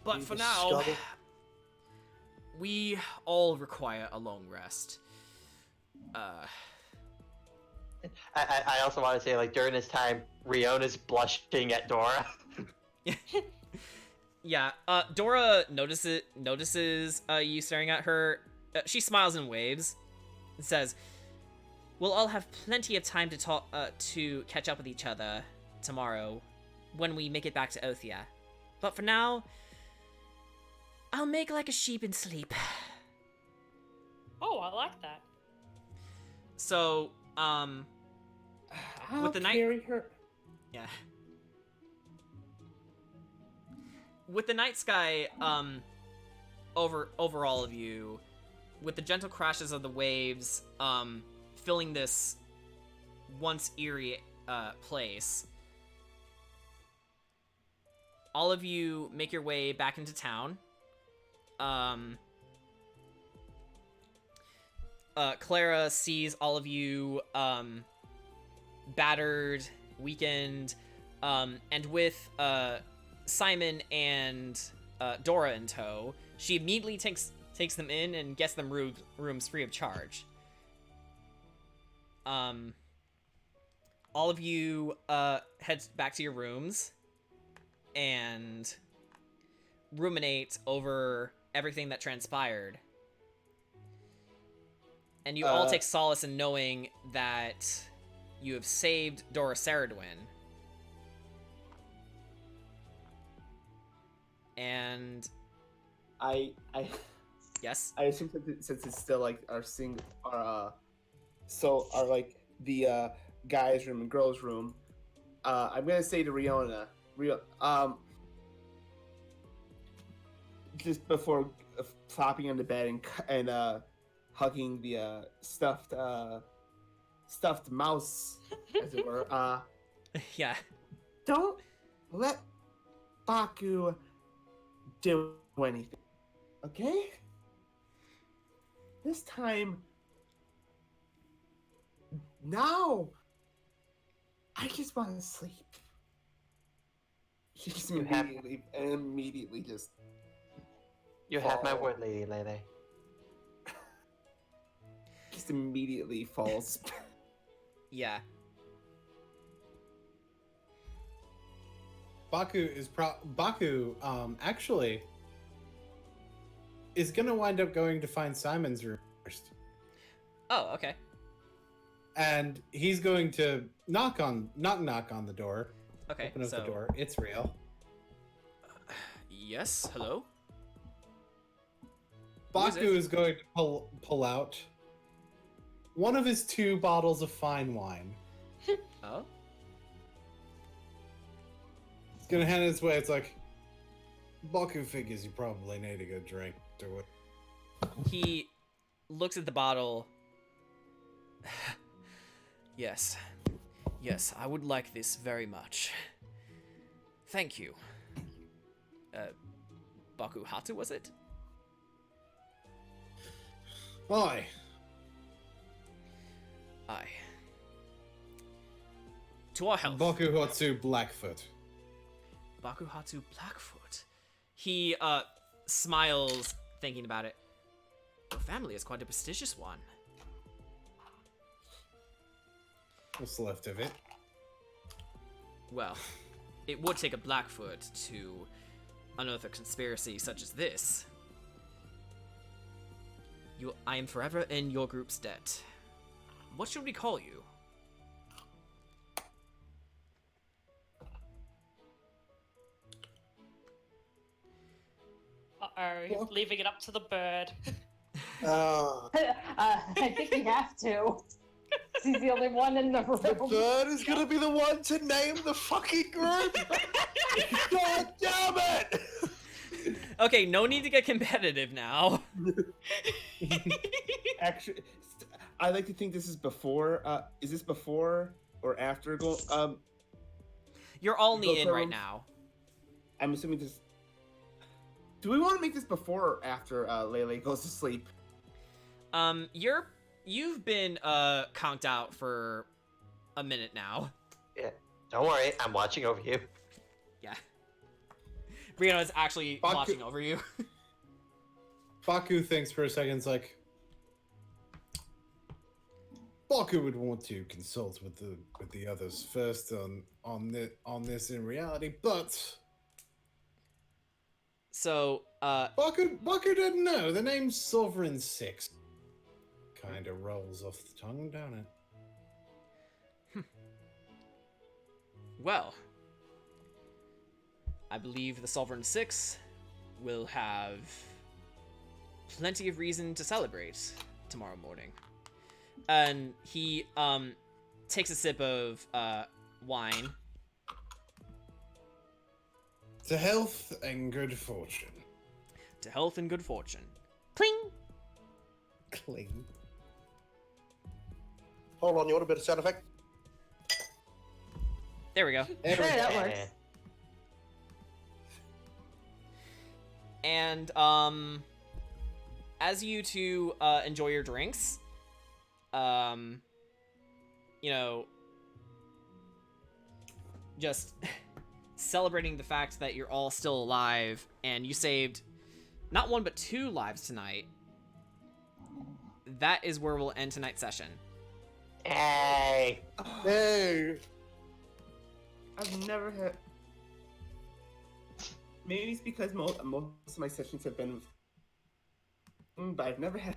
But for now, we all require a long rest. I also want to say, like, during this time, Riona's blushing at Dora. Yeah, Dora notices you staring at her. She smiles and waves and says, "We'll all have plenty of time to talk, to catch up with each other tomorrow when we make it back to Othia. But for now, I'll make like a sheep and sleep." Oh, I like that. So, with the night, carry her. yeah. With the night sky, over all of you, with the gentle crashes of the waves, filling this once eerie, place, all of you make your way back into town. Clara sees all of you, battered, weakened, and with, Simon and Dora in tow, she immediately takes them in and gets them rooms free of charge. All of you head back to your rooms and ruminate over everything that transpired. And you all take solace in knowing that you have saved Dora Saradwin. And yes, I assume since it's still like like the guys' room and girls' room. I'm gonna say to Riona, just before flopping on the bed and hugging the stuffed mouse, as it were. yeah. Don't let Baku do anything, okay? This time, now, I just want to sleep. She just immediately just. You have my word, Lady Lele. Just immediately falls. Yeah. Baku actually is gonna wind up going to find Simon's room first. Oh, okay. And he's going to knock on the door. Okay. Open up the door. It's real. Yes. Hello. Baku is going to pull out one of his 2 bottles of fine wine. Oh. He's gonna hand it his way. It's like, Baku figures you probably need a good drink to it. He looks at the bottle Yes. Yes, I would like this very much. Thank you. Baku Hatu, was it? Aye. Aye. To our health. Bakuhatsu Blackfoot. Bakuhatsu Blackfoot. He, smiles, thinking about it. Your family is quite a prestigious one. What's left of it? Well, it would take a Blackfoot to unearth a conspiracy such as this. I am forever in your group's debt. What should we call you? Uh-oh, leaving it up to the bird. I think we have to. He's the only one in the room. The bird is gonna be the one to name the fucking group. God damn it! Okay, no need to get competitive now. Actually, I like to think this is before. Is this before or after goal? You're only Go in for right him. now. I'm assuming this. Do we want to make this before or after Lele goes to sleep? You've been conked out for a minute now. Yeah. Don't worry, I'm watching over you. Yeah. Brianna is actually Baku- watching over you. Baku thinks for a second, it's like, Baku would want to consult with the others first on this in reality, but So, Baku didn't know. The name Sovereign Six kind of rolls off the tongue, don't it? well, I believe the Sovereign Six will have plenty of reason to celebrate tomorrow morning. And he takes a sip of wine. To health and good fortune. To health and good fortune. Cling! Cling. Hold on, you want a bit of sound effect? There we go. Sure, that works. And as you two enjoy your drinks, you know, just celebrating the fact that you're all still alive and you saved not one but 2 lives tonight. That is where we'll end tonight's session. Hey! Hey! I've never had. Maybe it's because most of my sessions have been with. But I've never had.